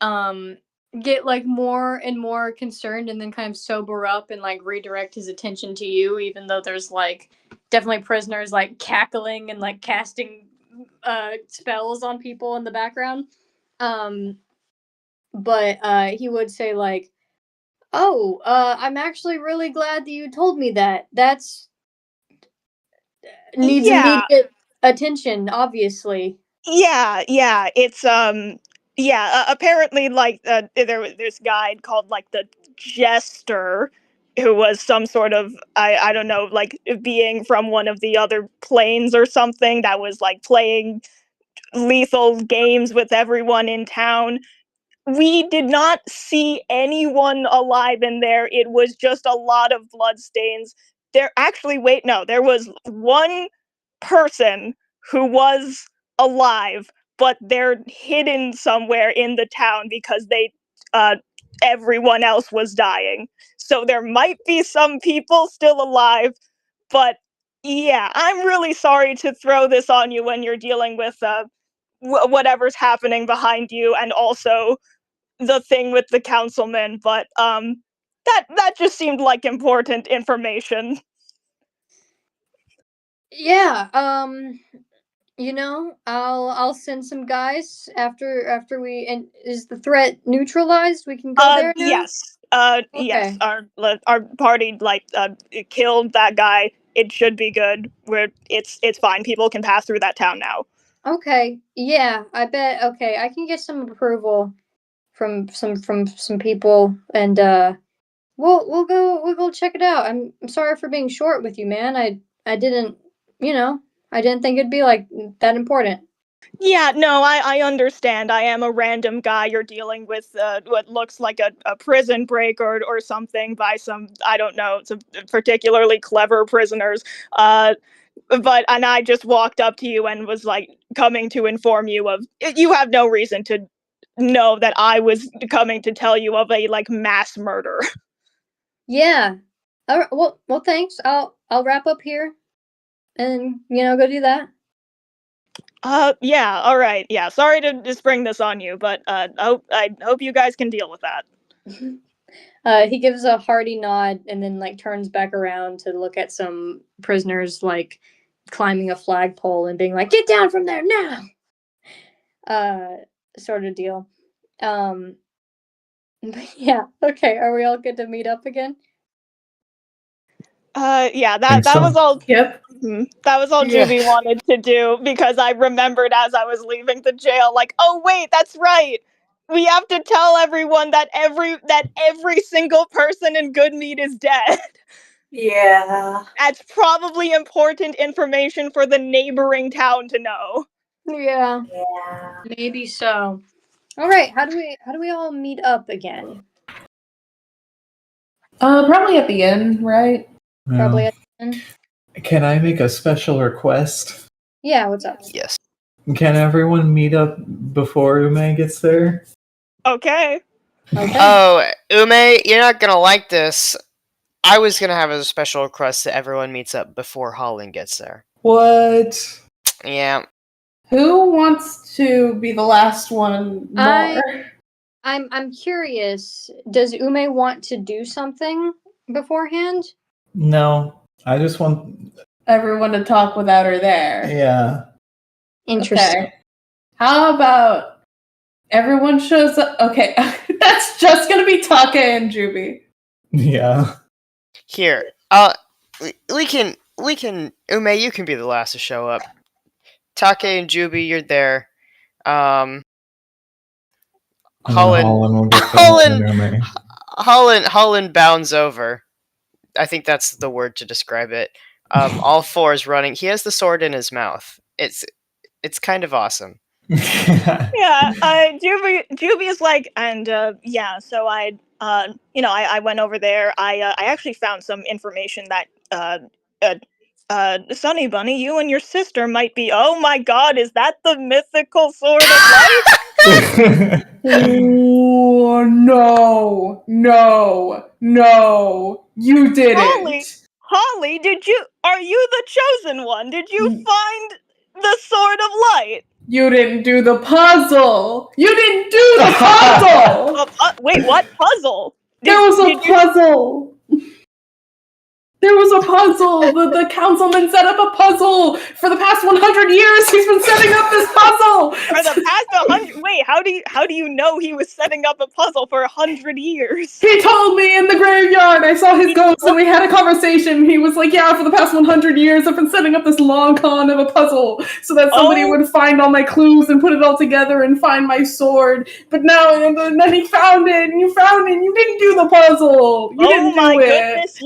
get like more and more concerned and then kind of sober up and like redirect his attention to you, even though there's like definitely prisoners like cackling and like casting spells on people in the background. um but he would say like, "Oh, I'm actually really glad that you told me that. That's needs Yeah, immediate attention, obviously." yeah. It's yeah. Apparently, like there was this guy called like the Jester, who was some sort of I don't know like being from one of the other planes or something that was like playing lethal games with everyone in town. we did not see anyone alive in there. It was just a lot of bloodstains. There was one person who was alive, but they're hidden somewhere in the town because everyone else was dying. So there might be some people still alive, but yeah, I'm really sorry to throw this on you when you're dealing with whatever's happening behind you, and also the thing with the councilman. But that just seemed like important information. Yeah, I'll send some guys after we, and is the threat neutralized? We can go there now? Yes. Yes. Okay. Our party killed that guy. It should be good. It's fine. People can pass through that town now. Okay. Yeah, I bet. Okay, I can get some approval from some people, and we'll go check it out. I'm sorry for being short with you, man. I didn't, I didn't think it'd be like that important. Yeah, no, I understand. I am a random guy. You're dealing with what looks like a prison break or something by some, I don't know, some particularly clever prisoners. And I just walked up to you and was like coming to inform you of. You have no reason to know that I was coming to tell you of a like mass murder. Yeah. All right, well, thanks. I'll wrap up here, and go do that. Yeah, all right. Yeah, sorry to just bring this on you, but I hope you guys can deal with that. He gives a hearty nod and then like turns back around to look at some prisoners like climbing a flagpole and being like, "Get down from there now!" Sort of deal. But yeah. Okay. Are we all good to meet up again? Yeah, Think that so. was all. Yep. That was all Yeah. Juby wanted to do, because I remembered as I was leaving the jail, like, oh wait, that's right. We have to tell everyone that every single person in Goodmead is dead. Yeah. That's probably important information for the neighboring town to know. Yeah. Yeah. Maybe so. All right. How do we all meet up again? Probably at the end, right? Probably Well, at the end. can I make a special request? Yeah. What's up? Yes. Can everyone meet up before Ume gets there? Okay. Okay. Oh, Ume, you're not gonna like this. I was gonna have a special request that everyone meets up before Holland gets there. What? Yeah. Who wants to be the last one more? I'm curious. Does Ume want to do something beforehand? No, I just want. Everyone to talk without her there. Yeah. Interesting. Okay. How about everyone shows up? Okay, that's just gonna be Taka and Juby. Yeah. Here. We can. Ume, you can be the last to show up. Take and Juby, you're there. And then Holland. will get Holland. Ume. Holland bounds over. I think that's the word to describe it. All fours running. He has the sword in his mouth. It's kind of awesome. Yeah, Juby is like, and yeah, so I went over there. I actually found some information that Sunny Bunny, you and your sister might be. Oh my God, is that the mythical sword of light? Oh no! You didn't. Holly, are you the chosen one? Did you find the sword of light? You didn't do the puzzle. You didn't do the puzzle. Wait, what puzzle? There was a puzzle. There was a puzzle. The councilman set up a puzzle. For the past 100 years, he's been setting up this puzzle. For the past 100. Wait, how do you know he was setting up a puzzle for 100 years? He told me in the graveyard. I saw his ghost, and we had a conversation. He was like, "Yeah, for the past 100 years, I've been setting up this long con of a puzzle so that somebody would find all my clues and put it all together and find my sword. But now, and then he found it, and you found it, and you didn't do the puzzle. You didn't do it. Oh my goodness,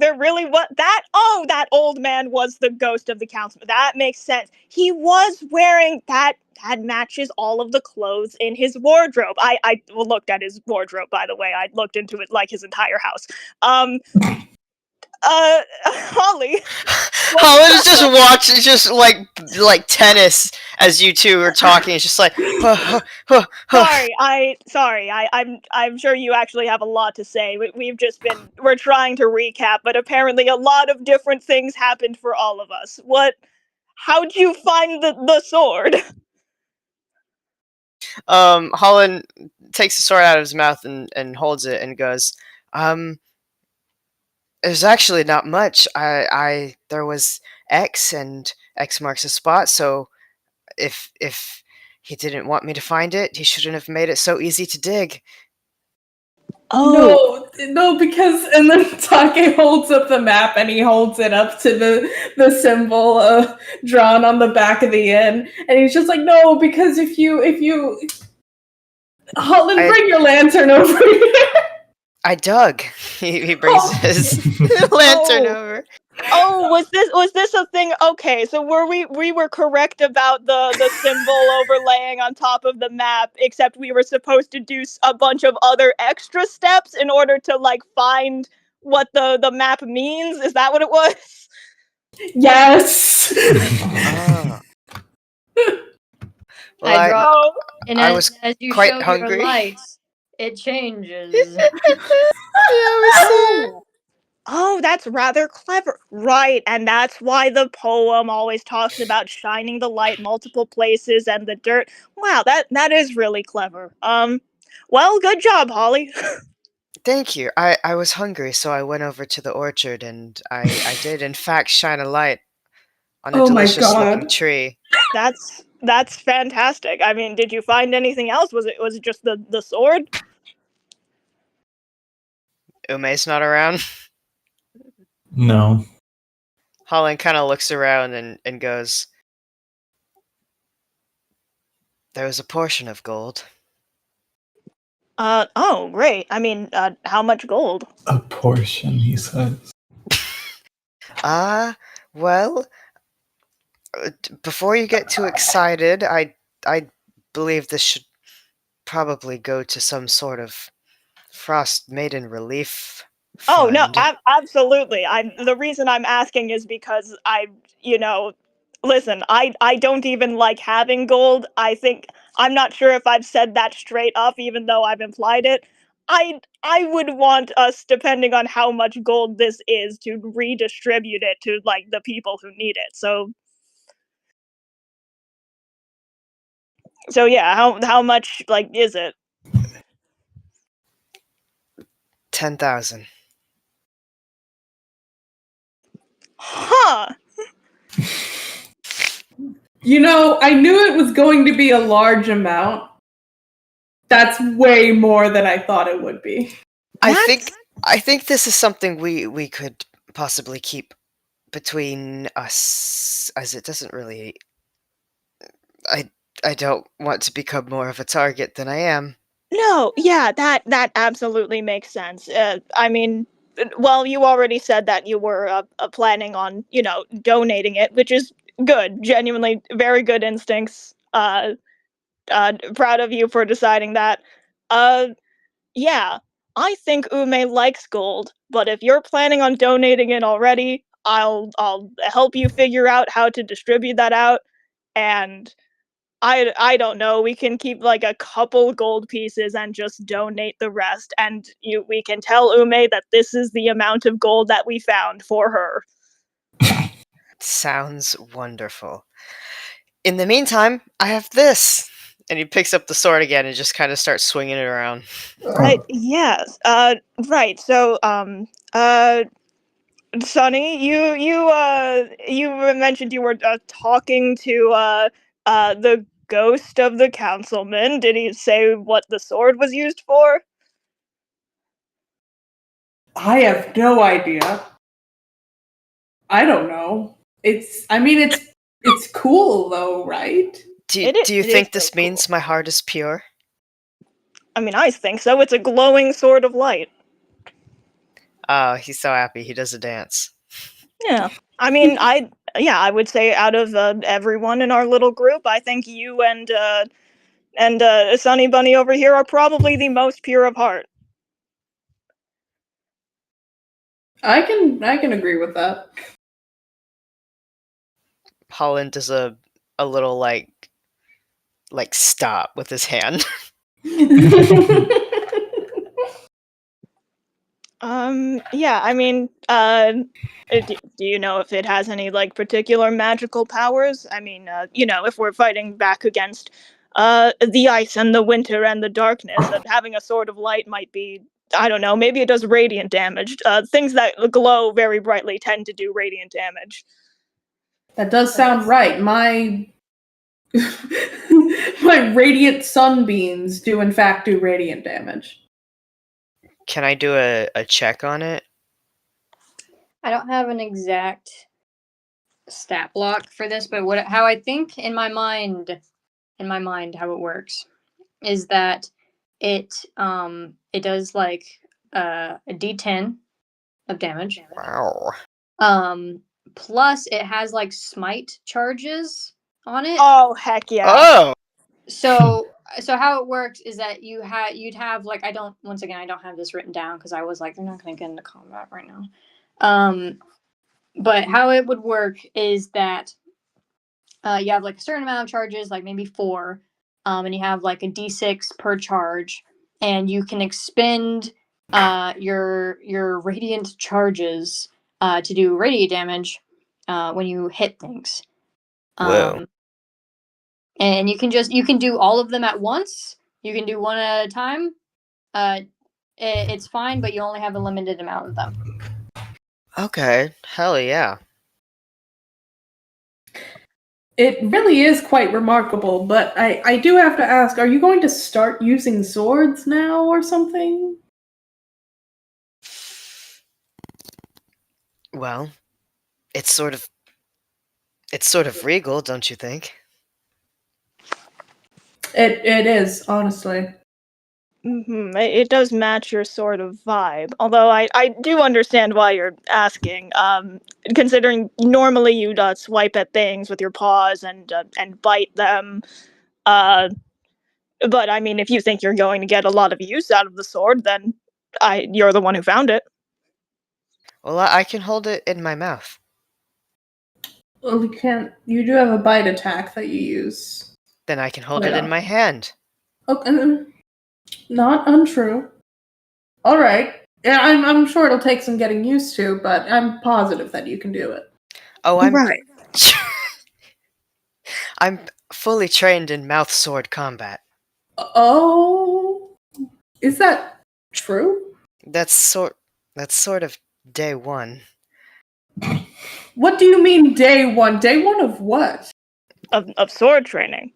there really what that? Oh, that old man was the ghost of the councilman. That makes sense. He was wearing that. That matches all of the clothes in his wardrobe. I looked at his wardrobe, by the way. I looked into it like his entire house. Holly. Holland's just watching, just like tennis as you two are talking. It's just like, Sorry. I'm sure you actually have a lot to say. We're trying to recap, but apparently a lot of different things happened for all of us. How'd you find the sword? Holland takes the sword out of his mouth and holds it and goes, there's actually not much. There was X, and X marks a spot, so if he didn't want me to find it, he shouldn't have made it so easy to dig. Oh. No, because and then Take holds up the map and he holds it up to the symbol drawn on the back of the inn, and he's just like, no, because if you Holland, bring your lantern over here. I dug. He brings his lantern over. Oh, was this a thing? Okay, so we were correct about the symbol overlaying on top of the map, except we were supposed to do a bunch of other extra steps in order to like find what the map means. Is that what it was? Yes. Oh. Well, I draw, and I as, was as you quite show hungry. your lights, it changes. Oh, that's rather clever. Right, and that's why the poem always talks about shining the light multiple places and the dirt. Wow, that is really clever. Well, good job, Holly. Thank you. I was hungry, so I went over to the orchard, and I did in fact shine a light on a Oh my delicious looking God. tree. That's fantastic. I mean, did you find anything else? Was it just the sword? Ume's not around. No. Holland kind of looks around and goes, there was a portion of gold. Oh, great. I mean, how much gold? A portion, he says. Well, before you get too excited, I believe this should probably go to some sort of Frost Maiden relief fund. Oh, no, absolutely. The reason I'm asking is because listen, I don't even like having gold. I'm not sure if I've said that straight up, even though I've implied it. I would want us, depending on how much gold this is, to redistribute it to like the people who need it. So yeah, how much like is it? 10,000. Huh. You know, I knew it was going to be a large amount. That's way more than I thought it would be. I think this is something we could possibly keep between us, as it doesn't really. I don't want to become more of a target than I am. No, yeah, that absolutely makes sense. I mean, well, you already said that you were planning on, donating it, which is good. Genuinely, very good instincts. Proud of you for deciding that. Yeah, I think Ume likes gold, but if you're planning on donating it already, I'll help you figure out how to distribute that out, and I don't know. We can keep like a couple gold pieces and just donate the rest, and we can tell Ume that this is the amount of gold that we found for her. Sounds wonderful. In the meantime, I have this. And he picks up the sword again and just kind of starts swinging it around. Right. Yes. Right. So, Sonny, you mentioned you were talking to the ghost of the councilman. Did he say what the sword was used for? I have no idea. I don't know. It's cool though, right? Do It you is think this pretty means cool. my heart is pure? I mean, I think so. It's a glowing sword of light. Oh, he's so happy. He does a dance. Yeah. I mean, I would say out of everyone in our little group, I think you and Sunny Bunny over here are probably the most pure of heart. I can agree with that. Holland does a little like stop with his hand. Yeah, I mean, do you know if it has any, like, particular magical powers? I mean, if we're fighting back against, the ice and the winter and the darkness, having a sword of light might be, I don't know, maybe it does radiant damage. Things that glow very brightly tend to do radiant damage. That does sound right. My my radiant sunbeams do in fact do radiant damage. Can I do a check on it? I don't have an exact stat block for this, but how I think in my mind how it works is that it does like a D10 of damage. Wow. Plus it has like smite charges on it. Oh, heck yeah. Oh. So how it works is that you'd have like I don't have this written down because I was like they're not going to get into combat right now. But how it would work is that you have like a certain amount of charges, like maybe 4, and you have like a D6 per charge, and you can expend your radiant charges to do radiant damage when you hit things. Whoa. And you can do all of them at once. You can do one at a time. It's fine, but you only have a limited amount of them. Okay. Hell yeah. It really is quite remarkable, but I do have to ask, are you going to start using swords now or something? Well, it's sort of regal, don't you think? It is, honestly. It does match your sort of vibe. Although I do understand why you're asking. Considering normally you'd swipe at things with your paws and bite them. But I mean, if you think you're going to get a lot of use out of the sword, then you're the one who found it. Well, I can hold it in my mouth. Well, you can't. You do have a bite attack that you use. Then I can hold it in my hand. Okay, not untrue. All right. Yeah, I'm sure it'll take some getting used to, but I'm positive that you can do it. Oh, I'm Right. I'm fully trained in mouth sword combat. Oh, is that true? That's sort of day one. What do you mean day one? Day one of what? Of sword training.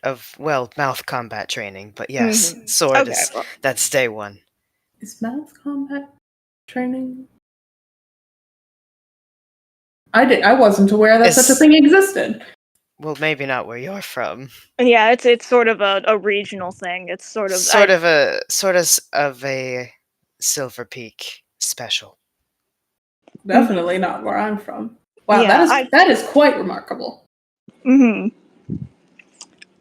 Mouth combat training, but yes, sword Okay, is well. that's day one. Is mouth combat training? I wasn't aware that such a thing existed. Well, maybe not where you're from. Yeah, it's sort of a regional thing. It's sort of a Silver Peak special. Definitely not where I'm from. Wow, Yeah, that is quite remarkable.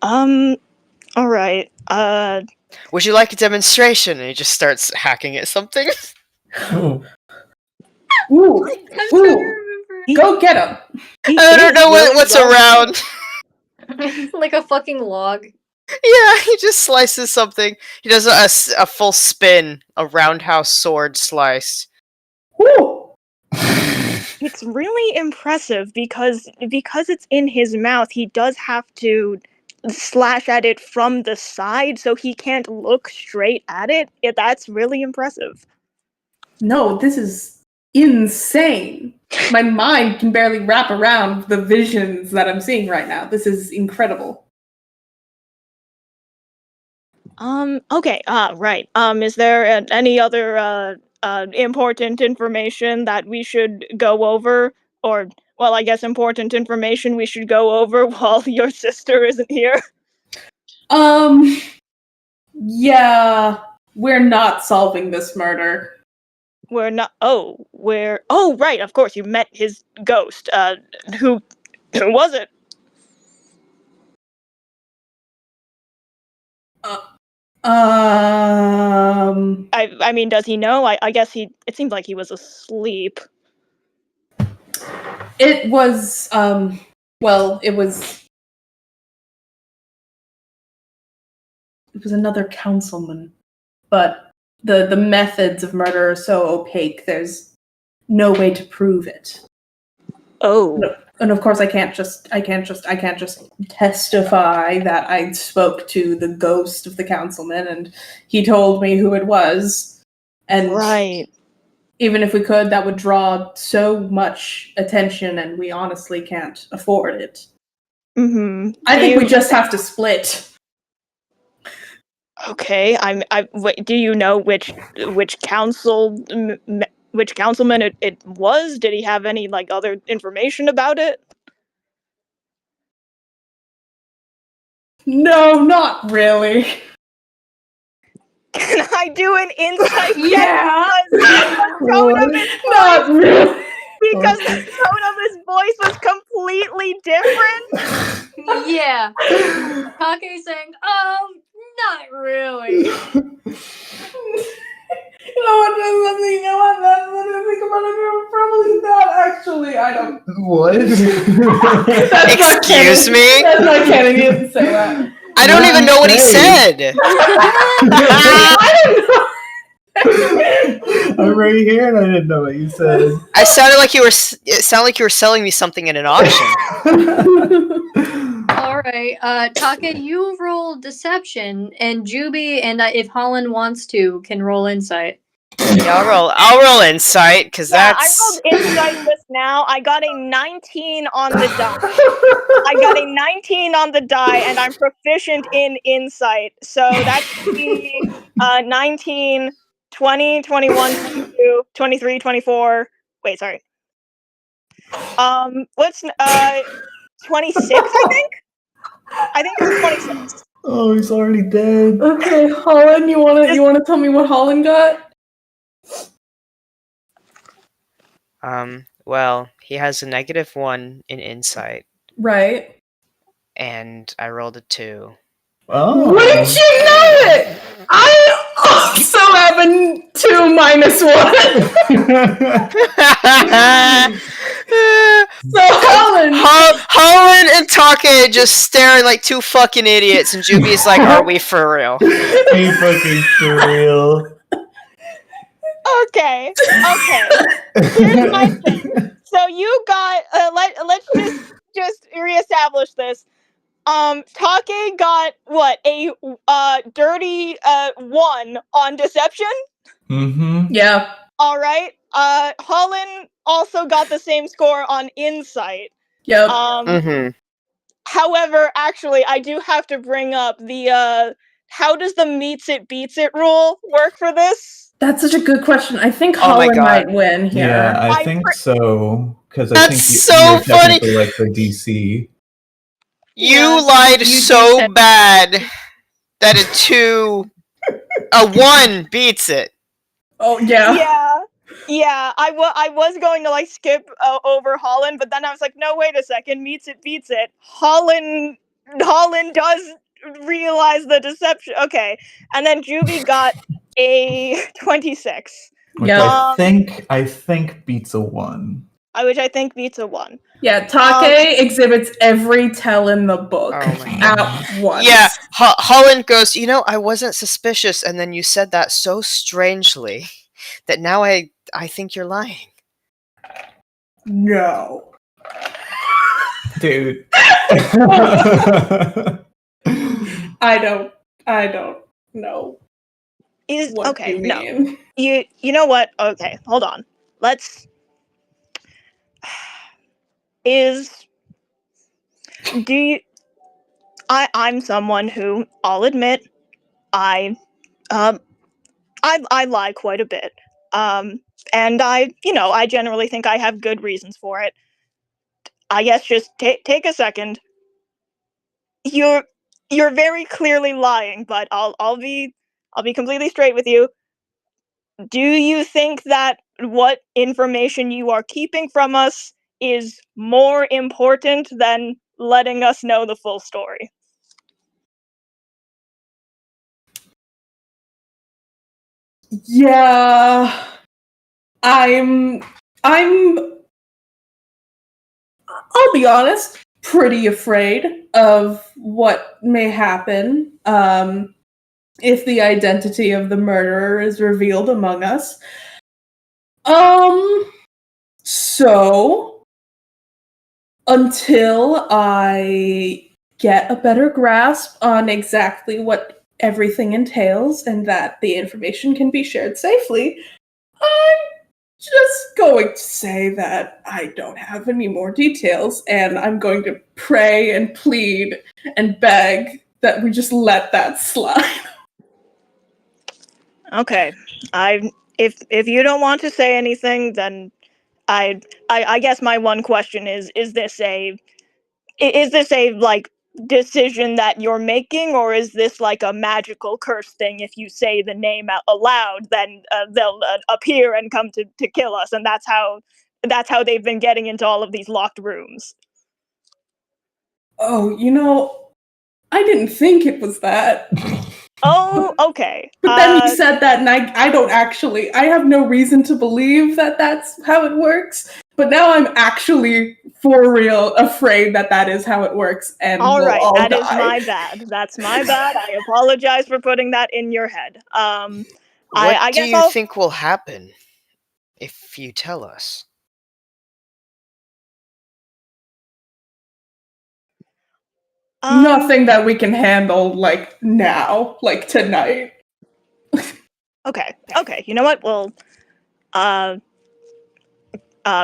All right. Would you like a demonstration? And he just starts hacking at something. Oh, Ooh, I'm trying ooh, to remember. go get him. I don't know what's around. Like a fucking log. Yeah, he just slices something. He does a full spin, a roundhouse sword slice. Ooh. It's really impressive because it's in his mouth. He does have to slash at it from the side, so he can't look straight at it. Yeah, that's really impressive. No, this is insane. My mind can barely wrap around the visions that I'm seeing right now. This is incredible. Okay. Right. Is there any other important information that we should go over, or well, I guess important information we should go over while your sister isn't here? Yeah, we're not solving this murder. we're not. Oh, we're. Oh, right. Of course, you met his ghost. Who was it? I mean, does he know? I guess he. It seems like he was asleep. It was, well, it was another councilman, but the methods of murder are so opaque, there's no way to prove it. Oh. And of course I can't just testify that I spoke to the ghost of the councilman and he told me who it was. And Right. even if we could, that would draw so much attention and we honestly can't afford it. Mm-hmm. I think we just have to split. Okay. Wait, do you know which councilman it was? Did he have any like other information about it? No, not really. Can I do an insight check? Yeah. Not really. Because Okay. the tone of his voice was completely different. Yeah. Take saying, not really. You know what? Let me think about it. Probably not. Actually, I don't. What? Excuse me? That's not canon. He didn't say that. I don't even know what he said. I don't know. I'm right here, and I didn't know what you said. I sounded like you were. It sounded like you were selling me something in an auction. All right, Taka, you roll deception, and Juby and if Holland wants to, can roll insight. Yeah, I'll roll insight because that's. I rolled insight just now. I got a 19 on the die. I got a 19 on the die, and I'm proficient in insight. So that should be 19, 20, 21, 22, 23, 24. Wait, sorry. What's 26? I think. I think it's 26. Oh, he's already dead. Okay, Holland, you wanna tell me what Holland got? Well, he has a -1 in insight, Right. and I rolled a 2. Oh. Wouldn't you know it? I also have a 2 -1. So Holland. Holland and Take just staring like two fucking idiots, and Juby's like, "Are we for real?" Are you fucking for real? Okay. Here's my thing. So you got let's just reestablish this. Take got what, a dirty 1 on deception? Mm-hmm. Yeah. All right. Holland also got the same score on insight. Yep. Mm-hmm. However, actually, I do have to bring up the how does the meets it beats it rule work for this? That's such a good question. I think Oh my Holland God. might win here. Yeah, I I think pre- so. Because I That's think so you're funny. technically like the DC. You Yeah, lied you so said- bad that a 1 beats it. Oh yeah. Yeah. I was going to like skip over Holland, but then I was like, no, wait a second. Meets it beats it. Holland does realize the deception. Okay, and then Juby got a 26. Which Yeah. I think beats a 1. Which I think beats a 1. Yeah, Take exhibits every tell in the book Oh my at once. Yeah, Holland goes, I wasn't suspicious, and then you said that so strangely that now I think you're lying. No. Dude. I don't know. Is What okay. you No, mean. you know what? Okay, hold on. Let's. Do you? I'm someone who, I'll admit, I lie quite a bit. And I generally think I have good reasons for it. I guess just take a second. You're very clearly lying, but I'll be completely straight with you. do you think that what information you are keeping from us is more important than letting us know the full story? Yeah. I'm I'll be honest, pretty afraid of what may happen if the identity of the murderer is revealed among us. So until I get a better grasp on exactly what everything entails and that the information can be shared safely, I'm just going to say that I don't have any more details, and I'm going to pray and plead and beg that we just let that slide. Okay. If you don't want to say anything, then I guess my one question is this a like decision that you're making, or is this like a magical curse thing? If you say the name out aloud, then they'll appear and come to kill us, and that's how they've been getting into all of these locked rooms. Oh, I didn't think it was that. Oh, okay. But then you said that, and I have no reason to believe that that's how it works. But now I'm actually, for real, afraid that that is how it works, and all we'll right, all that die. is my bad. That's my bad. I apologize for putting that in your head. What I do guess you think will happen if you tell us? Nothing that we can handle, like, now, like, tonight. Okay. You know what? Well,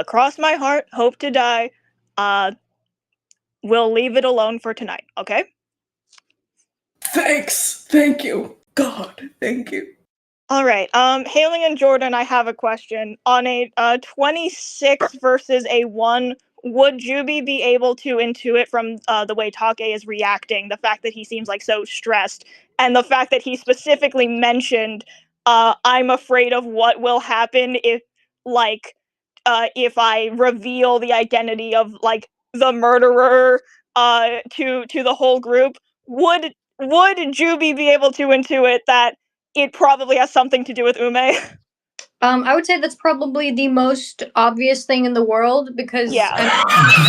cross my heart, hope to die. We'll leave it alone for tonight, okay? Thanks. Thank you. God, thank you. All right. Haley and Jordan, I have a question. On a 26 versus a 1, would Juby be able to intuit from the way Take is reacting, the fact that he seems like so stressed, and the fact that he specifically mentioned, I'm afraid of what will happen if I reveal the identity of like the murderer to the whole group? Would Juby be able to intuit that it probably has something to do with Ume? I would say that's probably the most obvious thing in the world because Yeah.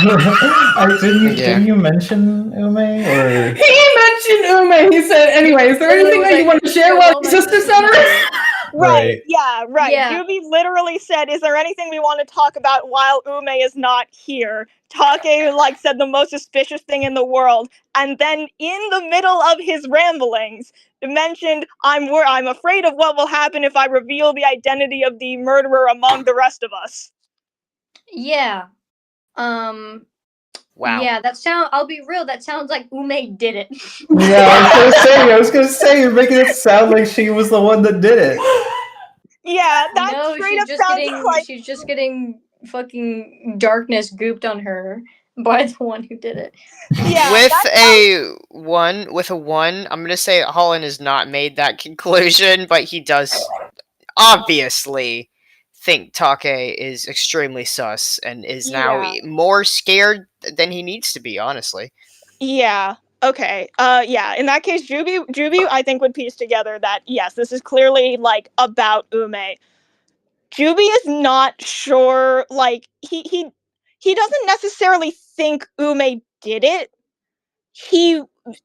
Didn't you mention Ume? Or He mentioned Ume. He said, anyway, is there anything that you want to share while your sister's not Right. Yeah, right. Yeah. Juby literally said, is there anything we want to talk about while Ume is not here? Take said the most suspicious thing in the world, and then in the middle of his ramblings mentioned, I'm afraid of what will happen if I reveal the identity of the murderer among the rest of us. Yeah. Wow. Yeah, I'll be real, that sounds like Ume did it. yeah, I was gonna say, you're making it sound like she was the one that did it. Yeah, that No, straight up sounds like she's just getting fucking darkness gooped on her by the one who did it. Yeah, with a 1, I'm gonna say Holland has not made that conclusion, but he does obviously think Take is extremely sus and is now more scared than he needs to be, honestly. Yeah. Okay. Yeah. In that case, Juby, I think would piece together that yes, this is clearly like about Ume. Juby is not sure. Like he doesn't necessarily think Ume did it. He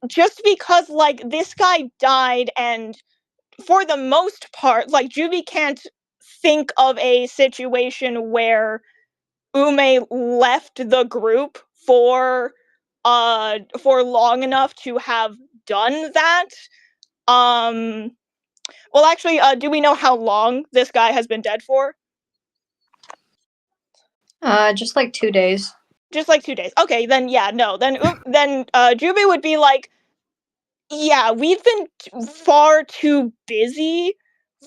just because like this guy died, and for the most part, like Juby can't think of a situation where Ume left the group for long enough to have done that. Well, actually, do we know how long this guy has been dead for? Just like 2 days. Just like 2 days. Okay, then yeah, no. Then Juby would be like, yeah, we've been far too busy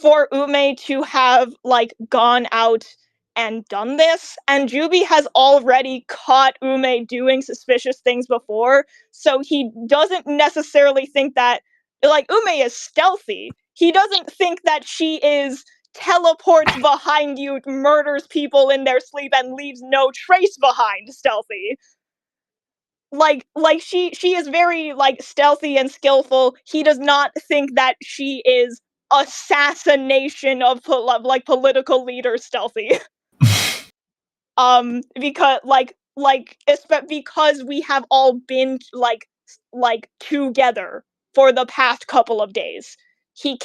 for Ume to have like gone out and done this, and Juby has already caught Ume doing suspicious things before, so he doesn't necessarily think that like Ume is stealthy. He doesn't think that she is teleports behind you, murders people in their sleep, and leaves no trace behind, stealthy. Like she is very like stealthy and skillful. He does not think that she is assassination of like political leaders stealthy. Because because we have all been like together for the past couple of days. He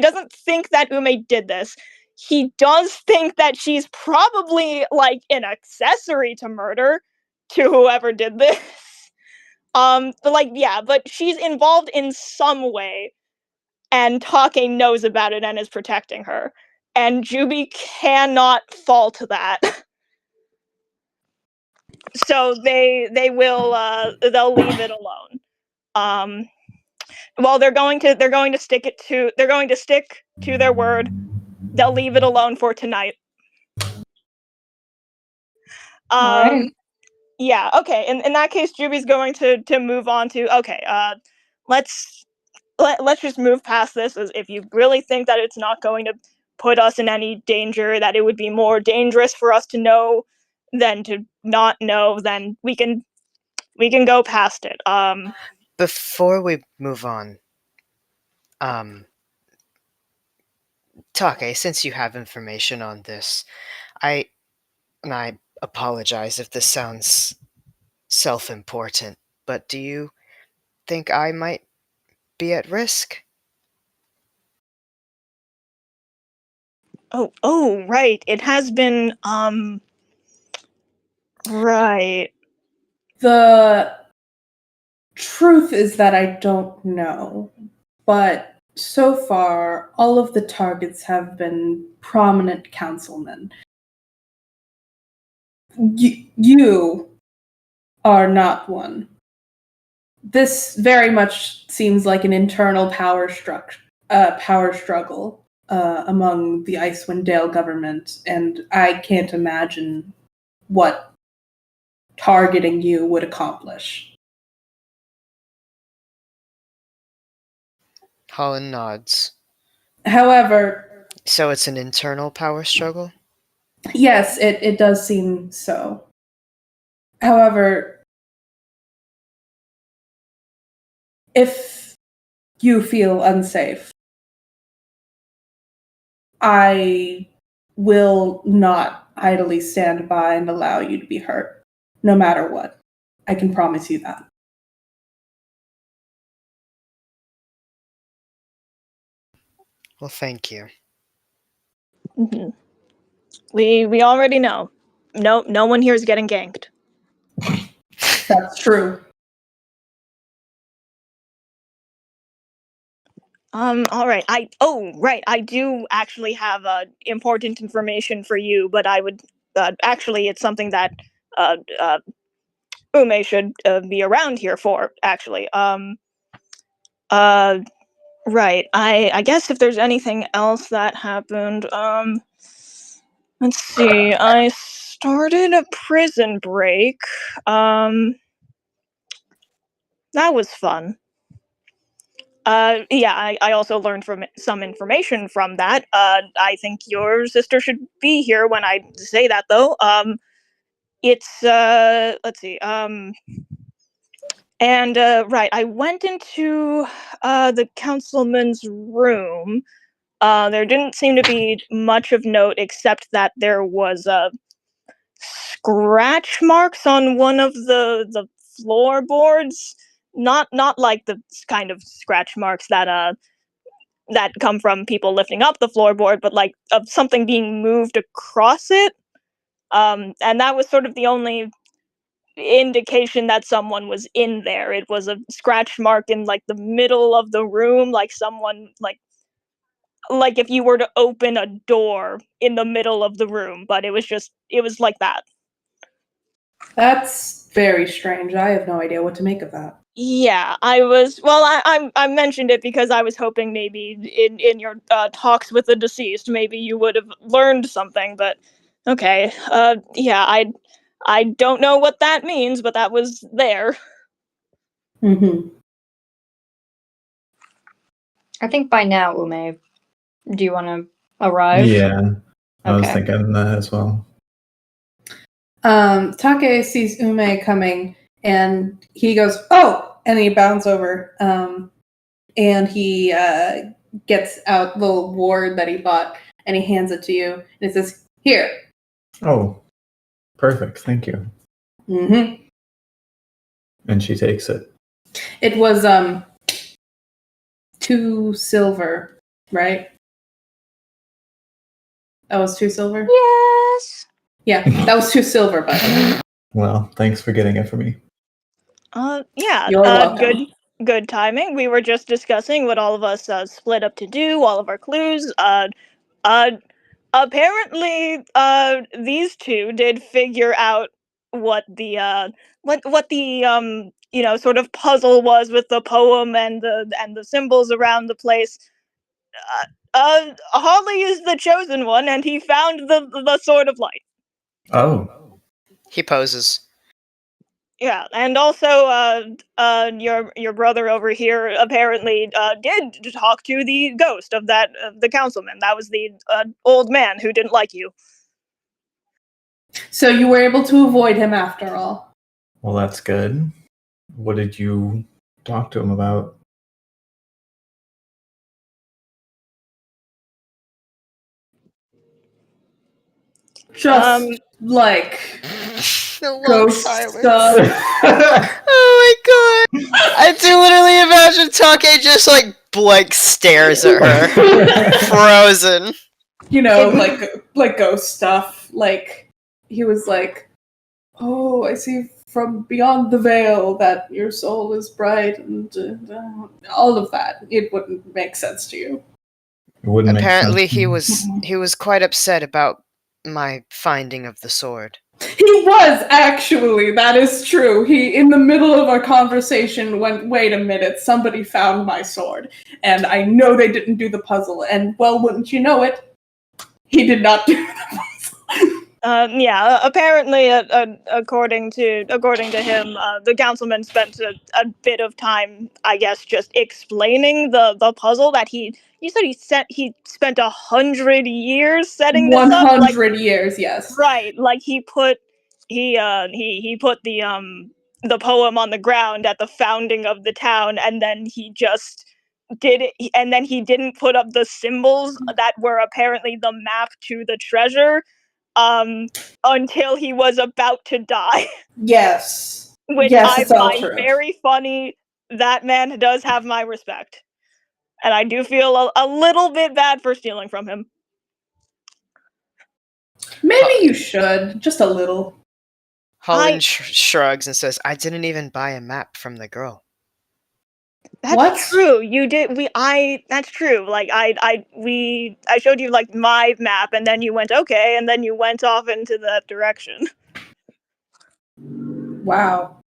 doesn't think that Ume did this. He does think that she's probably like an accessory to murder to whoever did this. But she's involved in some way, and Take knows about it and is protecting her. And Juby cannot fault that. So they'll leave it alone. Well, they're going to stick to their word. They'll leave it alone for tonight. All right. Yeah, okay. In that case, Juby's going to move on to let's just move past this. As if you really think that it's not going to put us in any danger, that it would be more dangerous for us to know than to not know, then we can go past it. Before we move on, Take, since you have information on this, I apologize if this sounds self-important, but do you think I might be at risk? Oh, right. It has been, right. The truth is that I don't know, but so far, all of the targets have been prominent councilmen. You are not one. This very much seems like an internal power struggle among the Icewind Dale government, and I can't imagine what targeting you would accomplish. Holland nods. However, So it's an internal power struggle? yes, it does seem so. However, if you feel unsafe, I will not idly stand by and allow you to be hurt, no matter what. I can promise you that. Well, thank you. Mm-hmm. We already know. No one here is getting ganked. That's true. All right. I do actually have important information for you, but I would actually it's something that Ume should be around here for. Actually, right. I guess if there's anything else that happened, let's see. I started a prison break. That was fun. Yeah, I also learned from some information from that. I think your sister should be here when I say that, though. It's let's see. Right, I went into the councilman's room. There didn't seem to be much of note, except that there was scratch marks on one of the floorboards. Not like the kind of scratch marks that come from people lifting up the floorboard, but like of something being moved across it. And that was sort of the only indication that someone was in there. It was a scratch mark in like the middle of the room, like someone like if you were to open a door in the middle of the room, but it was like that. That's very strange. I have no idea what to make of that. Yeah, I mentioned it because I was hoping maybe in your talks with the deceased, maybe you would have learned something, but okay. Yeah, I don't know what that means, but that was there. Mm-hmm. I think by now, Ume, do you want to arrive? Yeah, I was Okay. thinking that as well. Take sees Ume coming, and he goes, "Oh!" and he bounds over, and he gets out the little ward that he bought, and he hands it to you, and it says, "Here." Oh, perfect. Thank you. Mm-hmm. And she takes it. It was 2 silver, right? That was 2 silver? Yes. Yeah, that was 2 silver, by the way. Well, thanks for getting it for me. Yeah, You're welcome. good timing. We were just discussing what all of us split up to do, all of our clues. Apparently, these two did figure out what the sort of puzzle was with the poem and the symbols around the place. Holly is the chosen one, and he found the sword of light. Oh, He poses. Yeah, and also, your brother over here apparently did talk to the ghost of the councilman. That was the old man who didn't like you. So you were able to avoid him after all. well, that's good. What did you talk to him about? Just like A long ghost silence. stuff. Oh my god! I do literally imagine Take just like blank stares at her, frozen. You know, like ghost stuff. Like he was like, "Oh, I see from beyond the veil that your soul is bright," and all of that. It wouldn't make sense to you. It wouldn't Apparently, make sense. he was quite upset about my finding of the sword. He was actually. That is true. He, in the middle of our conversation, went, "Wait a minute! Somebody found my sword, and I know they didn't do the puzzle." And well, wouldn't you know it, he did not do the puzzle. Yeah, apparently, according to him, the councilman spent a bit of time, I guess, just explaining the puzzle that he. You said he spent 100 years setting this up. 100 years, yes. Right, like he put the poem on the ground at the founding of the town, and then he just did it, and then he didn't put up the symbols that were apparently the map to the treasure until he was about to die. Yes. Which Yes, I it's all find true. very funny. That man does have my respect. And I do feel a little bit bad for stealing from him. Maybe you should, just a little. Holland shrugs and says, "I didn't even buy a map from the girl." That's What? true. You did. That's true. Like I showed you like my map, and then you went okay, and then you went off into that direction. Wow.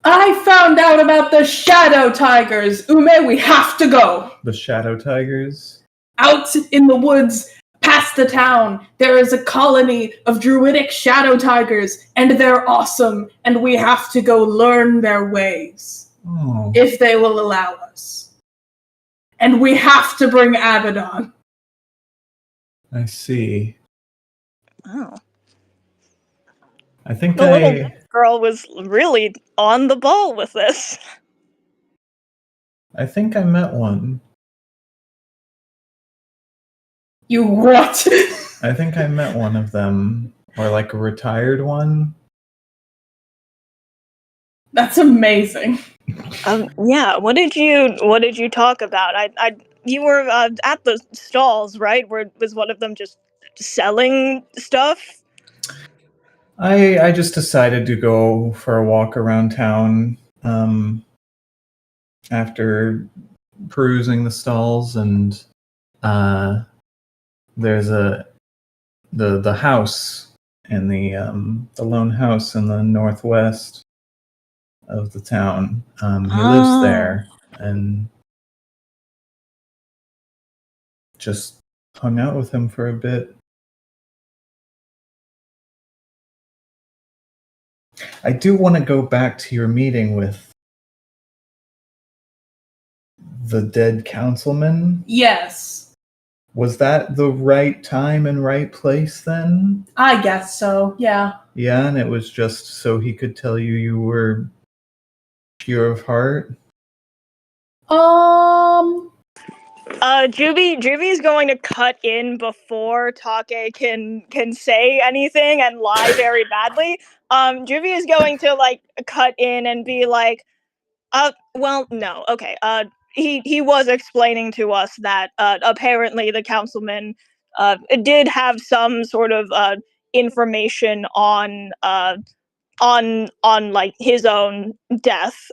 I found out about the shadow tigers. Ume, we have to go. The shadow tigers? Out in the woods, past the town, there is a colony of druidic shadow tigers, and they're awesome, and we have to go learn their ways. Oh. If they will allow us. And we have to bring Abaddon. I see. Oh. I think The little girl was really on the ball with this. I think I met one. You what? I think I met one of them. Or like a retired one. That's amazing. Yeah. What did you talk about? You were at the stalls, right? Where was one of them just selling stuff? I just decided to go for a walk around town after perusing the stalls, and there's the house in the lone house in the northwest of the town. He lives there, and just hung out with him for a bit. I do want to go back to your meeting with the dead councilman? Yes, Was that the right time and right place then? I guess so. Yeah. Yeah, and it was just so he could tell you were pure of heart? Juby is going to cut in before Take can say anything and lie very badly. Juby is going to like cut in and be like, well, no, okay. He was explaining to us that apparently the councilman did have some sort of information on like his own death.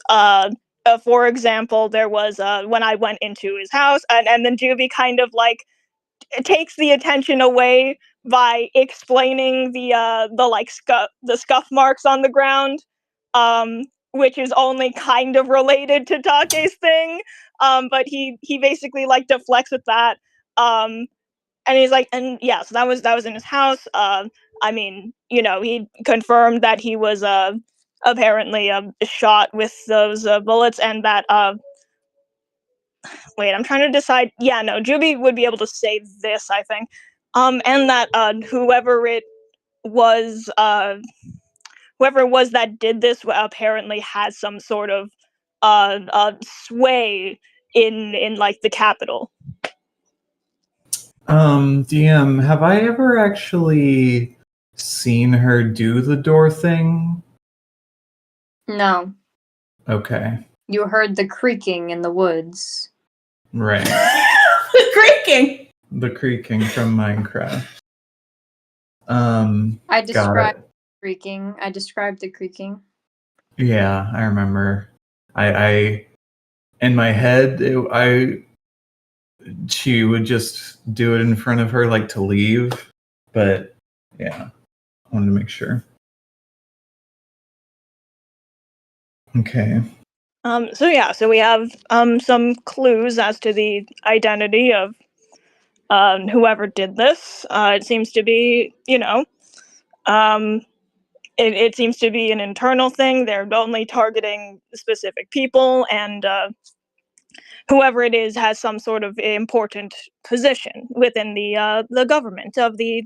For example, there was when I went into his house, and then Juby kind of like takes the attention away by explaining the like the scuff marks on the ground, which is only kind of related to Take's thing. But he basically like deflects with that. And he's like, and yeah, so that was in his house. I mean, you know, he confirmed that he was apparently shot with those bullets, and that wait, I'm trying to decide. Yeah, no, Juby would be able to say this, I think. And that whoever it was that did this apparently has some sort of sway in like the capital. DM, have I ever actually seen her do the door thing? No. Okay. You heard the creaking in the woods. Right. The creaking. The creaking from Minecraft. I described it. creaking. I described the creaking. Yeah, I remember. I in my head, she would just do it in front of her, like to leave. But yeah, I wanted to make sure. Okay. So we have some clues as to the identity of whoever did this. It seems to be, you know, it seems to be an internal thing. They're only targeting specific people, and whoever it is has some sort of important position within the government of the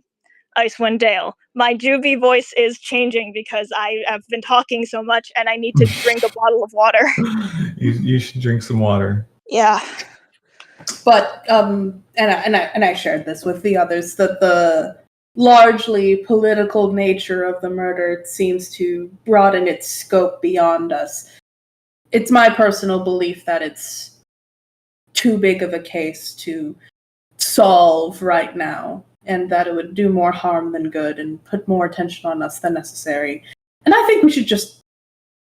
Icewind Dale. My Juby voice is changing because I have been talking so much, and I need to drink a bottle of water. You should drink some water. Yeah. But and I shared this with the others that the largely political nature of the murder seems to broaden its scope beyond us. It's my personal belief that it's too big of a case to solve right now, and that it would do more harm than good and put more attention on us than necessary. And I think we should just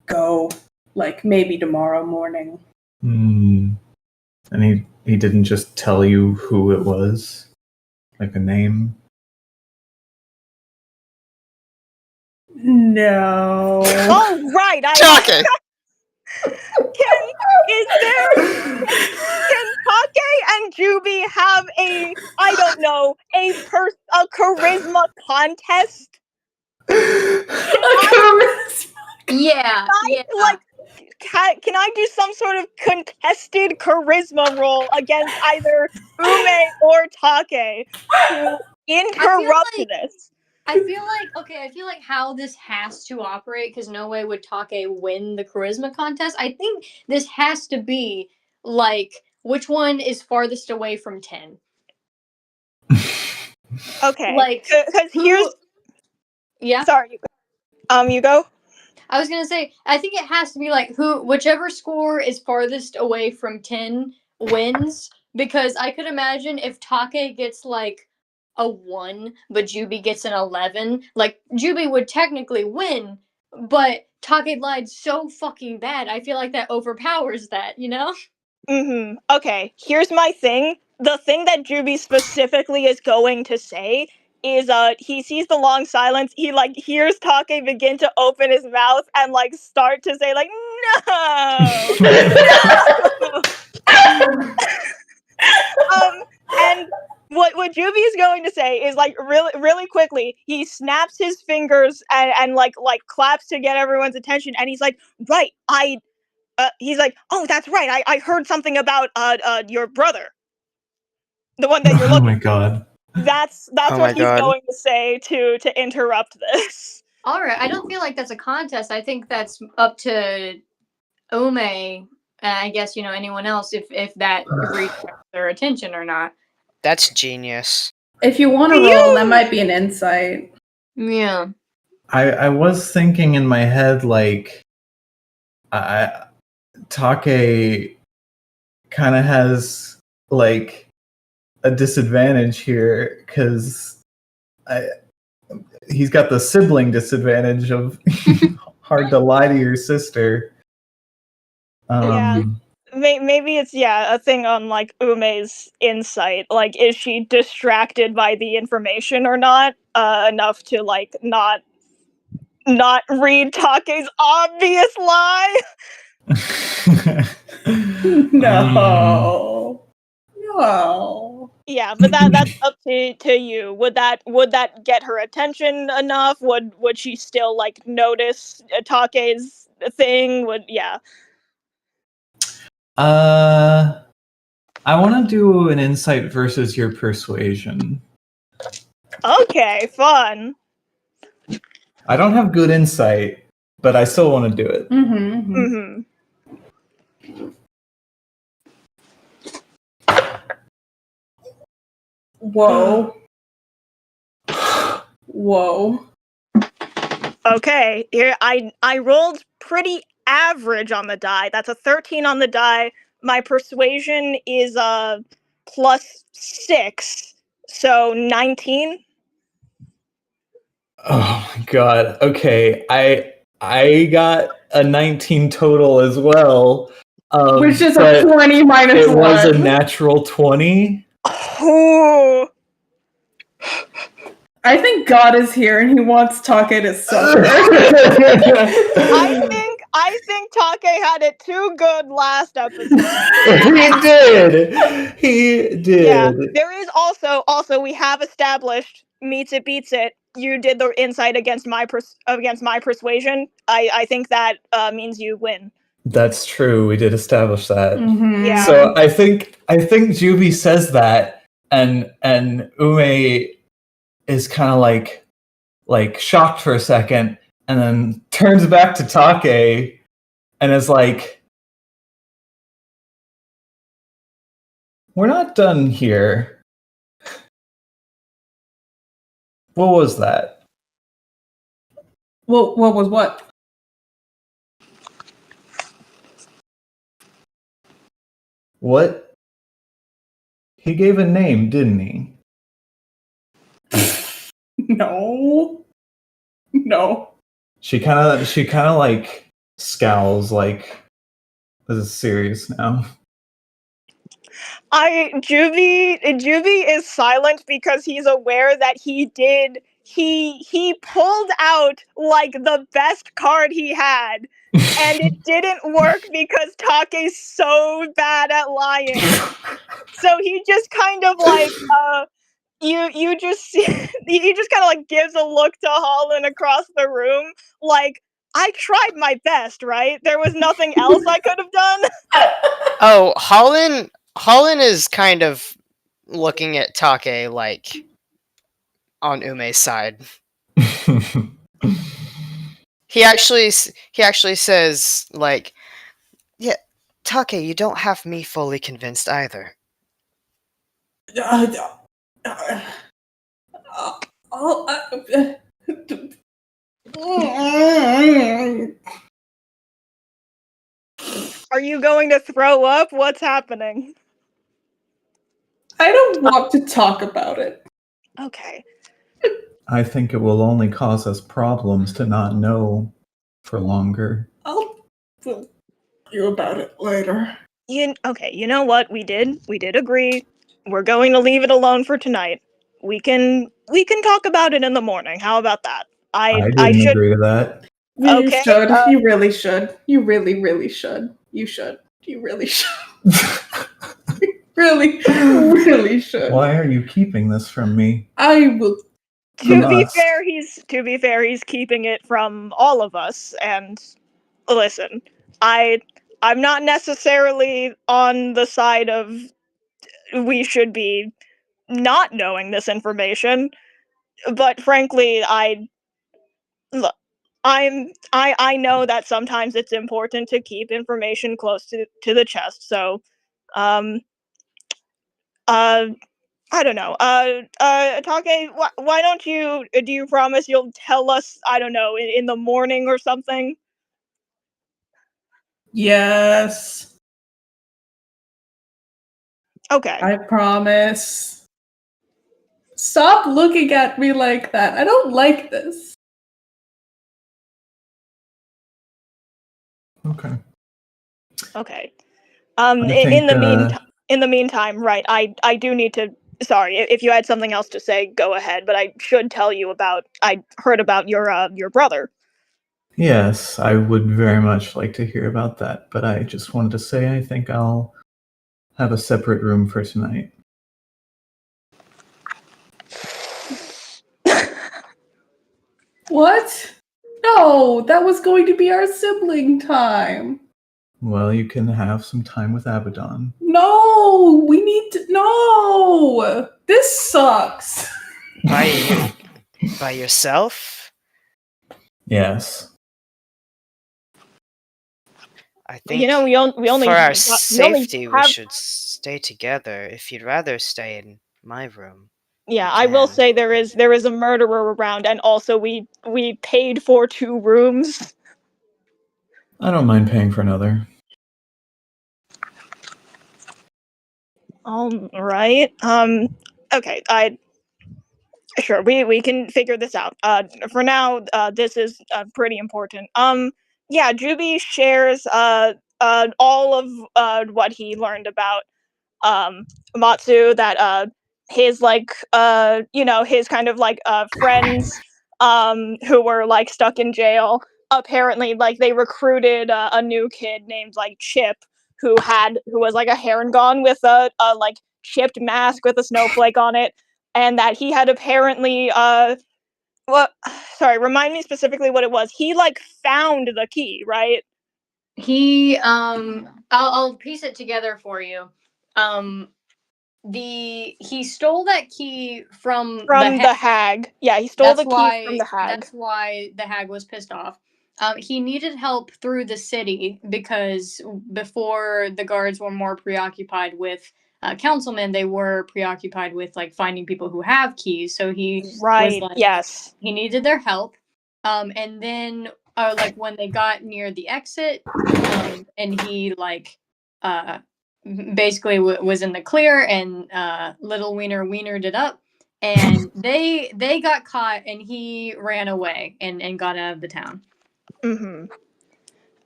go, like, maybe tomorrow morning. And he didn't just tell you who it was? Like a name? No. Oh, right. Shocking. Can Take and Juby have a charisma contest? Yeah. Like, can I do some sort of contested charisma roll against either Ume or Take to interrupt this? I feel like how this has to operate, because no way would Take win the charisma contest. I think this has to be like, which one is farthest away from 10? Okay. Like, because here's yeah. Sorry. You go. I was gonna say, I think it has to be like whichever score is farthest away from 10 wins, because I could imagine if Take gets like a 1, but Juby gets an 11, like Juby would technically win, but Take lied so fucking bad. I feel like that overpowers that, you know? Mm-hmm. Okay, here's my thing. The thing that Juby specifically is going to say is he sees the long silence, he like hears Take begin to open his mouth and like start to say like no. And what Juby is going to say is like really quickly, he snaps his fingers and like claps to get everyone's attention, and he's like, right, he's like, oh, that's right. I heard something about your brother, the one that you're Oh looking. my god. That's Oh what my he's God. going to say to interrupt this. All right, I don't feel like that's a contest. I think that's up to Ume, and I guess anyone else if that redirects their attention or not. That's genius. If you want to roll, that might be an insight. Yeah. I was thinking in my head, like, Take kind of has, like, a disadvantage here, because he's got the sibling disadvantage of hard to lie to your sister. Yeah. Maybe it's a thing on like Ume's insight. Like, is she distracted by the information or not enough to like not read Take's obvious lie? No. No. Yeah, but that's up to you. Would that get her attention enough? Would she still like notice Take's thing? I want to do an insight versus your persuasion. Okay, fun. I don't have good insight, but I still want to do it. Mm-hmm. Mm-hmm. Whoa. Whoa. Okay, here I rolled pretty average on the die. That's a 13 on the die. My persuasion is +6, so 19. Oh my god. Okay, I got a 19 total as well. Which is but a 20 minus it 1. was a natural 20. Oh. I think God is here and he wants Take to suffer. I think Take had it too good last episode. He did. Yeah, there is also we have established meets it beats it. You did the insight against my persuasion. I think that means you win. That's true. We did establish that. Mm-hmm. Yeah. So I think Juby says that, and Ume is kind of like shocked for a second, and then turns back to Take and is like, "We're not done here. What was that?" What was what? What? He gave a name, didn't he? No. She kind of like scowls, like, this is serious now. Juvie is silent because he's aware that he pulled out like the best card he had, and it didn't work because Take's so bad at lying. So he just kind of like you just see, he just kind of like gives a look to Holland across the room, like, I tried my best, right? There was nothing else I could have done. Oh, Holland is kind of looking at Take like on Ume's side. He actually says like, "Yeah, Take, you don't have me fully convinced either." Are you going to throw up? What's happening? I don't want to talk about it. Okay. I think it will only cause us problems to not know for longer. I'll tell you about it later. Okay, you know what? We did agree. We're going to leave it alone for tonight. We can talk about it in the morning. How about that? I didn't agree to that. You Okay, should. You really should. You really, really should. You should. You really should. really, really should. Why are you keeping this from me? I will. To be fair, he's keeping it from all of us. And listen, I I'm not necessarily on the side of we should be not knowing this information, but frankly, look, I know that sometimes it's important to keep information close to the chest. So, um, uh, I don't know. Take, why don't you? Do you promise you'll tell us? I don't know, in the morning or something. Yes, Okay. I promise. Stop looking at me like that. I don't like this. Okay. Okay. I think, In the meantime, right? I do need to. Sorry, if you had something else to say, go ahead. But I should tell you about. I heard about your brother. yes, I would very much like to hear about that, but I just wanted to say I think I'll have a separate room for tonight. What? No, that was going to be our sibling time. Well, you can have some time with Abaddon. No, we need to. No! This sucks. By yourself? Yes. I think You know, we only for our we safety, we have. should stay together. If you'd rather stay in my room, Yeah, you I will can. say there is a murderer around, and also we paid for 2 rooms. I don't mind paying for another. All right. Okay. Sure. We can figure this out. For now, this is pretty important. Yeah. Juby shares all of what he learned about Matsu, that his his kind of friends who were like stuck in jail, apparently like they recruited a new kid named like Chip, who was like a heron with a like chipped mask with a snowflake on it, and that he had apparently well, sorry, remind me specifically what it was. He like found the key, right? I'll piece it together for you. Um, he stole that key from From the hag. Yeah, he stole the key from the hag. That's why the hag was pissed off. He needed help through the city because before the guards were more preoccupied with councilmen, they were preoccupied with like finding people who have keys. So he was Right. like, Yes. he needed their help. And then like when they got near the exit, and he like uh basically was in the clear, and little wienered it up, and they got caught, and he ran away and got out of the town. Mm-hmm.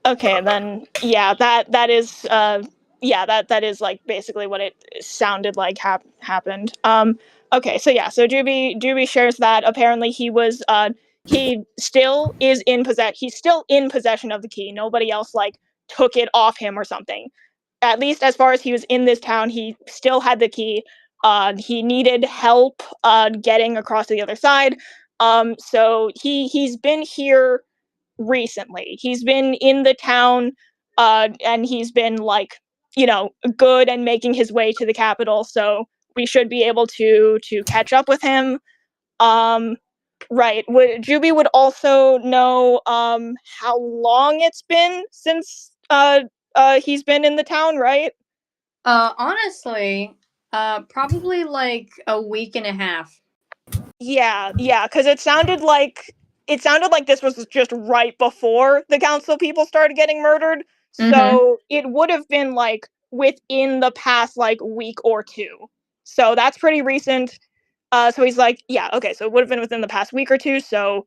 Okay, then yeah, that is that is like basically what it sounded like happened. Okay, so yeah, so Juby shares that apparently he still is in he's still in possession of the key. Nobody else like took it off him or something. At least as far as he was in this town, he still had the key. He needed help getting across to the other side. So he's been here recently. He's been in the town, and he's been like, good and making his way to the capital. So we should be able to catch up with him. Right. Juby would also know how long it's been since he's been in the town, right? Honestly, probably like a week and a half. Yeah, because it sounded like this was just right before the council people started getting murdered. So it would have been like within the past like week or 2. So that's pretty recent. So he's like, yeah, okay, so it would have been within the past week or 2, so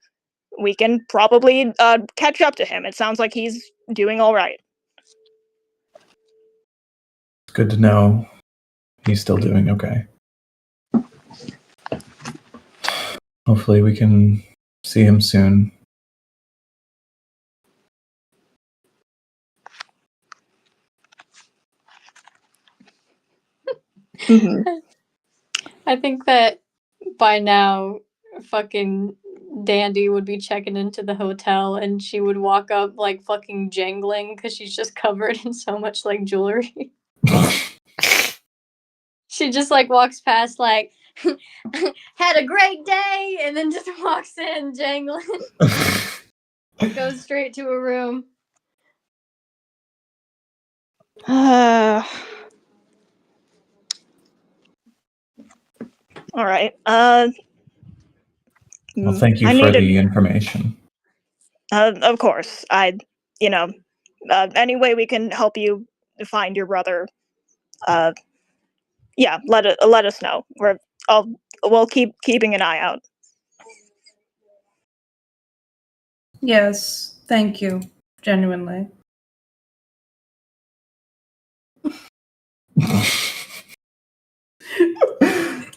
we can probably catch up to him. It sounds like he's doing all right. It's good to know he's still doing okay. Hopefully we can see him soon. Mm-hmm. I think that by now, fucking Dandy would be checking into the hotel and she would walk up like fucking jangling because she's just covered in so much like jewelry. She just like walks past like had a great day and then just walks in jangling. Goes straight to a room. All right. Well, thank you I for need the information. Of course. Any way we can help you find your brother, yeah, let us know. We'll keep keeping an eye out. Yes, thank you. Genuinely.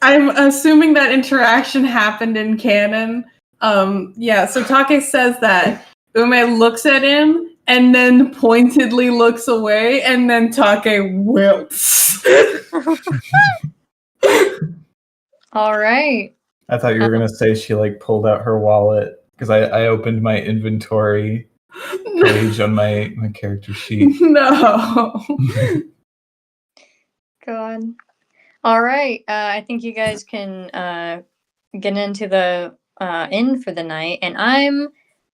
I'm assuming that interaction happened in canon. Yeah, so Take says that Ume looks at him and then pointedly looks away, and then Take wilts. All right. I thought you were gonna say she like pulled out her wallet because I opened my inventory page on my character sheet. No. God. All right. I think you guys can get into the inn for the night, and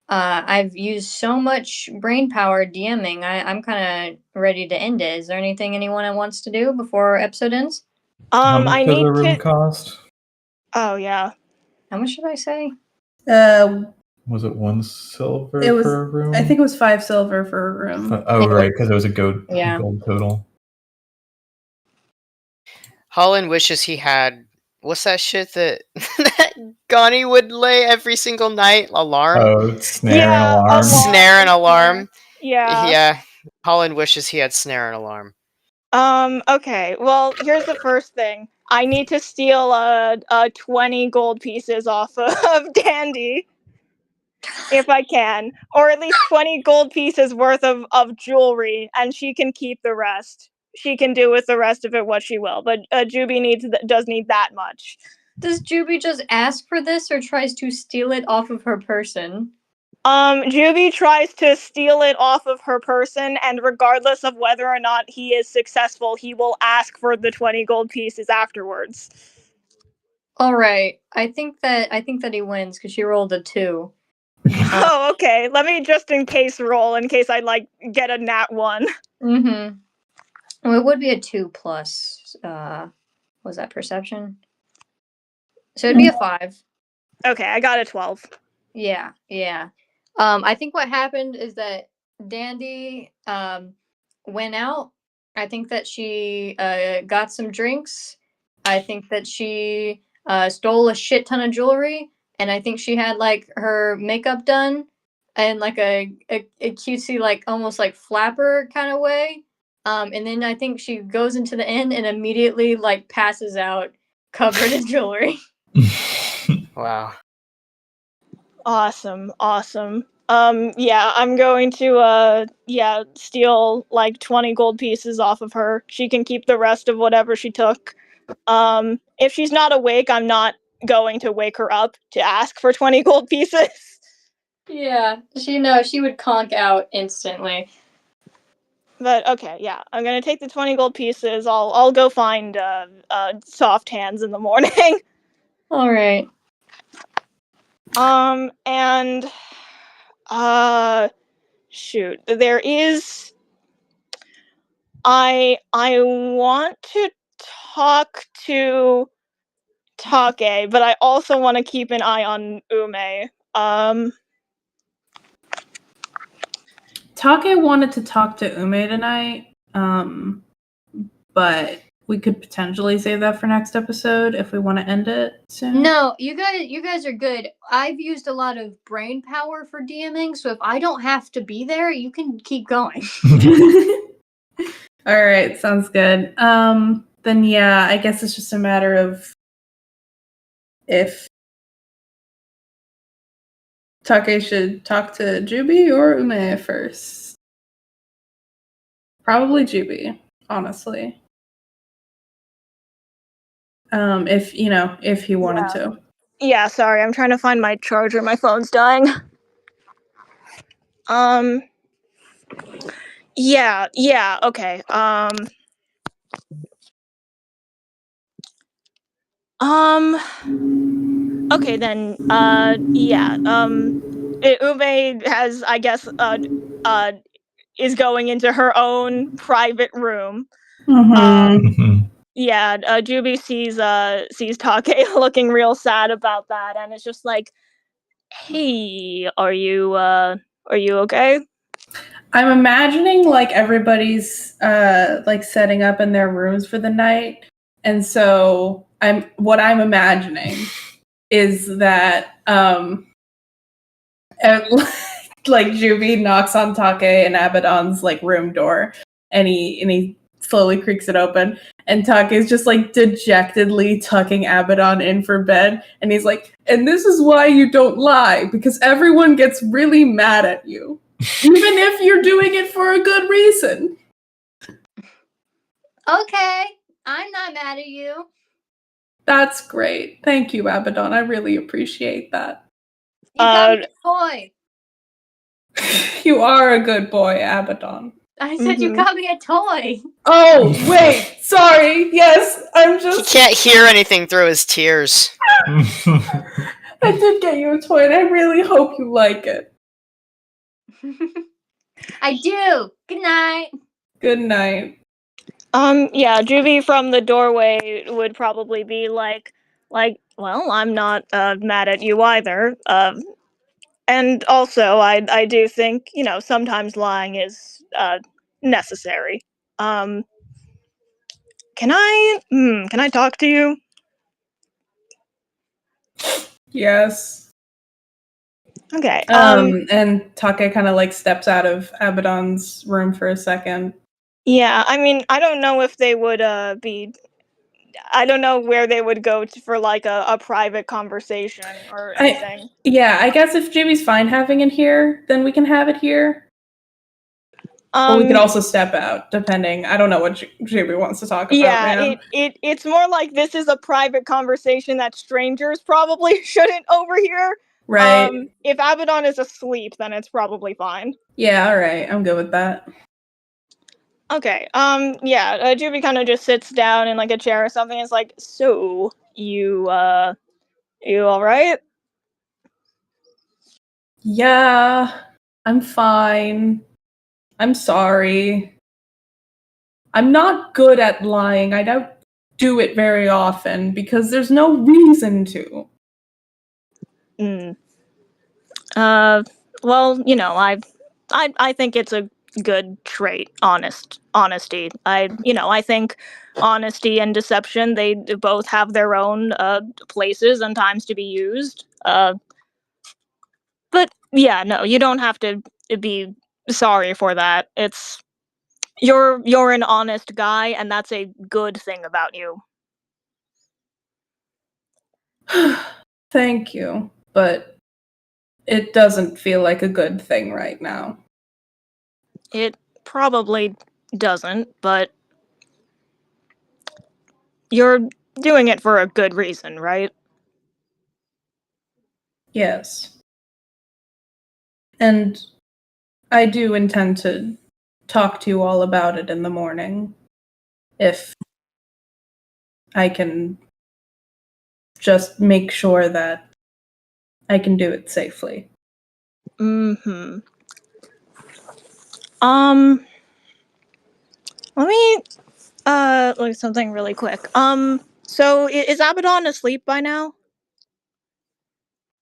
I've used so much brain power DMing. I'm kind of ready to end it. Is there anything anyone wants to do before our episode ends? How much I does need a room to. cost? Oh yeah. How much should I say? Was it 1 silver It was. for a room? I think it was 5 silver for a room. Oh, right, because it was a gold total. Holland wishes he had. What's that shit that Gonnie would lay every single night? Alarm? Oh, snare and Yeah, alarm. Snare and alarm. Yeah. Yeah. Holland wishes he had snare and alarm. Okay. Well, here's the first thing. I need to steal 20 gold pieces off of Dandy. If I can. Or at least 20 gold pieces worth of jewelry, and she can keep the rest. She can do with the rest of it what she will, but Juby does need that much. Does Juby just ask for this or tries to steal it off of her person? Juby tries to steal it off of her person, and regardless of whether or not he is successful, he will ask for the 20 gold pieces afterwards. All right. I think that he wins because she rolled a 2. Oh, okay. Let me just in case roll in case I like get a nat 1. Mm-hmm. Well, it would be a 2 plus. Was that perception? So it'd be a 5. Okay, I got a 12. Yeah. I think what happened is that Dandy went out. I think that she got some drinks. I think that she stole a shit ton of jewelry, and I think she had like her makeup done in like a cutesy like almost like flapper kind of way. And then I think she goes into the inn and immediately like passes out covered in jewelry. Wow. Awesome. Yeah, I'm going to steal like 20 gold pieces off of her. She can keep the rest of whatever she took. If she's not awake, I'm not going to wake her up to ask for 20 gold pieces. Yeah, she would conk out instantly. But okay, yeah, I'm gonna take the 20 gold pieces. I'll go find soft hands in the morning. All right. And shoot, there is. I want to talk to Take, but I also want to keep an eye on Ume. Take wanted to talk to Ume tonight, but we could potentially save that for next episode if we want to end it soon. No, you guys are good. I've used a lot of brain power for DMing, so if I don't have to be there, you can keep going. All right, sounds good. Then yeah, I guess it's just a matter of if Take should talk to Juby or Ume first. Probably Juby, honestly. If he wanted to. Yeah, sorry, I'm trying to find my charger. My phone's dying. Yeah, okay. Okay then, yeah, Ume has, I guess, is going into her own private room. Mhm. Yeah, Juby sees Take looking real sad about that, and it's just like, hey, are you okay? I'm imagining like everybody's like setting up in their rooms for the night. And so what I'm imagining is that like Juby knocks on Take and Abaddon's like room door, and he slowly creaks it open, and Take is just like dejectedly tucking Abaddon in for bed, and he's like, and this is why you don't lie, because everyone gets really mad at you. Even if you're doing it for a good reason. Okay, I'm not mad at you. That's great. Thank you, Abaddon. I really appreciate that. You got me a toy. You are a good boy, Abaddon. I said you got me a toy. Oh, wait. Sorry. Yes, I'm He just... can't hear anything through his tears. I did get you a toy, and I really hope you like it. I do. Good night. Good night. Yeah, Juby from the doorway would probably be like, well, I'm not mad at you either. And also, I do think, sometimes lying is necessary. Can I talk to you? Yes. Okay. And Take kind of like steps out of Abaddon's room for a second. Yeah, I mean, I don't know if they would I don't know where they would go for like a private conversation or anything. Yeah, I guess if Jimmy's fine having it here, then we can have it here. Or we could also step out, depending. I don't know what Jimmy wants to talk about. Yeah, man. it's more like this is a private conversation that strangers probably shouldn't overhear. Right. If Abaddon is asleep, then it's probably fine. Yeah, all right. I'm good with that. Okay. Yeah. Juby kind of just sits down in like a chair or something. And is like, so you all right? Yeah, I'm fine. I'm sorry. I'm not good at lying. I don't do it very often because there's no reason to. Well, I think it's a good trait, honesty. I think honesty and deception, they both have their own places and times to be used. But yeah, no, you don't have to be sorry for that. You're an honest guy, and that's a good thing about you. Thank you, but it doesn't feel like a good thing right now. It probably doesn't, but you're doing it for a good reason, right? Yes. And I do intend to talk to you all about it in the morning. If I can just make sure that I can do it safely. Let me look at something really quick. So is Abaddon asleep by now?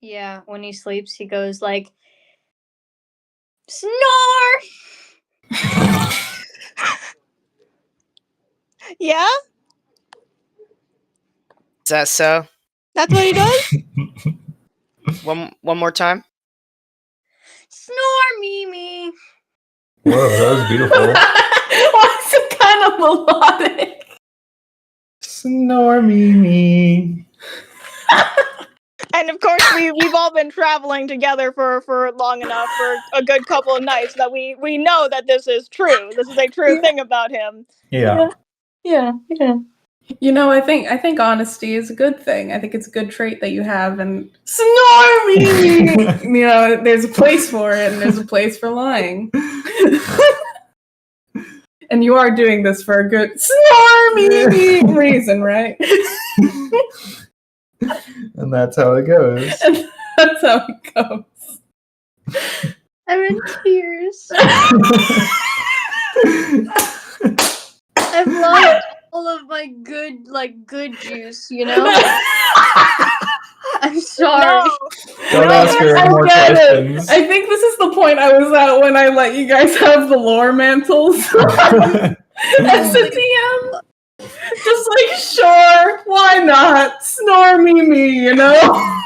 Yeah, when he sleeps, he goes like, snore! Yeah? Is that so? That's what he does? One more time. Snore, Mimi! Whoa, that was beautiful. Why is it kind of melodic? Snore me. And of course, we've all been traveling together for long enough, for a good couple of nights, that we know that this is true. This is a true thing about him. Yeah. Yeah. You know, I think honesty is a good thing. I think it's a good trait that you have, and snormy. You know, there's a place for it, and there's a place for lying. And you are doing this for a good snormy reason, right? And that's how it goes. And that's how it goes. I'm in tears. I've lost all of my good juice, you know? I'm sorry. Don't ask her any more questions. I think this is the point I was at when I let you guys have the lore mantles. As a DM. Just like, sure, why not? Snore me, you know?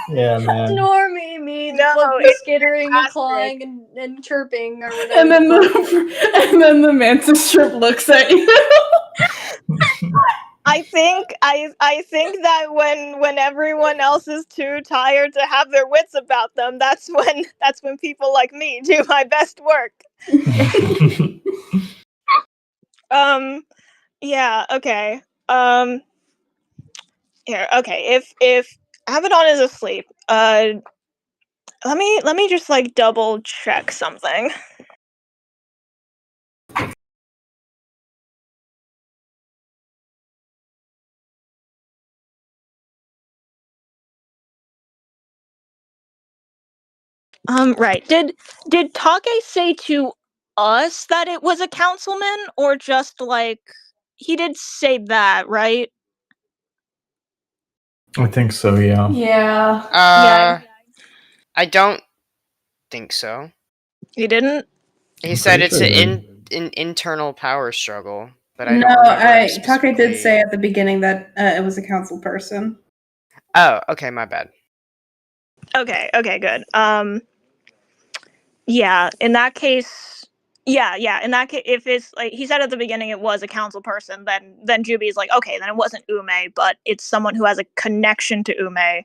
Yeah, man. Snore me, No, the it's skittering and fantastic. clawing and chirping or whatever. And then the mantis strip looks at you. I think that when everyone else is too tired to have their wits about them, that's when people like me do my best work. Yeah, okay. Here, okay. If Abaddon is asleep, let me just like double check something. Right. Did Take say to us that it was a councilman, or just like he did say that, right? I think so, yeah. Yeah. I don't think so. He didn't? He I'm said pretty it's sure he an internal power struggle, but I No, don't remember Take specifically. did say at the beginning that it was a council person. Oh, okay, my bad. Okay, good. Yeah, in that case, in that case, if it's like he said at the beginning it was a council person, then Juby is like, okay, then it wasn't Ume, but it's someone who has a connection to Ume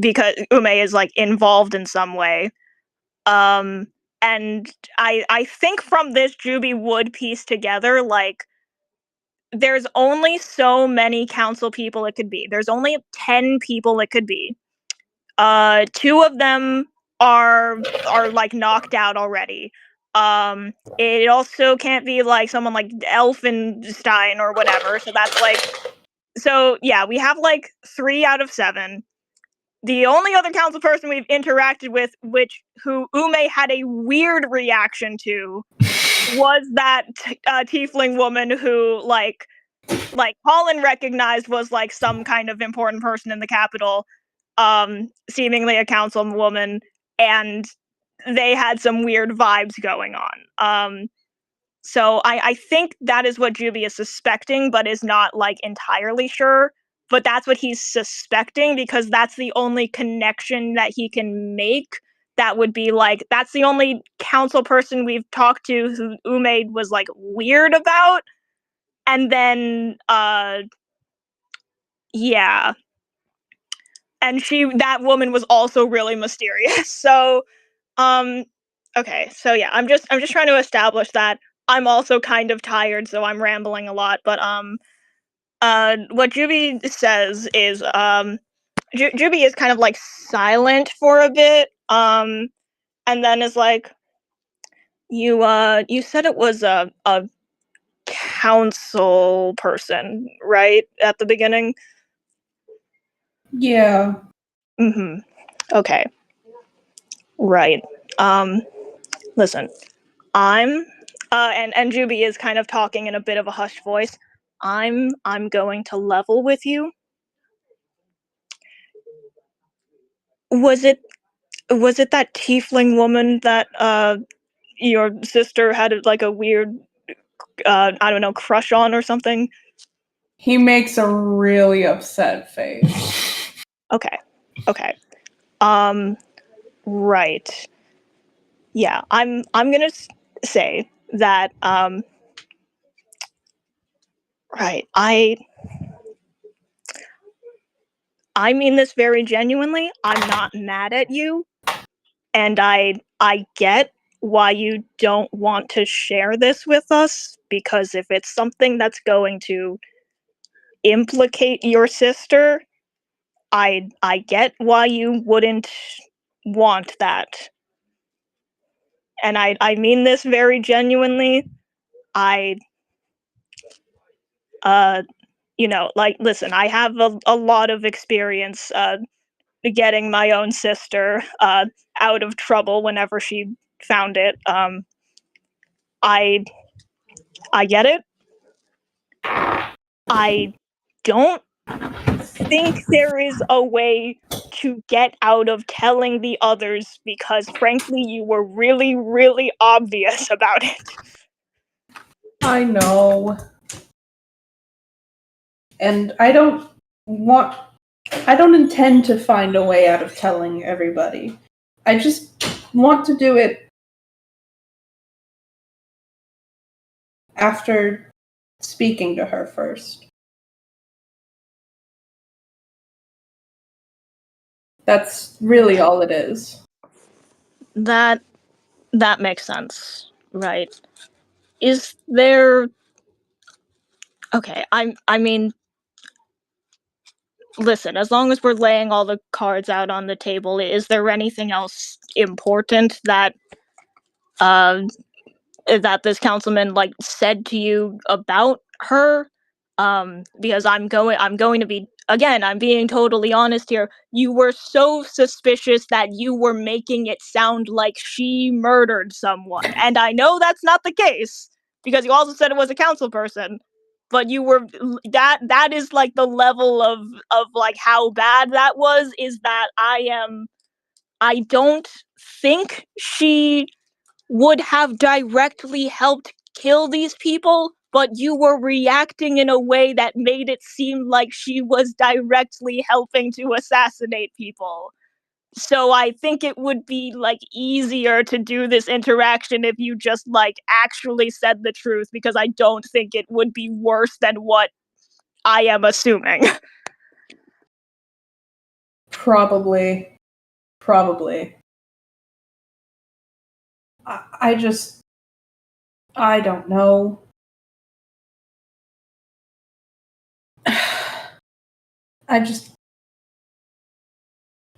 because Ume is like involved in some way. And I think from this Juby would piece together like there's only so many council people it could be. There's only 10 people it could be. 2 of them are like knocked out already. It also can't be like someone like Elfenstein or whatever. So that's like, so yeah, we have like 3 out of 7. The only other council person we've interacted with, who Ume had a weird reaction to, was that tiefling woman who like Colin recognized was like some kind of important person in the capital. Seemingly a councilwoman, and they had some weird vibes going on. So I think that is what Juby is suspecting, but is not like entirely sure. But that's what he's suspecting because that's the only connection that he can make. That would be like that's the only council person we've talked to who Umaid was like weird about, and then yeah. And that woman was also really mysterious. So, okay. So yeah, I'm just trying to establish that I'm also kind of tired, so I'm rambling a lot. But what Juby says is Juby is kind of like silent for a bit, and then is like, you said it was a council person, right? At the beginning. Yeah. Mm-hmm. Okay. Right. Listen, I'm and Juby is kind of talking in a bit of a hushed voice. I'm going to level with you. Was it that tiefling woman that your sister had like a weird I don't know, crush on or something? He makes a really upset face. Okay. Right. Yeah, I'm going to say that right. I mean this very genuinely. I'm not mad at you, and I get why you don't want to share this with us, because if it's something that's going to implicate your sister, I get why you wouldn't want that. And I mean this very genuinely. Listen, I have a lot of experience getting my own sister out of trouble whenever she found it. I get it. I don't think there is a way to get out of telling the others because, frankly, you were really, really obvious about it. I know. And I don't intend to find a way out of telling everybody. I just want to do it after speaking to her first. That's really all it is. That makes sense, right? Is there... Okay, I mean, listen, as long as we're laying all the cards out on the table, is there anything else important that this councilman said to you about her? Because I'm going to be, again, I'm being totally honest here. You were so suspicious that you were making it sound like she murdered someone. And I know that's not the case, because you also said it was a council person. But you were, that is the level of how bad that was, is that I don't think she would have directly helped kill these people, but you were reacting in a way that made it seem like she was directly helping to assassinate people. So I think it would be easier to do this interaction if you just actually said the truth, because I don't think it would be worse than what I am assuming. Probably. I don't know.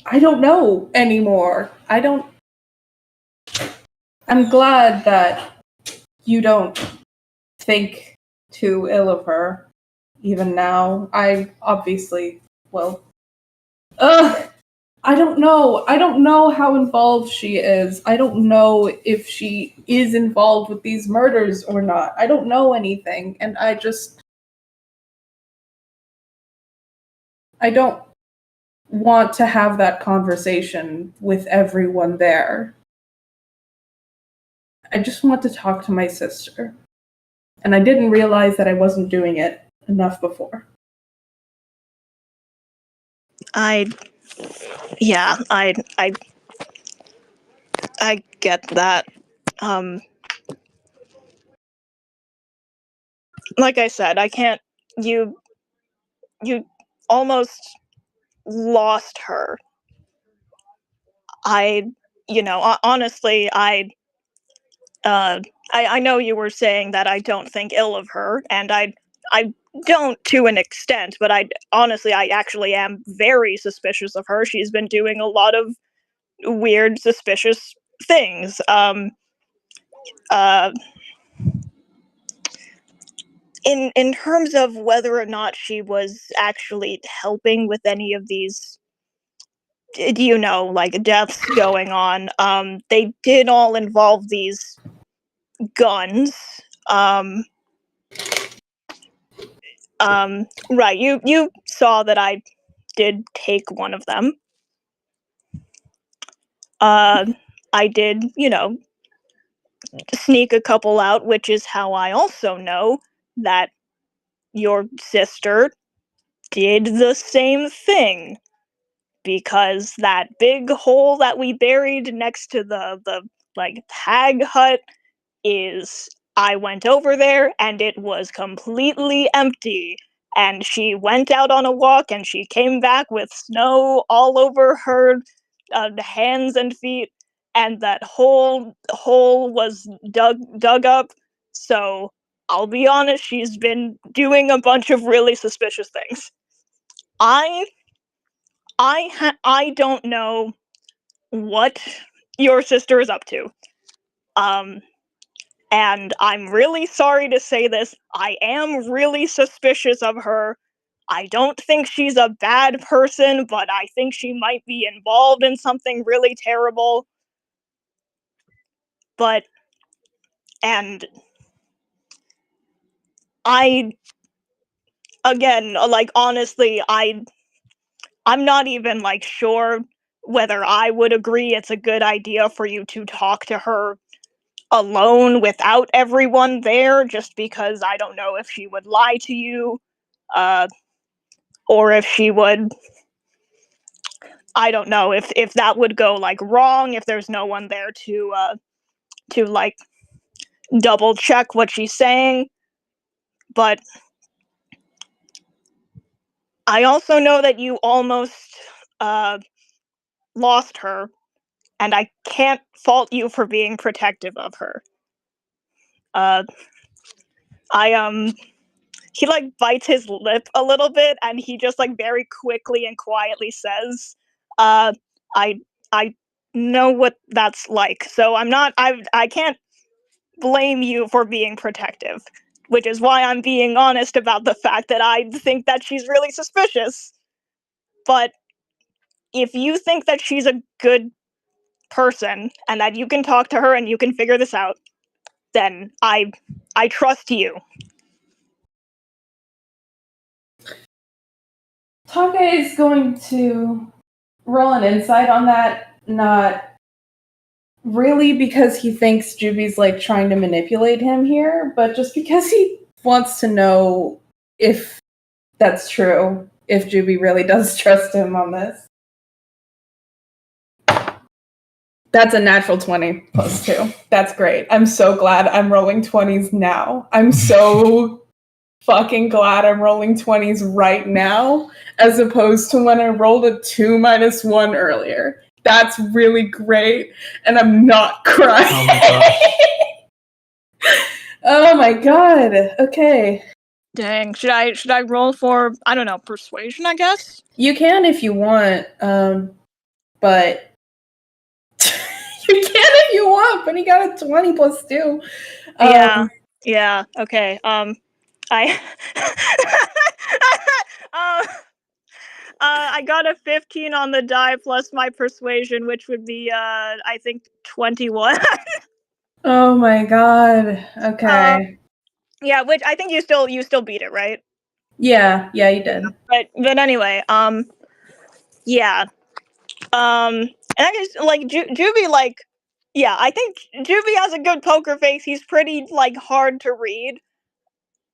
I don't know anymore. I'm glad that you don't think too ill of her, even now. I obviously, I don't know. I don't know how involved she is. I don't know if she is involved with these murders or not. I don't know anything, and I don't want to have that conversation with everyone there. I just want to talk to my sister. And I didn't realize that I wasn't doing it enough before. I get that. Like I said, I can't. You almost lost her. Honestly, I know you were saying that I don't think ill of her, and I don't to an extent, but I actually am very suspicious of her. She's been doing a lot of weird, suspicious things. In terms of whether or not she was actually helping with any of these, deaths going on, they did all involve these guns. Right, you saw that I did take one of them. I did, sneak a couple out, which is how I also know that your sister did the same thing. Because that big hole that we buried next to the hag hut I went over there and it was completely empty. And she went out on a walk and she came back with snow all over her hands and feet, and that hole was dug up. So I'll be honest, she's been doing a bunch of really suspicious things. I don't know what your sister is up to. And I'm really sorry to say this, I am really suspicious of her. I don't think she's a bad person, but I think she might be involved in something really terrible. But, and again, like, honestly, I'm not even, like, sure whether I would agree it's a good idea for you to talk to her alone without everyone there, just because I don't know if she would lie to you, or if she would, I don't know, if that would go, like, wrong, if there's no one there to, like, double check what she's saying. But I also know that you almost, lost her, and I can't fault you for being protective of her. Uh, he, like, bites his lip a little bit, and he just, like, very quickly and quietly says, I I know what that's like, so I can't blame you for being protective, which is why I'm being honest about the fact that I think that she's really suspicious. But if you think that she's a good person and that you can talk to her and you can figure this out, then I trust you. Take is going to roll an insight on that, not really because he thinks Juby's like trying to manipulate him here, but just because he wants to know if that's true, if Juby really does trust him on this. That's a natural 20 plus 2. That's great. I'm so glad I'm rolling 20s now. I'm so fucking glad I'm rolling 20s right now, as opposed to when I rolled a 2 minus 1 earlier. That's really great, and I'm not crying. Oh my gosh. Oh my god. Okay. Dang, should I roll for, I don't know, persuasion, I guess? You can if you want, but you can if you want, but he got a 20 plus 2. Yeah, okay. I I got a 15 on the die plus my persuasion, which would be I think 21. Oh my god. Okay. Yeah, which I think you still beat it, right? Yeah, you did. But anyway, yeah. And I guess, like, Juby, like, yeah, I think Juby has a good poker face. He's pretty, like, hard to read.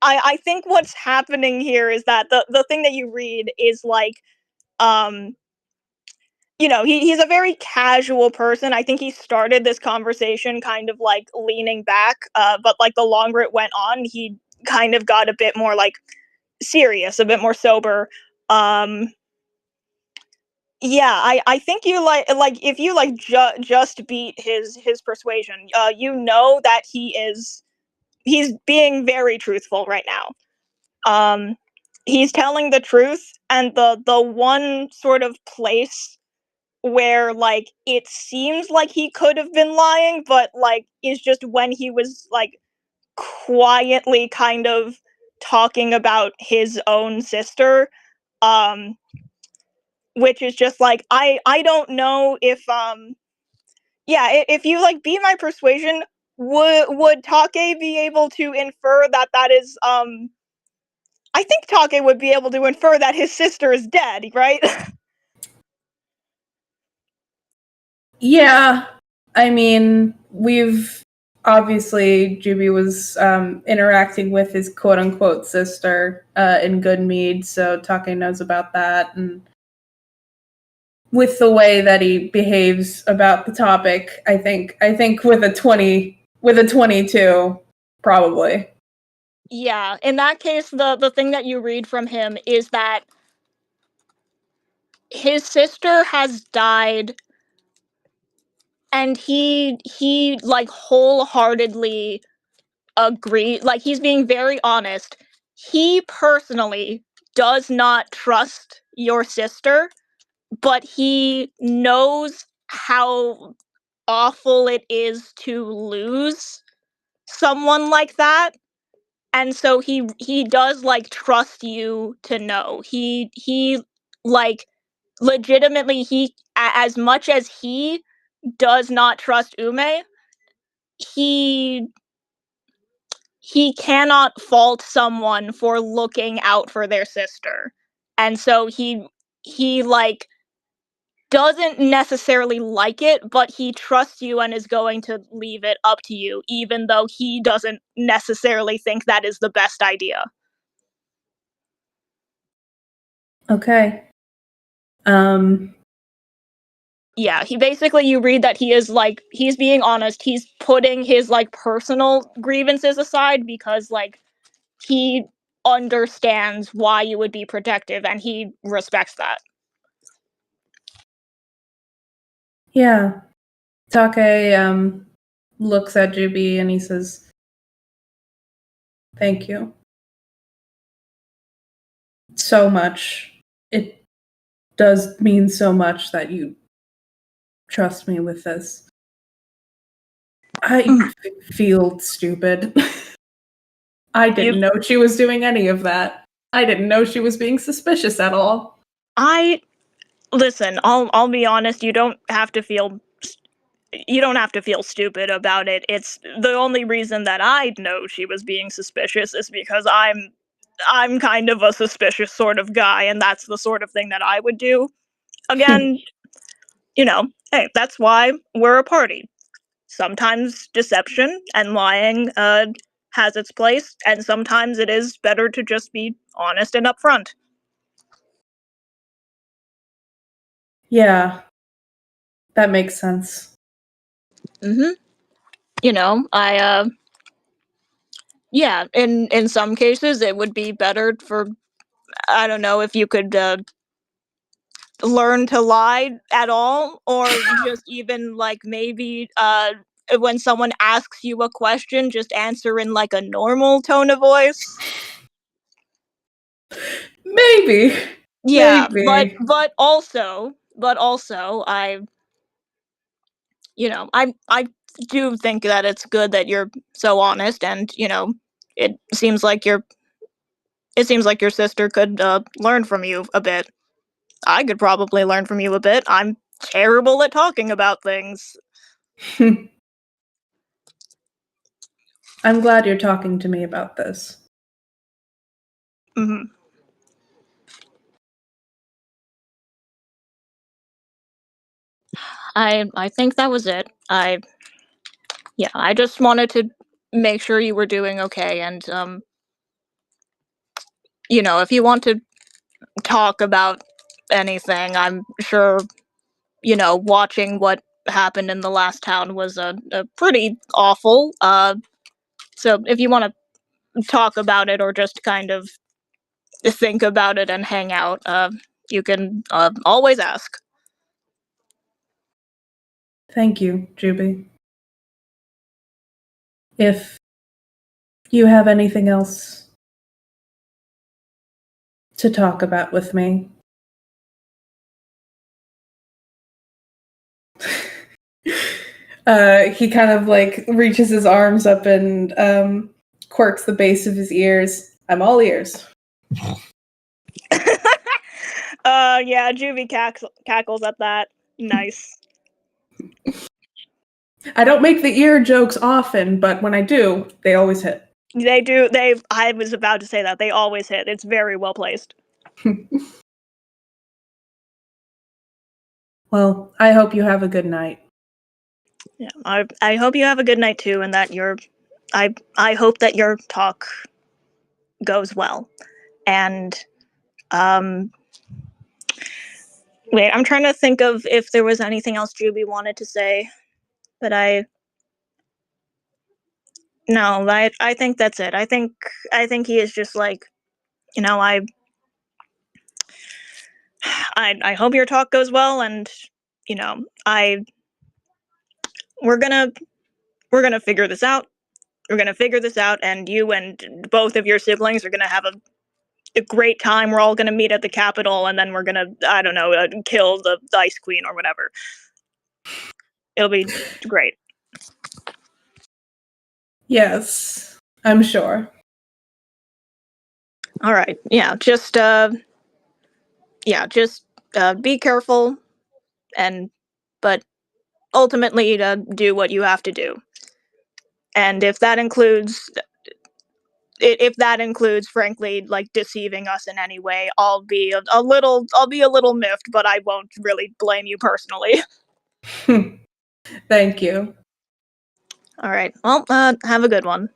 I think what's happening here is that the thing that you read is, like, you know, he's a very casual person. I think he started this conversation kind of, like, leaning back, but, like, the longer it went on, he kind of got a bit more, like, serious, a bit more sober. Yeah, I think you like if you like just beat his persuasion, you know that he's being very truthful right now. He's telling the truth, and the one sort of place where, like, it seems like he could have been lying, but, like, is just when he was, like, quietly kind of talking about his own sister. Um, which is just like, I don't know if yeah, if you, like, be my persuasion, would Take be able to infer that that is I think Take would be able to infer that his sister is dead, right? Yeah, I mean, we've obviously Juby was interacting with his quote unquote sister in good mead, so Take knows about that, and with the way that he behaves about the topic, I think with a 22, probably. Yeah, in that case, the thing that you read from him is that his sister has died, and he like wholeheartedly agree. Like, he's being very honest. He personally does not trust your sister, but he knows how awful it is to lose someone like that. And so he does like trust you to know. He like legitimately as much as he does not trust Ume, he he cannot fault someone for looking out for their sister. And so he like doesn't necessarily like it, but he trusts you and is going to leave it up to you, even though he doesn't necessarily think that is the best idea. Okay. Yeah, he basically, you read that he is like, he's being honest, he's putting his like personal grievances aside because like he understands why you would be protective and he respects that. Yeah. Take looks at Juby and he says, "Thank you so much. It does mean so much that you trust me with this. I feel stupid. I didn't know she was doing any of that. I didn't know she was being suspicious at all." Listen, I'll be honest, you don't have to feel stupid about it. It's the only reason that I know she was being suspicious is because I'm kind of a suspicious sort of guy, and that's the sort of thing that I would do. Again, hey, that's why we're a party. Sometimes deception and lying has its place, and sometimes it is better to just be honest and upfront. Yeah. That makes sense. Mm-hmm. Yeah, in some cases it would be better for, I don't know, if you could learn to lie at all, or just even like maybe when someone asks you a question, just answer in like a normal tone of voice. Maybe. Yeah, Maybe. but also I I do think that it's good that you're so honest, and it seems like your sister could learn from you a bit. I could probably learn from you a bit. I'm terrible at talking about things. I'm glad you're talking to me about this. Mm-hmm. I think that was it. I just wanted to make sure you were doing okay, and if you want to talk about anything, I'm sure watching what happened in the last town was a pretty awful. So if you want to talk about it or just kind of think about it and hang out, you can always ask. Thank you, Juby. If you have anything else to talk about with me, he kind of like reaches his arms up and quirks the base of his ears. I'm all ears. Yeah, Juvie cackles at that. Nice. I don't make the ear jokes often, but when I do, they always hit. They do. I was about to say that. They always hit. It's very well placed. Well, I hope you have a good night. Yeah, I hope you have a good night too, and that I hope that your talk goes well. And wait, I'm trying to think of if there was anything else Juby wanted to say, but I think that's it. I think he is just like, I hope your talk goes well, and I we're gonna figure this out. we're gonna figure this out, and you and both of your siblings are gonna have a great time. We're all gonna meet at the Capitol, and then we're gonna, I don't know, kill the Ice Queen or whatever. It'll be great. Yes, I'm sure. All right. Yeah. Just be careful, but ultimately do what you have to do. And if that includes, frankly, like deceiving us in any way, I'll be a little miffed, but I won't really blame you personally. Thank you. All right. Well, have a good one.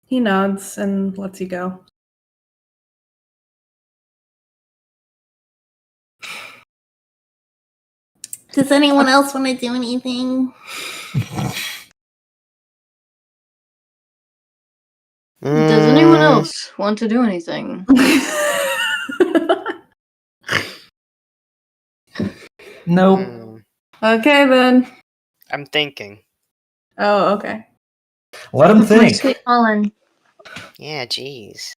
He nods and lets you go. Does anyone else want to do anything? Does anyone else want to do anything? Nope. Okay, then. I'm thinking. Oh, okay. Let him think. Sweet Colin. Yeah, jeez.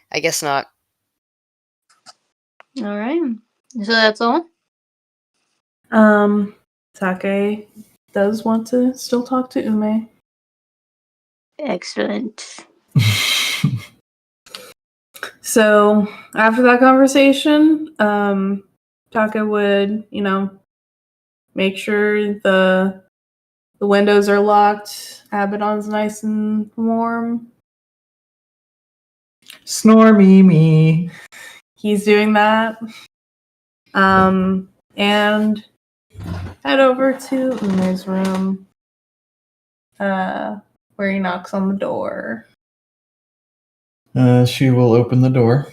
I guess not. All right. So that's all. Take does want to still talk to Ume. Excellent. So after that conversation, Taka would, make sure the windows are locked, Abaddon's nice and warm. Snore me. He's doing that. And head over to Ume's room, where he knocks on the door. She will open the door.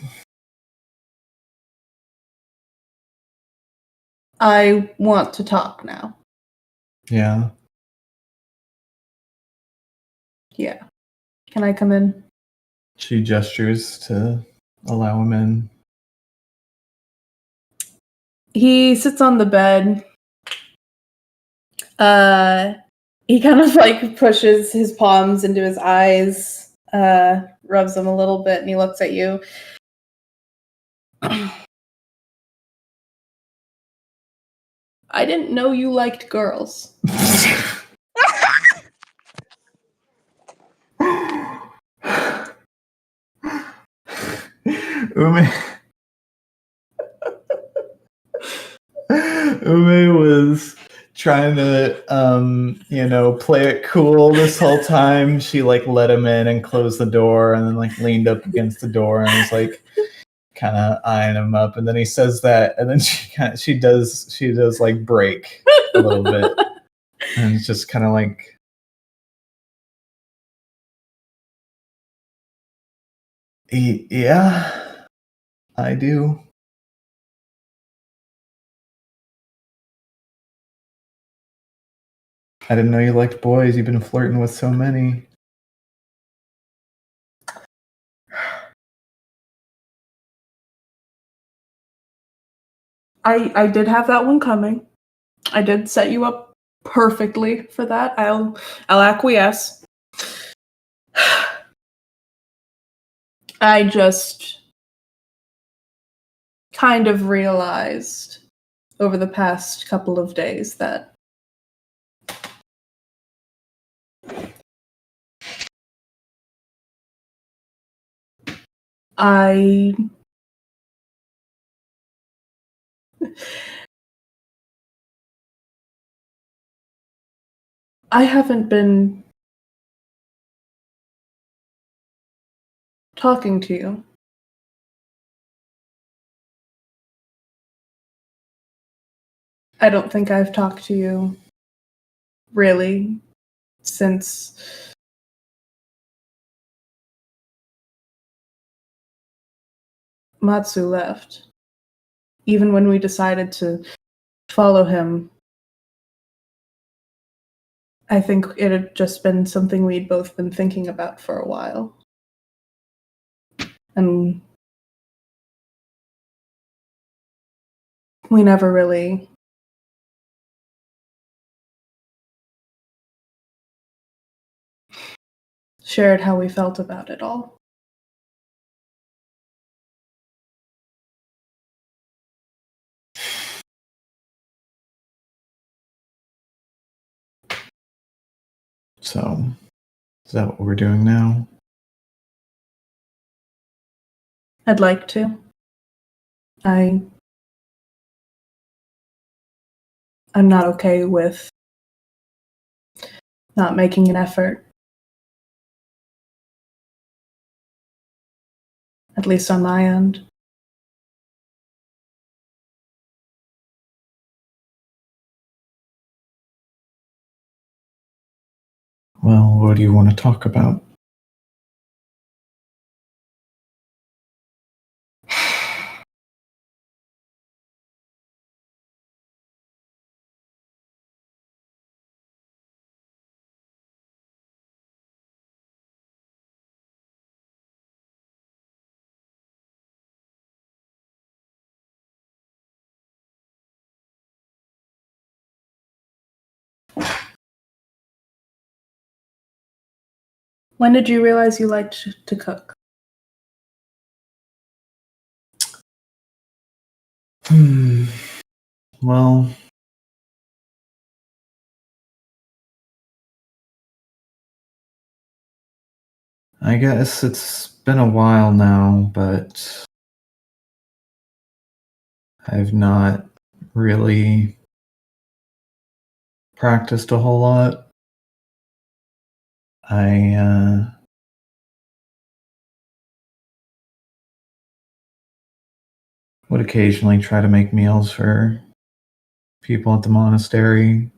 I want to talk now. Yeah. Yeah. Can I come in? She gestures to allow him in. He sits on the bed. He kind of like pushes his palms into his eyes, rubs them a little bit, and he looks at you. I didn't know you liked girls. Ume was trying to play it cool this whole time. She like let him in and closed the door, and then like leaned up against the door and was like kind of eyeing him up. And then he says that, and then she does like break a little bit, and it's just kind of like, yeah, I do. I didn't know you liked boys. You've been flirting with so many. I did have that one coming. I did set you up perfectly for that. I'll acquiesce. I just kind of realized over the past couple of days that I haven't been talking to you. I don't think I've talked to you really since Matsu left. Even when we decided to follow him, I think it had just been something we'd both been thinking about for a while. And we never really shared how we felt about it all. So, is that what we're doing now? I'd like to. I'm not okay with not making an effort. At least on my end. Well, what do you want to talk about? When did you realize you liked to cook? Well, I guess it's been a while now, but I've not really practiced a whole lot. I would occasionally try to make meals for people at the monastery,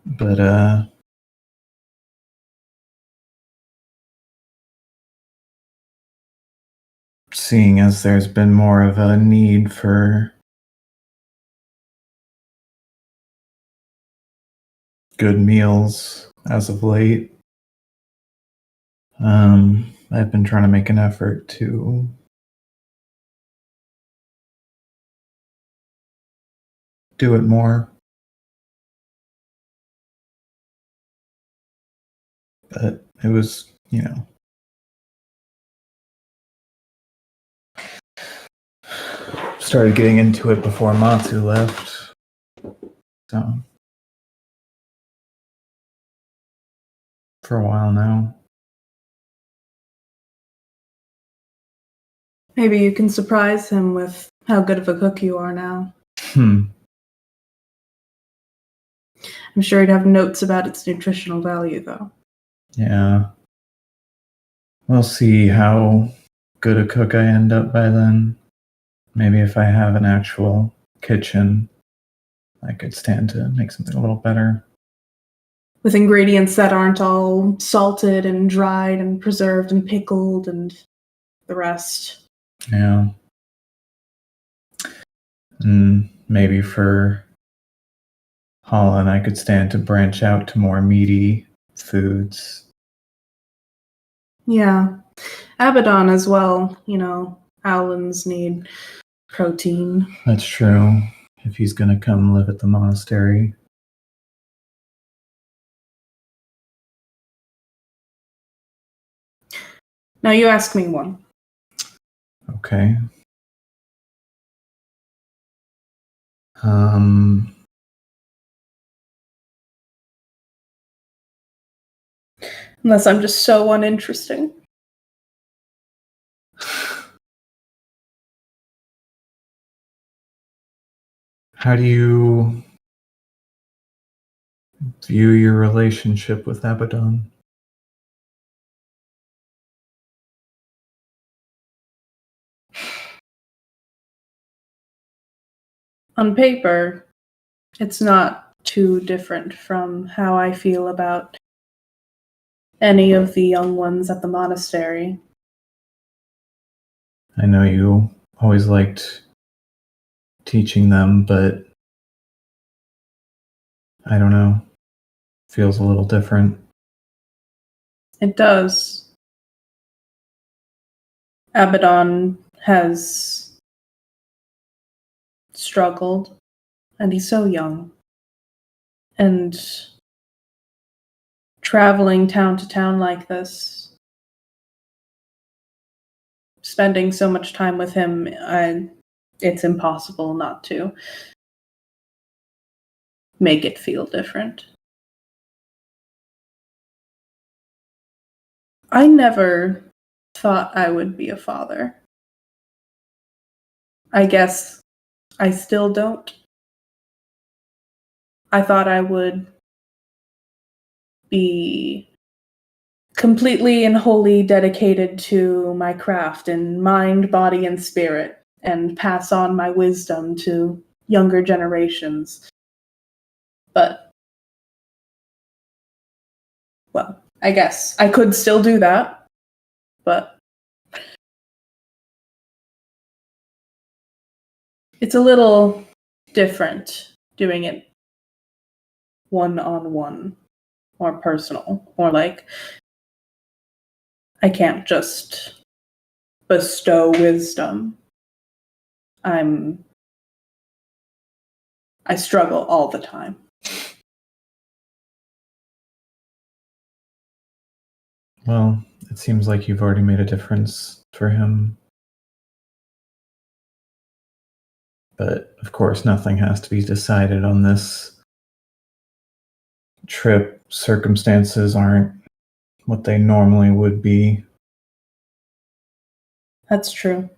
but seeing as there's been more of a need for good meals as of late, I've been trying to make an effort to do it more. But it was, started getting into it before Matsu left. So, for a while now. Maybe you can surprise him with how good of a cook you are now. I'm sure he'd have notes about its nutritional value, though. Yeah. We'll see how good a cook I end up by then. Maybe if I have an actual kitchen, I could stand to make something a little better. With ingredients that aren't all salted and dried and preserved and pickled and the rest. Yeah. And maybe for Holland, I could stand to branch out to more meaty foods. Yeah. Abaddon as well. Owlins need protein. That's true. If he's going to come live at the monastery. Now you ask me one. Okay. Unless I'm just so uninteresting. How do you view your relationship with Abaddon? On paper, it's not too different from how I feel about any of the young ones at the monastery. I know you always liked teaching them, but I don't know. Feels a little different. It does. Abaddon has struggled, and he's so young. And traveling town to town like this, spending so much time with him, it's impossible not to make it feel different. I never thought I would be a father. I guess I still don't. I thought I would be completely and wholly dedicated to my craft in mind, body, and spirit, and pass on my wisdom to younger generations. But, well, I guess I could still do that, but it's a little different doing it one-on-one, more personal, more like I can't just bestow wisdom. I struggle all the time. Well, it seems like you've already made a difference for him. But, of course, nothing has to be decided on this trip. Circumstances aren't what they normally would be. That's true.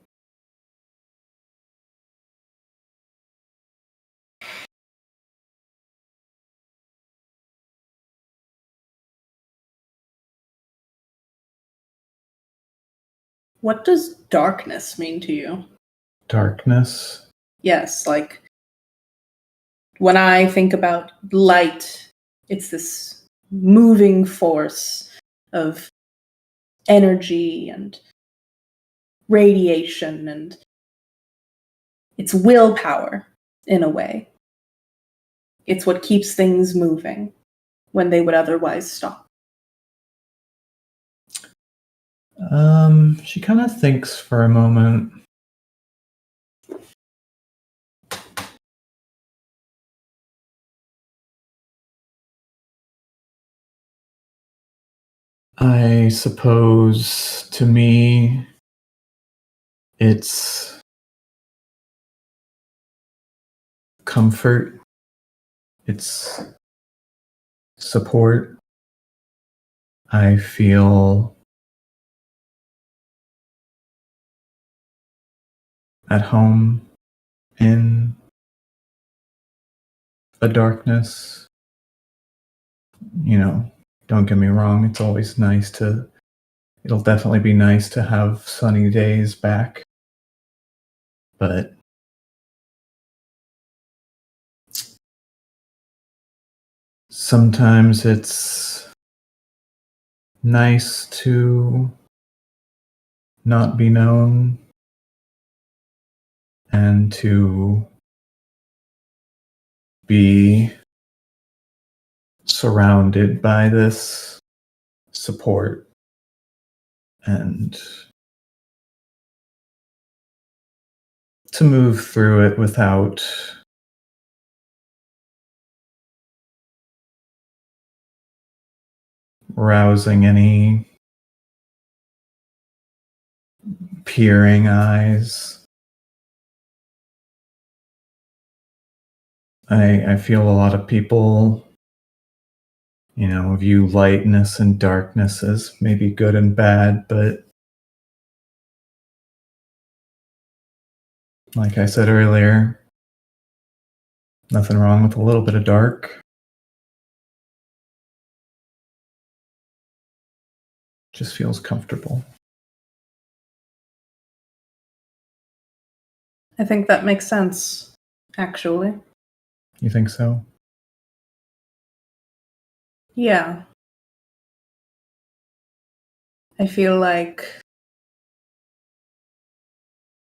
What does darkness mean to you? Darkness? Yes, like when I think about light, it's this moving force of energy and radiation, and it's willpower in a way. It's what keeps things moving when they would otherwise stop. She kind of thinks for a moment. I suppose to me, it's comfort, it's support. I feel at home in a darkness. You know, don't get me wrong, it's always nice to, it'll definitely be nice to have sunny days back. But sometimes it's nice to not be known and to be surrounded by this support and to move through it without rousing any peering eyes. I feel a lot of people, you know, view lightness and darkness as maybe good and bad, but like I said earlier, nothing wrong with a little bit of dark. Just feels comfortable. I think that makes sense, actually. You think so? Yeah. I feel like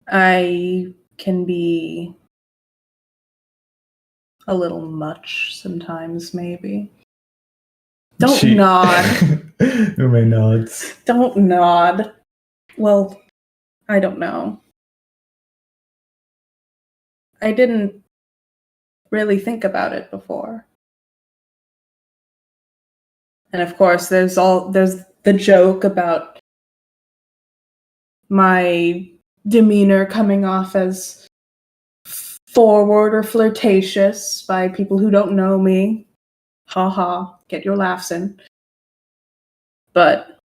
I can be a little much sometimes, maybe. Don't nod. Ume nods. Don't nod. Well, I don't know. I didn't really think about it before. And of course, there's the joke about my demeanor coming off as forward or flirtatious by people who don't know me. Ha ha, get your laughs in. But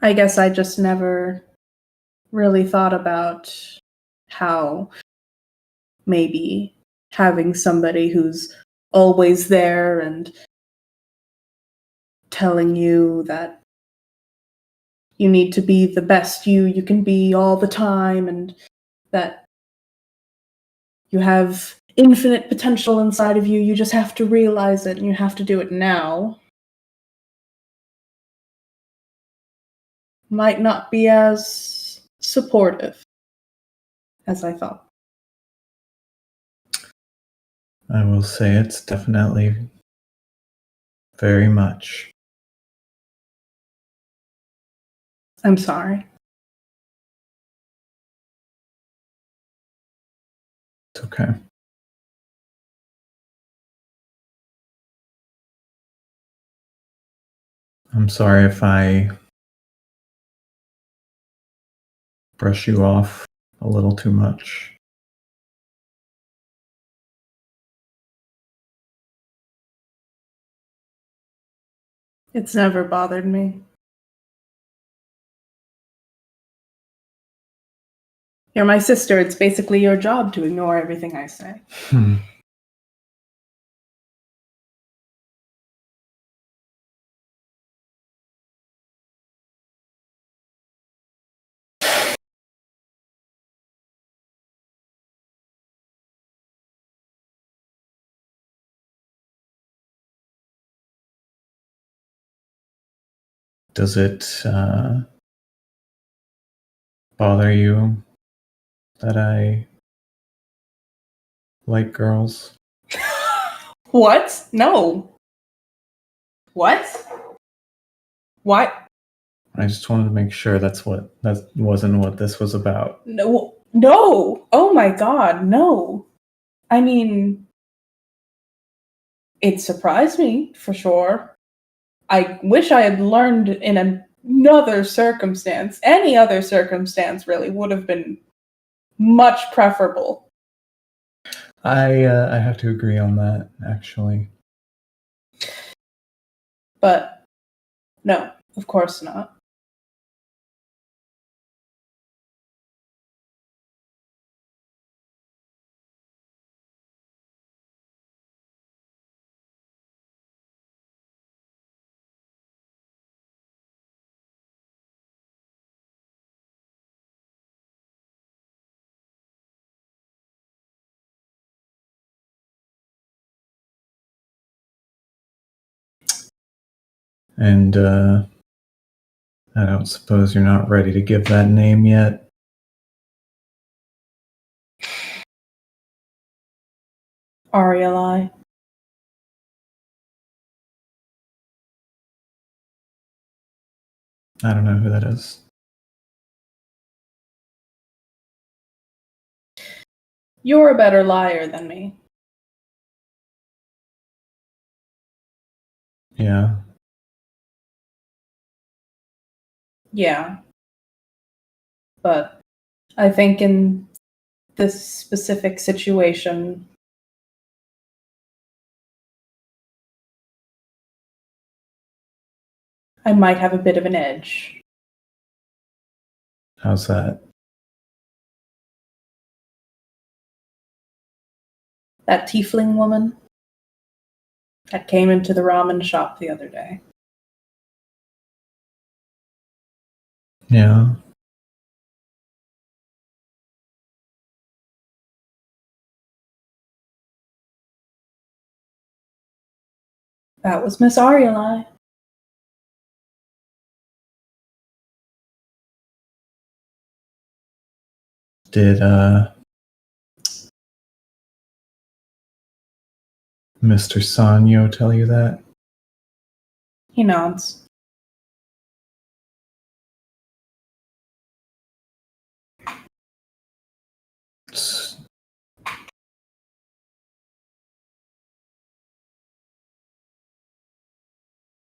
I guess I just never really thought about how maybe having somebody who's always there and telling you that you need to be the best you can be all the time, and that you have infinite potential inside of you. You just have to realize it, and you have to do it now. Might not be as supportive as I thought. I will say it's definitely very much. I'm sorry. It's okay. I'm sorry if I brush you off a little too much. It's never bothered me. You're my sister. It's basically your job to ignore everything I say. Does it bother you that I like girls? What? No. What? What? I just wanted to make sure that wasn't what this was about. No. No. Oh my god, no. I mean, it surprised me, for sure. I wish I had learned in another circumstance. Any other circumstance, really, would have been much preferable. I have to agree on that, actually. But no, of course not. And I don't suppose you're not ready to give that name yet? Arielai. I don't know who that is. You're a better liar than me. Yeah. Yeah. But I think in this specific situation, I might have a bit of an edge. How's that? That tiefling woman that came into the ramen shop the other day. Yeah. That was Miss Arielai. Did Mr. Sanyo tell you that? He nods.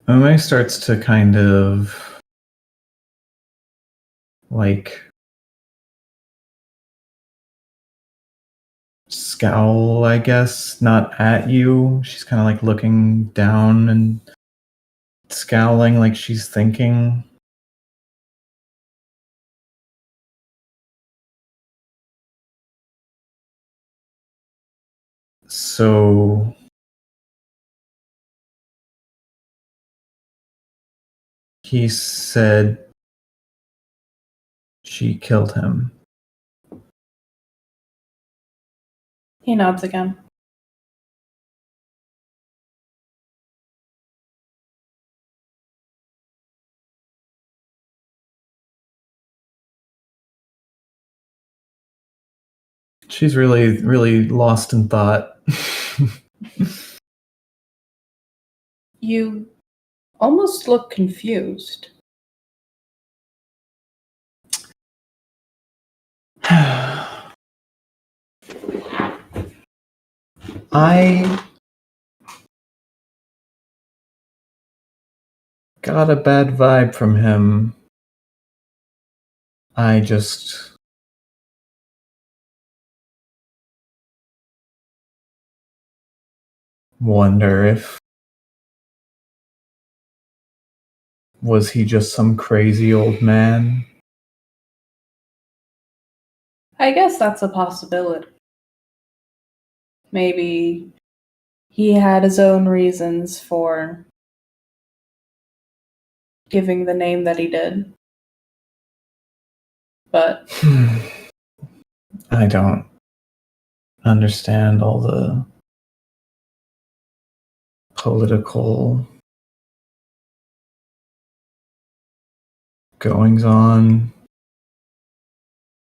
Ume starts to kind of like scowl, I guess, not at you. She's kind of like looking down and scowling like she's thinking. So he said she killed him. He nods again. She's really, really lost in thought. You almost look confused. I got a bad vibe from him. I just wonder if was he just some crazy old man? I guess that's a possibility. Maybe he had his own reasons for giving the name that he did. But I don't understand all the political goings on.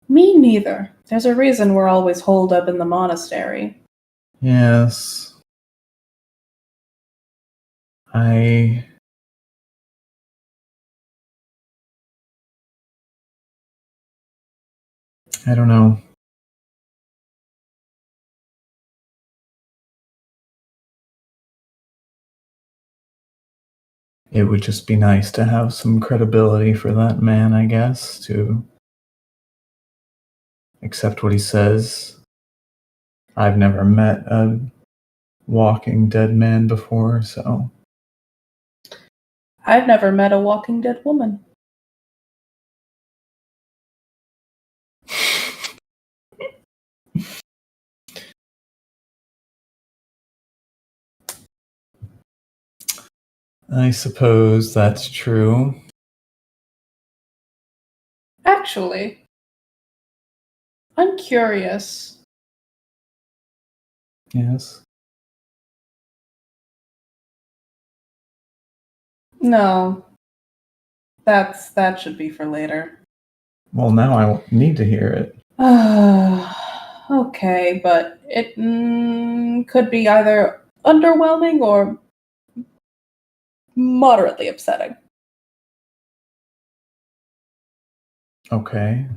me neither. There's a reason we're always holed up in the monastery. Yes. I don't know. It would just be nice to have some credibility for that man, I guess, to accept what he says. I've never met a walking dead man before, so. I've never met a walking dead woman. I suppose that's true. Actually, I'm curious. Yes. No. That should be for later. Well, now I need to hear it. Okay, but it could be either underwhelming or moderately upsetting. Okay.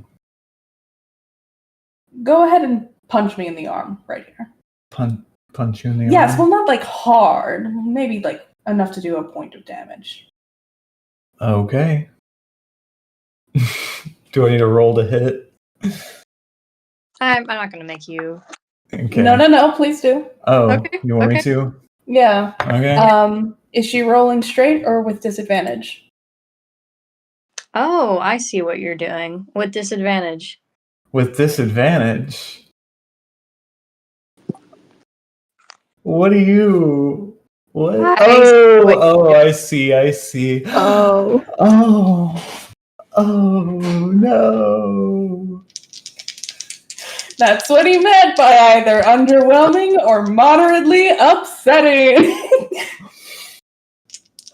Go ahead and punch me in the arm right here. Punch you in the Yes, arm? well, not like hard. Maybe like enough to do a point of damage. Okay. Do I need to roll to hit? I'm not gonna make you. Okay. No, please do. Oh, Okay, you want me okay. to? Yeah. Okay. Is she rolling straight or with disadvantage? Oh, I see what you're doing. With disadvantage. With disadvantage? What do you... What? I see what I see. Oh. Oh, no. That's what he meant by either underwhelming or moderately upsetting.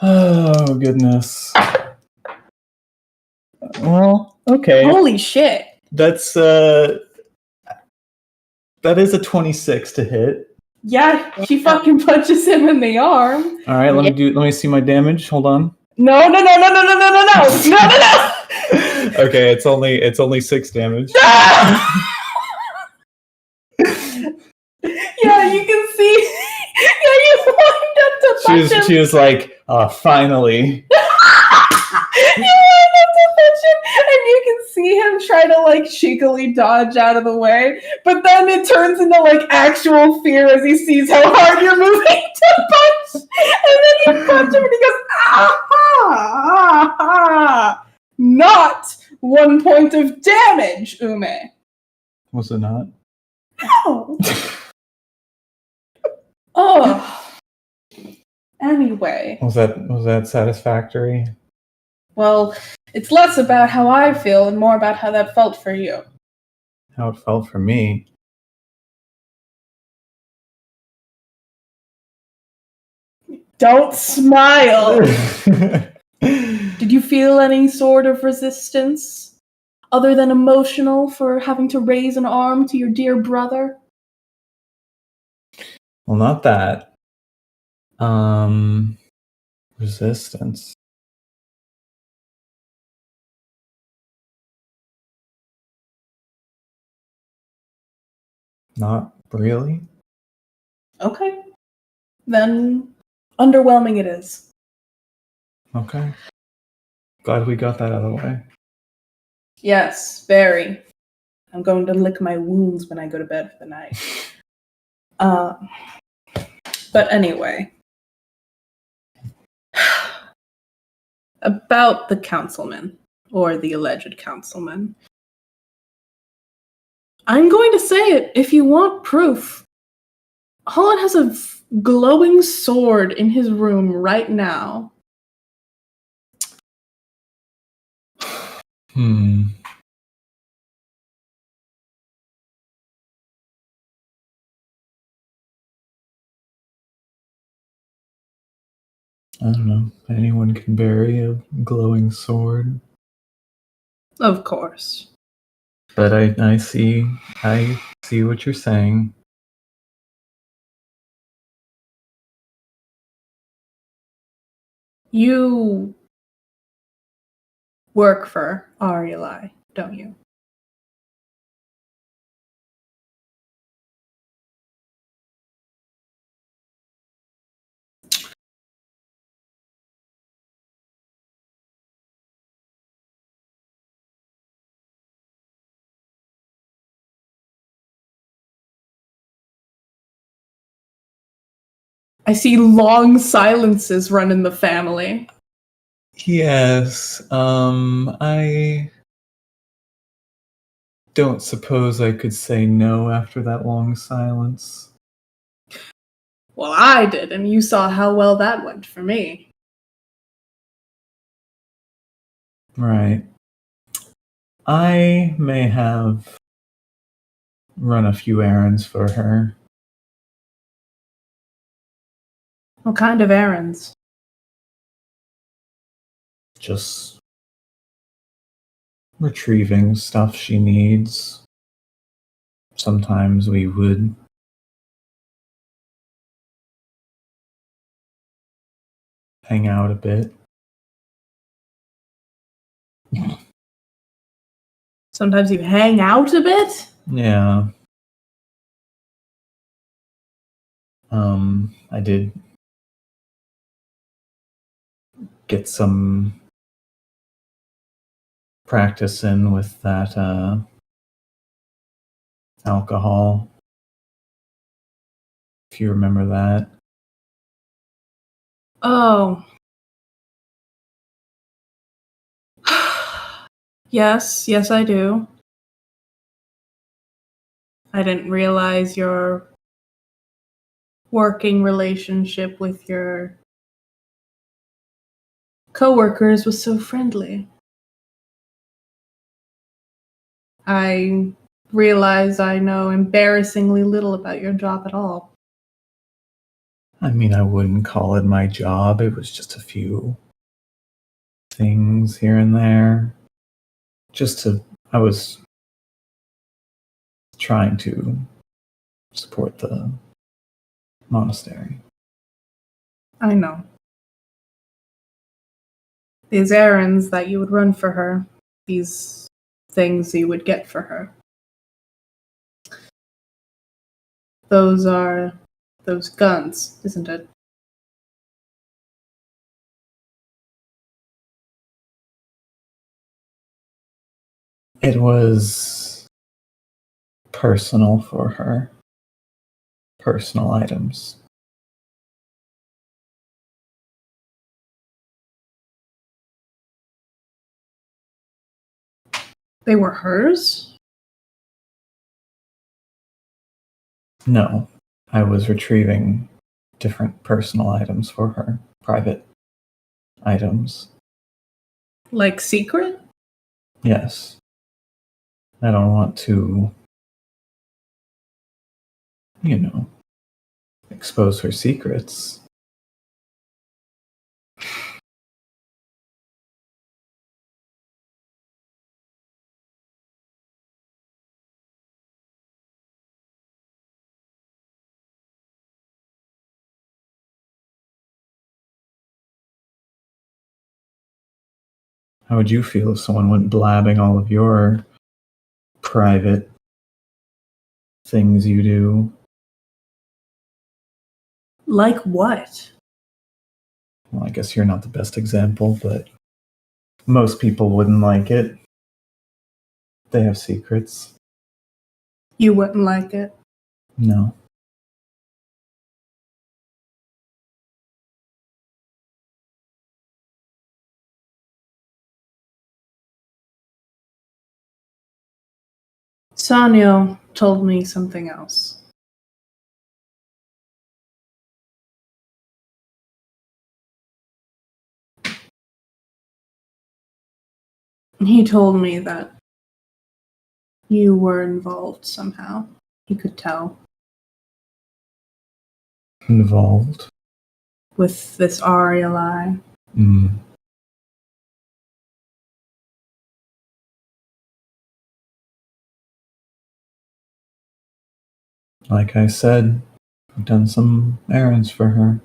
Oh, goodness. Well, okay. Holy shit. That's That is a 26 to hit. Yeah, she fucking punches him in the arm. All right, let me see my damage. Hold on. No. Okay, it's only 6 damage. Yeah, you can see. Yeah, you wind up to punch him. She was like, finally. You wind up to punch him, and you can see him try to like shakily dodge out of the way, but then it turns into like actual fear as he sees how hard you're moving to punch, and then you punch him, and he goes, ah. Not 1 point of damage, Ume. Was it not? No. Oh. Anyway. Was that satisfactory? Well, it's less about how I feel and more about how that felt for you. How it felt for me. Don't smile! Did you feel any sort of resistance? Other than emotional for having to raise an arm to your dear brother? Well, not that. Resistance. Not really. Okay. Then, underwhelming it is. Okay. Glad we got that out of the way. Yes, very. I'm going to lick my wounds when I go to bed for the night. But anyway. About the councilman, or the alleged councilman. I'm going to say it if you want proof. Holland has a glowing sword in his room right now. I don't know. Anyone can bury a glowing sword. Of course. But I see what you're saying. You work for Arielai, don't you? I see long silences run in the family. Yes, I don't suppose I could say no after that long silence. Well, I did, and you saw how well that went for me. Right. I may have run a few errands for her. What kind of errands? Just retrieving stuff she needs. Sometimes we would hang out a bit. Sometimes you hang out a bit? Yeah. I did get some practice in with that alcohol. If you remember that. Oh. Yes, I do. I didn't realize your working relationship with your coworkers was so friendly. I realize I know embarrassingly little about your job at all. I mean, I wouldn't call it my job. It was just a few things here and there. I was trying to support the monastery. I know. These errands that you would run for her, these things you would get for her. Those are those guns, isn't it? It was personal for her. Personal items. They were hers? No, I was retrieving different personal items for her. Private items. Like secret? Yes. I don't want to, expose her secrets. How would you feel if someone went blabbing all of your private things you do? Like what? Well, I guess you're not the best example, but most people wouldn't like it. They have secrets. You wouldn't like it? No. Sanyo told me something else. He told me that you were involved somehow. He could tell. Involved? With this Arielai. Mm. Like I said, I've done some errands for her.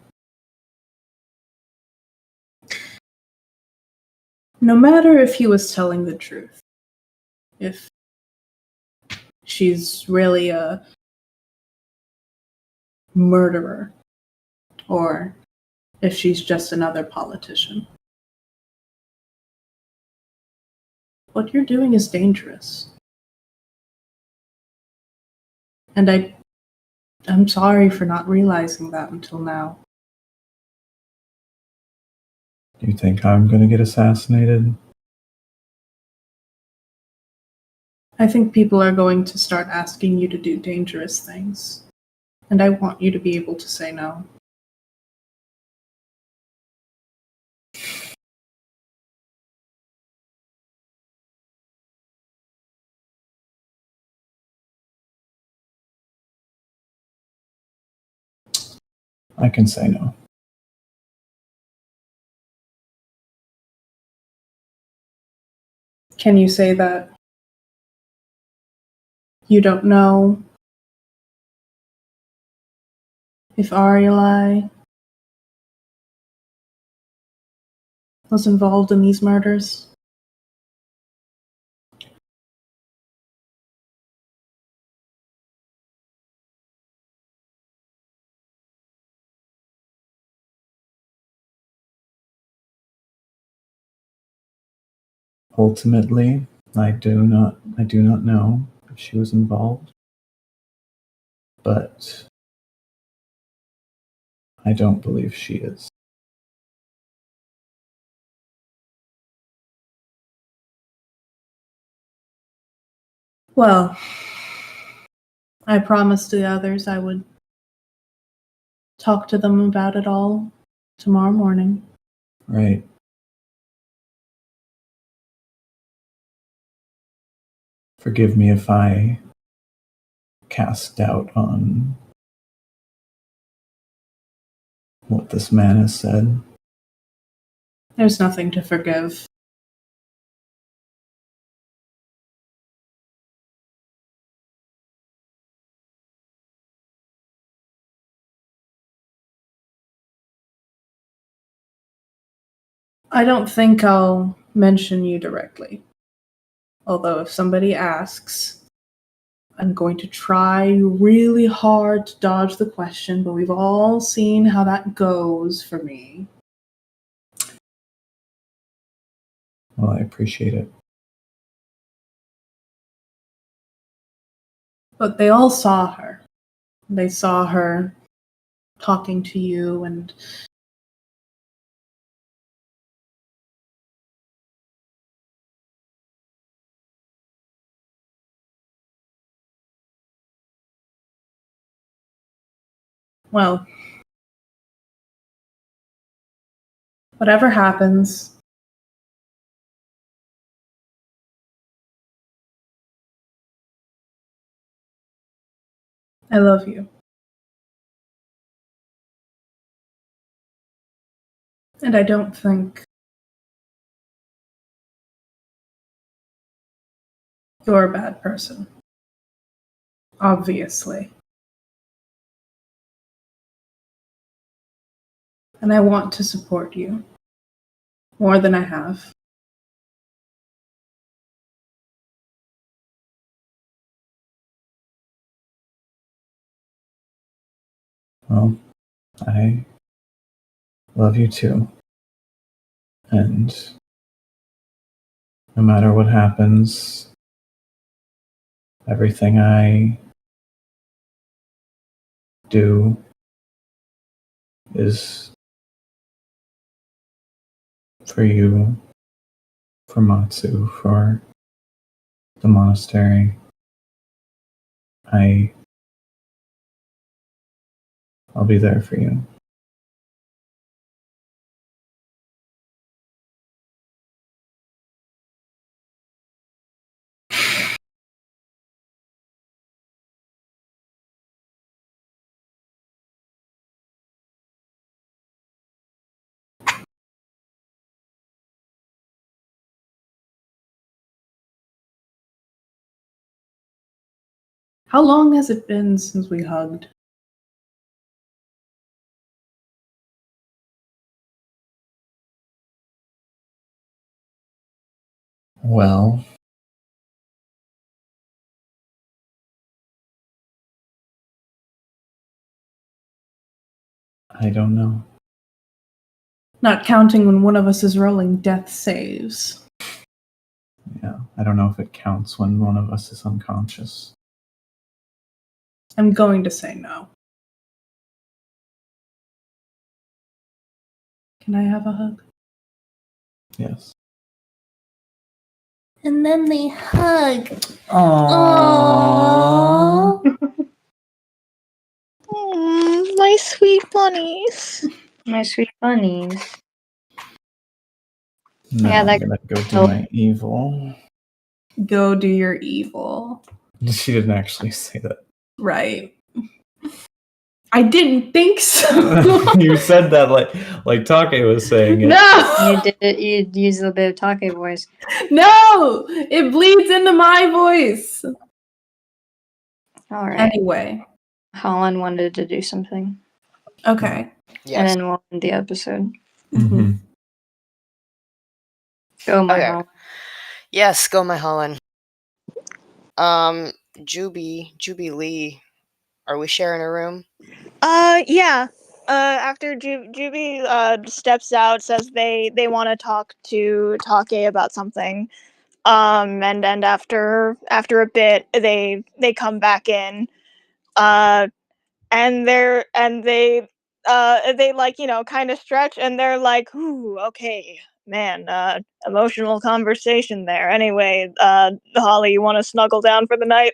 No matter if he was telling the truth, if she's really a murderer, or if she's just another politician. What you're doing is dangerous. And I'm sorry for not realizing that until now. Do you think I'm gonna get assassinated? I think people are going to start asking you to do dangerous things. And I want you to be able to say no. I can say no. Can you say that you don't know if Arielai was involved in these murders? Ultimately, I do not know if she was involved. But I don't believe she is. Well, I promised the others I would talk to them about it all tomorrow morning. Right. Forgive me if I cast doubt on what this man has said. There's nothing to forgive. I don't think I'll mention you directly. Although if somebody asks, I'm going to try really hard to dodge the question, but we've all seen how that goes for me. Well, I appreciate it. But they all saw her. They saw her talking to you and well, whatever happens, I love you. And I don't think you're a bad person. Obviously. And I want to support you more than I have. Well, I love you too. And no matter what happens, everything I do is for you, for Matsu, for the monastery. I'll be there for you. How long has it been since we hugged? Well, I don't know. Not counting when one of us is rolling death saves. Yeah, I don't know if it counts when one of us is unconscious. I'm going to say no. Can I have a hug? Yes. And then they hug. Aww. My sweet bunnies. My sweet bunnies. Now Yeah, I'm that- gonna go do my evil. Go do your evil. She didn't actually say that. Right. I didn't think so. You said that like Take was saying it. No! You did it. You used a bit of Take voice. No! It bleeds into my voice. All right. Anyway. Holland wanted to do something, Okay. Yes. and then we'll end the episode. Mhm. Go, my Okay. Holland. Yes, go my Holland. Juby Lee, are we sharing a room? Yeah. After Juby steps out, says they want to talk to Take about something. And after a bit, they come back in. And they like, kind of stretch, and they're like, "Ooh, okay, man, emotional conversation there." Anyway, Holly, you want to snuggle down for the night?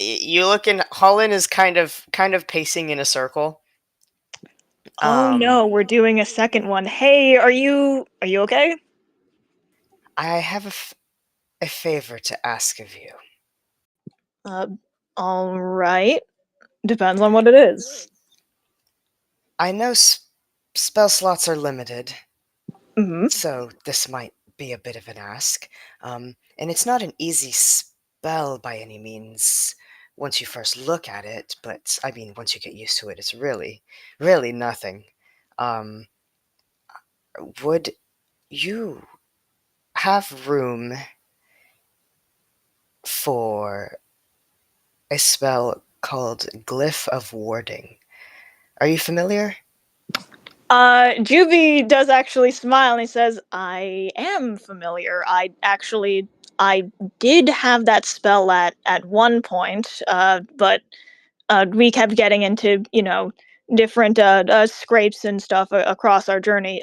You looking? Holland is kind of pacing in a circle. Oh no, we're doing a second one. Hey, are you okay? I have a favor to ask of you. All right. Depends on what it is. I know spell slots are limited, Mm-hmm. so this might be a bit of an ask. And it's not an easy spell by any means once you first look at it, but I mean, once you get used to it, it's really, really nothing. Would you have room for a spell called Glyph of Warding. Are you familiar? Juvie does actually smile and he says, I am familiar. I did have that spell at one point, but we kept getting into, different scrapes and stuff across our journey.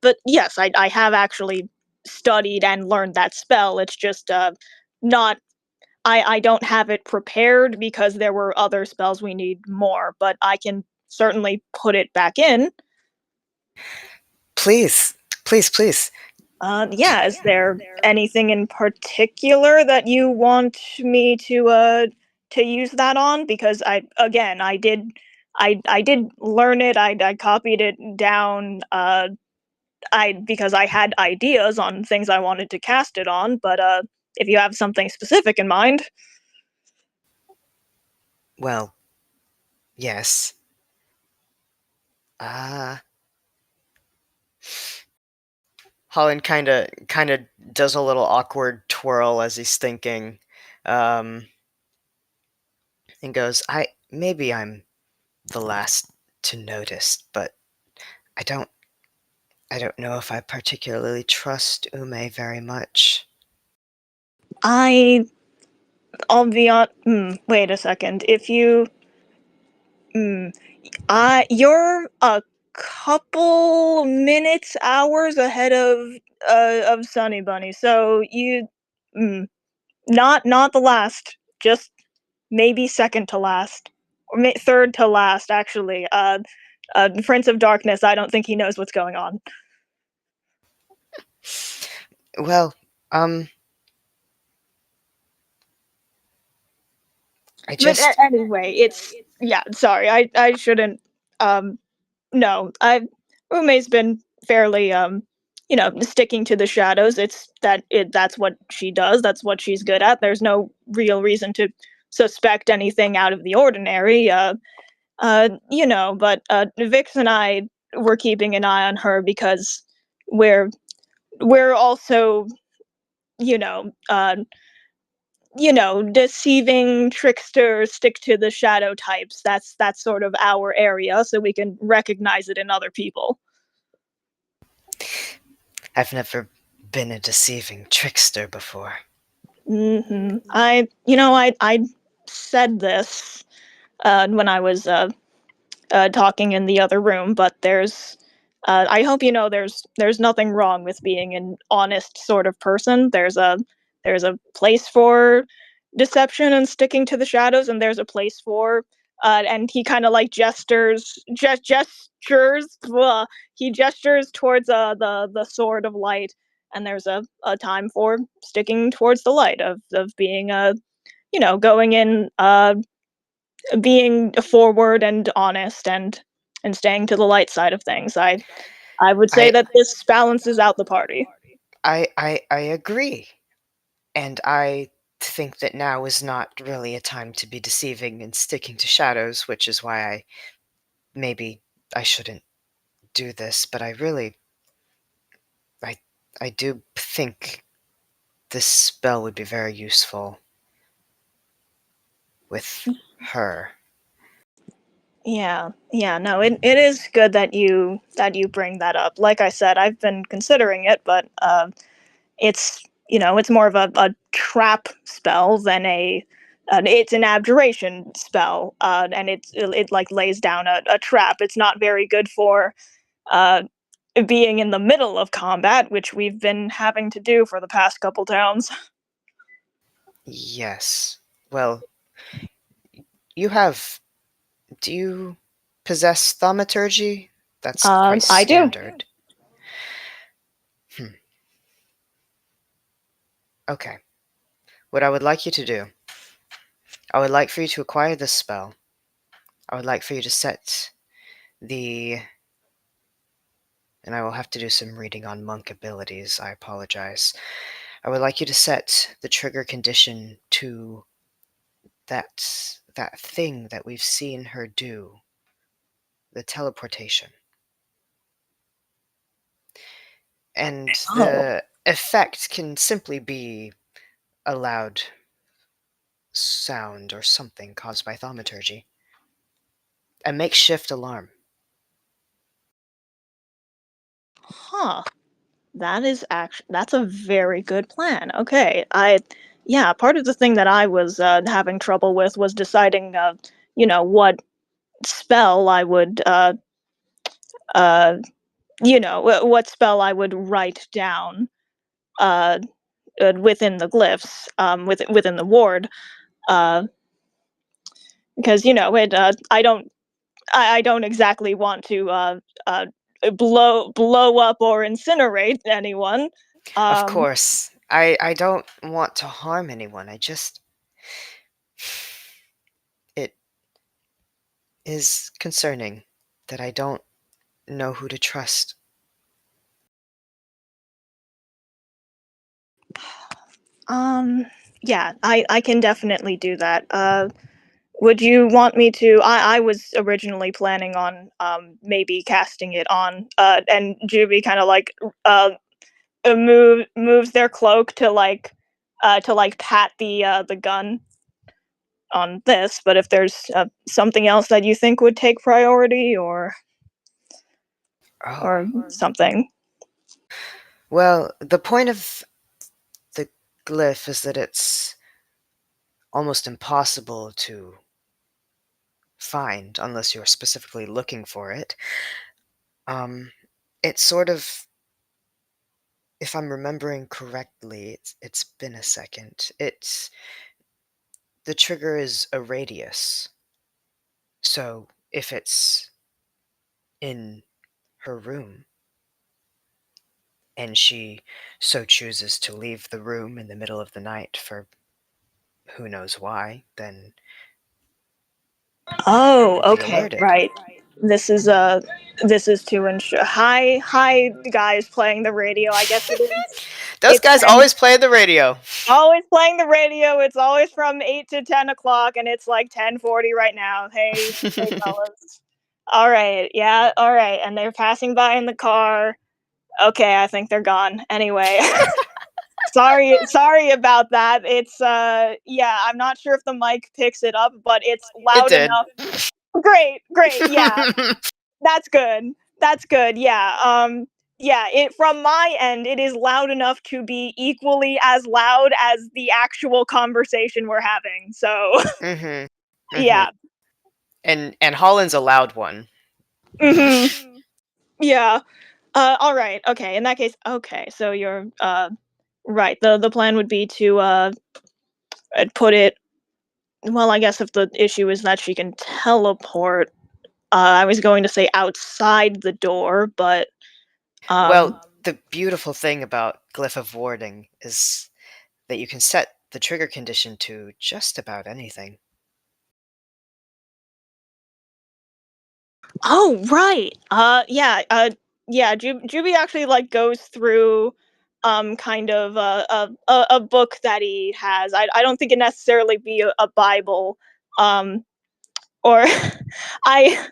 But yes, I have actually studied and learned that spell. It's just not. I don't have it prepared because there were other spells we need more, but I can certainly put it back in. Please, please, please. Yeah, is there anything in particular that you want me to use that on? Because I did learn it. I copied it down. Because I had ideas on things I wanted to cast it on. But if you have something specific in mind, Well, yes. Holland kind of does a little awkward twirl as he's thinking, and goes, maybe I'm the last to notice, but I don't I don't know if I particularly trust Ume very much. I'll be on. Wait a second. If you, hmm, you're a couple minutes, hours ahead of Sunny Bunny, so mm, not the last, just maybe second to last, or third to last, actually. Prince of Darkness. I don't think he knows what's going on. Well, I But just anyway, it's yeah. Sorry, I shouldn't. No, Ume's been fairly sticking to the shadows. That's what she does. That's what she's good at. There's no real reason to suspect anything out of the ordinary. But Vix and I were keeping an eye on her because we're we're also you know uh deceiving trickster, stick to the shadow types. That's sort of our area, so we can recognize it in other people. I've never been a deceiving trickster before. I said this when I was talking in the other room, but I hope you know there's nothing wrong with being an honest sort of person. There's a place for deception and sticking to the shadows, and there's a place for and he kind of like gestures. He gestures towards the sword of light, and there's a time for sticking towards the light of being going in being forward and honest and staying to the light side of things. I would say I that this balances out the party. I agree. And I think that now is not really a time to be deceiving and sticking to shadows, which is why maybe I shouldn't do this, but I I do think this spell would be very useful with her. Yeah, no, it is good that you bring that up. Like I said, I've been considering it, but it's more of a trap spell than it's an abjuration spell, and it like lays down a trap. It's not very good for uh being in the middle of combat, which we've been having to do for the past couple towns. Yes. Well, you have. Do you possess thaumaturgy? That's quite I do. standard. Hmm. Okay. What I would like you to do, I would like for you to acquire this spell. I would like for you to set the. And I will have to do some reading on monk abilities, I apologize. I would like you to set the trigger condition to that thing that we've seen her do, the teleportation. and Oh. the effect can simply be a loud sound or something caused by thaumaturgy. A makeshift alarm. Huh. That's a very good plan. Okay. Part of the thing that I was having trouble with was deciding what spell I would uh what spell I would write down uh within the glyphs within the ward uh because I don't exactly want to blow up or incinerate anyone. Of Um, course, I don't want to harm anyone. It is concerning that I don't know who to trust. yeah, I can definitely do that. Would you want me to? I was originally planning on maybe casting it on and Juby kind of like moves their cloak to like pat the gun on this, but if there's something else that you think would take priority Oh. or something. Well, the point of the glyph is that it's almost impossible to find unless you're specifically looking for it. It's sort of, if I'm remembering correctly, it's been a second. The trigger is a radius. So if it's in her room and she so chooses to leave the room in the middle of the night for who knows why, then Oh, we'll be okay, alerted. right. This is to ensure. Hi, guys playing the radio. I guess it is. Those It's guys 10, always play the radio. always playing the radio. It's always from 8 to 10 o'clock, and it's like 10:40 right now. Hey, fellas. All right, yeah, all right. And they're passing by in the car. Okay, I think they're gone. Anyway, sorry about that. It's yeah, I'm not sure if the mic picks it up, but it's It loud did. enough. Great. Yeah, that's good. That's good. Yeah. Yeah, it from my end, it is loud enough to be equally as loud as the actual conversation we're having. So, Mhm. Mhm. yeah. And Holland's a loud one. Mhm. Yeah. All right. Okay. In that case, okay. So you're right. The plan would be to put it. Well, I guess if the issue is that she can teleport, I was going to say outside the door, but Well, the beautiful thing about Glyph of Warding is that you can set the trigger condition to just about anything. oh, right. Yeah, Juby actually like goes through kind of a book that he has. I don't think it necessarily be a Bible. Or I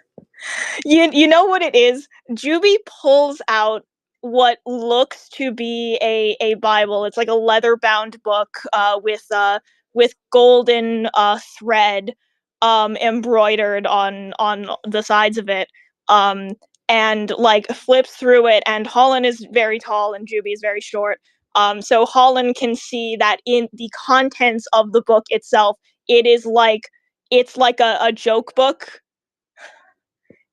you know what it is? Juby pulls out what looks to be a Bible. It's like a leather-bound book with golden thread embroidered on the sides of it. Um and like flips through it, and Holland is very tall and Juby is very short. So Holland can see that in the contents of the book itself, it is like it's like a joke book.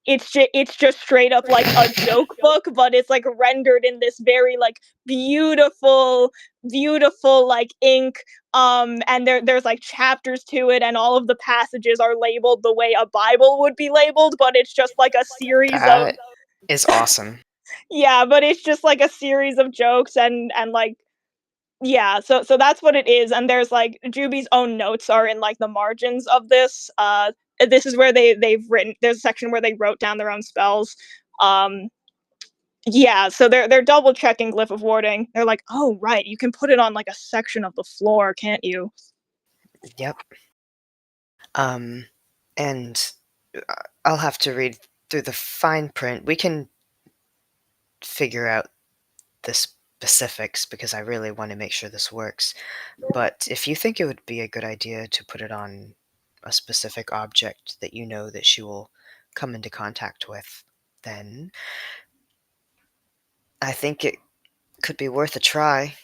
It's just straight up like a joke book, but it's like rendered in this very like beautiful like ink. And there's like chapters to it, and all of the passages are labeled the way a Bible would be labeled, but it's just like a series of That is awesome. yeah, but it's just like a series of jokes and like yeah, so that's what it is, and there's like Juby's own notes are in like the margins of this. This is where they've written. There's a section where they wrote down their own spells. Um, yeah, so they're double checking Glyph of Warding. They're like, oh right, you can put it on like a section of the floor, can't you? Yep. And I'll have to read through the fine print. We can figure out the specifics because I really want to make sure this works. But if you think it would be a good idea to put it on a specific object that you know that she will come into contact with, then I think it could be worth a try.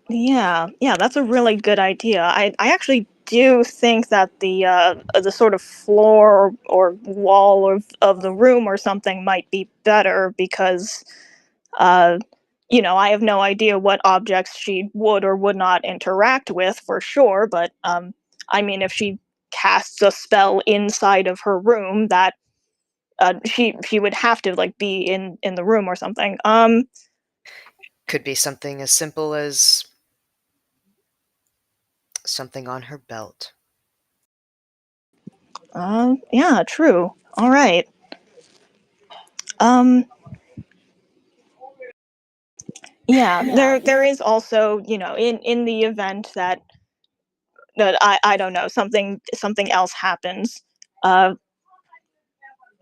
Yeah, that's a really good idea. I actually do think that the sort of floor or wall of the room or something might be better because uh I have no idea what objects she would or would not interact with for sure, but I mean if she casts a spell inside of her room that she would have to like be in the room or something. Could be something as simple as something on her belt. Yeah, true. All right. Um, yeah, there is also, in the event that I don't know, something else happens. Uh,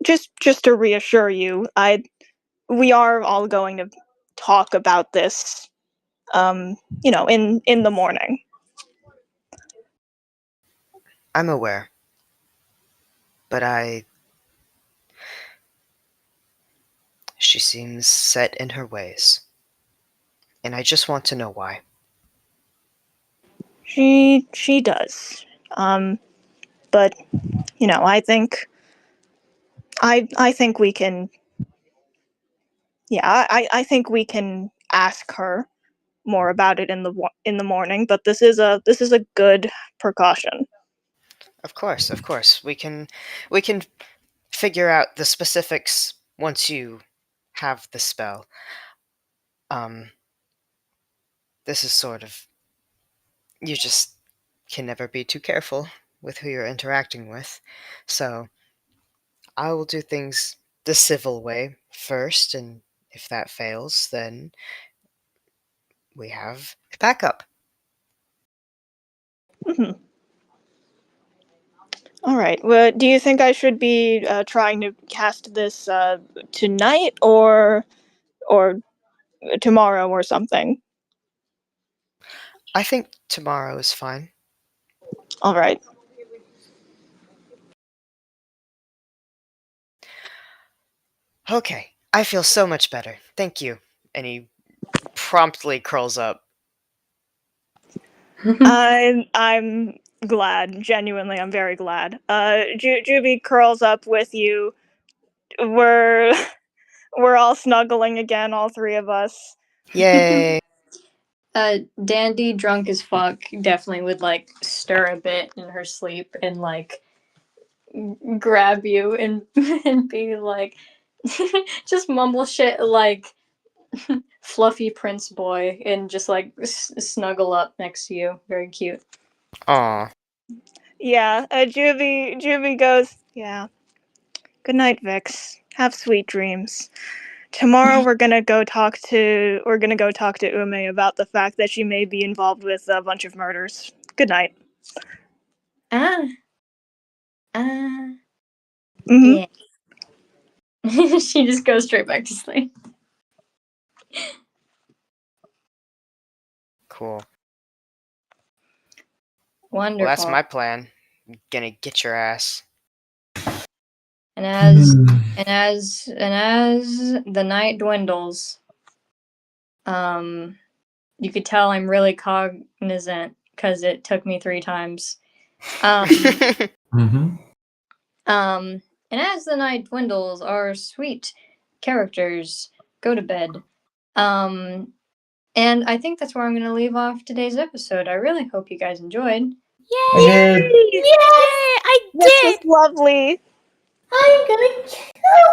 just to reassure you, we are all going to talk about this, in the morning. I'm aware, but she seems set in her ways, and I just want to know why. She does. But I think we can. Yeah, I think we can ask her more about it in the morning. But this is a good precaution. Of course, of course. We can figure out the specifics once you have the spell. Um this is sort of, you just can never be too careful with who you're interacting with. So, I will do things the civil way first, and if that fails, then we have backup. Hmm. All right. Well, do you think I should be trying to cast this tonight or tomorrow or something? I think tomorrow is fine. All right. Okay, I feel so much better. Thank you. And he promptly curls up. I'm glad. Genuinely, I'm very glad. Juby curls up with you. We're we're all snuggling again, all three of us. Yay! Dandy, drunk as fuck, definitely would like stir a bit in her sleep and like grab you and and be like, just mumble shit like fluffy prince boy and just like snuggle up next to you. Very cute. Aw. Yeah, Juvie goes, yeah. Good night, Vix. Have sweet dreams. Tomorrow we're gonna go talk to Ume about the fact that she may be involved with a bunch of murders. Good night. Ah, ah, Hmm. yeah. She just goes straight back to sleep. Cool. Wonderful. Well, that's my plan. Gonna get your ass. And as the night dwindles, you could tell I'm really cognizant because it took me 3 times. Mm-hmm. And as the night dwindles, our sweet characters go to bed. And I think that's where I'm going to leave off today's episode. I really hope you guys enjoyed. I did. Yay! I This did! was lovely. I'm gonna kill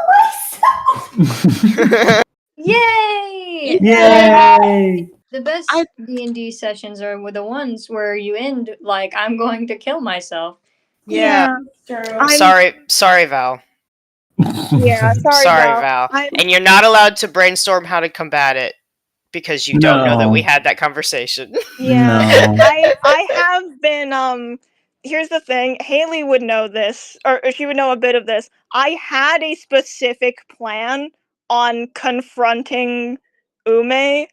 myself! Yay! Yay! The best I- D&D sessions are the ones where you end like, I'm going to kill myself. Yeah. True. Sorry, Val. Yeah, sorry, Sorry, Val. Val. I'm- And you're not allowed to brainstorm how to combat it because you don't know that we No. had that conversation. Yeah, No. I have been. Here's the thing. Haley would know this, or she would know a bit of this. I had a specific plan on confronting Ume.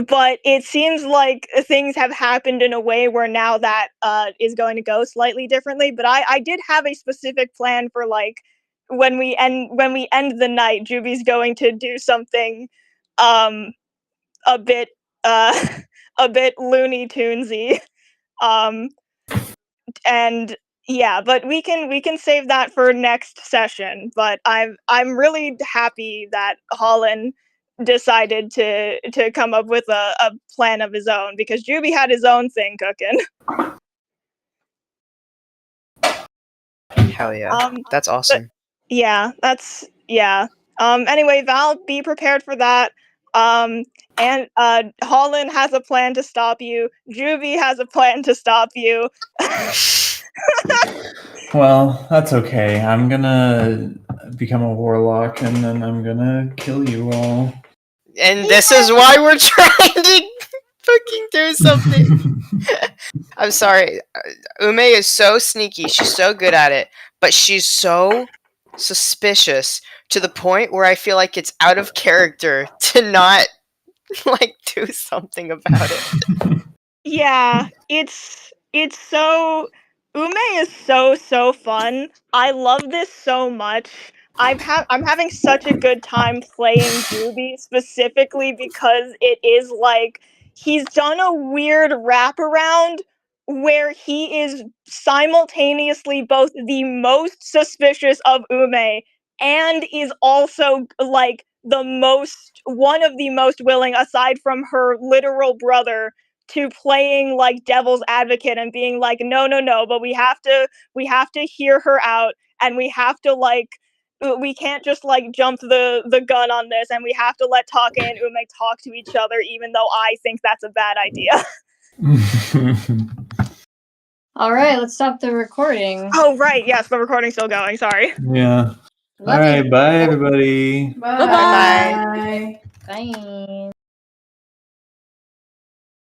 But it seems like things have happened in a way where now that is going to go slightly differently. But I did have a specific plan for like when we end the night, Juby's going to do something a bit a bit Looney Tunesy. And yeah, but we can save that for next session. But I'm really happy that Holland decided to come up with a plan of his own, because Juby had his own thing cooking. Hell yeah. That's awesome. Yeah, that's yeah. Anyway, Val, be prepared for that. And Holland has a plan to stop you. Juby has a plan to stop you. Well, that's okay. I'm gonna become a warlock and then I'm gonna kill you all. And this is why we're trying to fucking do something. I'm sorry. Ume is so sneaky. She's so good at it. But she's so suspicious to the point where I feel like it's out of character to not, like, do something about it. Yeah, it's so Ume is so fun. I love this so much. I'm having such a good time playing Juby, specifically because it is like he's done a weird wraparound where he is simultaneously both the most suspicious of Ume and is also like one of the most willing, aside from her literal brother, to playing like devil's advocate and being like, no, but we have to hear her out, and we have to like we can't just like jump the gun on this, and we have to let Take and Ume talk to each other, even though I think that's a bad idea. All right, let's stop the recording. Oh right, yes, the recording's still going. Sorry. Yeah. Love Alright, you. bye everybody. Bye. Bye.